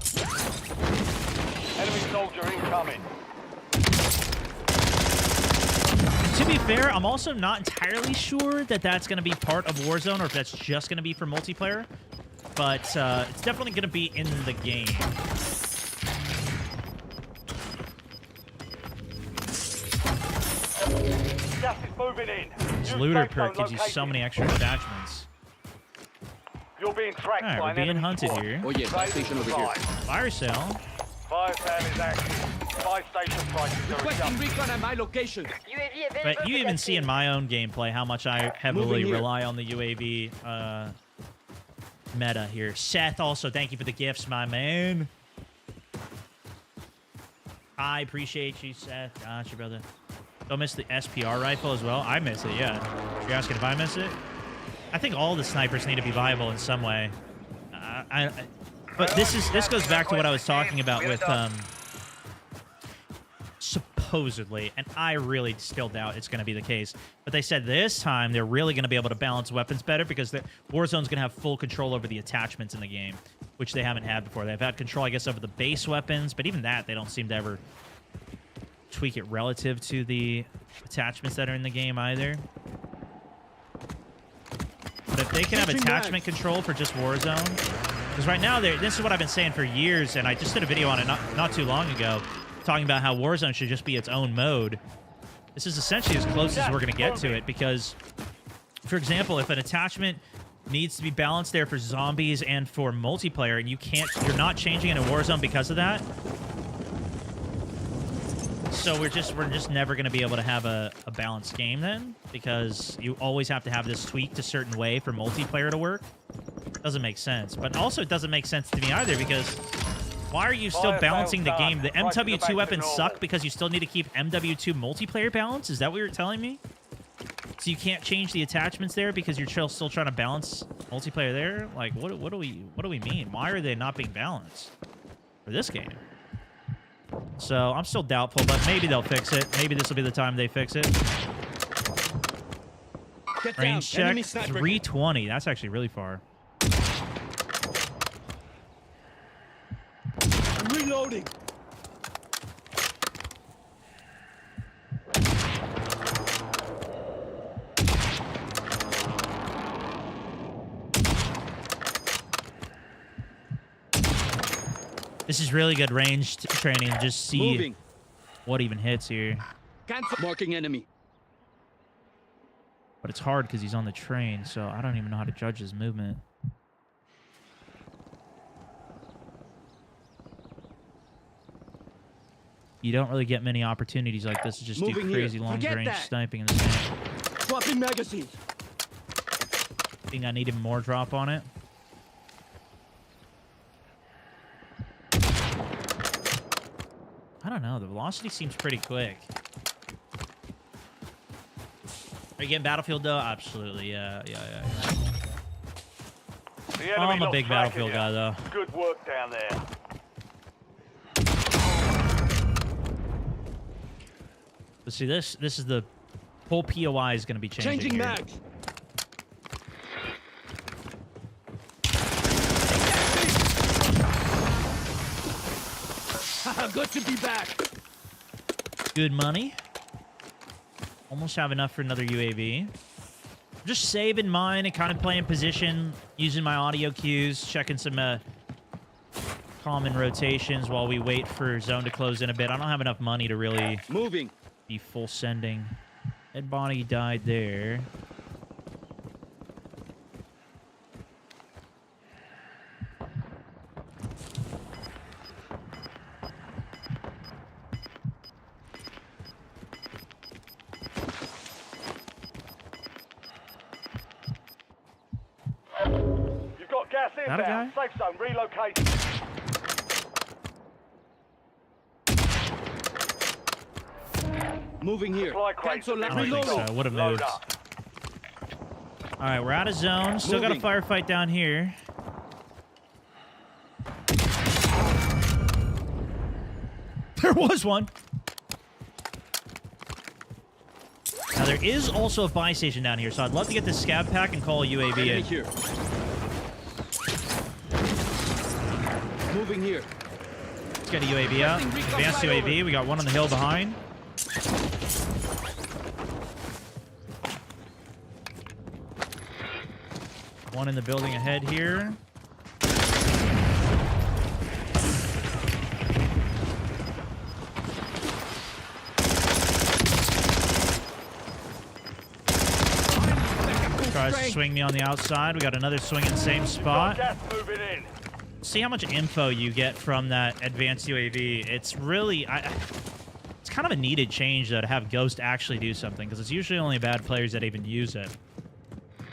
Enemy soldier incoming. To be fair, I'm also not entirely sure that that's going to be part of Warzone or if that's just going to be for multiplayer. But it's definitely going to be in the game. Gas is moving in. This New looter safe zone perk gives you so located. many extra attachments. You're being tracked Alright, by we're an being enemy hunted squad. here. Oh yeah, buy station over here. Fire sale. Fire sale is active. Buy station prices are Requesting adjusted. recon at my location. But you even see in my own gameplay how much I heavily Moving here. rely on the UAV meta here. Seth, also, thank you for the gifts, my man. I appreciate you, Seth. Gotcha, brother. Don't miss the SPR rifle as well. I miss it, yeah. You're asking if I miss it? I think all the snipers need to be viable in some way. But this goes back to what I was talking about with supposedly, and I really still doubt it's going to be the case. But they said this time they're really going to be able to balance weapons better because Warzone's going to have full control over the attachments in the game, which they haven't had before. They've had control, I guess, over the base weapons, but even that they don't seem to ever tweak it relative to the attachments that are in the game either. But if they can have attachment control for just Warzone, because right now this is what I've been saying for years, and I just did a video on it not too long ago, talking about how Warzone should just be its own mode. This is essentially as close as we're going to get to it because, for example, if an attachment needs to be balanced there for zombies and for multiplayer, and you're not changing it in Warzone because of that, so we're just never going to be able to have a balanced game then, because you always have to have this tweaked a certain way for multiplayer to work. Doesn't make sense. But also it doesn't make sense to me either, because why are you still balancing the game? The MW2 weapons suck because you still need to keep MW2 multiplayer balance? Is that what you're telling me? So you can't change the attachments there because you're still trying to balance multiplayer there? Like, what do we mean? Why are they not being balanced for this game? So I'm still doubtful, but maybe they'll fix it. Maybe this will be the time they fix it. Range check 320. That's actually really far. I'm reloading. This is really good range training to just see what even hits here. Cancel. Marking enemy. But it's hard because he's on the train, so I don't even know how to judge his movement. You don't really get many opportunities like this to just do crazy long-range sniping in this game. Swapping magazines. I think I need even more drop on it. I don't know. The velocity seems pretty quick. Are you getting Battlefield, though? Absolutely. Yeah. I'm a big Battlefield guy, though. Good work down there. But see, this is the whole POI is going to be changing here. Mags. Good to be back. Good money. Almost have enough for another UAV. Just saving mine and kind of playing position, using my audio cues, checking some common rotations while we wait for zone to close in a bit. I don't have enough money to really be full sending. Dead body died there. You've got gas That a inbound. guy? Safe zone relocated. Moving here. Supply crates Cancel. have I been don't think reloaded. so. Would have Load moved. up. All right, we're out of zone. Still got a firefight down here. There was one. Now, there is also a buy station down here, so I'd love to get this scav pack and call a UAV Enemy in. here. Moving here. Let's get a UAV out. Advanced UAV. We got one on the hill behind. One in the building ahead here. tries to swing me on the outside. We got another swing in the same spot. Gas moving in. See how much info you get from that advanced UAV. It's really... it's kind of a needed change, though, to have Ghost actually do something, because it's usually only bad players that even use it.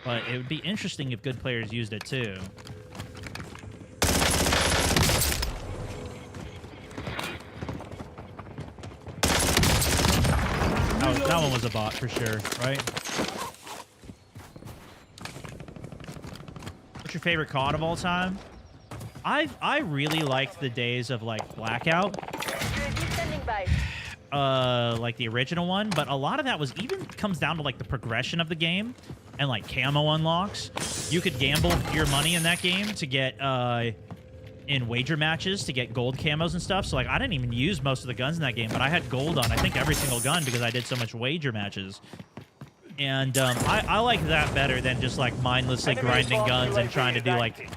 But it would be interesting if good players used it, too. Oh, that one was a bot, for sure, right? What's your favorite COD of all time? I really liked the days of, like, Blackout. Like the original one, but a lot of that was even comes down to like the progression of the game and like camo unlocks. You could gamble your money in that game to get in wager matches to get gold camos and stuff. So like I didn't even use most of the guns in that game, but I had gold on I think every single gun because I did so much wager matches. And I like that better than just like mindlessly grinding guns and trying to do like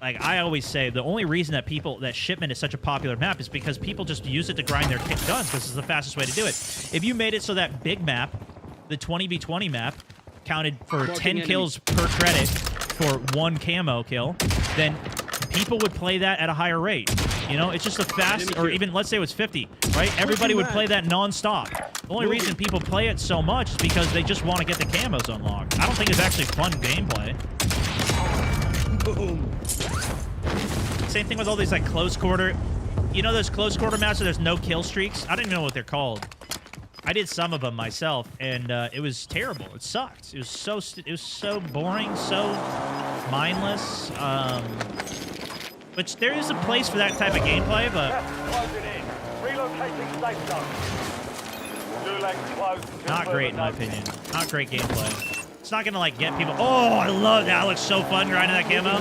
I always say, the only reason that Shipment is such a popular map is because people just use it to grind their guns. This is the fastest way to do it. If you made it so that big map, the 20v20 map, counted for 10 kills per credit for 1 camo kill, then people would play that at a higher rate. You know, it's just a fast, or even let's say it was 50, right? Everybody would play that non-stop. The only reason people play it so much is because they just want to get the camos unlocked. I don't think it's actually fun gameplay. Boom. Same thing with all these like close quarter. You know those close quarter maps where there's no kill streaks? I don't even know what they're called. I did some of them myself, and it was terrible. It sucked. It was so boring, so mindless. Which there is a place for that type of gameplay, but Relocating safe zone. Gulag closed. not great in my opinion. Not great gameplay. It's not gonna like get people. Oh, I love that. It looks so fun grinding that camo.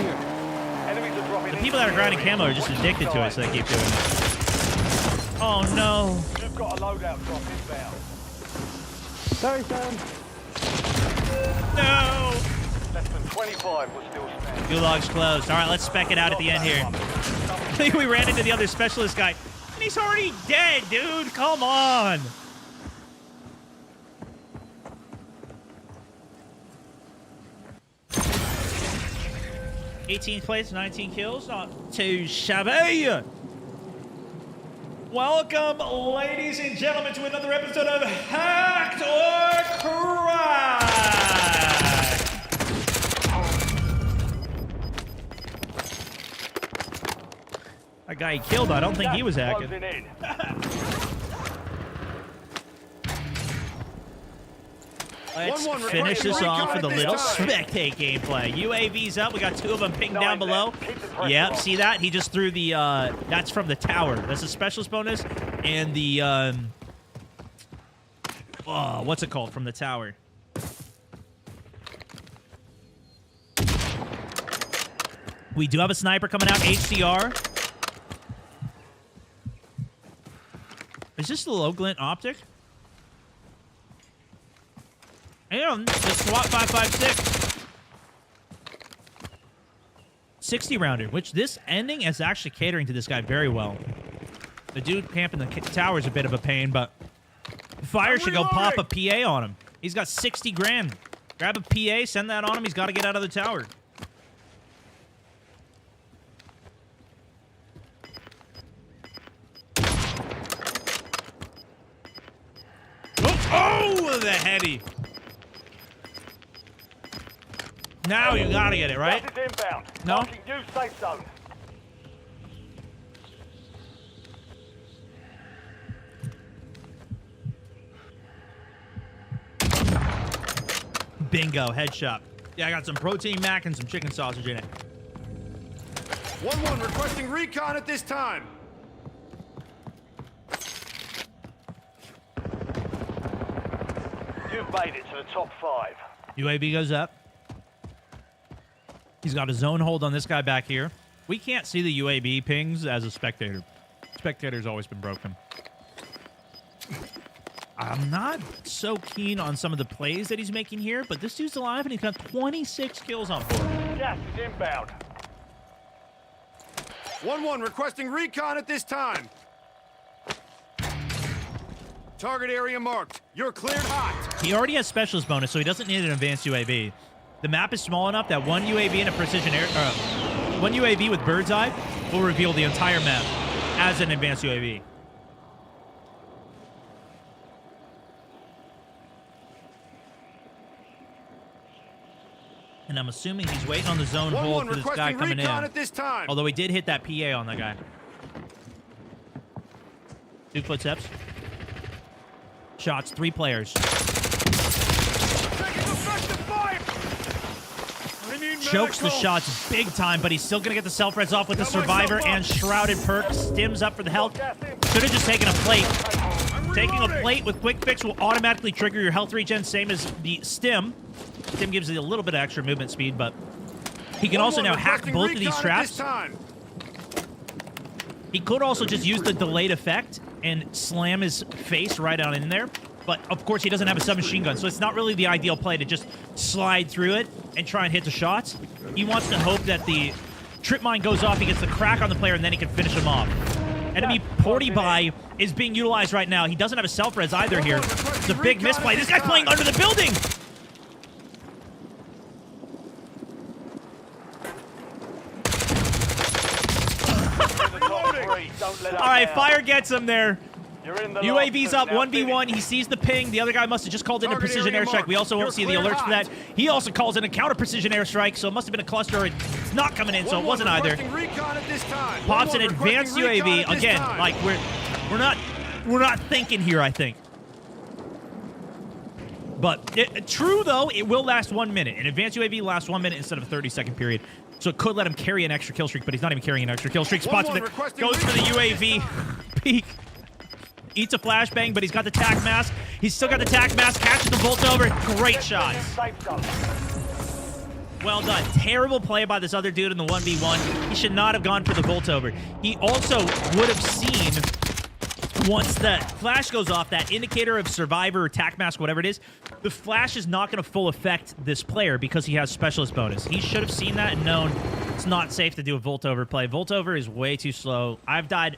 The people that are grinding camo are just addicted to it, so they keep doing it. Oh no. You've got a loadout drop inbound. Sorry, Sam. No. Less than 25 was still standing. Gulag's closed. All right, let's spec it out at the end here. I think we ran into the other specialist guy, and he's already dead, dude. Come on. '18th place, 19 kills, not too shabby. Welcome, ladies and gentlemen, to another episode of Hacked or Cracked. That guy he killed, I don't think he was hacking. Let's finish this off with a little Spectate gameplay. UAV's up. We got 2 of them pinged down below. Yep, see that? He just threw the, that's from the tower. That's a specialist bonus. And the, what's it called? From the tower. We do have a sniper coming out, HCR. Is this the low glint optic? And the SWAT 556. 60 rounder, which this ending is actually catering to this guy very well. The dude camping the tower is a bit of a pain, but Fire should go pop a PA on him. He's got 60 grand. Grab a PA, send that on him. He's got to get out of the tower. Oh, the heady. Now you gotta get it, right? No? New safe zone. Bingo, headshot. Yeah, I got some protein mac and some chicken sausage in it. 1-1 requesting recon at this time. You've made it to the top 5. UAV goes up. He's got a zone hold on this guy back here. We can't see the UAV pings as a spectator. Spectator's always been broken. I'm not so keen on some of the plays that he's making here, but this dude's alive and he's got 26 kills on board. Gas is inbound. 1-1 requesting recon at this time. Target area marked. You're cleared hot. He already has specialist bonus, so he doesn't need an advanced UAV. The map is small enough that one UAV and a precision air, one UAV with bird's eye will reveal the entire map as an advanced UAV. And I'm assuming he's waiting on the zone hold for this guy coming in. At this time. Although he did hit that PA on that guy. 2 footsteps. Shots, 3 players. Chokes the shots big time, but he's still going to get the self-res off with the survivor and shrouded perk. Stims up for the health. Should have just taken a plate. Taking a plate with quick fix will automatically trigger your health regen, same as the stim. Stim gives you a little bit of extra movement speed, but he can also now hack both of these traps. He could also just use the delayed effect and slam his face right on in there. But, of course, he doesn't have a submachine gun, so it's not really the ideal play to just slide through it and try and hit the shots. He wants to hope that the trip mine goes off, he gets the crack on the player, and then he can finish him off. Enemy porty buy is being utilized right now. He doesn't have a self-res either here. It's a big misplay. This guy's playing under the building! All right, fire gets him there. UAV's up 1v1. He sees the ping. The other guy must have just called in a precision airstrike. We also won't see the alerts for that. He also calls in a counter precision airstrike, so it must have been a cluster. It's not coming in, so it wasn't either. Pops an advanced UAV again. Like we're not thinking here, I think. But true though, it will last 1 minute. An advanced UAV lasts 1 minute instead of a 30-second period. So it could let him carry an extra kill streak, but he's not even carrying an extra kill streak. Spots with it, goes for the UAV peek. Eats a flashbang, but he's got the tac mask. He's still got the tac mask. Catches the bolt over. Great shots. Well done. Terrible play by this other dude in the 1v1. He should not have gone for the bolt over. He also would have seen, once the flash goes off, that indicator of survivor or tac mask, whatever it is, the flash is not going to full affect this player because he has specialist bonus. He should have seen that and known it's not safe to do a volt over play. Volt over is way too slow. I've died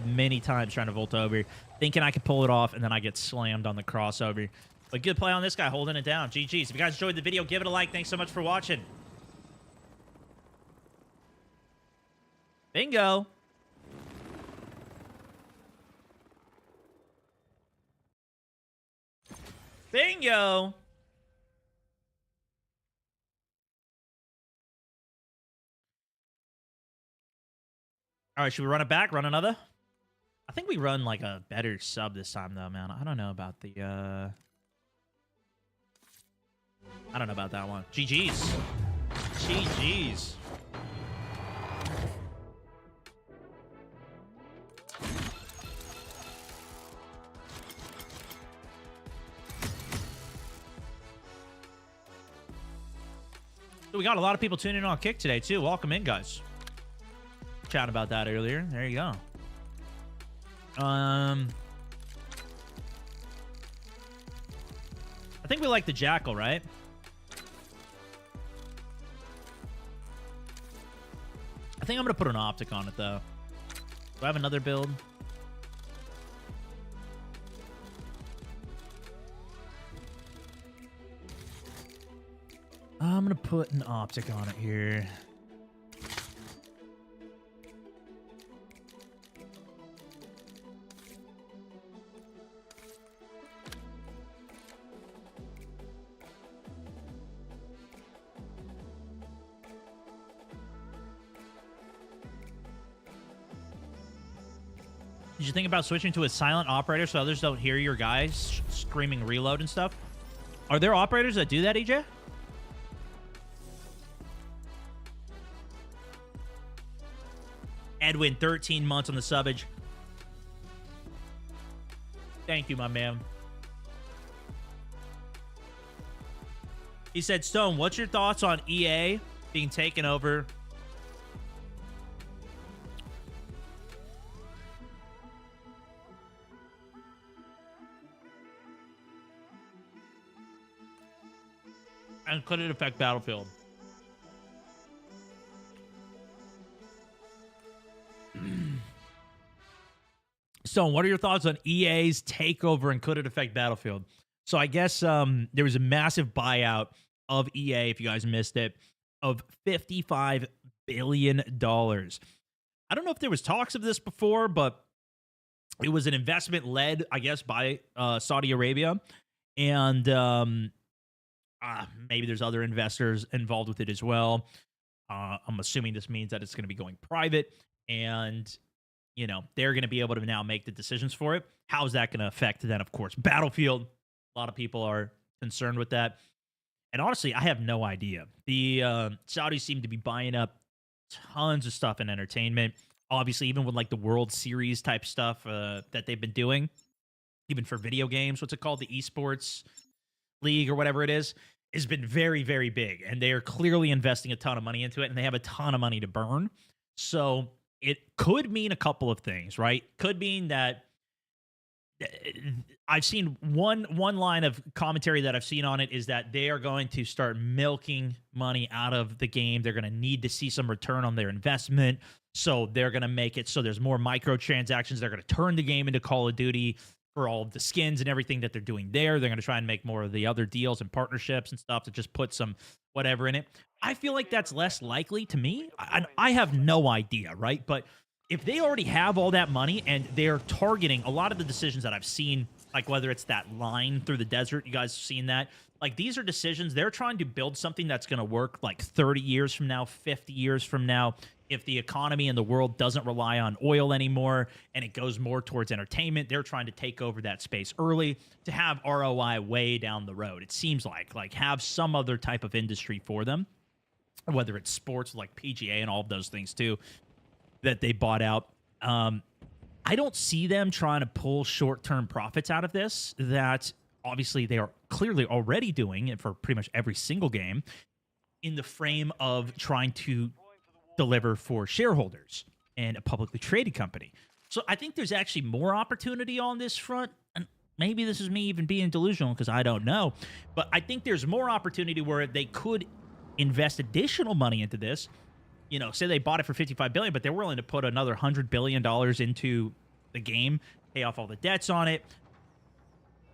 many times trying to volt over, thinking I could pull it off, and then I get slammed on the crossover. But good play on this guy, holding it down. GG's. If you guys enjoyed the video, give it a like. Thanks so much for watching. Bingo. Bingo. All right, should we run it back? Run another? I think we run like a better sub this time, though, man. I don't know about the, I don't know about that one. GG's. GG's. So we got a lot of people tuning in on Kick today, too. Welcome in, guys. Chatting about that earlier. There you go. I think we like the Jackal, right? I think I'm going to put an optic on it, though. Do I have another build? I'm going to put an optic on it here. Did you think about switching to a silent operator so others don't hear your guys screaming reload and stuff? Are there operators that do that, EJ? Edwin, 13 months on the subbage. Thank you, my man. He said, Stone, what's your thoughts on EA being taken over? And could it affect Battlefield? So, what are your thoughts on EA's takeover and could it affect Battlefield? So, I guess there was a massive buyout of EA, if you guys missed it, of $55 billion. I don't know if there was talks of this before, but it was an investment led, I guess, by Saudi Arabia. And maybe there's other investors involved with it as well. I'm assuming this means that it's going to be going private. And you know, they're going to be able to now make the decisions for it. How's that going to affect then, of course, Battlefield? A lot of people are concerned with that. And honestly, I have no idea. The Saudis seem to be buying up tons of stuff in entertainment. Obviously, even with like the World Series type stuff that they've been doing, even for video games, what's it called? The esports league or whatever it is, has been very, very big. And they are clearly investing a ton of money into it, and they have a ton of money to burn. So it could mean a couple of things, right? Could mean that I've seen one line of commentary that I've seen on it is that they are going to start milking money out of the game. They're going to need to see some return on their investment. So they're going to make it so there's more microtransactions. They're going to turn the game into Call of Duty for all of the skins and everything that they're doing there. They're going to try and make more of the other deals and partnerships and stuff to just put some whatever in it. I feel like that's less likely to me. I have no idea, right? But if they already have all that money and they're targeting a lot of the decisions that I've seen, like whether it's that line through the desert, you guys have seen that. Like these are decisions, they're trying to build something that's going to work like 30 years from now, 50 years from now. If the economy in the world doesn't rely on oil anymore and it goes more towards entertainment, they're trying to take over that space early to have ROI way down the road. It seems like have some other type of industry for them, whether it's sports like PGA and all of those things too, that they bought out. I don't see them trying to pull short-term profits out of this that obviously they are clearly already doing it for pretty much every single game in the frame of trying to deliver for shareholders and a publicly traded company. So I think there's actually more opportunity on this front. And maybe this is me even being delusional because I don't know. But I think there's more opportunity where they could invest additional money into this. You know, say they bought it for $55 billion, but they're willing to put another $100 billion into the game, pay off all the debts on it,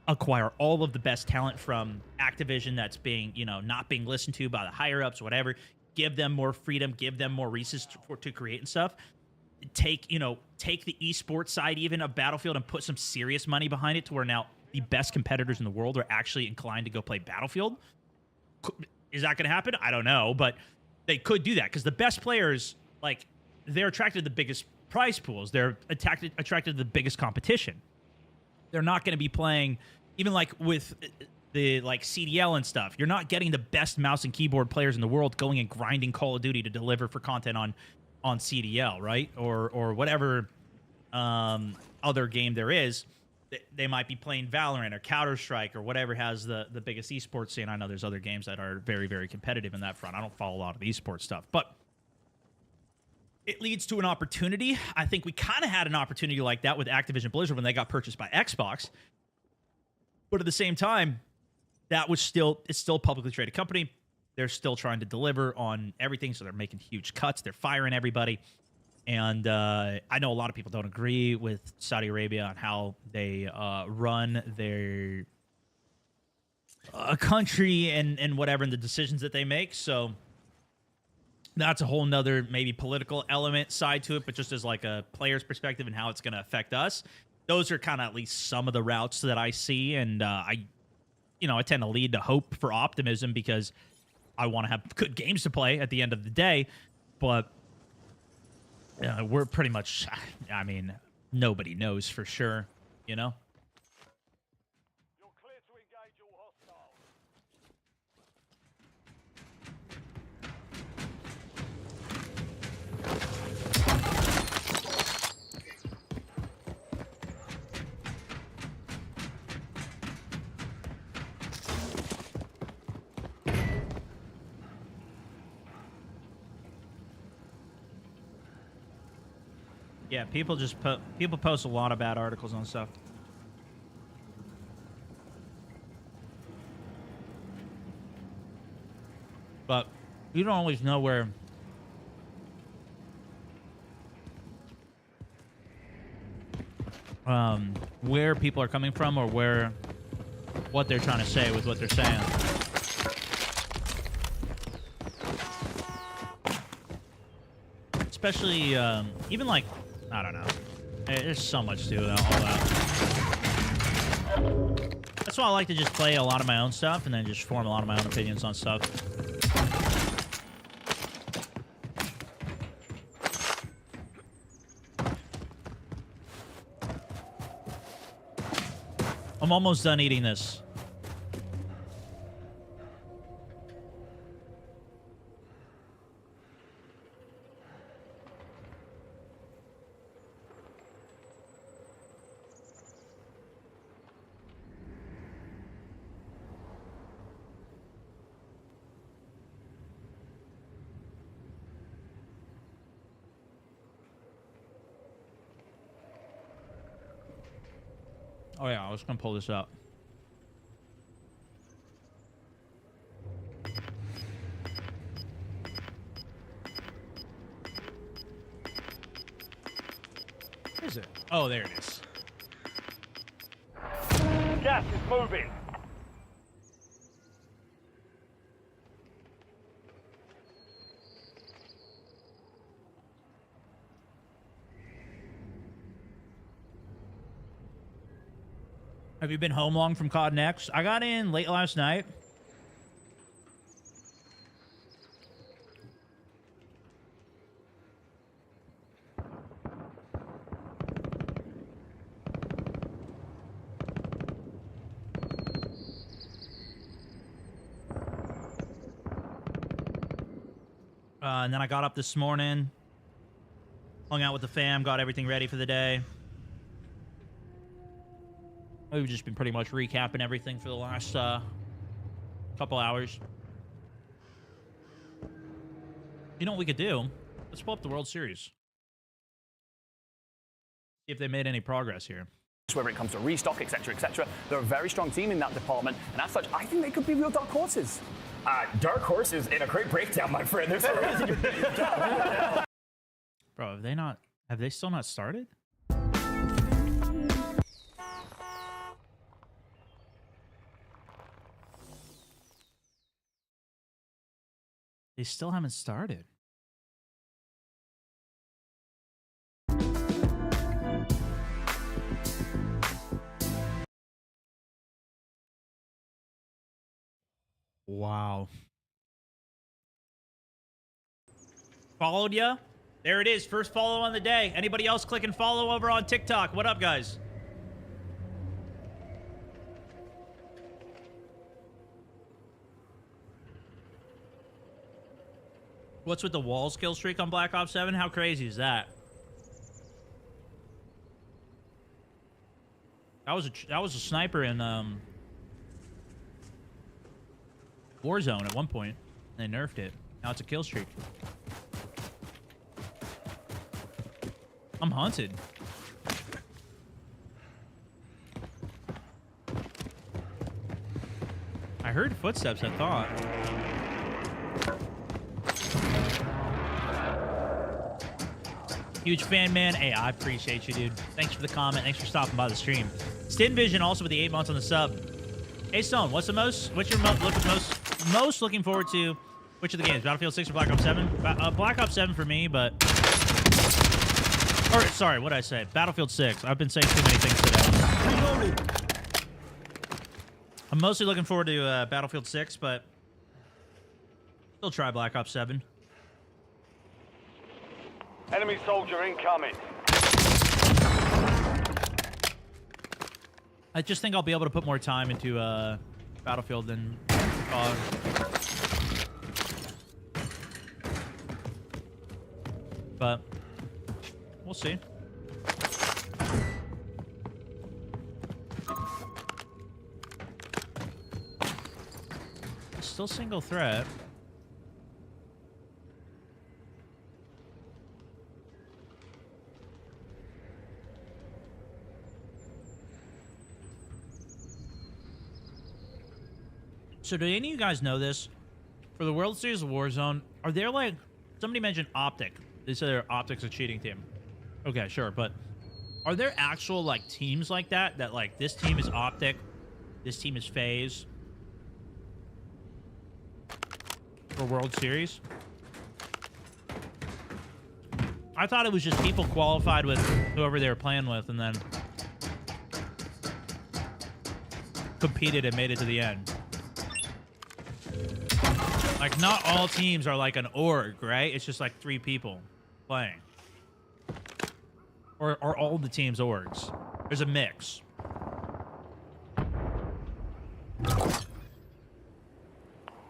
acquire all of the best talent from Activision that's being, you know, not being listened to by the higher ups, whatever. Give them more freedom, give them more reasons to create and stuff. Take the esports side even of Battlefield and put some serious money behind it to where now the best competitors in the world are actually inclined to go play Battlefield. Is that going to happen? I don't know, but they could do that because the best players, like, they're attracted to the biggest prize pools. They're attracted to the biggest competition. They're not going to be playing, even like with the like CDL and stuff. You're not getting the best mouse and keyboard players in the world going and grinding Call of Duty to deliver for content on CDL, right? Or whatever other game there is. They might be playing Valorant or Counter-Strike or whatever has the biggest esports scene. I know there's other games that are very, very competitive in that front. I don't follow a lot of esports stuff, but it leads to an opportunity. I think we kind of had an opportunity like that with Activision Blizzard when they got purchased by Xbox. But at the same time, it's still a publicly traded company. They're still trying to deliver on everything, so they're making huge cuts. They're firing everybody. And I know a lot of people don't agree with Saudi Arabia on how they run their country and whatever, and the decisions that they make. So that's a whole nother maybe political element side to it, but just as like a player's perspective and how it's going to affect us. Those are kind of at least some of the routes that I see. And I tend to lead to hope for optimism because I want to have good games to play at the end of the day. But we're pretty much, I mean, nobody knows for sure, you know? Yeah, people post a lot of bad articles on stuff. But you don't always know where where people are coming from or what they're trying to say with what they're saying. Especially, even like, I don't know. There's so much to all that. That's why I like to just play a lot of my own stuff and then just form a lot of my own opinions on stuff. I'm almost done eating this. Oh yeah, I was gonna pull this up. Where is it? Oh, there it is. Gas is moving. Have you been home long from COD Next? I got in late last night. And then I got up this morning, hung out with the fam, got everything ready for the day. We've just been pretty much recapping everything for the last couple hours. You know what we could do? Let's pull up the World Series. See if they made any progress here. Whether it comes to restock, etc., etc., they're a very strong team in that department, and as such, I think they could be real dark horses. Dark horses in a great breakdown, my friend. There's Bro, have they still not started? They still haven't started. Wow. Followed ya? There it is. First follow on the day. Anybody else clicking follow over on TikTok? What up, guys? What's with the walls kill streak on Black Ops 7? How crazy is that? That was a sniper in Warzone at one point. They nerfed it. Now it's a kill streak. I'm hunted. I heard footsteps, I thought. Huge fan, man. Hey, I appreciate you, dude. Thanks for the comment. Thanks for stopping by the stream. Stin Vision also with the 8 months on the sub. Hey, Stone, what's your most looking forward to? Which of the games? Battlefield 6 or Black Ops 7? Black Ops 7 for me, but... Or, sorry, what did I say? Battlefield 6. I've been saying too many things today. I'm mostly looking forward to Battlefield 6, but... Still try Black Ops 7. Enemy soldier incoming. I just think I'll be able to put more time into Battlefield than COD. But we'll see. Still single threat. So do any of you guys know this? For the World Series of Warzone, are there like... Somebody mentioned Optic. They said their Optic's a cheating team. Okay, sure, but... Are there actual like teams like that? That like this team is Optic, this team is FaZe for World Series? I thought it was just people qualified with whoever they were playing with and then competed and made it to the end. Like, not all teams are like an org, right? It's just like 3 people playing. Or are all the teams orgs? There's a mix.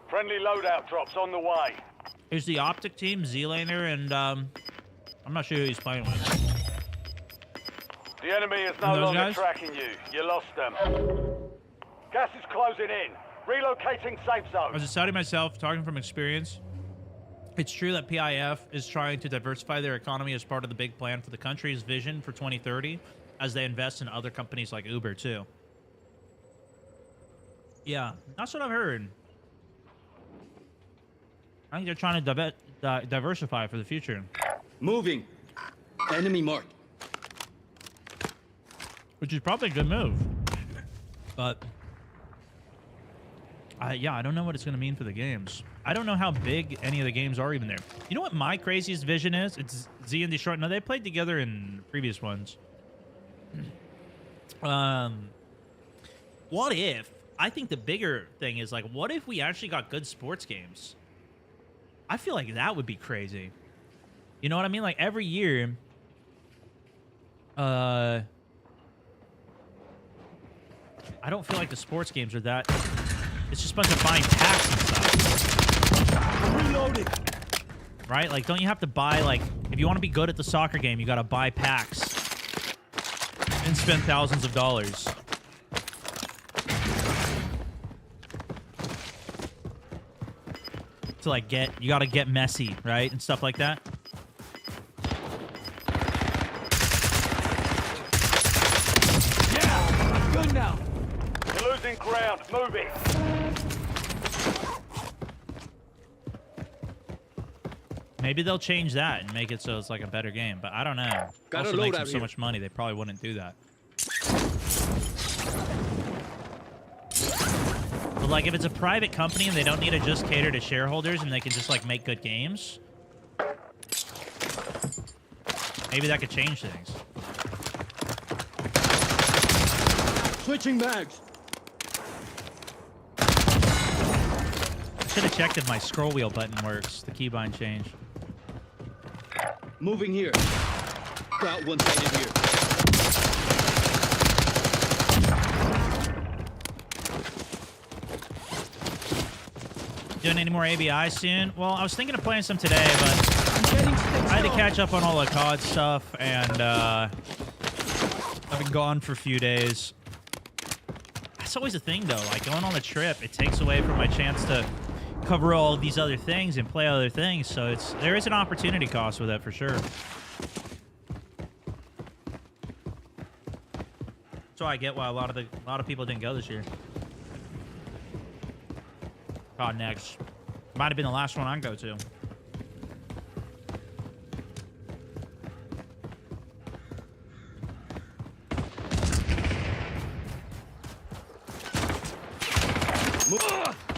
Friendly loadout drops on the way. Here's the Optic team, Z-Laner, and I'm not sure who he's playing with. The enemy is no longer tracking you. You lost them. Gas is closing in. Relocating safe zone. I was deciding myself, talking from experience. It's true that PIF is trying to diversify their economy as part of the big plan for the country's vision for 2030, as they invest in other companies like Uber, too. Yeah, that's what I've heard. I think they're trying to diversify for the future. Moving. Enemy marked. Which is probably a good move. But yeah, I don't know what it's going to mean for the games. I don't know how big any of the games are even there. You know what my craziest vision is? It's Z and Detroit. No, they played together in previous ones. What if... I think the bigger thing is, like, what if we actually got good sports games? I feel like that would be crazy. You know what I mean? Like, every year... I don't feel like the sports games are that... It's just a bunch of buying packs and stuff. Reloading. Right? Like, don't you have to buy, like... If you want to be good at the soccer game, you gotta buy packs. And spend thousands of dollars. To, like, get... You gotta get Messi, right? And stuff like that. Yeah! Good now. You're losing ground. Moving. Maybe they'll change that and make it so it's like a better game, but I don't know. Gotta Also load makes out them so here. much money, they probably wouldn't do that. But like, if it's a private company and they don't need to just cater to shareholders and they can just like make good games, maybe that could change things. Switching mags. I should have checked if my scroll wheel button works. The keybind change. Moving here. Got one sighted here. Doing any more ABI soon? Well, I was thinking of playing some today, but I had to catch up on all the COD stuff, and I've been gone for a few days. That's always a thing, though. Like, going on a trip, it takes away from my chance to cover all of these other things and play other things, so there is an opportunity cost with it for sure. So I get why a lot of people didn't go this year. COD next. Might have been the last one I'd go to.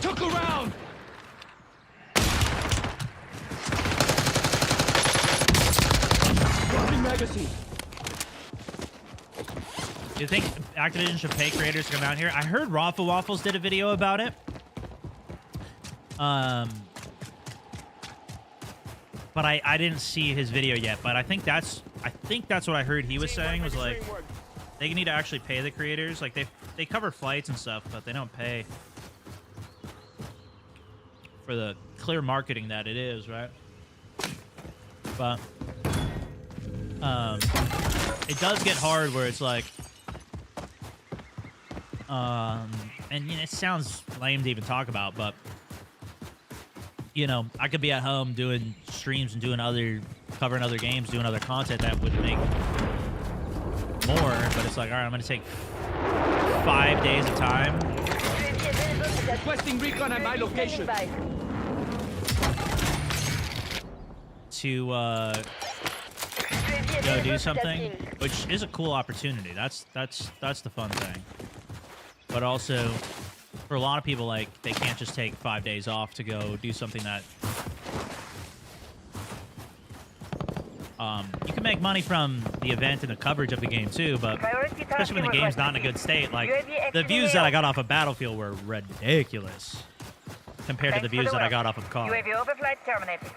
Took around. Dropping magazine. Do you think Activision should pay creators to come out here? I heard Raffle Waffles did a video about it. But I didn't see his video yet. But I think that's what I heard he was saying, was like they need to actually pay the creators. Like they cover flights and stuff, but they don't pay for the clear marketing that it is, right? But it does get hard where it's like and you know, it sounds lame to even talk about, but you know, I could be at home doing streams and covering other games, doing other content that would make more, but it's like, all right, I'm gonna take 5 days of time. Requesting recon at my location. go do something, which is a cool opportunity. That's the fun thing. But also, for a lot of people, like, they can't just take 5 days off to go do something that you can make money from the event and the coverage of the game too, but especially when the game's not in a good state, like the views that I got off of Battlefield were ridiculous compared to the views that I got off of COD. UAV overflight terminated.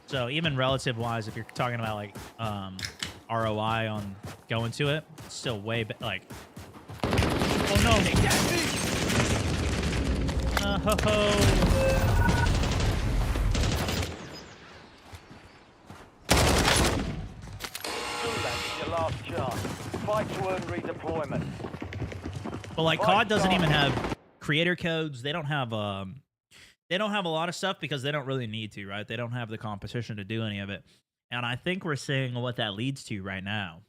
So even relative wise, if you're talking about like ROI on going to it, it's still way like. Oh no! Ho ho! Last chance. Fight to earn redeployment. But like COD doesn't even have creator codes. They don't have a lot of stuff because they don't really need to, right? They don't have the competition to do any of it. And I think we're seeing what that leads to right now.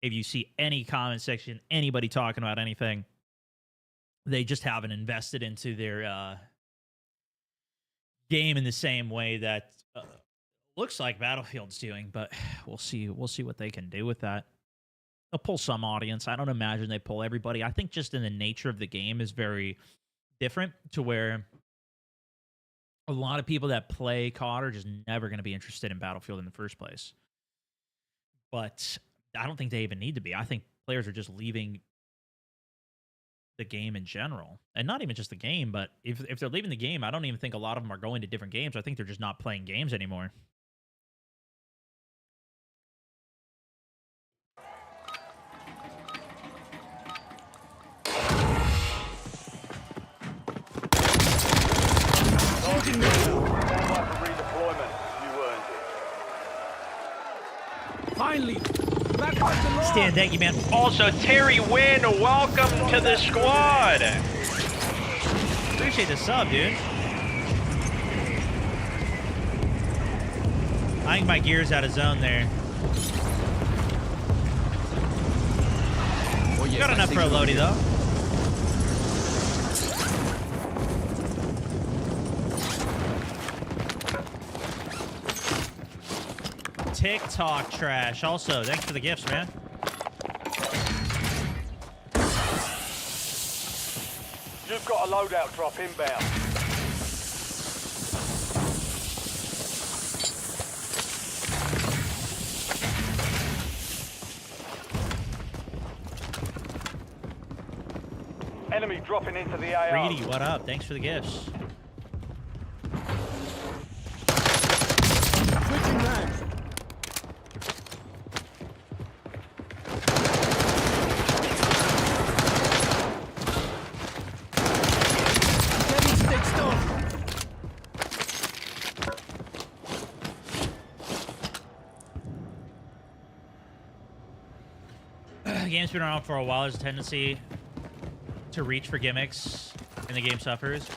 If you see any comment section, anybody talking about anything, they just haven't invested into their game in the same way that looks like Battlefield's doing, but we'll see what they can do with that. They'll pull some audience. I don't imagine they pull everybody. I think just in the nature of the game is very different to where a lot of people that play COD are just never going to be interested in Battlefield in the first place. But I don't think they even need to be. I think players are just leaving the game in general. And not even just the game, but if they're leaving the game, I don't even think a lot of them are going to different games. I think they're just not playing games anymore. Finally! Stan, thank you, man. Also, Terry Wynn, welcome to the squad. Appreciate the sub, dude. I think my gear's out of zone there. Oh, yes, got enough for a loadie, though. TikTok trash. Also, thanks for the gifts, man. You've got a loadout drop inbound. Enemy dropping into the AR. Reedy, what up? Thanks for the gifts. Switching mags. The game's been around for a while. There's a tendency to reach for gimmicks, and the game suffers.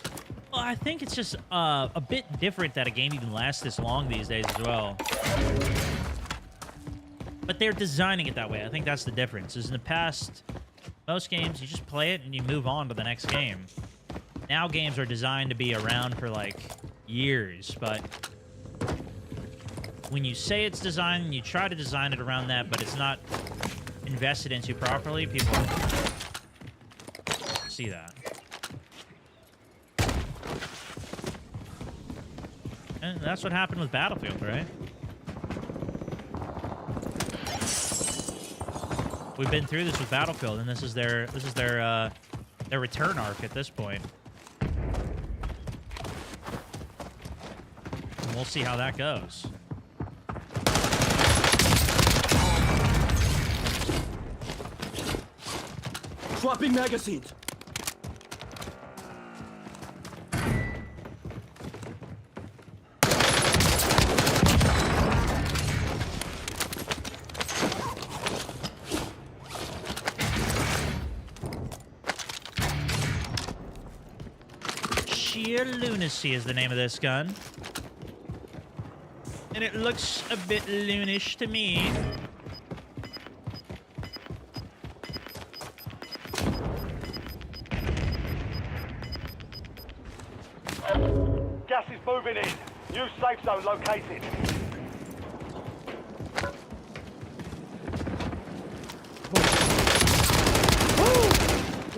Well, I think it's just a bit different that a game even lasts this long these days as well. But they're designing it that way. I think that's the difference. Is in the past, most games, you just play it and you move on to the next game. Now games are designed to be around for, like, years, but when you say it's designed and you try to design it around that, but it's not invested into properly, people see that. And that's what happened with Battlefield, right? We've been through this with Battlefield, and this is their return arc at this point. And we'll see how that goes. Swapping magazines. Sheer Lunacy is the name of this gun. And it looks a bit loonish to me. Gas is moving in. New safe zone located.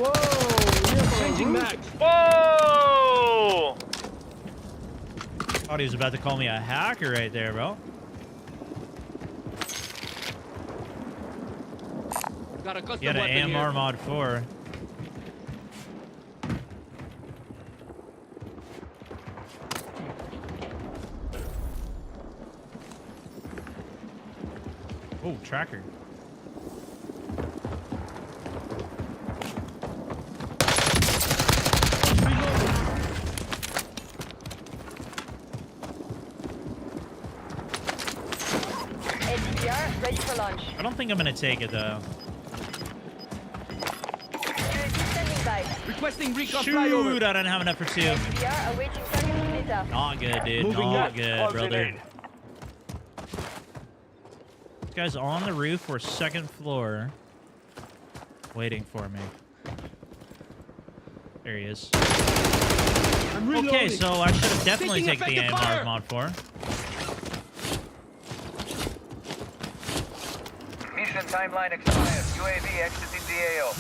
Whoa! Changing mags. Whoa! Thought he was about to call me a hacker right there, bro. Got a custom He had an weapon AMR here. mod 4. Oh, tracker. HDR ready for launch. I don't think I'm gonna take it though. UAV standing by. Requesting recon Shoot, flyover. I don't have enough for 2. HDR awaiting target data. Not good, dude. Moving Not up. good, Closing brother. in. This guy's on the roof or 2nd floor. Waiting for me. There he is. Okay, so I should have definitely taken the AMR mod 4. Mission timeline expired. UAV exiting the AO.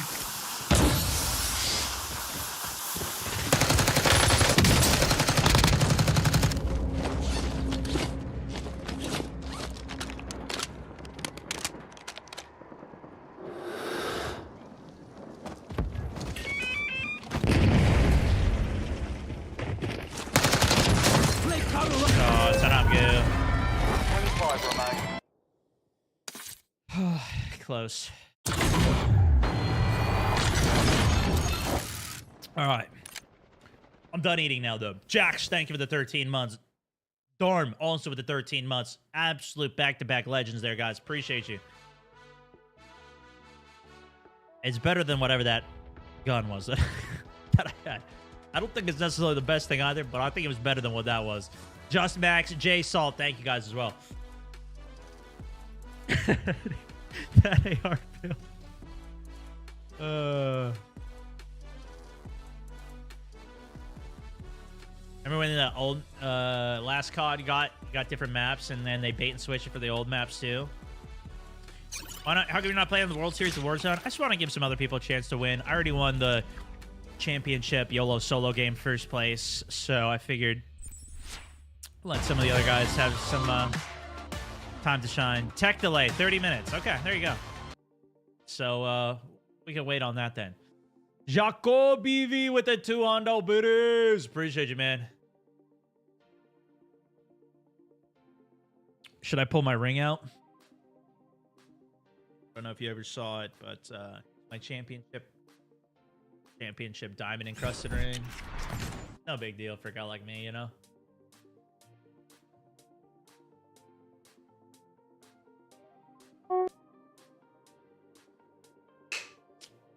Oh, it's not good. 25 remain. Close. All right. I'm done eating now, though. Jax, thank you for the 13 months. Dorm, also with the 13 months. Absolute back-to-back legends there, guys. Appreciate you. It's better than whatever that gun was that I had. I don't think it's necessarily the best thing either, but I think it was better than what that was. Just Max, Jay Salt, thank you guys as well. That AR bill. Remember when the old last COD got different maps and then they bait and switch it for the old maps too? Why not? How come you're not playing the World Series of Warzone? I just want to give some other people a chance to win. I already won the championship YOLO solo game first place, so I figured let some of the other guys have some time to shine. Tech delay, 30 minutes. Okay, there you go. So we can wait on that then. Jaco BV with the 200 bitters. Appreciate you, man. Should I pull my ring out? I don't know if you ever saw it, but my championship diamond encrusted ring. No big deal for a guy like me, you know?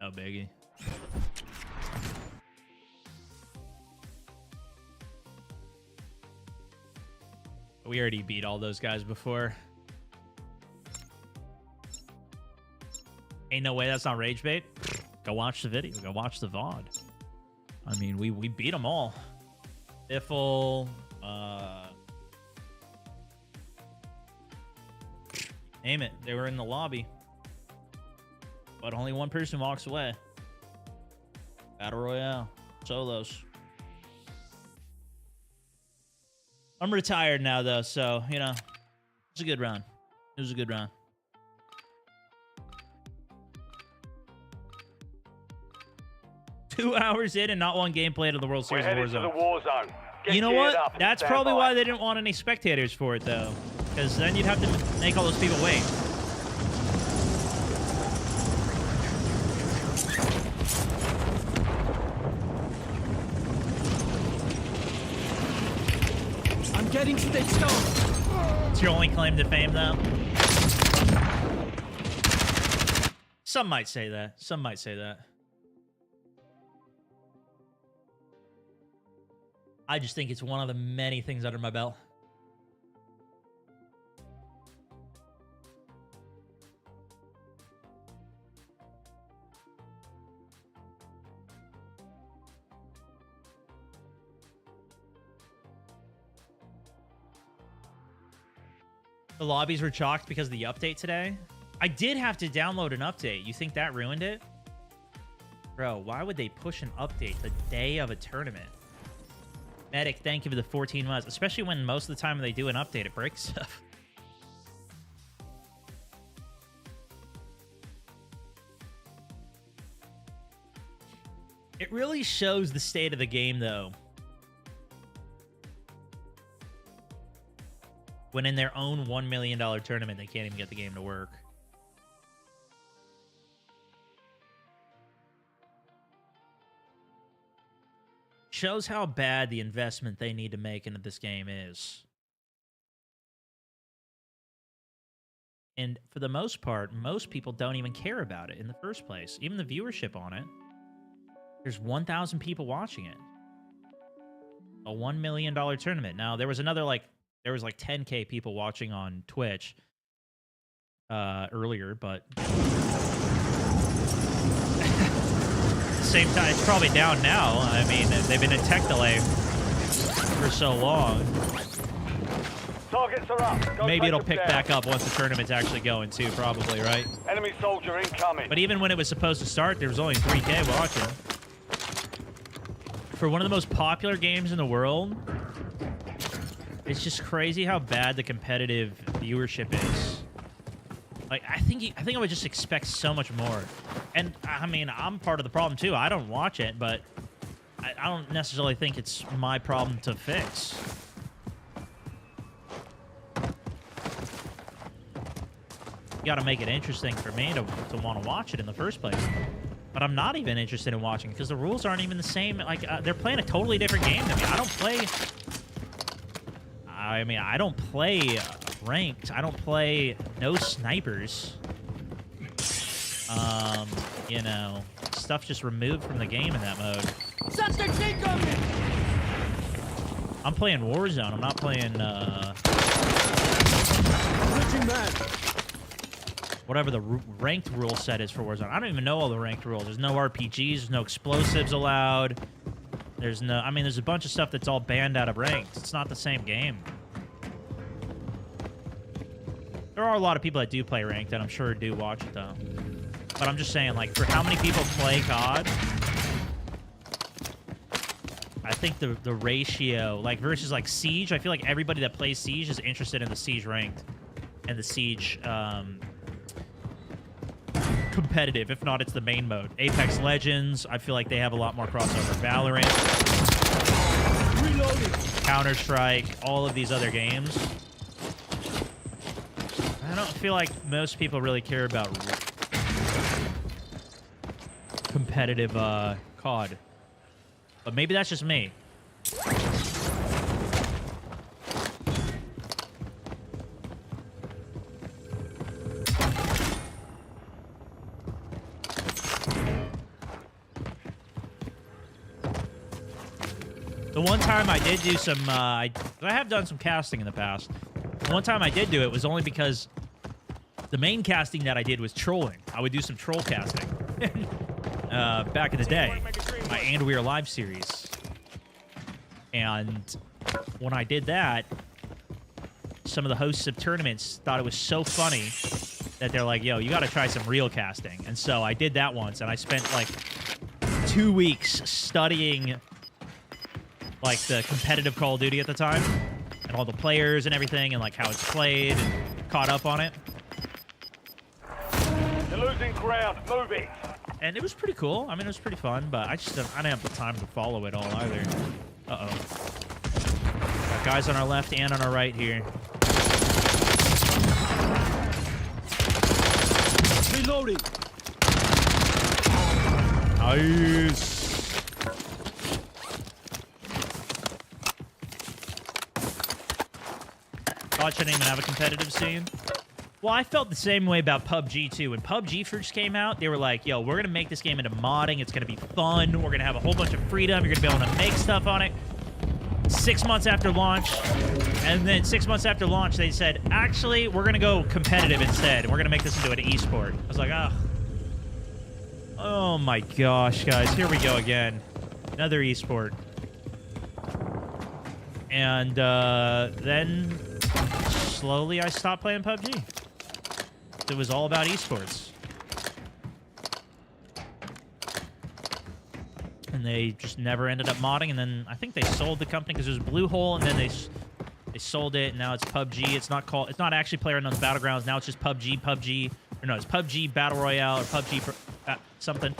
No biggie. We already beat all those guys before. Ain't no way that's not rage bait. Go watch the video. Go watch the VOD. I mean, we beat them all. Biffle, name it. They were in the lobby. But only one person walks away. Battle Royale. Solos. I'm retired now, though, so, you know, it's a good round. It was a good round. Two hours in and not one game played in the World Series of We're headed to the Warzone. war zone. Get You know geared what? up and That's stand probably by. why they didn't want any spectators for it, though. Because then you'd have to make all those people wait. I'm getting stitched up. It's your only claim to fame, though. Some might say that. Some might say that. I just think it's one of the many things under my belt. The lobbies were chalked because of the update today. I did have to download an update. You think that ruined it? Bro, why would they push an update the day of a tournament? Medic, thank you for the 14 months. Especially when most of the time when they do an update, it breaks stuff. It really shows the state of the game, though. When in their own $1 million tournament, they can't even get the game to work. Shows how bad the investment they need to make into this game is. And for the most part, most people don't even care about it in the first place. Even the viewership on it. There's 1,000 people watching it. A $1 million tournament. Now, there was another, like 10K people watching on Twitch earlier, but same time, it's probably down now. I mean, they've been in tech delay for so long. Targets are up. Maybe it'll pick back up once the tournament's actually going too, probably, right? Enemy soldier incoming. But even when it was supposed to start, there was only 3K watching. For one of the most popular games in the world, it's just crazy how bad the competitive viewership is. Like, I think I would just expect so much more. And, I mean, I'm part of the problem, too. I don't watch it, but I don't necessarily think it's my problem to fix. You gotta make it interesting for me to want to watch it in the first place. But I'm not even interested in watching because the rules aren't even the same. Like, they're playing a totally different game than me. I don't play ranked. I don't play no snipers. You know, stuff just removed from the game in that mode. I'm playing Warzone. I'm not playing, whatever the ranked rule set is for Warzone. I don't even know all the ranked rules. There's no RPGs. There's no explosives allowed. There's no... I mean, there's a bunch of stuff that's all banned out of ranked. It's not the same game. There are a lot of people that do play ranked, and I'm sure do watch it, though. But I'm just saying, like, for how many people play COD, I think the ratio, like, versus, like, Siege, I feel like everybody that plays Siege is interested in the Siege ranked and the Siege, competitive. If not, it's the main mode. Apex Legends, I feel like they have a lot more crossover. Valorant, Counter-Strike, all of these other games. I don't feel like most people really care about competitive COD. But maybe that's just me. The one time I did do some, I have done some casting in the past. The one time I did do it was only because the main casting that I did was trolling. I would do some troll casting back in the day, my And We Are Live series. And when I did that, some of the hosts of tournaments thought it was so funny that they're like, yo, you got to try some real casting. And so I did that once, and I spent like 2 weeks studying like the competitive Call of Duty at the time and all the players and everything and like how it's played and caught up on it. You're losing ground. Move it. And it was pretty cool. I mean, it was pretty fun, but I didn't have the time to follow it all either. Uh-oh. Got guys on our left and on our right here. Reloading. Nice. Thought you didn't even have a competitive scene. Well, I felt the same way about PUBG, too. When PUBG first came out, they were like, yo, we're going to make this game into modding. It's going to be fun. We're going to have a whole bunch of freedom. You're going to be able to make stuff on it. 6 months after launch, and then 6 months after launch, they said, actually, we're going to go competitive instead. We're going to make this into an esport. I was like, oh my gosh, guys. Here we go again. Another esport. And then slowly I stopped playing PUBG. It was all about esports. and they just never ended up modding. And then I think they sold the company because it was Bluehole, and then they sold it, and now it's PUBG. It's not actually PlayerUnknown's Battlegrounds. Now it's just PUBG. Or no, it's PUBG Battle Royale or PUBG something.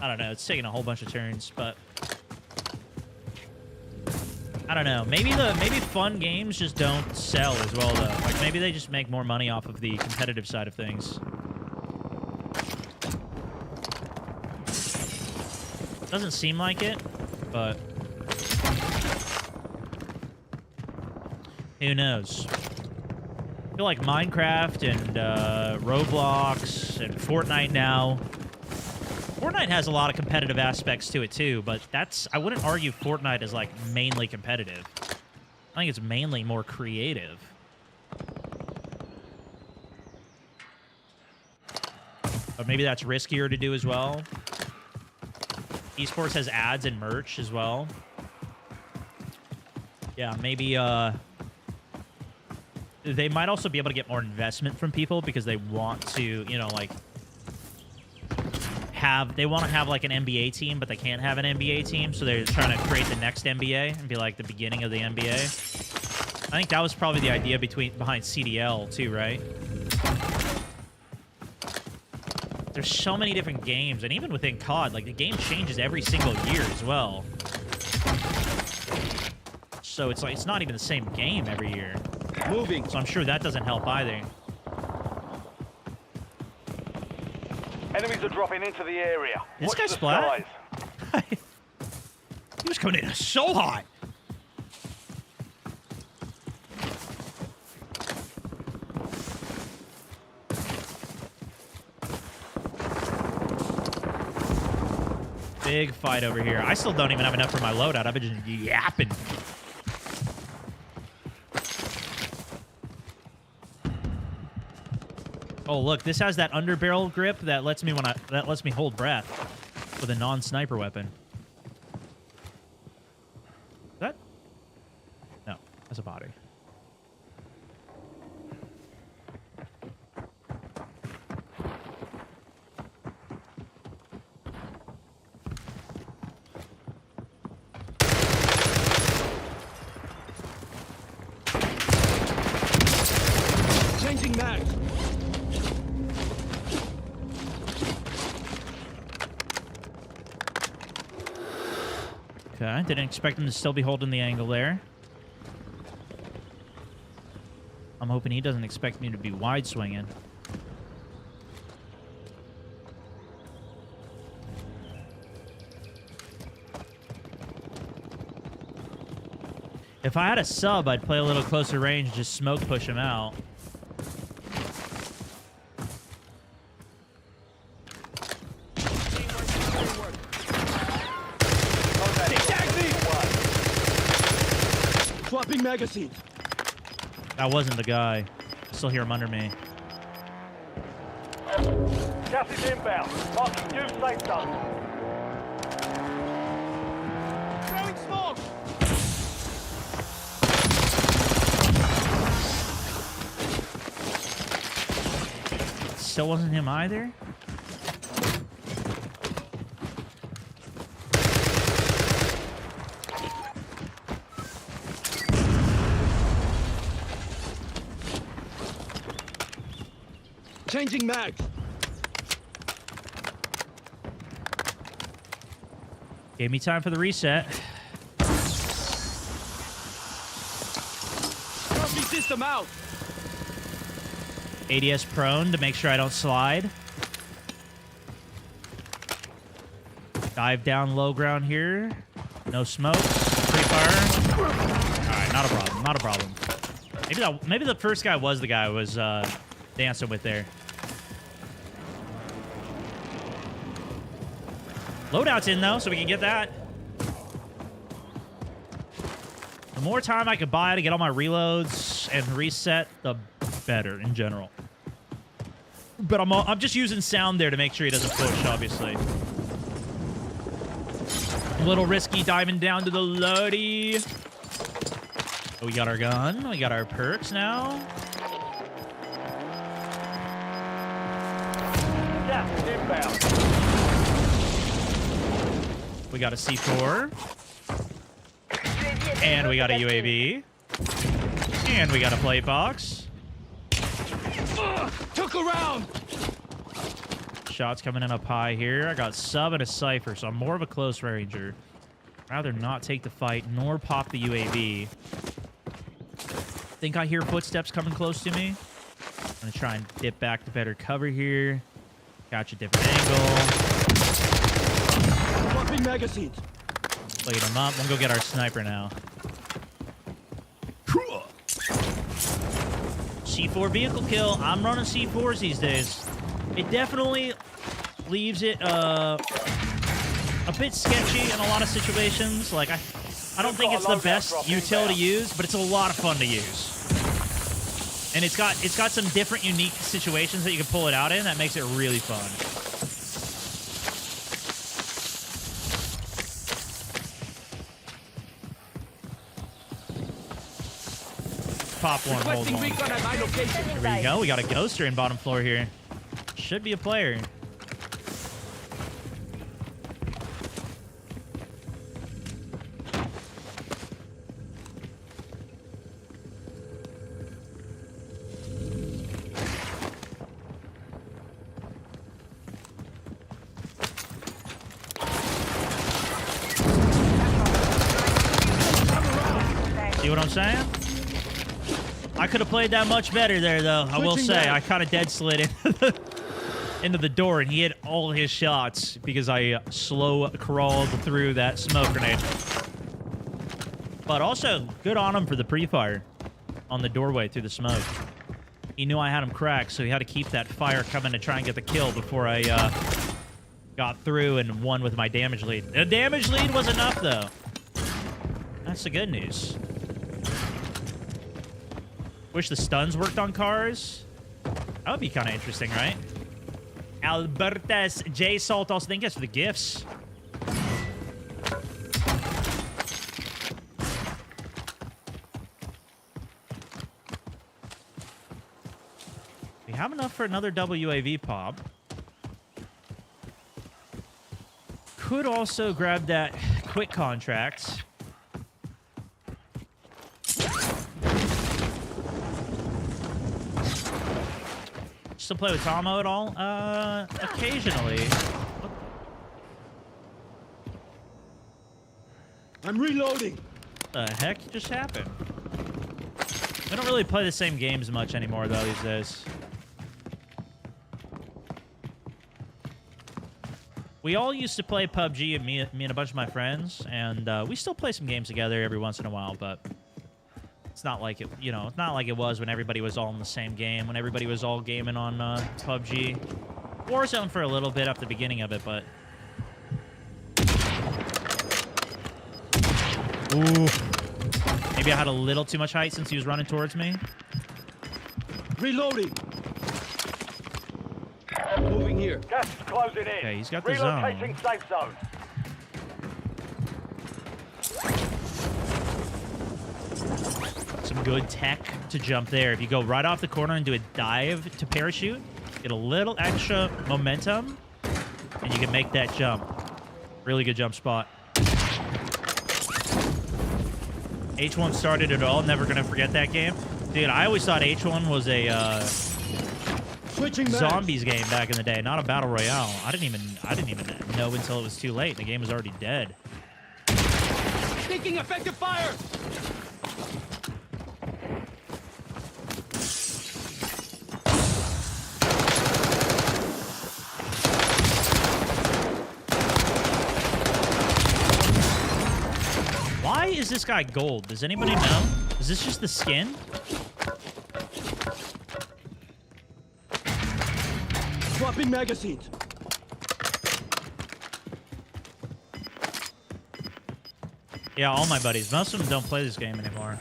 I don't know. It's taking a whole bunch of turns, but I don't know. Maybe fun games just don't sell as well, though. Like, maybe they just make more money off of the competitive side of things. Doesn't seem like it, but who knows? I feel like Minecraft and Roblox and Fortnite now. Fortnite has a lot of competitive aspects to it too, but I wouldn't argue Fortnite is like mainly competitive. I think it's mainly more creative. But maybe that's riskier to do as well. Esports has ads and merch as well. Yeah, maybe they might also be able to get more investment from people because they want to, you know, like they want to have like an NBA team, but they can't have an NBA team, so they're trying to create the next NBA and be like the beginning of the NBA. I think that was probably the idea behind CDL too, right? There's so many different games, and even within COD, like the game changes every single year as well. So it's like it's not even the same game every year. Moving. So I'm sure that doesn't help either. Enemies are dropping into the area. This Watch guy the splat? skies. He was coming in so hot. Big fight over here. I still don't even have enough for my loadout. I've been just yapping. Oh, look, this has that underbarrel grip that lets me hold breath with a non-sniper weapon. Is that? No, that's a body. Changing mag. Okay, didn't expect him to still be holding the angle there. I'm hoping he doesn't expect me to be wide swinging. If I had a sub, I'd play a little closer range, just smoke push him out. Swapping magazine. That wasn't the guy. I still hear him under me. Gas is inbound. Marking new safe zone. Throwing smoke. Still wasn't him either. Changing mag. Gave me time for the reset. Trophy system out. ADS prone to make sure I don't slide. Dive down low ground here. No smoke. Free fire. Alright, not a problem. Not a problem. Maybe the first guy was the guy I was dancing with there. Loadout's in, though, so we can get that. The more time I could buy to get all my reloads and reset, the better in general. But I'm just using sound there to make sure he doesn't push, obviously. A little risky diving down to the loady. Oh, we got our gun. We got our perks now. Gas is inbound. We got a C4. And we got a UAV. And we got a plate box. Took around. Shots coming in up high here. I got sub and a Cypher, so I'm more of a close ranger. Rather not take the fight nor pop the UAV. Think I hear footsteps coming close to me. I'm gonna try and dip back to better cover here. Got you different angle. Swapping magazines. Played him up. I'm gonna go get our sniper now. C4 vehicle kill. I'm running C4s these days. It definitely leaves it a bit sketchy in a lot of situations. Like I don't think it's the best util to use, but it's a lot of fun to use. And it's got some different unique situations that you can pull it out in that makes it really fun. Pop one, hold one. There we go. We got a ghoster in bottom floor here. Should be a player. See what I'm saying? I could have played that much better there, though. I will say, I kind of dead slid into the door, and he hit all his shots because I slow crawled through that smoke grenade. But also, good on him for the pre-fire on the doorway through the smoke. He knew I had him cracked, so he had to keep that fire coming to try and get the kill before I got through and won with my damage lead. The damage lead was enough, though. That's the good news. Wish the stuns worked on cars. That would be kind of interesting, right? Albertas J Salt also thank you guys for the gifts. We have enough for another double UAV pop. Could also grab that quick contract. Still play with Tomo at all? Occasionally. I'm reloading. What the heck just happened? We don't really play the same games much anymore, though, these days. We all used to play PUBG, and me and a bunch of my friends, and we still play some games together every once in a while, but it's not like it, you know, it's not like it was when everybody was all in the same game, when everybody was all gaming on PUBG. Warzone for a little bit up the beginning of it, but... Ooh. Maybe I had a little too much height since he was running towards me. Reloading. Moving here. Gas is closing in. Okay, he's got the Relocating zone. safe zone. Some good tech to jump there. If you go right off the corner and do a dive to parachute, get a little extra momentum, and you can make that jump. Really good jump spot. H1 started it all. Never gonna forget that game. Dude, I always thought H1 was a zombies game back in the day, not a battle royale. I didn't even know until it was too late. The game was already dead. Taking effective fire. Why is this guy gold? Does anybody know? Is this just the skin? Swapping magazines. Yeah, all my buddies. Most of them don't play this game anymore.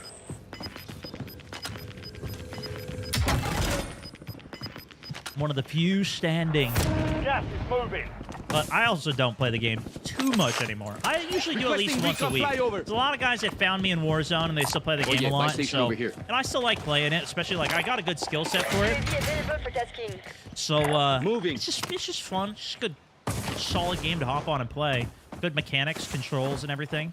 One of the few standing. Gas is moving. But I also don't play the game too much anymore. I usually do at least once a week. There's a lot of guys that found me in Warzone and they still play the game a lot. So, and I still like playing it, especially like I got a good skill set for it. So it's just fun. It's just a good, solid game to hop on and play. good mechanics, controls, and everything.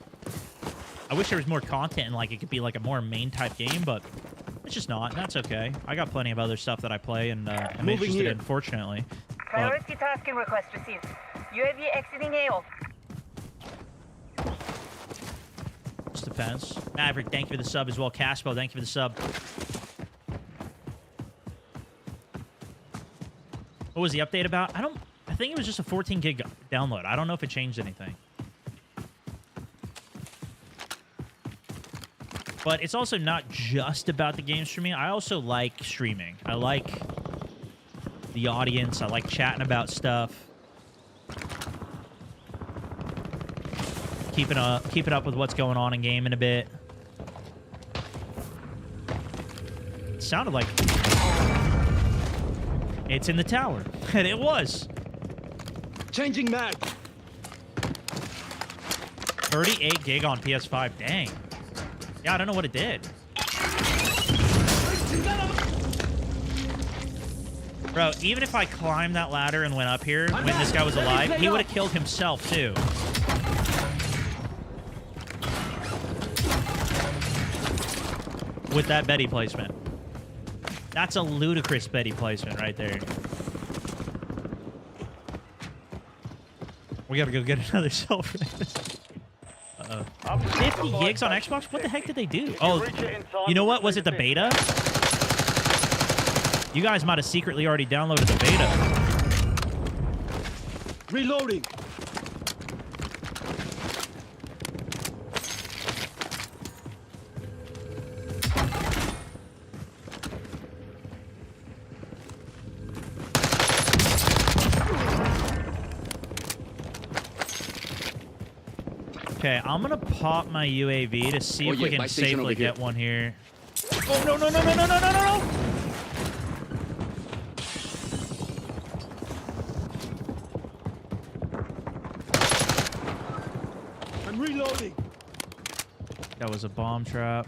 I wish there was more content and like it could be like a more main type game, but it's just not. That's okay. I got plenty of other stuff that I play and am interested in, fortunately. Priority tasking request received. UAV exiting AO. Just depends. Maverick, thank you for the sub as well. Caspo, thank you for the sub. What was the update about? I think it was just a 14 gig download. I don't know if it changed anything. But it's also not just about the game streaming. I also like streaming. I like the audience. I like chatting about stuff. Keeping up with what's going on in game in a bit. It sounded like it's in the tower. And it was. Changing mag. 38 gig on PS5. Dang. Yeah, I don't know what it did. Bro, even if I climbed that ladder and went up here when this guy was alive, he would have killed himself too. With that Betty placement. That's a ludicrous Betty placement right there. We gotta go get another silver. Uh-oh. 50 gigs on Xbox? What the heck did they do? Oh, you know what? Was it the beta? You guys might have secretly already downloaded the beta. Reloading. Okay, I'm gonna pop my UAV to see if we can safely get one here. Oh, no, no, no, no, no, no, no, no! I'm reloading. That was a bomb trap.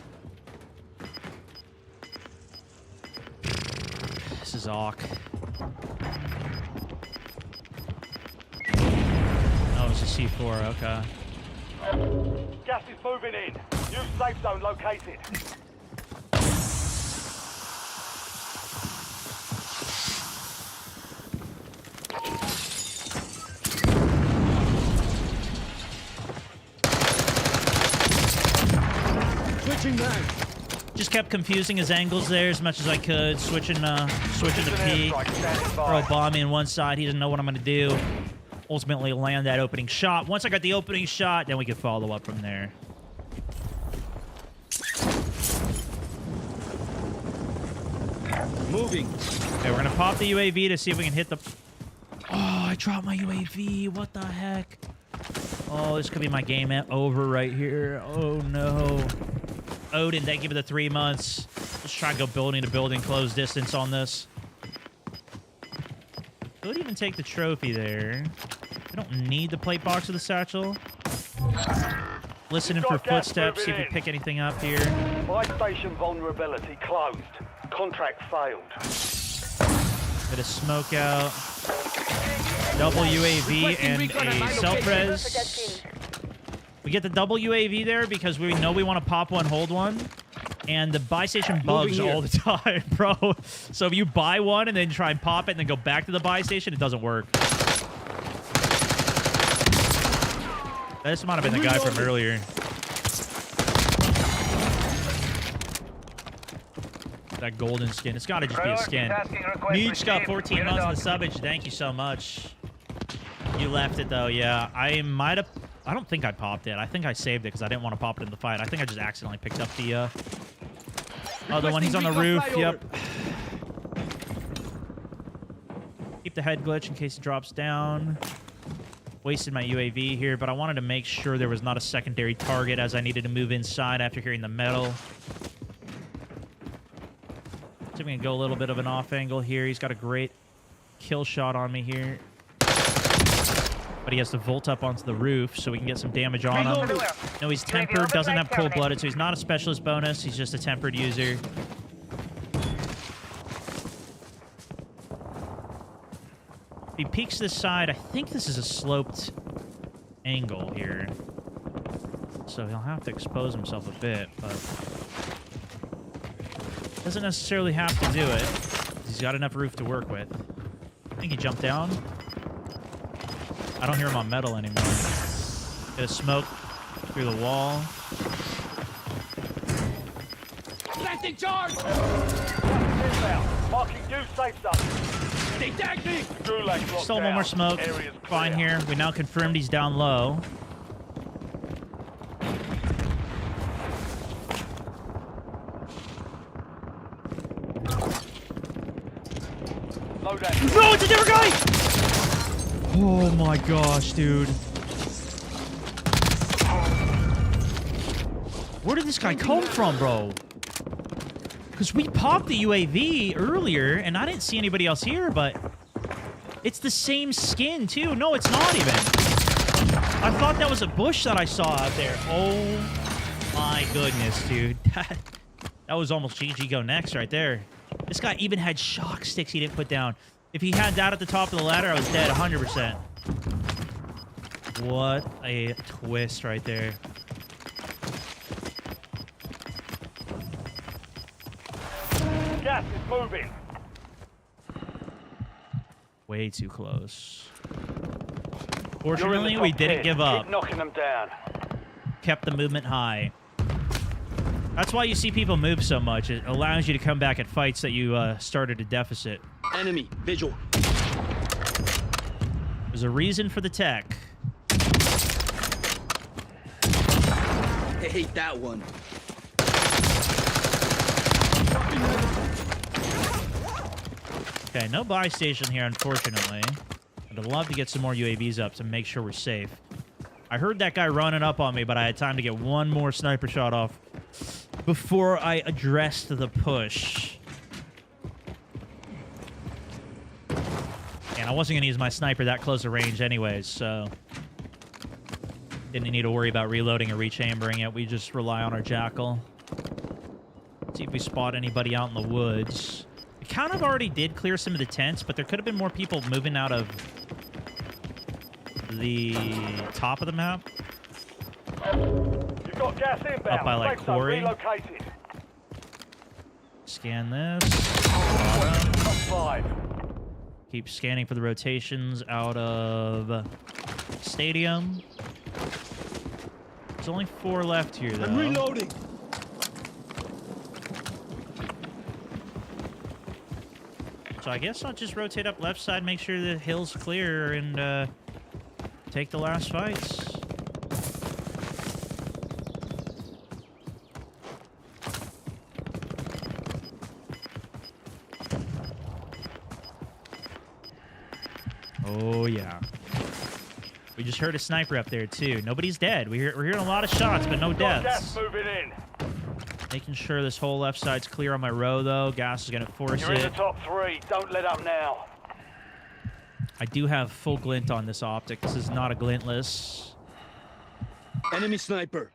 This is awk. Oh, it's a C4, okay. Gas is moving in. New safe zone located. Switching back. Just kept confusing his angles there as much as I could. Switching to P. Throw a bomb in one side. He doesn't know what I'm going to do. Ultimately land that opening shot. Once I got the opening shot, then we can follow up from there. Moving. Okay, we're going to pop the UAV to see if we can hit the... Oh, I dropped my UAV. What the heck? Oh, this could be my game over right here. Oh, no. Odin, thank you for the 3 months. Let's try and go building to building, close distance on this. Could even take the trophy there. I don't need the plate box of the satchel. Listening for footsteps, see if we pick anything up here. Buy station vulnerability closed. Contract failed. Bit of smoke out. Double UAV and a self-res. We get the double UAV there because we know we want to pop one, hold one. And the buy station bugs all the time, bro. So if you buy one and then try and pop it and then go back to the buy station, it doesn't work. This might have been the guy from earlier. That golden skin. It's got to just be a skin. Meech got 14 months on the subage. Thank you so much. You left it, though. Yeah, I might have... I don't think I popped it. I think I saved it because I didn't want to pop it in the fight. I think I just accidentally picked up the other one. He's on the roof. Yep. Keep the head glitch in case it drops down. Wasted my UAV here, but I wanted to make sure there was not a secondary target as I needed to move inside after hearing the metal. So we can go a little bit of an off angle here. He's got a great kill shot on me here. But he has to volt up onto the roof so we can get some damage on him. No, he's tempered, doesn't have cold-blooded, so he's not a specialist bonus. He's just a tempered user. If he peeks this side, I think this is a sloped angle here. So he'll have to expose himself a bit, but doesn't necessarily have to do it. He's got enough roof to work with. I think he jumped down. I don't hear him on metal anymore. Get a smoke through the wall. Planting charge! Marking new safe zone. They tagged me! Stole one more smoke. Fine here. We now confirmed he's down low. No, it's a different guy! Oh my gosh, dude. Where did this guy come from, bro? Because we popped the UAV earlier, and I didn't see anybody else here, but it's the same skin, too. No, it's not even. I thought that was a bush that I saw out there. Oh my goodness, dude. That was almost GG go next right there. This guy even had shock sticks he didn't put down. If he had that at the top of the ladder, I was dead 100%. What a twist right there. Gas is moving. Way too close. Fortunately, we didn't give up. Keep knocking them down. Kept the movement high. That's why you see people move so much. It allows you to come back at fights that you started a deficit. Enemy, visual. There's a reason for the tech. I hate that one. Okay, no buy station here, unfortunately. I'd love to get some more UAVs up to make sure we're safe. I heard that guy running up on me, but I had time to get one more sniper shot off before I addressed the push. And I wasn't going to use my sniper that close to range anyways, so didn't need to worry about reloading or rechambering it. We just rely on our jackal. See if we spot anybody out in the woods. We kind of already did clear some of the tents, but there could have been more people moving out of the top of the map. You've got gas inbound. Up by, like, Safe zone quarry. relocated. Scan this. Top 5. Keep scanning for the rotations out of stadium. There's only 4 left here, though. I'm reloading. So I guess I'll just rotate up left side, make sure the hill's clear, and take the last fights. Oh, yeah. We just heard a sniper up there, too. Nobody's dead. We're hearing a lot of shots, but no deaths. Gas moving in. Making sure this whole left side's clear on my row, though. Gas is going to force You're in the it. top 3. Don't let up now. I do have full glint on this optic. This is not a glintless. Enemy sniper.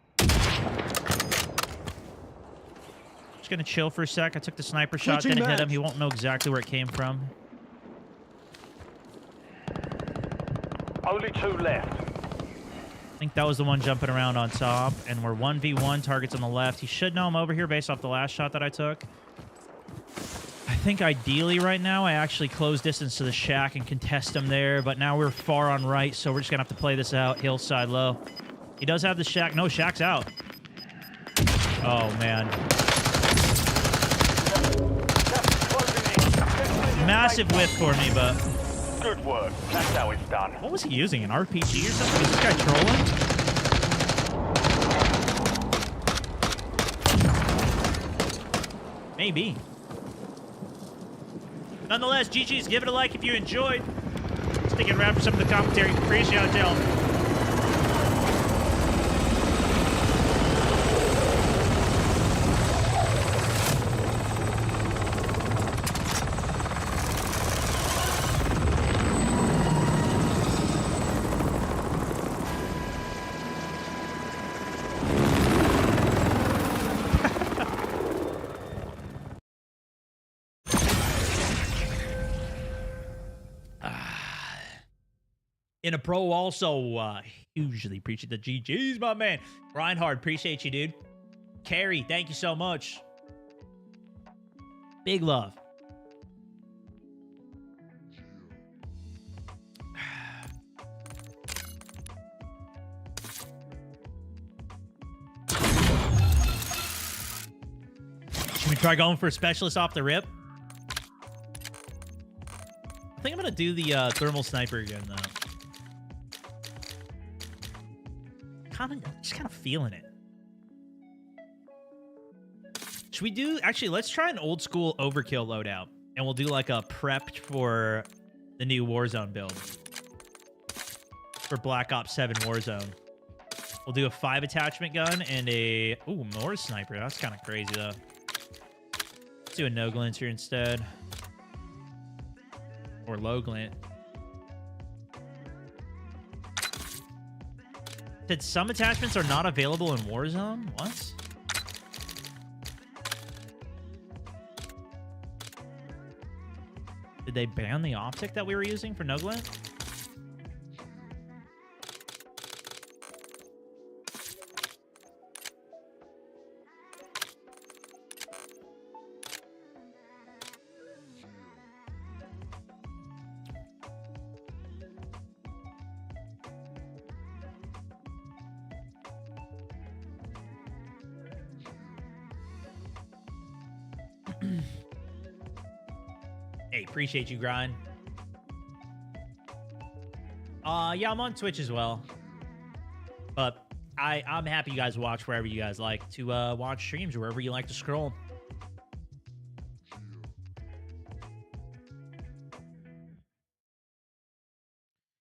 Just going to chill for a sec. I took the sniper shot, didn't hit him. He won't know exactly where it came from. Only 2 left. I think that was the one jumping around on top, and we're 1v1, targets on the left. He should know I'm over here based off the last shot that I took. I think ideally right now I actually close distance to the shack and contest him there, but now we're far on right, so we're just going to have to play this out, hillside low. He does have the shack. No, shack's out. Oh, man. Massive whiff for me, but... Good work. That's how it's done. What was he using? An RPG or something? Is this guy trolling? Maybe. Nonetheless, GG's. Give it a like if you enjoyed. Sticking around for some of the commentary. Appreciate it, y'all. In a pro also, hugely appreciate the GGs, my man. Reinhard, appreciate you, dude. Carrie, thank you so much. Big love. Should we try going for a specialist off the rip? I think I'm gonna do the thermal sniper again, though. Just kind of feeling it. Should we do... Actually, let's try an old school overkill loadout. And we'll do like a prep for the new Warzone build. For Black Ops 7 Warzone. We'll do a 5 attachment gun and a... Ooh, more sniper. That's kind of crazy, though. Let's do a no glint here instead. Or low glint. Said some attachments are not available in Warzone? What? Did they ban the optic that we were using for no glint? Hey, appreciate you, Grind. Yeah, I'm on Twitch as well. But I'm happy you guys watch wherever you guys like to watch streams or wherever you like to scroll.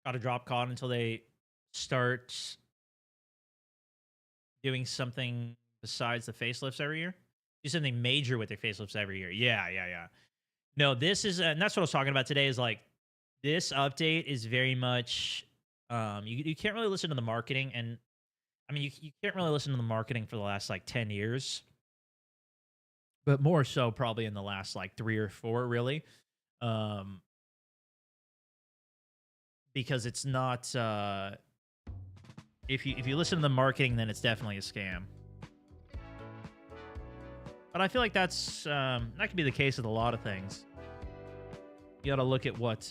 Gotta drop COD until they start doing something besides the facelifts every year. Do something major with their facelifts every year. Yeah. No, this is, and that's what I was talking about today, is like, this update is very much, you can't really listen to the marketing, and, I mean, you can't really listen to the marketing for the last, like, 10 years, but more so probably in the last, like, 3 or 4, really, because it's not, if you listen to the marketing, then it's definitely a scam. But I feel like that's that could be the case with a lot of things. You got to look at what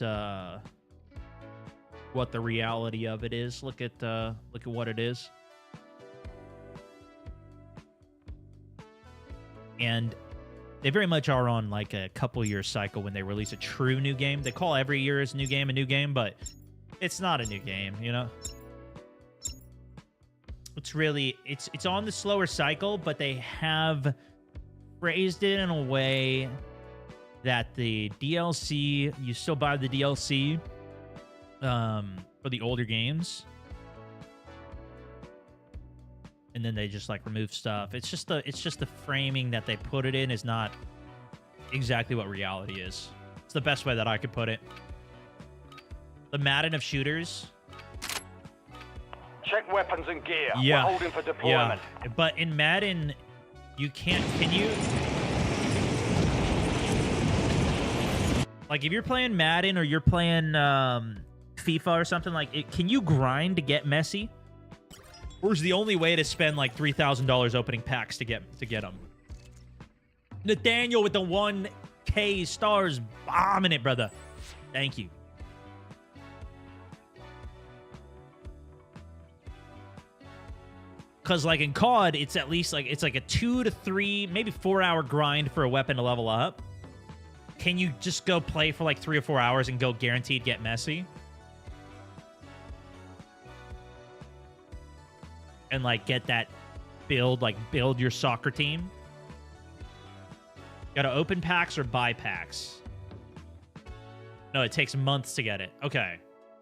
the reality of it is. Look at what it is. And they very much are on like a couple year cycle when they release a true new game. They call every year as a new game, but it's not a new game, you know? It's really it's on the slower cycle, but they have phrased it in a way that the DLC, you still buy the DLC for the older games, and then they just like remove stuff. It's just the framing that they put it in is not exactly what reality is. It's the best way that I could put it. The Madden of shooters. Check weapons and gear. Yeah. We're holding for deployment. Yeah. But in Madden, you can't... Can you... Like, if you're playing Madden or you're playing FIFA or something, like, can you grind to get messy? Or is the only way to spend, like, $3,000 opening packs to get them? Nathaniel with the 1K stars bombing it, brother. Thank you. Because, like, in COD, it's at least, like, it's like a 2 to 3, maybe 4-hour grind for a weapon to level up. Can you just go play for, like, 3 or 4 hours and go guaranteed get messy? And, like, get that build, like, build your soccer team? Gotta open packs or buy packs? No, it takes months to get it. Okay.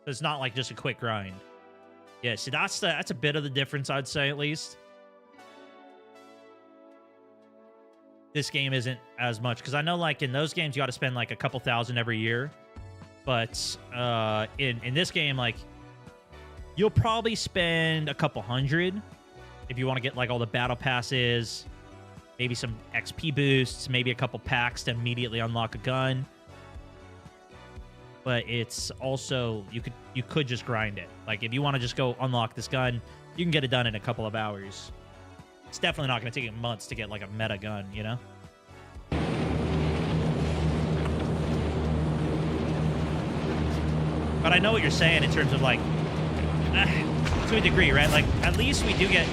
So it's not, like, just a quick grind. Yeah, see, that's a bit of the difference, I'd say, at least. This game isn't as much, because I know, like, in those games, you got to spend, like, a couple thousand every year. But in this game, like, you'll probably spend a couple hundred if you want to get, like, all the battle passes, maybe some XP boosts, maybe a couple packs to immediately unlock a gun. but it's also you could just grind it. Like if you want to just go unlock this gun, you can get it done in a couple of hours. It's definitely not going to take you months to get like a meta gun, you know? But I know what you're saying in terms of like, to a degree, right? Like at least we do get,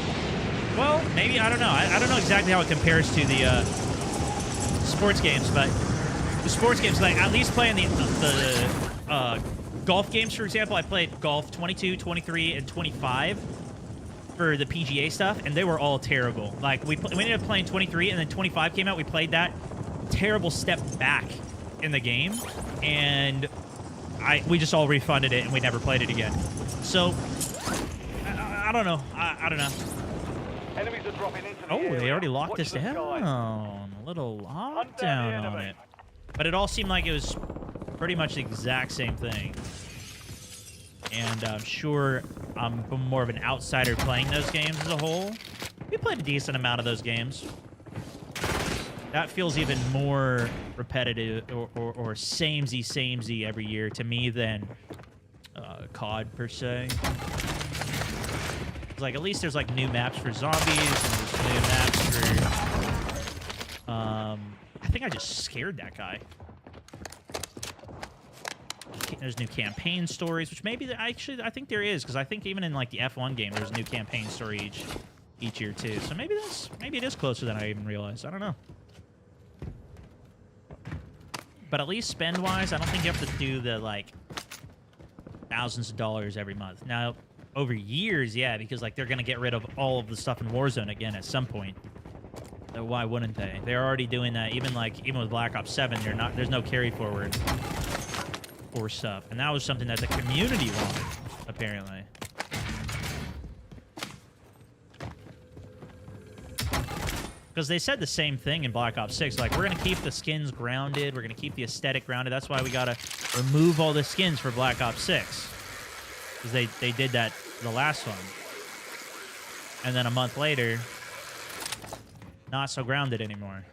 well, maybe, I don't know. I don't know exactly how it compares to the sports games, but the sports games, like at least playing the golf games, for example, I played golf 22, 23, and 25 for the PGA stuff, and they were all terrible. Like we ended up playing 23, and then 25 came out. We played that. Terrible step back in the game, and we just all refunded it, and we never played it again. So I don't know. I don't know. Enemies are dropping into the Oh, area. they already locked Watch us the down. sky. A little Hunt down lockdown the on enemy. it. But it all seemed like it was pretty much the exact same thing. And I'm sure I'm more of an outsider playing those games as a whole. We played a decent amount of those games. That feels even more repetitive or samey every year to me than COD per se. It's like at least there's like new maps for zombies and there's new maps for I think I just scared that guy. There's new campaign stories, which maybe I think there is, because I think even in like the F1 game there's a new campaign story each year too. So maybe it is closer than I even realized. I don't know. But at least spend-wise, I don't think you have to do the like thousands of dollars every month. Now, over years, yeah, because like they're gonna get rid of all of the stuff in Warzone again at some point. So why wouldn't they? They're already doing that. Even with Black Ops 7, there's no carry forward for stuff, and that was something that the community wanted, apparently. Because they said the same thing in Black Ops 6. Like, we're going to keep the skins grounded. We're going to keep the aesthetic grounded. That's why we got to remove all the skins for Black Ops 6. Because they did that the last one. And then a month later, not so grounded anymore.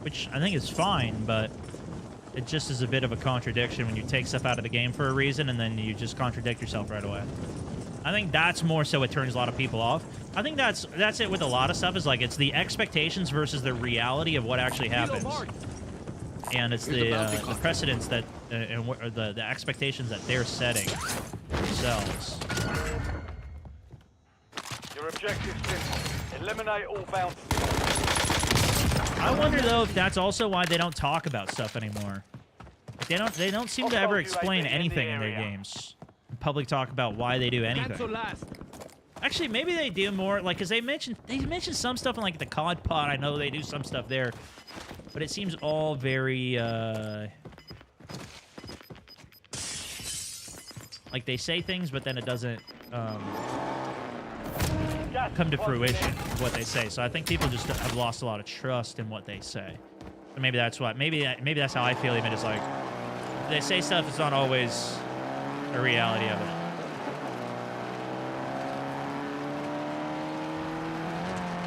Which I think is fine, but it just is a bit of a contradiction when you take stuff out of the game for a reason and then you just contradict yourself right away. I think that's more so it turns a lot of people off. I think that's it with a lot of stuff, is like it's the expectations versus the reality of what actually happens. And it's the precedents that and the expectations that they're setting themselves. Your objective simple. Eliminate all bounties. I wonder though if that's also why they don't talk about stuff anymore. Like, they don't seem to ever explain anything in their games. Public talk about why they do anything. Actually, maybe they do more, like, because they mentioned some stuff in like the COD pod. I know they do some stuff there, but it seems all very like they say things, but then it doesn't come to fruition what they say. So I think people just have lost a lot of trust in what they say. So maybe that's what. Maybe that's how I feel. Even it's like they say stuff. It's not always a reality of it.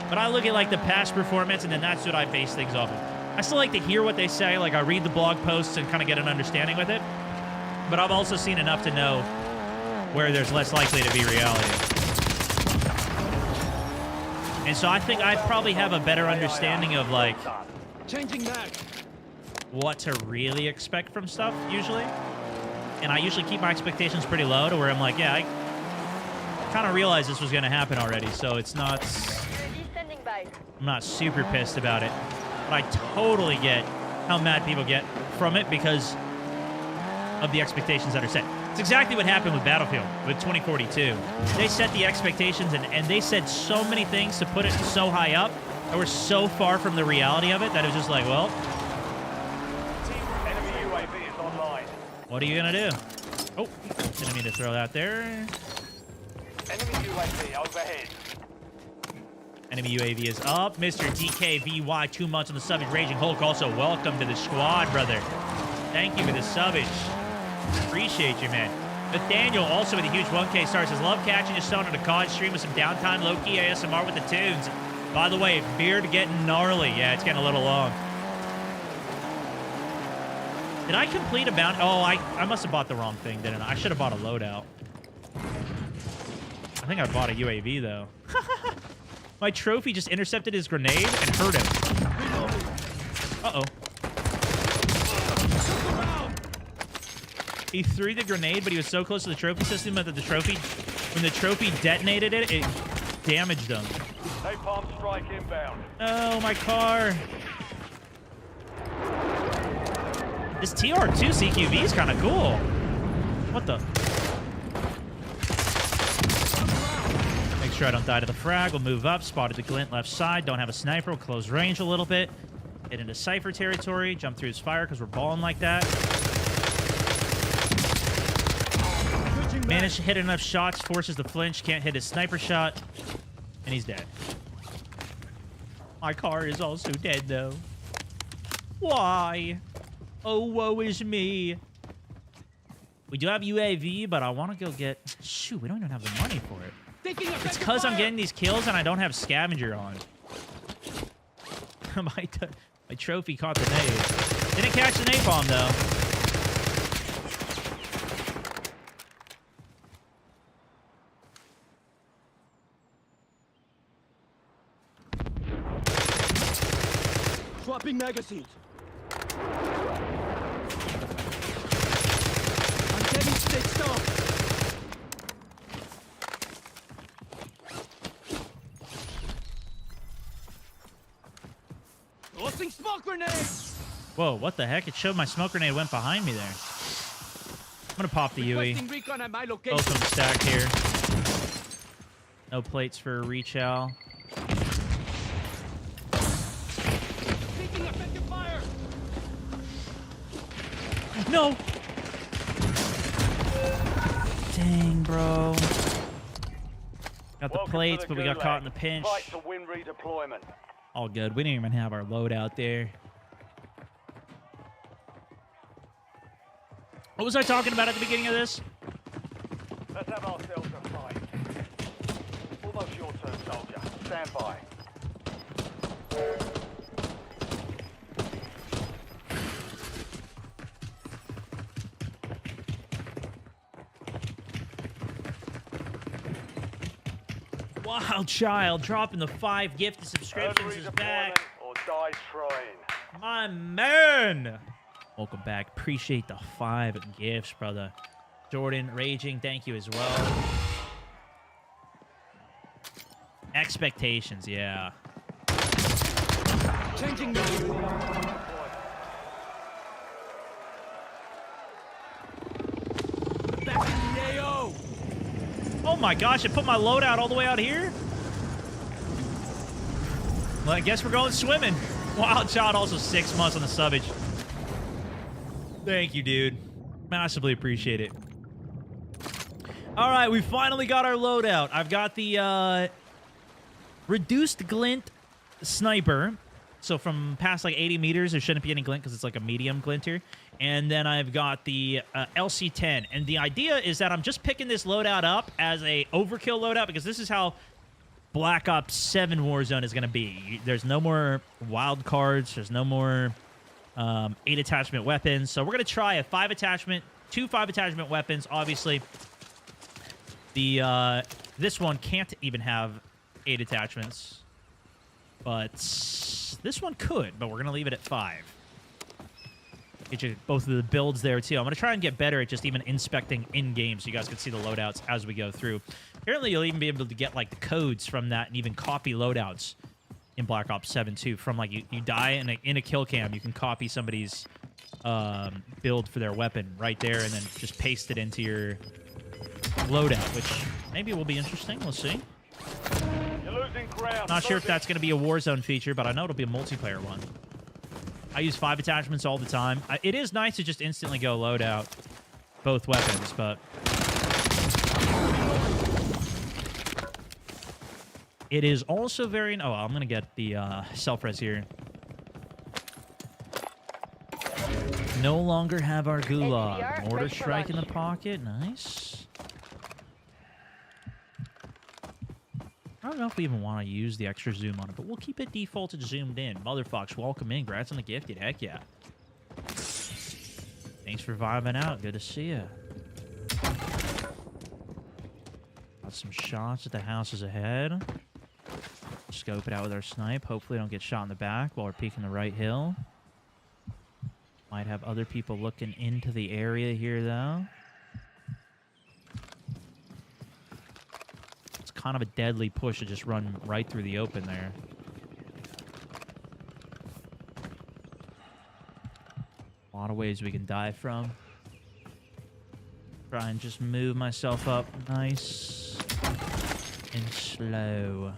But I look at like the past performance, and then that's what I base things off of. I still like to hear what they say. Like I read the blog posts and kind of get an understanding with it. But I've also seen enough to know where there's less likely to be reality. And so I think I probably have a better understanding of like changing back what to really expect from stuff usually. And I usually keep my expectations pretty low to where I'm like, yeah, I kind of realized this was going to happen already, so it's not, I'm not super pissed about it. But I totally get how mad people get from it because of the expectations that are set. It's exactly what happened with Battlefield, with 2042. They set the expectations, and they said so many things to put it so high up that were so far from the reality of it that it was just like, well, Enemy UAV is online. what are you going to do? Oh, didn't mean to throw that there. Enemy UAV overhead. Enemy UAV is up. Mr. DKVY, 2 months on the subbage. Raging Hulk, also welcome to the squad, brother. Thank you for the subbage. Appreciate you, man. Nathaniel, also with a huge 1K star, says, love catching your son on a COD stream with some downtime, low-key ASMR with the tunes. By the way, beard getting gnarly. Yeah, it's getting a little long. Did I complete a bounty? Oh, I must have bought the wrong thing, didn't I? I should have bought a loadout. I think I bought a UAV, though. My trophy just intercepted his grenade and hurt him. Uh-oh. He threw the grenade, but he was so close to the trophy system that when the trophy detonated it, it damaged him. Napalm strike inbound. Oh, my car. This TR2 CQB is kind of cool. What the? Make sure I don't die to the frag. We'll move up. Spotted the glint left side. Don't have a sniper. We'll close range a little bit. Get into Cypher territory. Jump through his fire because we're balling like that. Managed to hit enough shots. Forces the flinch. Can't hit his sniper shot. And he's dead. My car is also dead, though. Why? Oh, woe is me. We do have UAV, but I want to go get... Shoot, we don't even have the money for it. It's because I'm getting these kills and I don't have scavenger on. My trophy caught the nade. Didn't catch the napalm, though. Swapping magazines. I'm getting stitched up. Tossing smoke grenade. Whoa, what the heck? It showed my smoke grenade went behind me there. I'm gonna pop the UE. Both of them stacked here. No plates for a rechow. No. Dang, bro. Got the plates, but we got caught in the pinch. All good. We didn't even have our load out there. What was I talking about at the beginning of this? Let's have ourselves a fight. Almost your turn, soldier. Stand by. Wild Child dropping the 5 gifted subscriptions is back. Or die trying. My man. Welcome back. Appreciate the 5 gifts, brother. Jordan Raging, thank you as well. Expectations, yeah. Changing Oh my gosh, it put my loadout all the way out here? Well, I guess we're going swimming. Wild Child also 6 months on the subbage. Thank you, dude. Massively appreciate it. All right, we finally got our loadout. I've got the reduced glint sniper. So from past like 80 meters, there shouldn't be any glint because it's like a medium glinter. And then I've got the LC-10. And the idea is that I'm just picking this loadout up as a overkill loadout because this is how Black Ops 7 Warzone is going to be. There's no more wild cards. There's no more 8 attachment weapons. So we're going to try a 5 attachment, 2 5 attachment weapons. Obviously, the this one can't even have 8 attachments. But this one could, but we're going to leave it at 5. Get you both of the builds there, too. I'm going to try and get better at just even inspecting in-game so you guys can see the loadouts as we go through. Apparently, you'll even be able to get, like, the codes from that and even copy loadouts in Black Ops 7, too. From, like, you die in a kill cam, you can copy somebody's build for their weapon right there and then just paste it into your loadout, which maybe will be interesting. We'll see. Not sure if that's going to be a Warzone feature, but I know it'll be a multiplayer one. I use 5 attachments all the time. It is nice to just instantly go load out both weapons, but it is also very... Oh, I'm going to get the self-res here. no longer have our gulag. Mortar strike in the pocket. Nice. I don't know if we even want to use the extra zoom on it, but we'll keep it defaulted zoomed in. Motherfucks, welcome in. Congrats on the gifted. Heck yeah. Thanks for vibing out. Good to see you. Got some shots at the houses ahead. Scope it out with our snipe. Hopefully don't get shot in the back while we're peeking the right hill. Might have other people looking into the area here, though. It's kind of a deadly push to just run right through the open there. A lot of ways we can die from. Try and just move myself up nice and slow.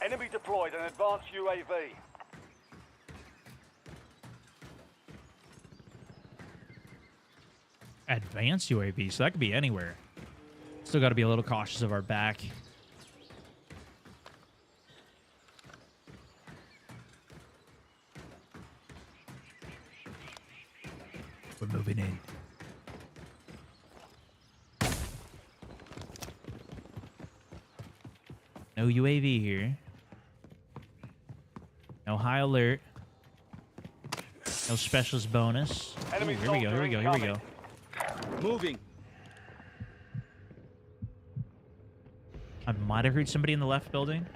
Enemy deployed an advanced UAV. Advanced UAV, so that could be anywhere. Still got to be a little cautious of our back. We're moving in. No UAV here. No high alert. No specialist bonus. Ooh, here we go, here we go, here we go. Moving. I might have heard somebody in the left building.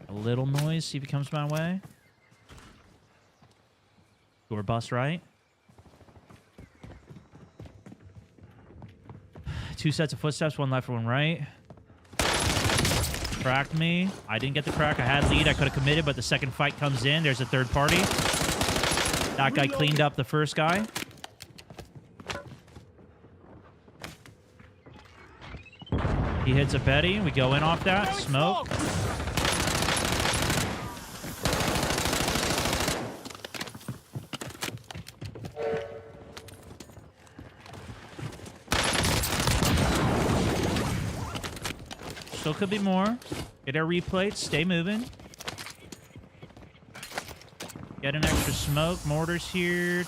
A little noise, see if he comes my way. Door bust right. 2 sets of footsteps, one left, one right. Cracked me. I didn't get the crack. I had lead. I could have committed, but the second fight comes in. There's a third party. That guy cleaned up the first guy. He hits a Betty. We go in off that. Smoke. Still could be more. Get our replates. Stay moving. Get an extra smoke. Mortars here.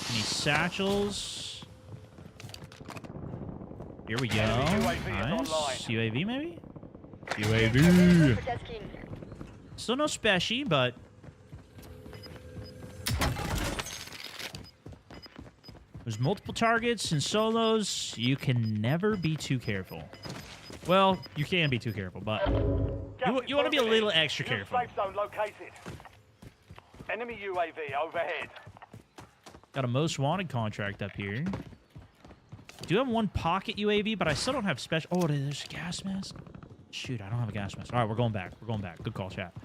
Any satchels? Here we go. Nice. UAV maybe? UAV. Still no special, but... There's multiple targets and solos. You can never be too careful. Well, you can be too careful, but you want to be a little extra careful. Safe zone located. Enemy UAV overhead. Got a most wanted contract up here. Do have one pocket UAV, but I still don't have special. Oh, there's a gas mask. Shoot, I don't have a gas mask. All right, we're going back. We're going back. Good call, chat.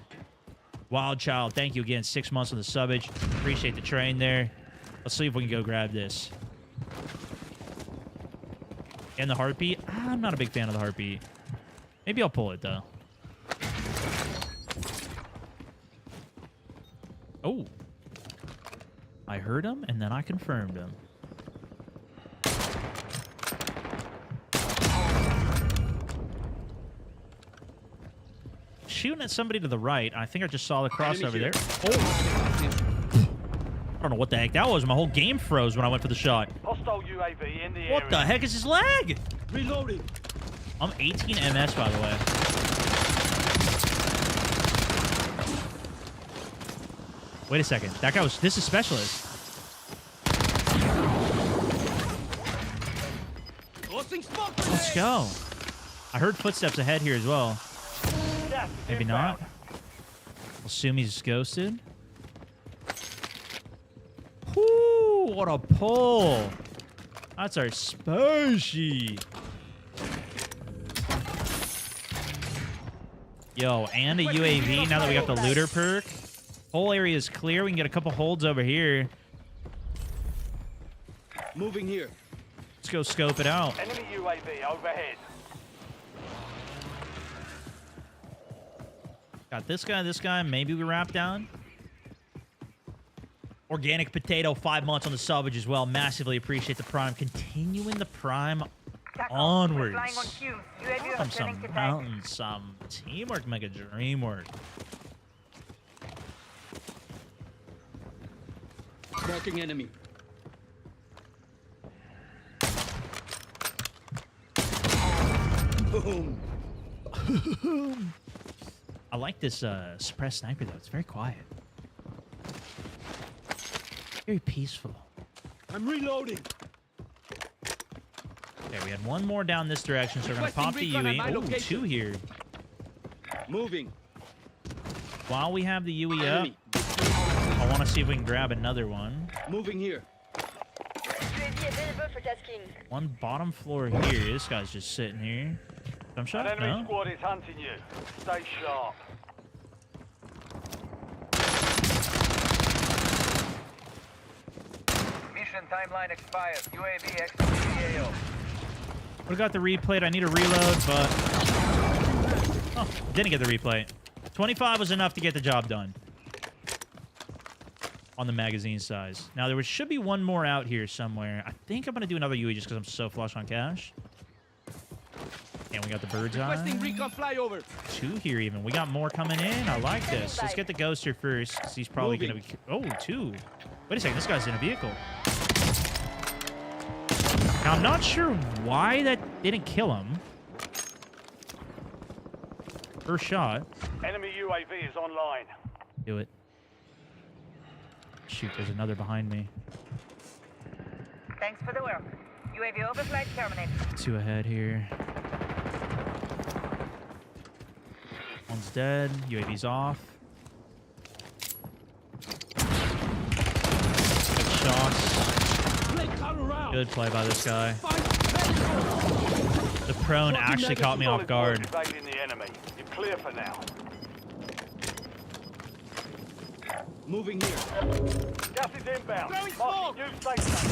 Wild Child, thank you again. 6 months on the subbage. Appreciate the train there. Let's see if we can go grab this. And the heartbeat? I'm not a big fan of the heartbeat. Maybe I'll pull it, though. Oh. I heard him, and then I confirmed him. Shooting at somebody to the right. I think I just saw the crossover there. Oh. I don't know what the heck that was. My whole game froze when I went for the shot. Hostile UAV in the area. What the heck is his lag? Reloading. I'm 18 MS, by the way. Wait a second. That guy was... This is specialist. Let's go. I heard footsteps ahead here as well. Maybe not. I'll assume he's ghosted. Whoo! What a pull! That's our Sposhy. Yo, and a UAV now that we got the looter perk. Whole area is clear. We can get a couple holds over here. Moving here. Let's go scope it out. Enemy UAV overhead. Got this guy, this guy. Maybe we wrap down. Organic Potato, 5 months on the salvage as well. Massively appreciate the Prime. Continuing the Prime onwards. Some mountains, some teamwork, mega dream work. Marking enemy. Boom. I like this suppressed sniper though. It's very quiet. Very peaceful. I'm reloading. Okay, we had one more down this direction, so we're gonna pop the UE. Oh, 2 here. Moving. While we have the UE up, I want to see if we can grab another one. Moving here. One bottom floor here. This guy's just sitting here. Jump shot? An enemy No. squad is hunting you. Stay sharp. Mission timeline expired. UAV exit AO. We got the replay. I need a reload, but oh, didn't get the replay. 25 was enough to get the job done on the magazine size. Now there should be one more out here somewhere. I think I'm gonna do another UE just because I'm so flush on cash. And we got the bird's eye. Recon flyover. 2 here even. We got more coming in. I like this. Let's get the ghoster first because he's probably gonna be. Oh, 2. Wait a second. This guy's in a vehicle. Now, I'm not sure why that didn't kill him. First shot. Enemy UAV is online. Do it. Shoot, there's another behind me. Thanks for the work. UAV overflight terminated. 2 ahead here. One's dead. UAV's off. Good shots. Good play by this guy. The prone actually caught me off guard. The enemy. You're clear for now. Moving here. Gas is inbound. Marking new safe zone.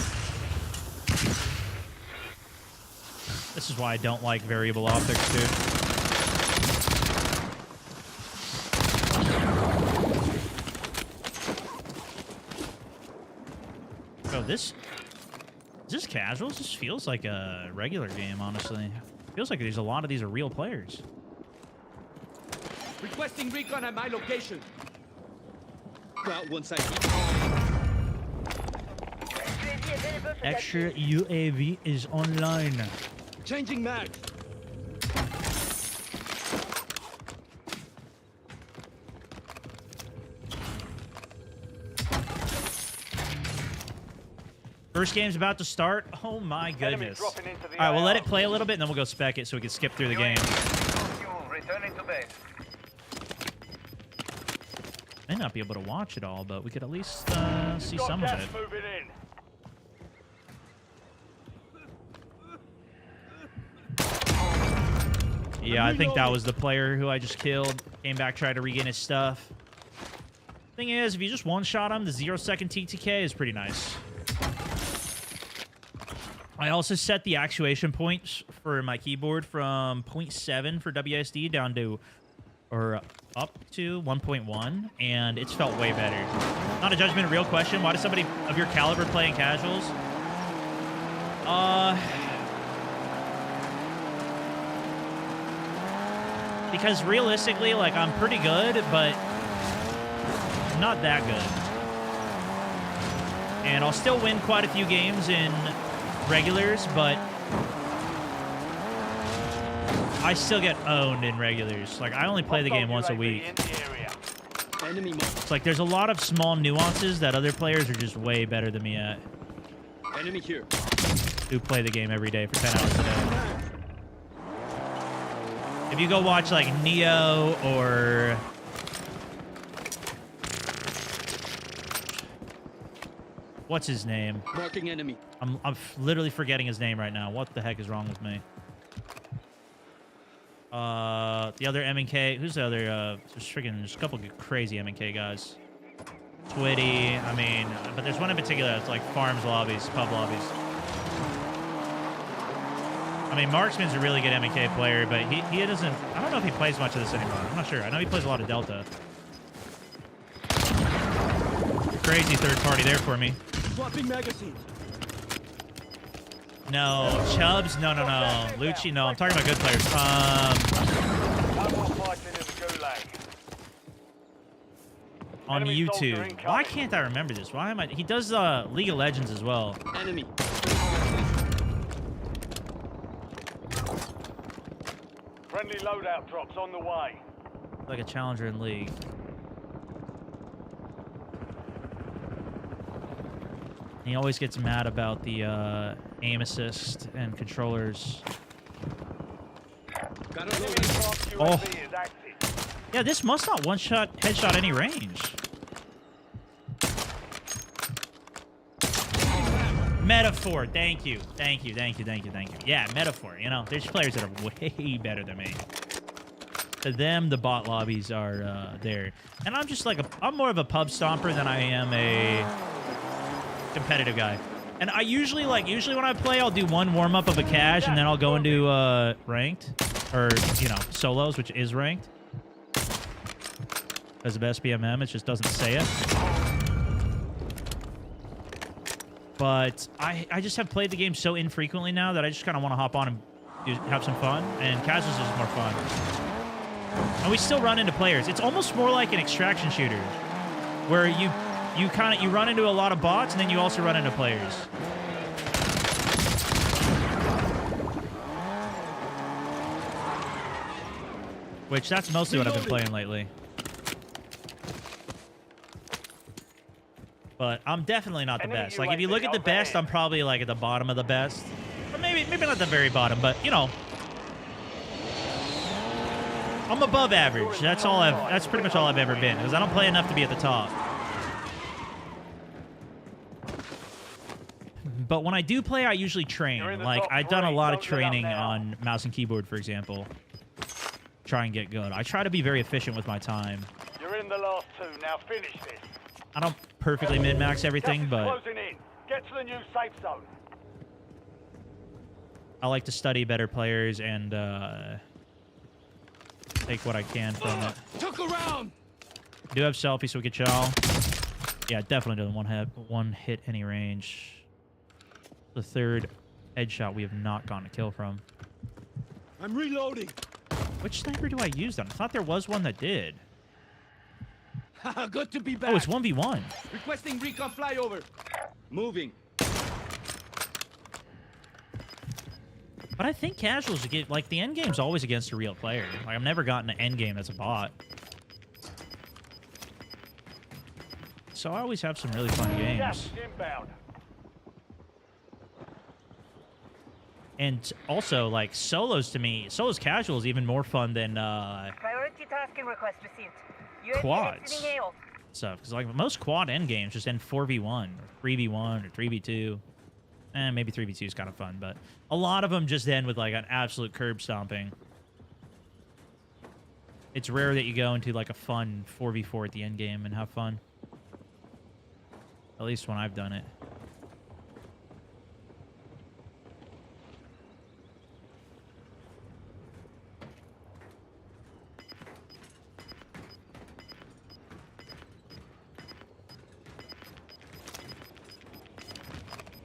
This is why I don't like variable optics, dude. Oh, this... Is this casual? This feels like a regular game, honestly. Feels like there's a lot of these are real players. Requesting recon at my location. Crowd one side. Extra UAV is online. Changing mag. First game's about to start. Oh my goodness. All right, we'll let it play a little bit, and then we'll go spec it so we can skip through the game. Returning to base. May not be able to watch it all, but we could at least see some of it. Yeah, I think that was the player who I just killed. Came back, tried to regain his stuff. Thing is, if you just one-shot him, the 0-second TTK is pretty nice. I also set the actuation points for my keyboard from 0.7 for WSD down to, or up to 1.1, and it's felt way better. Not a judgment, a real question. Why does somebody of your caliber play in casuals? Because realistically, like, I'm pretty good, but not that good. And I'll still win quite a few games in regulars, but I still get owned in regulars. Like, I only play the game once a week. It's like there's a lot of small nuances that other players are just way better than me at. Enemy here. Who play the game every day for 10 hours a day. If you go watch like Neo or what's his name? Marking enemy. I'm literally forgetting his name right now. What the heck is wrong with me? The other M&K. Who's the other? Just a couple of crazy M&K guys. Twitty. I mean, but there's one in particular that's like farms lobbies, pub lobbies. I mean, Marksman's a really good M&K player, but he doesn't. I don't know if he plays much of this anymore. I'm not sure. I know he plays a lot of Delta. crazy third party there for me. Swapping magazines. No, Chubbs. No. Lucci. No, I'm talking about good players. On YouTube. Why can't I remember this? Why am I? He does League of Legends as well. Enemy. Friendly loadout drops on the way. Like a challenger in League. He always gets mad about the aim assist and controllers. Oh. Yeah, this must not one-shot, headshot any range. Metaphor. Thank you. Yeah, metaphor. You know, there's players that are way better than me. To them, the bot lobbies are there. And I'm just like I'm more of a pub stomper than I am a competitive guy. And I usually when I play, I'll do one warm-up of a cash, and then I'll go into ranked. Or, you know, solos, which is ranked. As the best BMM, it just doesn't say it. But I just have played the game so infrequently now that I just kind of want to hop on and have some fun. And casuals is more fun. And we still run into players. It's almost more like an extraction shooter, where you run into a lot of bots, and then you also run into players. Which that's mostly what I've been playing lately. But I'm definitely not the best. Like, if you look at the best, I'm probably like at the bottom of the best. Or maybe not the very bottom, but you know. I'm above average. That's pretty much all I've ever been, because I don't play enough to be at the top. But when I do play, I usually train. Like, I've done a lot of training on mouse and keyboard, for example. Try and get good. I try to be very efficient with my time. You're in the last two. Now finish this. I don't perfectly min-max everything, but Closing in. Get to the new safe zone. I like to study better players and take what I can from it. Took around. I do have selfie, so we could chow. Yeah, definitely doesn't one hit any range. The third headshot we have not gotten a kill from. I'm reloading. Which sniper do I use then? I thought there was one that did. Good to be back. Oh, it's 1v1. Requesting recon flyover. Moving. But I think casuals get like the end game's always against a real player. Like, I've never gotten an end game that's a bot. So I always have some really fun games. And also, like, solos to me, solos casual is even more fun than Priority tasking request received. quads stuff. Because, like, most quad end games just end 4v1, or 3v1, or 3v2. And maybe 3v2 is kind of fun, but a lot of them just end with, like, an absolute curb stomping. It's rare that you go into, like, a fun 4v4 at the end game and have fun. At least when I've done it.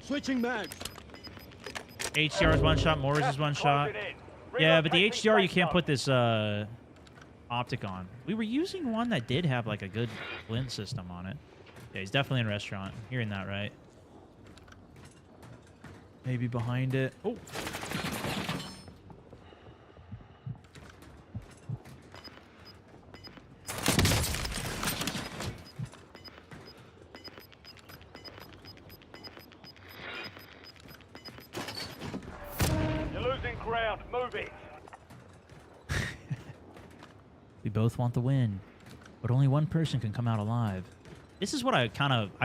Switching mags. HDR is one shot, Morris is one shot. Yeah, but the HDR you can't put this optic on. We were using one that did have like a good glint system on it. Yeah, he's definitely in a restaurant. Hearing that right. Maybe behind it. Oh. Ground, move it. We both want the win, but only one person can come out alive. This is what I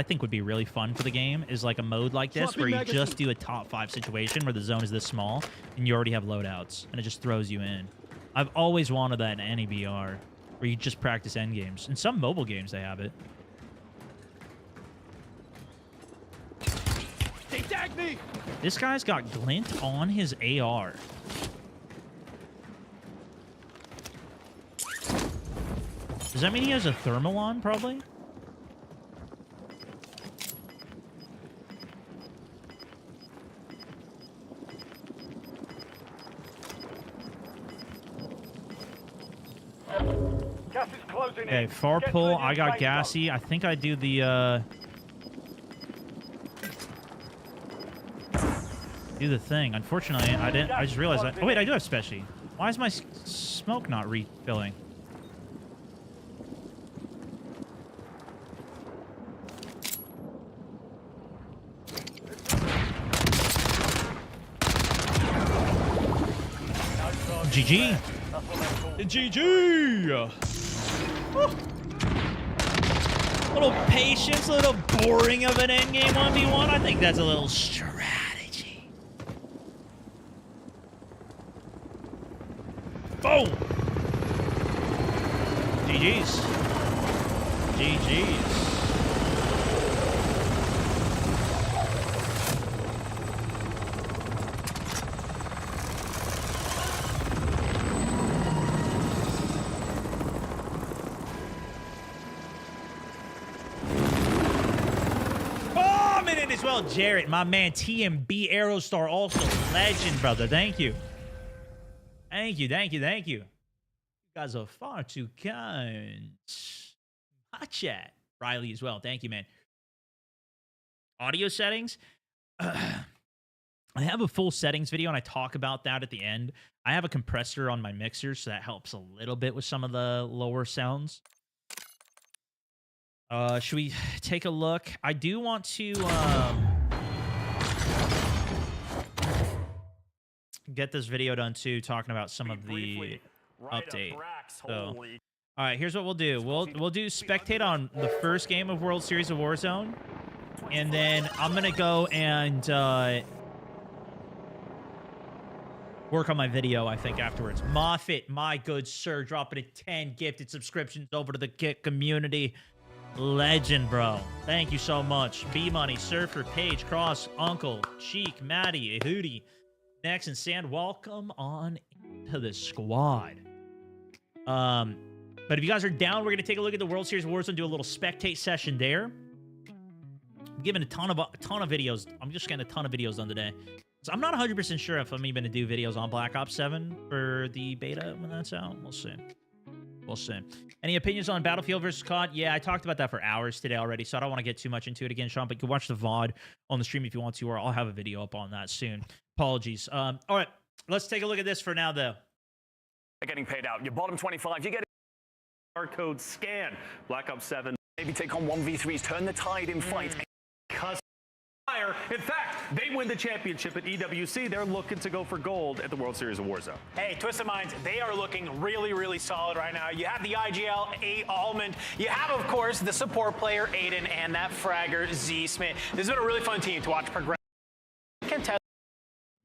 think would be really fun for the game, is like a mode like this where you just do a top 5 situation where the zone is this small and you already have loadouts and it just throws you in. I've always wanted that in any BR where you just practice end games. In some mobile games they have it. They tagged me. This guy's got glint on his AR. Does that mean he has a thermal on, probably? closing Okay, in. far Get to pull. the I new got safe gassy. I think I do the thing. Unfortunately, I didn't. I just realized that. Oh wait, I do have special. Why is my smoke not refilling? GG. GG. Little patience, a little boring of an endgame 1v1. I think that's a little strategy. Boom. GG's. GG's. As well, Jarrett, my man, TMB Aerostar, also legend, brother. Thank you. Thank you, thank you, thank you. You guys are far too kind. My chat. Riley as well. Thank you, man. Audio settings. I have a full settings video, and I talk about that at the end. I have a compressor on my mixer, so that helps a little bit with some of the lower sounds. Should we take a look? I do want to get this video done too, talking about some of the update. So, all right, here's what we'll do. We'll do spectate on the first game of World Series of Warzone, and then I'm gonna go and work on my video, I think, afterwards. Moffat, my good sir, dropping a 10 gifted subscriptions over to the Kit community. Legend, bro. Thank you so much. B-Money, Surfer, Paige, Cross, Uncle, Cheek, Maddie, Hootie, Nex, and Sand. Welcome on to the squad. But if you guys are down, we're going to take a look at the World Series of Warzone, do a little spectate session there. I'm giving a ton of videos. I'm just getting a ton of videos done today. So I'm not 100% sure if I'm even going to do videos on Black Ops 7 for the beta when that's out. We'll see. We'll see. Any opinions on Battlefield versus COD? Yeah, I talked about that for hours today already, so I don't want to get too much into it again, Sean, but you can watch the VOD on the stream if you want to, or I'll have a video up on that soon. Apologies. All right, let's take a look at this for now, though. They're getting paid out. Your bottom 25, you get Barcode scan. Black Ops 7. maybe take on 1v3s, turn the tide in fight. In fact, they win the championship at EWC. They're looking to go for gold at the World Series of Warzone. Hey, Twisted Minds, they are looking really, really solid right now. You have the IGL, A. Almond. You have, of course, the support player, Aiden, and that fragger, Z. Smith. This has been a really fun team to watch progress.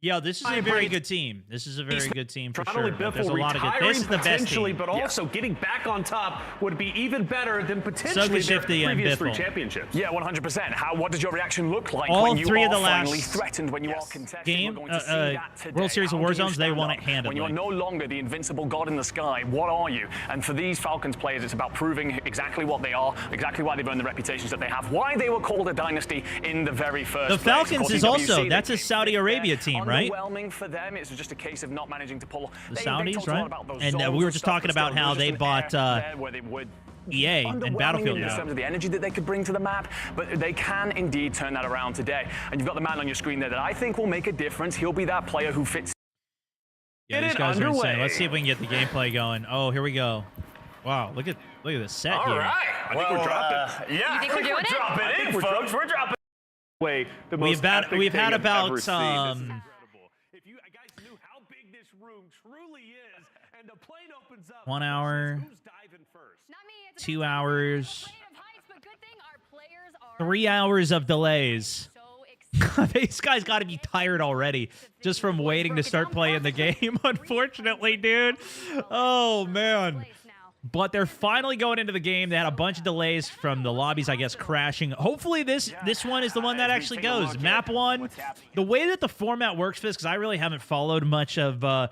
Yeah, this is a very good team. This is a very good team for sure. There's a lot of good. This is the best team. But also getting back on top would be even better than potentially their previous three championships. Yeah, 100%. What does your reaction look like All when you three are of the finally last threatened, when you are contested? game, We're going to see that today. World Series of How do you Warzones, they stand won up it handedly. When you're no longer the invincible god in the sky, what are you? And for these Falcons players, it's about proving exactly what they are, exactly why they've earned the reputations that they have, why they were called a dynasty in the very first The place. Falcons is also, that's a Saudi Arabia team, right? Underwhelming for them. It's just a case of not managing to pull the Saudis, right? And we were just talking about how they bought EA and Battlefield in terms of the energy that they could bring to the map, but they can indeed turn that around today. And you've got the man on your screen there that I think will make a difference. He'll be that player who fits. Yeah, these guys are insane. Let's see if we can get the gameplay going. Oh, here we go. Wow, look at this set here. All right. I think we're dropping. Yeah, You think we're doing it? dropping in, folks. We're dropping. Way the We've most had epic thing about I've ever seen. If you guys knew how big this room truly is, and the plane opens up. 1 hour, 2 hours, 3 hours of delays. This guy's got to be tired already just from waiting to start playing the game, unfortunately, dude. Oh, man. But they're finally going into the game. They had a bunch of delays from the lobbies, I guess, crashing. Hopefully this one is the one that actually goes. Map 1, the way that the format works for this, because I really haven't followed much of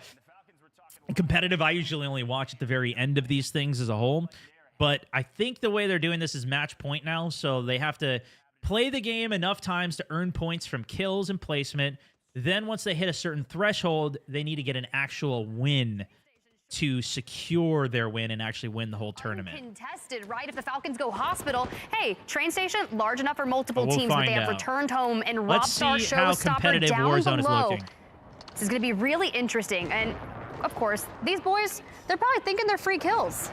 competitive. I usually only watch at the very end of these things as a whole. But I think the way they're doing this is match point now, so they have to play the game enough times to earn points from kills and placement. Then once they hit a certain threshold, they need to get an actual win to secure their win and actually win the whole tournament. Contested, right? If the Falcons go hospital, hey, train station large enough for multiple We'll teams, but they have find out. returned home and Let's Robstar see how Showstopper competitive down Warzone is below. looking. This is going to be really interesting, and of course, these boys, they're probably thinking they're free kills.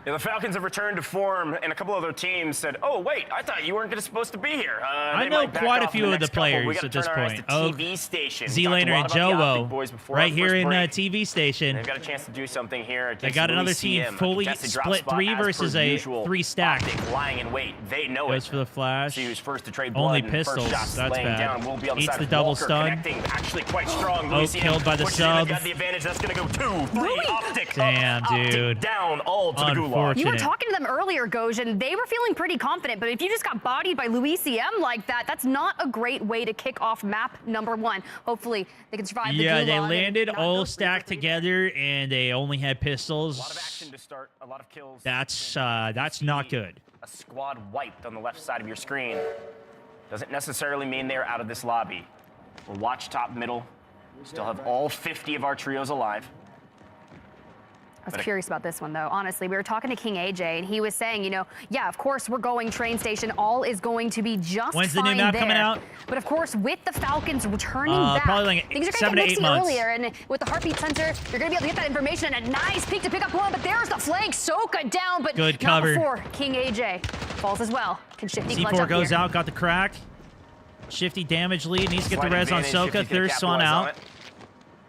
Yeah, the Falcons have returned to form, and a couple other teams said, "Oh, wait, I thought you weren't supposed to be here." I know quite a few of the players at this point. Oh, Z-Laner and Jowo, right here in TV Station. They've got a chance to do something here. They got another team fully split 3 versus a 3 stack. Lying in wait, they know Goes for the flash. He was first to trade Only blood, pistols. First That's bad. down. Will be on the Eats side the of double Walker, stun. connecting, actually quite strong. Oh, killed by the sub. Got the advantage. That's going to go 2, 3, optic. Damn, dude. Down, all to the gulag. You were talking to them earlier, Goj, and they were feeling pretty confident, but if you just got bodied by Louisium like that, that's not a great way to kick off map number 1. Hopefully, they can survive the Yeah, they gulag landed all stacked together, and they only had pistols. A lot of action to start, a lot of kills. That's not good. A squad wiped on the left side of your screen doesn't necessarily mean they're out of this lobby. We'll watch top middle. Still have all 50 of our trios alive. I was curious about this one, though. Honestly, we were talking to King AJ, and he was saying, you know, yeah, of course, we're going train station. All is going to be just When's the fine new map there. coming out? But, of course, with the Falcons returning back, probably like things are 7 going to to 8 get months. mixy earlier. And with the heartbeat sensor, you're going to be able to get that information and a nice peek to pick up one. But there's the flank. Soka down, but Good not cover. before King AJ falls as well. Can Shifty clutch C4 up goes here. out, got the crack. Shifty damage lead, needs to get the Slight res on advantage, Soka. if you can Thirst on capitalize on out. it.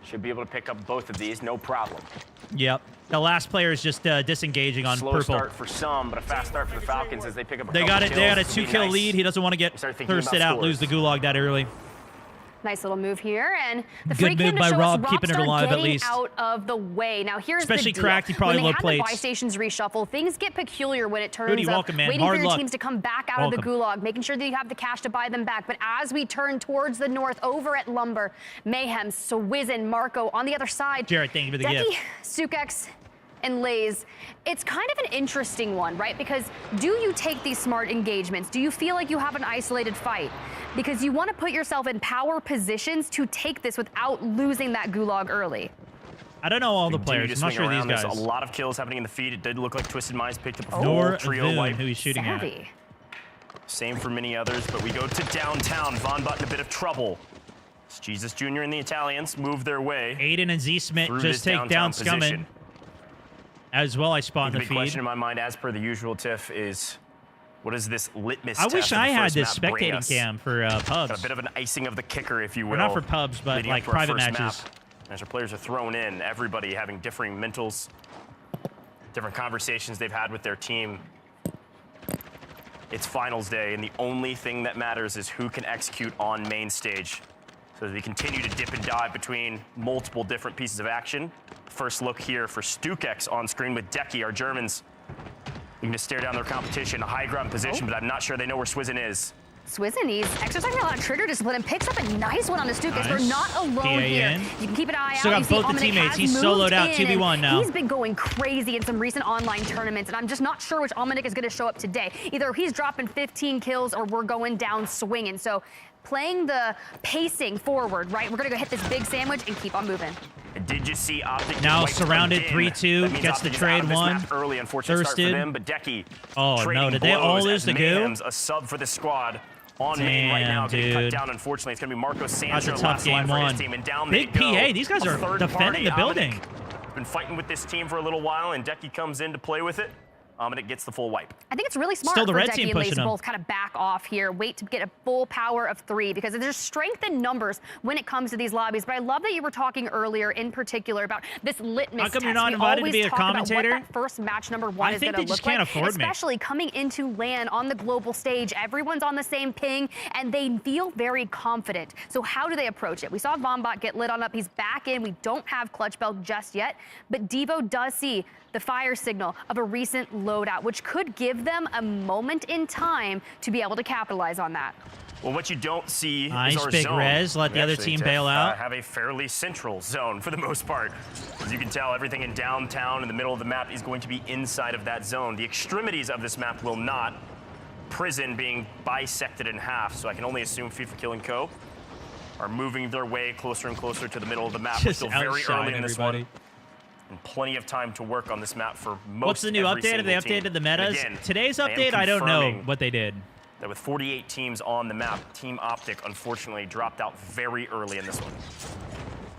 Should be able to pick up both of these, no problem. Yep. The last player is just disengaging on Slow purple. start for some, but a fast start for the Falcons as they pick up a They couple got it. kills. They got a This would be 2-kill nice. lead. He doesn't want to get Start thinking thirsted about out, lose the scores. gulag that early. Nice little move here, and the Good free move cam to by show Rob, us keeping it Robstar alive at getting least. out of the way. Now here's Especially the deal. Cracked, he probably when low they had plates. the buy stations reshuffle, things get peculiar when it turns Rudy, up welcome, man. waiting Hard for your luck. teams to come back out of the gulag, making sure that you have the cash to buy them back. But as we turn towards the north, over at Lumber, Mayhem, Swizzin, Marco on the other side. Jared, thank you for the Decky, gift. Sukex, and Lays, it's kind of an interesting one, right? Because do you take these smart engagements? Do you feel like you have an isolated fight? Because you want to put yourself in power positions to take this without losing that gulag early. I don't know all the Continue players. to I'm not swing sure these around. guys. There's a lot of kills happening in the feed. It did look like Twisted Minds picked up a full Nor trio Voon, wipe. who he's shooting Savvy. Same for many others, but we go to downtown. Von Butt in a bit of trouble. It's Jesus Jr. and the Italians move their way. Aiden and Z Smith through just this take down downtown position. Scumming. As well, I spot in The the big feed. question in my mind, as per the usual, Tiff, is what is this litmus I test wish of I the had first this map bring spectating us? cam for pubs. Got a bit of an icing of the kicker, if you will. Or not for pubs, but leading like up to our private first matches. map. As our players are thrown in, everybody having differing mentals, different conversations they've had with their team. It's finals day, and the only thing that matters is who can execute on main stage. So as we continue to dip and dive between multiple different pieces of action. First look here for Stukex on screen with Decky, our Germans. Looking to stare down their competition, a high ground position, but I'm not sure they know where Swizzin is. Swizzin, he's exercising a lot of trigger discipline and picks up a nice one on the Stukas. Nice. They're not alone here. PAN. You can keep an eye Still out. got You see both the Omnic teammates. has He's moved soloed out, in, 2v1 and now. He's been going crazy in some recent online tournaments, and I'm just not sure which Omnic is going to show up today. Either he's dropping 15 kills or we're going down swinging. So playing the pacing forward, right? We're going to go hit this big sandwich and keep on moving. Did you see Optic Now get wiped surrounded again? 3-2, That means gets the Optic is trade out of this one. map early, unfortunate start Thirsted. for them, but Decky Oh, no, trading did they all blows lose as the goo? Mayhem's a sub for the squad on main right now, getting cut dude. down. Unfortunately, it's going to be Marco That's a Sancho tough last line game for his one. team, and down Big they go. PA, these guys A are third defending the party, building. Omnic, been fighting with this team for a little while, and Decky comes in to play with it. Omnic gets the full wipe. I think it's really smart Still the for red Decky team and Lace pushing to him. both kind of back off here, wait to get a full power of 3, because there's strength in numbers when it comes to these lobbies. But I love that you were talking earlier in particular about this litmus How come test. you're not We invited to always be a talk about commentator? What that first match number 1 I is think going they to just look can't like, afford me. especially coming into LAN on the global stage. Everyone's on the same ping, and they feel very confident. So how do they approach it? We saw Vombot get lit on up. He's back in. We don't have Clutch Belt just yet, but Devo does see the fire signal of a recent loadout, which could give them a moment in time to be able to capitalize on that. Well, what you don't see Nice is our big zone. res, let the We other actually team bail out. Have a fairly central zone for the most part. As you can tell, everything in downtown in the middle of the map is going to be inside of that zone. The extremities of this map will not. Prison being bisected in half, so I can only assume FIFA Kill and Co. are moving their way closer and closer to the middle of the map. We're Just still very outshine early in this everybody. one. and plenty of time to work on this map for most. What's the new every update? Have they single team. updated the metas? Again, Today's I am update, I don't know confirming what they did. That with 48 teams on the map, Team Optic unfortunately dropped out very early in this one.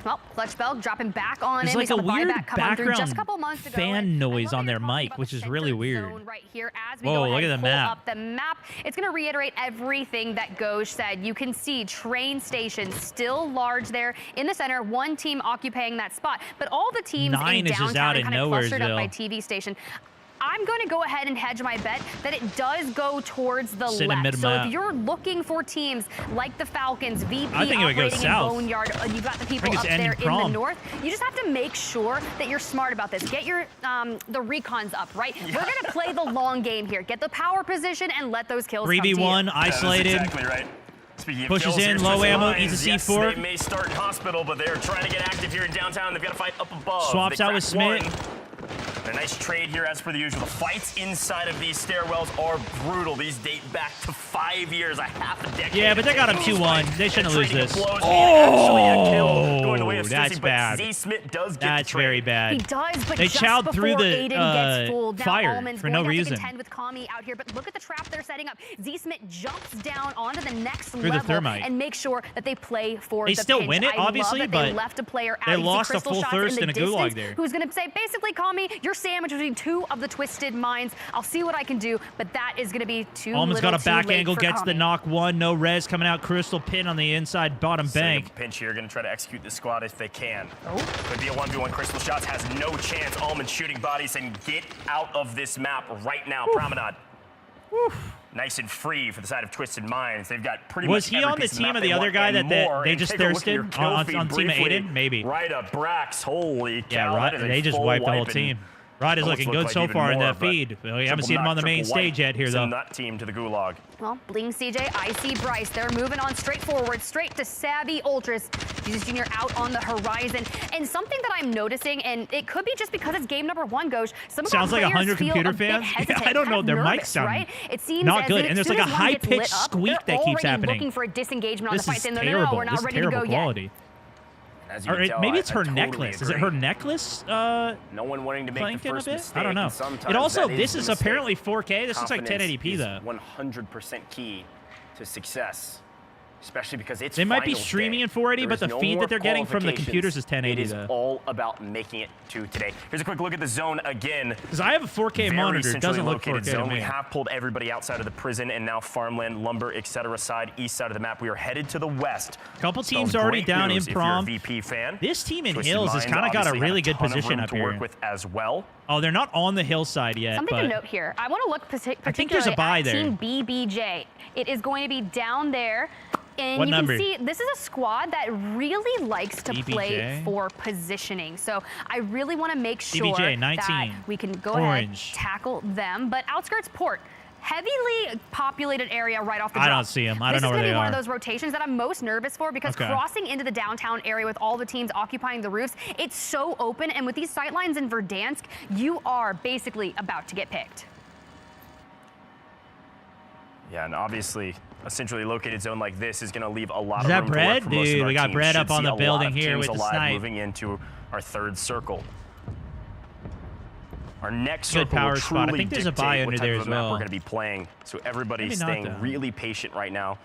Well, Clutch Bell dropping back on There's in. like We a saw the weird buyback come on through just a background couple months ago. fan noise on their mic, which is really weird. Right here, as we Whoa, go ahead look at and the pull map. up the map, it's going to reiterate everything that Goj said. You can see train stations still large there in the center. One team occupying that spot, but all the teams Nine in is just downtown out are in kind of clustered up by Nowheresville. TV station. I'm going to go ahead and hedge my bet that it does go towards the Sit in left. So mid-map. if you're looking for teams like the Falcons, VP I think it would go operating in south. Boneyard, you've got the people think up it's ending there in the prom. north. You just have to make sure that you're smart about this. Get your the recons up, right? We're going to play the long game here. Get the power position and let those kills come to you. 3v1, isolated. That's exactly right. Speaking of Pushes kills, in, here's low Twisted ammo, Minds. eats a Yes, C4. they may start in hospital, but they're trying to get active here in downtown. They've got to fight up above. Swaps They out with crack Smith. one. A nice trade here as per the usual. The fights inside of these stairwells are brutal. These date back to 5 years, a half a decade. Yeah, but they got him of 2-1. They shouldn't lose this. Oh, that's bad. Z-Smith does get That's the trade. very bad. He does, but They just chowed through before the Aiden gets fooled, now fire Almond's for going no to have reason. to contend with Kami out here, but look at the trap they're setting up. Z-Smith jumps down onto the next Through the level thermite. and makes sure that they play for They the still pinch. win it, I love obviously, that but they left a player they out. You see lost a Crystal full Shots thirst in and the a gulag distance, there. who's going to say, basically, Kami, you're sandwiched between two of the Twisted Minds. I'll see what I can do, but that is going to be too Almost got a too back late angle, for gets the Kami. knock one, no res coming out. Crystal pin on the inside bottom Setting up bank. a pinch here, going to try to execute the squad if they can. Could be a 1v1. Crystal Shots has no chance. Almond shooting bodies and get out of this map right now. Promenade. Nice and free for the side of Twisted Minds. They've got pretty Was much he every on the piece of team map of they the other want guy and that more. they And just take a look at thirsted your kill on feed Team of briefly. Aiden? Maybe. Right up Brax. Holy Yeah, cow. right. that is a They just full wiped the whole wipe and team. Rod is almost looking looked good like so even far in more, that but feed. We haven't triple seen him on the knock, main triple stage wipe yet here, send though. that team to the gulag. Well, Bling CJ, I see Bryce. They're moving on straight forward, straight to Savvy Ultras. Jesus Jr. out on the horizon. And something that I'm noticing, and it could be just because it's game number one, Goj, some of Sounds our like players 100 feel computer a bit fans. hesitant, I don't know. kind of Their mics nervous, sound right? It seems not as good. if And there's as like soon a as one gets high-pitched lit up, squeak they're that keeps already happening. looking for a disengagement on This the fight. is Saying, no, terrible. we're not This is ready to go terrible yet. quality. As you Or can tell, maybe it's I her totally necklace. Is it agree. her necklace? No one wanting to make the Flanking a first bit? mistake. I don't know. and sometimes It also, that this the is mistake. apparently 4K. This looks like Confidence 1080p is though. 100% key to success, especially because it's They might be finals streaming day. in 480, There but is the no feed more that they're getting from the computers is qualifications. 1080 It is though. all about making it to today. Here's a quick look at the zone again. Because I have a 4K Very monitor. It doesn't centrally look located 4K to zone. me. We have pulled everybody outside of the prison and now farmland, lumber, etc. side, east side of the map. We are headed to the west. Couple teams Spells already great down news in if you're a prom. VP fan. This team in Twisted Hills has Minds kind of got a obviously really have good ton of position room up to here. work with as well. Oh, they're not on the hillside yet. Something but to note here. I want to look particularly think there's a buy at there. Team BBJ. It is going to be down there. And What you number? can see this is a squad that really likes to play BBJ? for positioning. So I really want to make sure BBJ, that 19. we can go Orange. ahead, tackle them. But outskirts port. Heavily populated area right off the I drop. don't see 'em. I don't know This where is they going to be one are. of those rotations that I'm most nervous for because Okay. crossing into the downtown area with all the teams occupying the roofs, it's so open. And with these sightlines in Verdansk, you are basically about to get picked. Yeah, and obviously a centrally located zone like this is going to leave a lot Is of that room to Brett? work for most of Dude, our we got teams. Brett up Should on see the a lot building of here teams with the alive snipe. moving into our third circle. Our next Good circle power will spot. I truly think there's a dictate buy what under type there of as a map well. we're going to be playing. So everybody's Maybe not, staying though. really patient right now.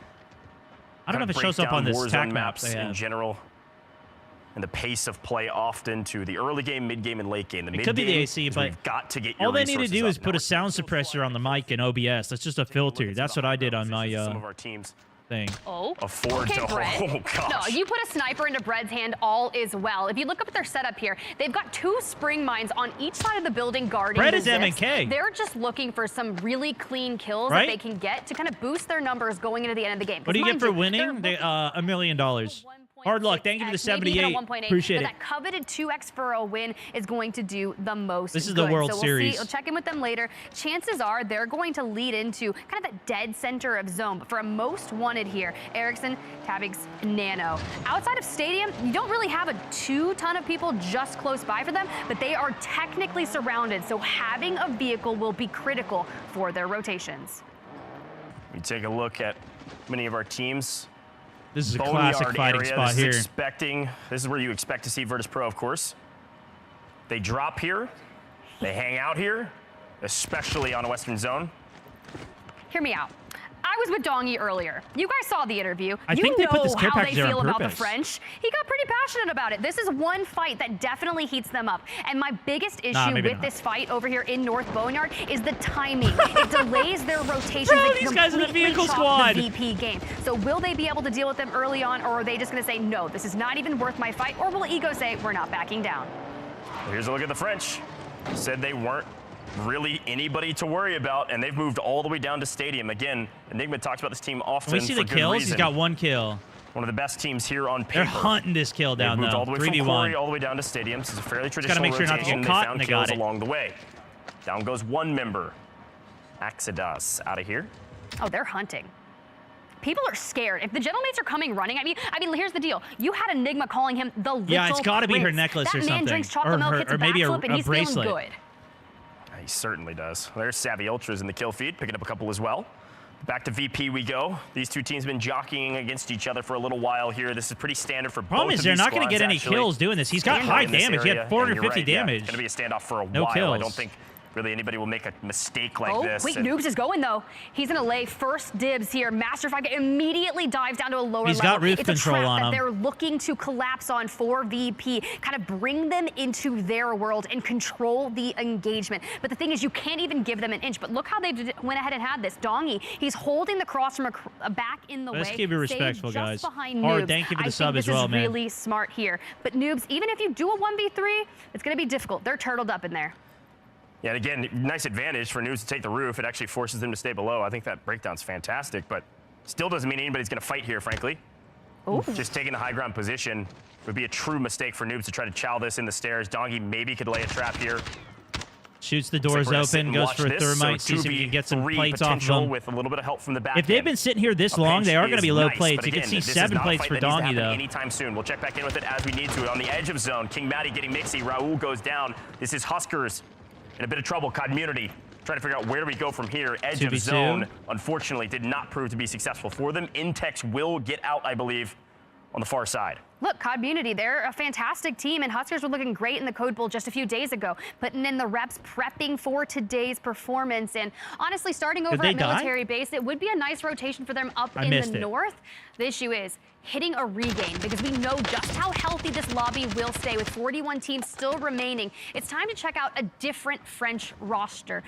I don't know if it Kinda shows up break on down this Warzone tac maps maps. in general. And the pace of play often to the early game, mid game, and late game. The It mid could be the game AC, is but we've got to get your all they need to resources do is up. put Now a sound suppressor on the mic in OBS. That's just a filter. That's what I did on my some of our teams thing. Oh, afford okay, to. Brett. Oh gosh. No, you put a sniper into Bread's hand, all is well. If you look up at their setup here, they've got 2 spring mines on each side of the building guarding Brett the is zips. M&K. They're just looking for some really clean kills Right? that they can get to kind of boost their numbers going into the end of the game. What do you get 'Cause for mind winning? they're $1 million. Hard luck. Thank you for the 78. Appreciate but it. that coveted 2x for a win is going to do the most. This is the good. World so we'll Series. See, we'll check in with them later. Chances are they're going to lead into kind of that dead center of zone. But for a most wanted here, Ericsson, Tabig's, Nano. Outside of Stadium, you don't really have a ton of people just close by for them, but they are technically surrounded. So having a vehicle will be critical for their rotations. We take a look at many of our teams. This is a Boneyard classic fighting area. spot This is here. This is where you expect to see Virtus Pro, of course. They drop here. They hang out here, especially on a Western Zone. Hear me out. I was with Dongy earlier. You guys saw the interview. I think they put this care how they package there feel on about the purpose. French. He got pretty passionate about it. This is one fight that definitely heats them up. And my biggest issue with this fight over here in North Boneyard is the timing. It delays their rotations. Bro, these guys in the vehicle squad. The VP game. So will they be able to deal with them early on, or are they just going to say, no, this is not even worth my fight? Or will Ego say, we're not backing down? Here's a look at the French. Said they weren't really anybody to worry about, and they've moved all the way down to Stadium. Again, Enigma talks about this team often. Can we see the kills? He's got 1 kill. One of the best teams here on paper. They're hunting this kill down, They've moved though. all the way from 3v1. Quarry all the way down to Stadium. This is a fairly traditional gotta make sure not to rotation. get caught, They found and they kills got it. along the way. Down goes one member. Axidas out of here. Oh, they're hunting. People are scared. If the gentlemates are coming running, I mean, here's the deal. You had Enigma calling him the little Yeah, it's got to be her prince. necklace that or something. man drinks chocolate milk, hits a maybe backflip, and he's bracelet. feeling good. He certainly does. There's Savvy Ultras in the kill feed, picking up a couple as well. Back to VP we go. These two teams have been jockeying against each other for a little while here. This is pretty standard for Problem both is of they're these not going to squads, get any actually. kills doing this. He's got Standard high in this damage. He area, had 450 and you're right, damage. Yeah, it's going to be a standoff for a No while. kills. I don't think really anybody will make a mistake like this. Wait, And Noobs is going, though. He's going to lay first dibs here. Master Fight immediately dives down to a lower He's level. got roof it's a control trap on that him. they're looking to collapse on for VP, kind of bring them into their world and control the engagement. But the thing is, you can't even give them an inch. But look how they went ahead and had this. Dongy, he's holding the cross from a back in the Let's way. keep it Stayed respectful, just guys. behind Hard, Noobs. thank you for the I sub think as this well, is man. really smart here. But Noobs, even if you do a 1v3, it's going to be difficult. They're turtled up in there. Yeah, and again, nice advantage for News to take the roof. It actually forces them to stay below. I think that breakdown's fantastic, but still doesn't mean anybody's going to fight here, frankly. Ooh. Just taking the high ground position would be a true mistake for Noobs to try to chow this in the stairs. Dongy maybe could lay a trap here. Shoots the doors open, goes for a thermite, sees if he can get some plates off of them. With a little bit of help from the back. If they've been sitting here this long, they are going to be low plates. You can see 7 plates for Dongy, though. Anytime soon. We'll check back in with it as we need to. On the edge of zone, King Matty getting mixy. Raul goes down. This is Huskers in a bit of trouble. Community trying to figure out where do we go from here. Edge of zone, unfortunately, did not prove to be successful for them. Intex will get out, I believe, on the far side. Look, Community, they're a fantastic team, and Huskers were looking great in the Code Bowl just a few days ago, putting in the reps, prepping for today's performance. And honestly, starting over at Military Base, it would be a nice rotation for them up in the north. The issue is hitting a regain, because we know just how healthy this lobby will stay with 41 teams still remaining. It's time to check out a different French roster.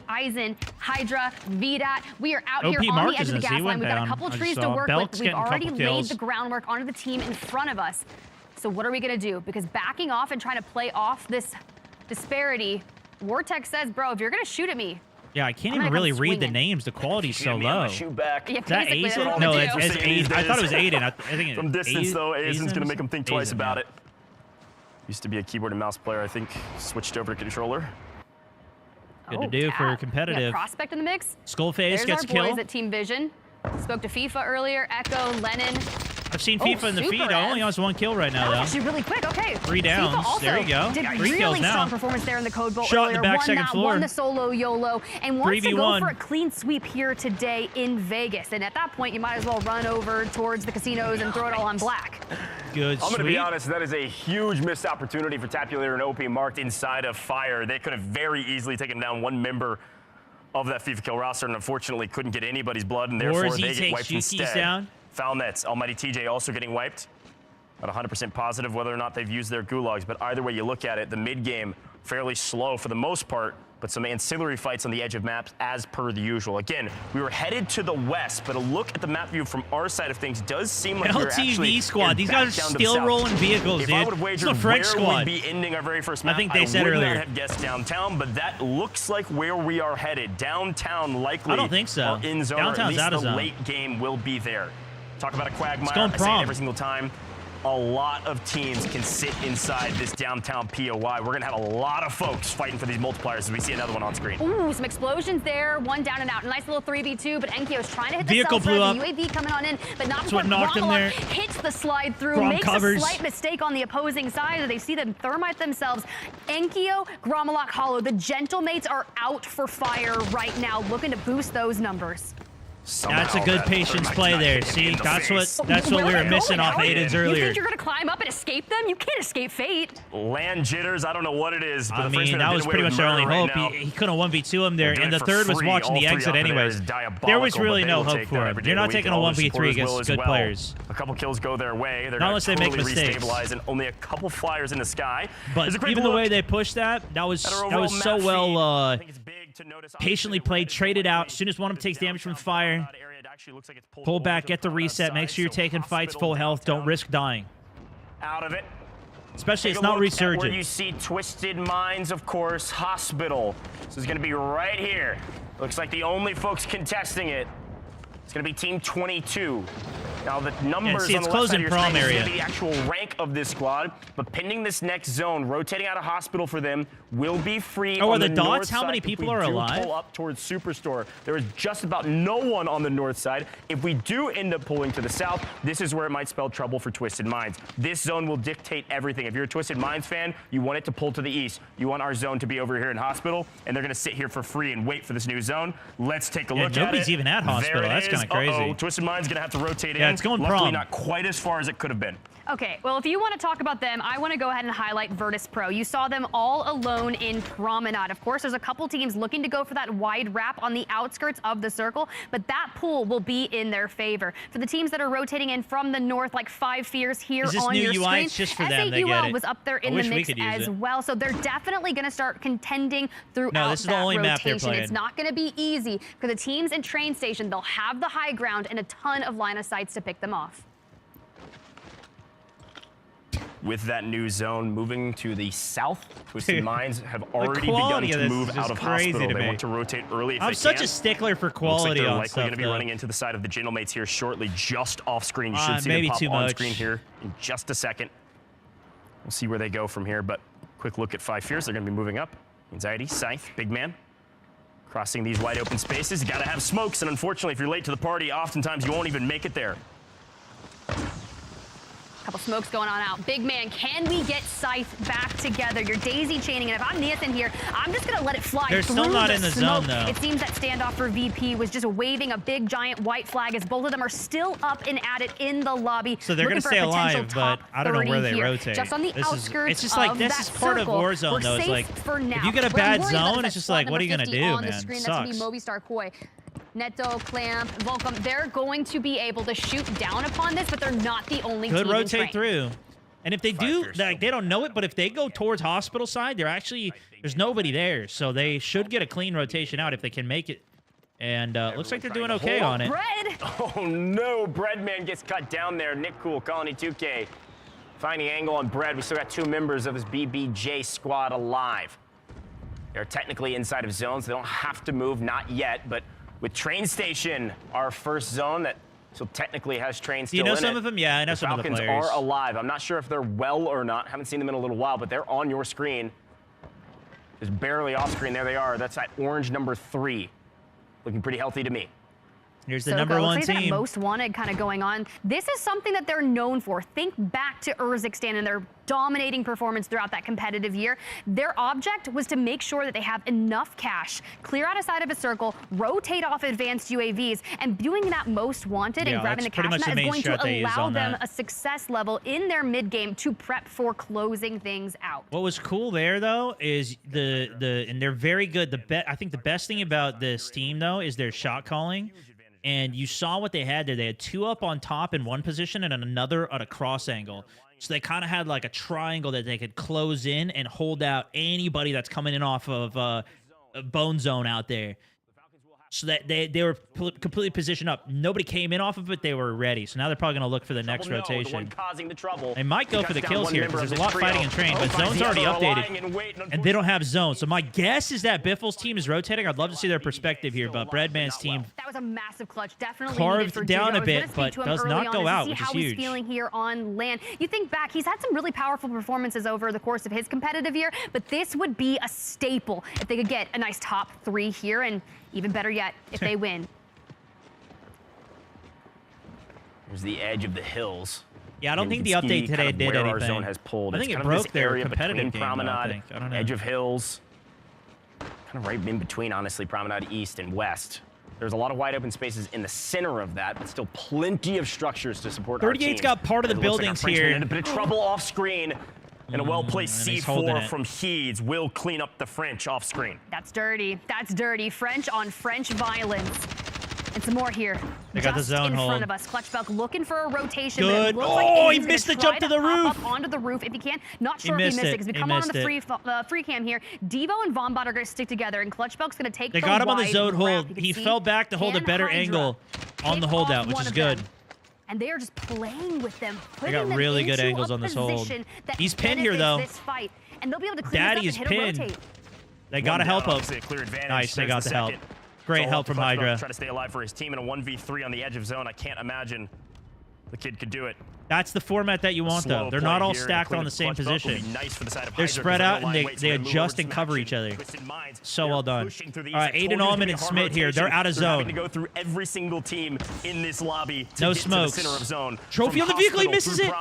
Eisen, Hydra, Vidat, we are out here on the edge of the gas line. We've got a couple trees to work with. We've already laid the groundwork onto the team in front of us. So what are we gonna do? Because backing off and trying to play off this disparity, Vortex says, bro, if you're gonna shoot at me, yeah, I can't even really read the names. The quality's so low. Shoot back. Yeah, is that Aiden? No, it's Aiden. I thought it was Aiden. I think from distance, though, Aiden's going to make him think twice about it. Used to be a keyboard and mouse player, I think. Switched over to controller. Good to do for competitive. Yeah, Prospect in the mix. Skullface gets our killed. boys at Team Vision. Spoke to FIFA earlier. Echo, Lennon. I've seen FIFA in the feed. I only has 1 kill right now, though. Actually, really quick. Okay. 3 downs. FIFA also there you go. Did 3 kills really now. strong performance there in the Code Bowl Shot earlier. in the back, won second that, floor. won the solo YOLO, and wants to go 3v1. for a clean sweep here today in Vegas. And at that point, you might as well run over towards the casinos and throw it all on black. Good I'm going to be honest, that is a huge missed opportunity for Tapulator and OP marked inside of Fire. They could have very easily taken down one member of that FIFA kill roster and unfortunately couldn't get anybody's blood, and therefore they get wiped instead. Down. Foul nets. Almighty TJ also getting wiped. Not 100% positive whether or not they've used their gulags, but either way you look at it, the mid game fairly slow for the most part, but some ancillary fights on the edge of maps as per the usual. Again, we were headed to the west, but a look at the map view from our side of things does seem like we're actually squad. These guys are still rolling vehicles, if dude. I would have wagered it's the French where squad. we'd be ending our very first map, I think they said would earlier. not have guessed downtown, but that looks like where we are headed. Downtown likely. I don't think so. In zone, Downtown's or out at of least the zone. late game will be there. Talk about a quagmire. going I say it prom. every single time. A lot of teams can sit inside this downtown POI. We're gonna have a lot of folks fighting for these multipliers as we see another one on screen. Ooh, some explosions there. One down and out. A nice little 3v2, but Enkyo's trying to hit the Vehicle cell blew thread. The UAV coming on in, but not That's before what knocked him there. hits the slide through, Grom makes covers. a slight mistake on the opposing side, and they see them thermite themselves. Enkyo, Gromalok Hollow, the Gentlemates are out for Fire right now, looking to boost those numbers. That's a good patience play there. See, that's what we were missing off Aiden's earlier. You think you're gonna climb up and escape them? You can't escape fate. Land jitters, I don't know what it is. But I mean, that was pretty much our only hope. He couldn't 1v2 him there, and the third was watching the exit anyways. There was really no hope for him. You're not taking a 1v3 against good players. A couple kills go their way. They're not unless they make totally mistakes. Restabilize, and only a couple flyers in the sky. But even the way they pushed that was so well patiently played, traded out. As soon as one of them takes damage from fire, pull back, get the reset, make sure you're taking fights full health, don't risk dying. Out of it. Especially it's not Resurgent. Where you see Twisted Minds, of course, Hospital. This is going to be right here. Looks like the only folks contesting it. It's going to be Team 22. Now, the numbers on the left side of your screen is the actual rank of this squad, but pending this next zone, rotating out of Hospital for them will be free. Oh, on are the dots? north How side many if people we are do alive? Pull up towards Superstore. There is just about no one on the north side. If we do end up pulling to the south, this is where it might spell trouble for Twisted Minds. This zone will dictate everything. If you're a Twisted Minds fan, you want it to pull to the east. You want our zone to be over here in Hospital, and they're going to sit here for free and wait for this new zone. Let's take a look at it. Nobody's even at Hospital. That's kind of crazy. Twisted Minds going to have to rotate in. Yeah, it's going Luckily, prom. not quite as far as it could have been. Okay, well, if you want to talk about them, I want to go ahead and highlight Virtus Pro. You saw them all alone in Promenade. Of course, there's a couple teams looking to go for that wide wrap on the outskirts of the circle, but that pool will be in their favor. For the teams that are rotating in from the north, like Five Fears here on your screen, it's just for them, they get it. was up there in the mix as well, so they're definitely going to start contending throughout this is the only map they're rotation. playing. It's not going to be easy for the teams in Train Station. They'll have the high ground and a ton of line of sights to pick them off. With that new zone moving to the south, Twisted Minds have already begun to move out of Hospital. They want to rotate early if they can. I'm such a stickler for quality on Looks like they're likely going to be running into the side of the Gentlemates here shortly, just off screen. You should see them pop on screen here in just a second. We'll see where they go from here, but quick look at Five Fears. They're going to be moving up. Anxiety, Scythe, Big Man. Crossing these wide open spaces. You got to have smokes, and unfortunately, if you're late to the party, oftentimes you won't even make it there. Couple smokes going on out. Big Man, can we get Scythe back together? You're daisy chaining, and if I'm Nathan here, I'm just going to let it fly. They're still not in the zone, though. It seems that standoff for VP was just waving a big, giant white flag as both of them are still up and at it in the lobby. So they're going to stay alive, but I don't know where they rotate. Just on the outskirts it's just like, this is part of Warzone, though. It's like, if you get a bad zone, it's just like, what are you going to do, man? That's going to be Movistar Koi. Neto, Clamp, Volcom, they're going to be able to shoot down upon this, but they're not the only team. Could rotate through. And if they do, like, they don't know it, but if they go towards Hospital side, they're actually, there's nobody there. So they should get a clean rotation out if they can make it. And looks like they're doing okay on it. Bread! Oh no, Breadman gets cut down there. Nick Cool, Colony 2K. Finding angle on Bread. We still got two members of his BBJ squad alive. They're technically inside of zones. They don't have to move, not yet, but with Train Station, our first zone that still technically has trains still in it. Do you know some of them? Yeah, I know some of the players. Falcons are alive. I'm not sure if they're well or not. Haven't seen them in a little while, but they're on your screen. Just barely off screen. There they are. That's that orange number 3. Looking pretty healthy to me. Here's the number one team. That most wanted kind of going on. This is something that they're known for. Think back to Urzikstan and their dominating performance throughout that competitive year. Their object was to make sure that they have enough cash, clear out a side of a circle, rotate off advanced UAVs, and doing that most wanted and grabbing the cash is going to allow them a success level in their mid game to prep for closing things out. What was cool there though is and they're very good. I think the best thing about this team though is their shot calling. And you saw what they had there. They had 2 up on top in one position and another at a cross angle. So they kind of had like a triangle that they could close in and hold out anybody that's coming in off of a bone zone out there. So that they were completely positioned up. Nobody came in off of it. They were ready. So now they're probably going to look for the next rotation. The one causing the trouble. They might go for the kills here because there's a lot fighting in train, but zone's already updated, and they don't have zones. So my guess is that Biffle's team is rotating. I'd love to see their perspective here, but Breadman's team that was a massive clutch. Definitely carved down a bit, but does not go out, which is huge. He's feeling here on land. You think back, he's had some really powerful performances over the course of his competitive year, but this would be a staple if they could get a nice top 3 here, and even better yet, if they win. There's the edge of the hills. Yeah, I don't think the update today did anything. Our zone has pulled. I think it broke their competitive game, Promenade, I don't know. Edge of hills. Kind of right in between, honestly, Promenade East and West. There's a lot of wide open spaces in the center of that, but still plenty of structures to support our team. 38's got part of the buildings here. In a bit of trouble off screen. And a well-placed C4 from Heeds will clean up the French off screen. That's dirty. That's dirty. French on French violence. And some more here. They got the zone in hold. front of us. Clutchbelk looking for a rotation. Good. Oh, he missed the jump to the roof. Up onto the roof if he can. Not sure if he missed it because we come on the free cam here. Devo and Vombot are going to stick together, and Clutchbelk's going to take. They got him on the zone hold. He fell back to hold a better angle on the holdout, which is good. And they are just playing with them. They got really good angles on this hold. He's pinned here though. This fight, and they'll be able to clean Daddy is pinned. They got to help him. Nice, they got the help. Great help from Hydra. Try to stay alive for his team in a 1v3 on the edge of zone. I can't imagine the kid could do it. That's the format that you want, though. They're not all stacked on the same position. They're spread out, and they adjust and cover each other. So well done. All right, Aiden, Allman, and Smith here. They're out of zone. To go through every single team in this lobby to no get smokes. To the center of zone. Trophy on the vehicle, he misses it.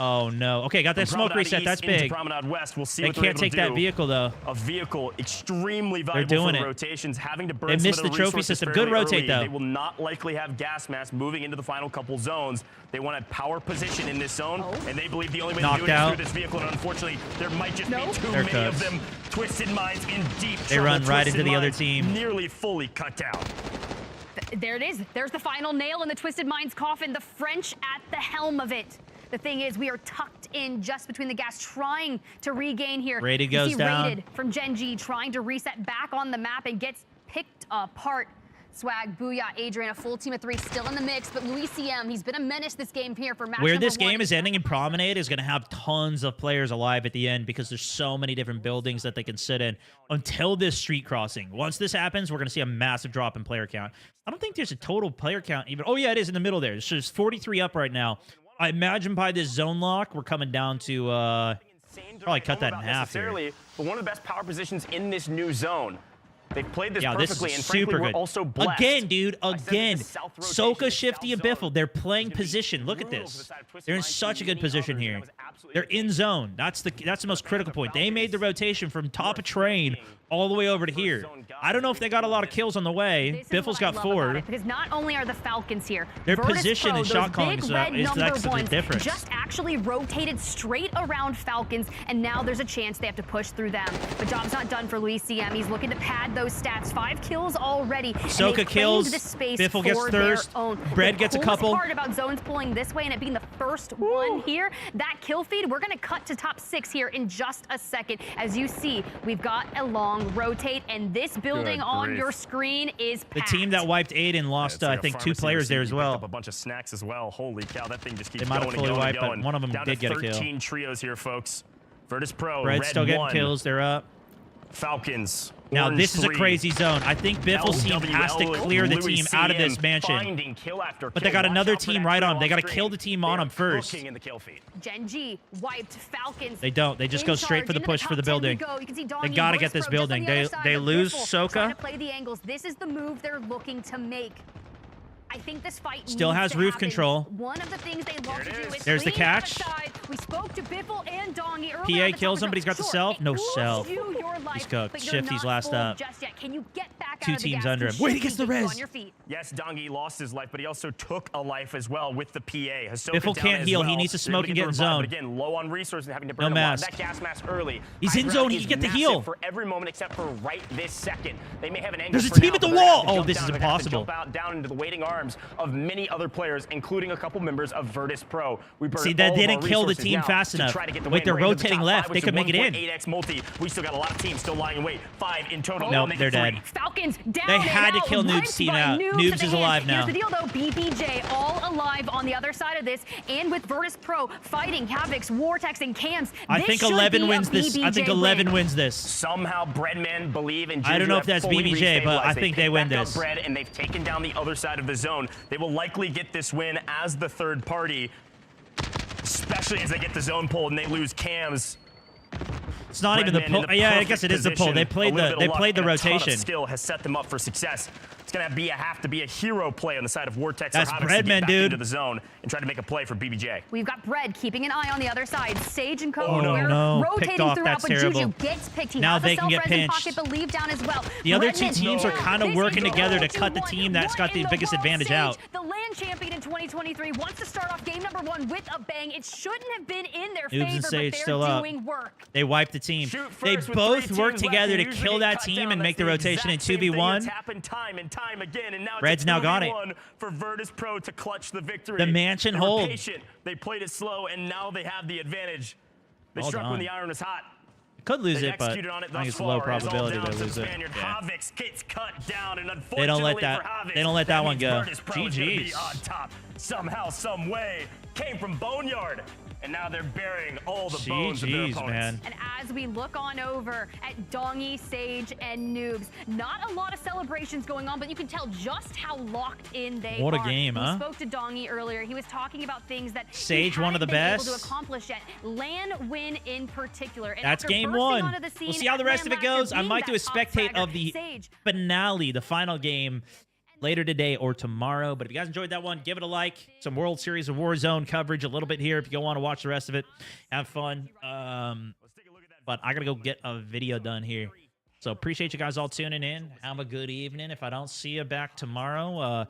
Oh, no. Okay, got that smoke reset. That's big. They can't take that vehicle, though. A vehicle extremely valuable for the rotations. Having to burn they missed the trophy system. Good rotate, though. They will not likely have gas mask moving into the final couple zones. They want a power position in this zone, and they believe the only way to do it is through this vehicle. And unfortunately, there might just be too many of them. Twisted Minds in deep trouble. They run right into the other team. Nearly fully cut down. There it is. There's the final nail in the Twisted Minds coffin. The French at the helm of it. The thing is, we are tucked in just between the gas, trying to regain here. Rated goes down. Rated from Gen G, trying to reset back on the map and gets picked apart. Swag, Booyah, Adrian, a full team of 3 still in the mix, but Louis CM, he's been a menace this game here for match Where number this game 1. is ending in Promenade is going to have tons of players alive at the end because there's so many different buildings that they can sit in until this street crossing. Once this happens, we're going to see a massive drop in player count. I don't think there's a total player count even. Oh, yeah, it is in the middle there. So there's 43 up right now. I imagine by this zone lock, we're coming down to probably cut that in half here. But one of the best power positions in this new zone. They've played this perfectly, this is and frankly, we're also blessed. Again, dude, again. Soka, Shifty, and Biffle, they're playing position. Look at this. They're in such a good position here. They're in zone. That's the most critical point. They made the rotation from top of train all the way over to here. I don't know if they got a lot of kills on the way. Biffle's got 4. Because not only are the Falcons here, their Virtus position Pro, and shot calling is the difference. Just actually rotated straight around Falcons, and now there's a chance they have to push through them. The job's not done for Luis CM. He's looking to pad those stats. 5 kills already. Soka kills. Biffle gets thirst. Bread gets a couple. The part about zones pulling this way and it being the first one here, that kill feed, we're going to cut to top 6 here in just a second. As you see, we've got a long rotate, and this building on your screen is packed. The team that wiped Aiden lost, I think, 2 players there as well. Up a bunch of snacks as well. Holy cow, that thing just keeps they might have fully wiped, but one of them did get a kill. 13 trios here, folks. Virtus Pro, Bread's Red still getting 1. Kills. They're up. Falcons. Now, Orange this is a 3. crazy zone. I think Biffle's team has to clear the team out of this mansion. But they got another team right on them. They got to kill the team on them first. Gen G wiped Falcons. They don't. They just go straight for the push for the building. They got to get this building. They lose Soka. Play the angles. This is the move they're looking to make. I think this fight still has roof control. One of the things they love to do is there's the catch. We spoke to Biffle and Dongy earlier. PA kills him, but he's got the self. No self. He's cooked. Shifty's last up. Can you get back 2 teams under him. Wait, he gets the res. Yes, Dongy lost his life, but he also took a life as well with the PA. Biffle can't heal. He needs to smoke and get in zone. But again, low on resources and having to burn no mask. That gas mask early. He's in zone. He can get the heal. For every moment except for right this second. They may have an angle. There's a team at the wall. Oh, this is impossible. Down into the waiting arms of many other players, including a couple members of Virtus Pro. See, that didn't kill the team fast enough. Wait, they're rotating left. They could make it in. 8x multi. We still got a lot of teams still lying in wait. 5 in total. Nope, they're dead. Falcons down. They had to kill Noob's team out. Noob's is alive now. Here's the deal, though. BBJ all alive on the other side of this, and with Virtus Pro fighting Havocs, Vortex, and Cams. I think 11 wins this. I think 11 wins this. Somehow, Breadmen believe in. I don't know if that's BBJ, but I think they win this. Bread, and they've taken down the other side of the zone. They will likely get this win as the third party, especially as they get the zone pulled and they lose Cams. It's not even the pull. Yeah, I guess it is the pull. They played the rotation. Skill has set them up for success. It's going to have to be a hero play on the side of Vortex That's or Havix to Breadman, get back dude. into the zone and try to make a play for BBJ. We've got Bread keeping an eye on the other side. Sage and Co. Oh, We're no. rotating Picked off. throughout, That's but terrible. Juju gets picked. He Now has they a can get self-res in pinched. pocket, but leave down as well. The other two Redmond, teams are kind of this working is together to 0-2-1, cut the team that's got the in biggest world advantage stage. out. The land champion in 2023 wants to start off game number 1 with a bang. It shouldn't have been in their Noobs and favor, Sage but they're still up. doing work. They wiped the team. They First with both 3 work teams together left, to you kill usually that get cut team down. and That's make the rotation in exact same thing 2v1. that's happened time and time again, and now it's Red's a now got it. 2v1 for Virtus Pro to clutch the victory. The mansion They were hold. patient. They played it slow, and now they have the advantage. They Well struck done. when the iron was hot. Could lose They've it, but I executed on it think thus it's a low far. It's all probability down they to the lose it. Spaniard. Yeah. Havix gets cut down, and unfortunately They don't let that. for Havix, They don't let that one means go. Virtus Pro is gonna be GG's. on top somehow, some way. Came from Boneyard, and now they're burying all the bones of their GG's, opponents. man. And as we look on over at Dongy, Sage, and Noobs, not a lot of celebrations going on, but you can tell just how locked in they are. What a game, huh? We spoke to Dongy earlier. He was talking about things that Sage, he one of the hadn't been best. able to accomplish yet. LAN win in particular. And That's after game bursting 1. onto the scene We'll see how the at rest of it LAN last goes. year, I might being do a that top spectate fragger, of the Sage. finale, the final game, later today or tomorrow. But if you guys enjoyed that one, give it a like. Some World Series of Warzone coverage a little bit here if you want to watch the rest of it. Have fun. But I got to go get a video done here. So appreciate you guys all tuning in. Have a good evening. If I don't see you back tomorrow,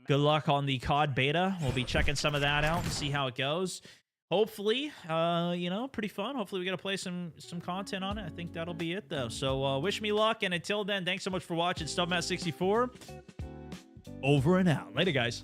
good luck on the COD beta. We'll be checking some of that out and see how it goes. Hopefully, you know, pretty fun. Hopefully we get to play some content on it. I think that'll be it, though. So wish me luck. And until then, thanks so much for watching. Stubmat64. Over and out. Later, guys.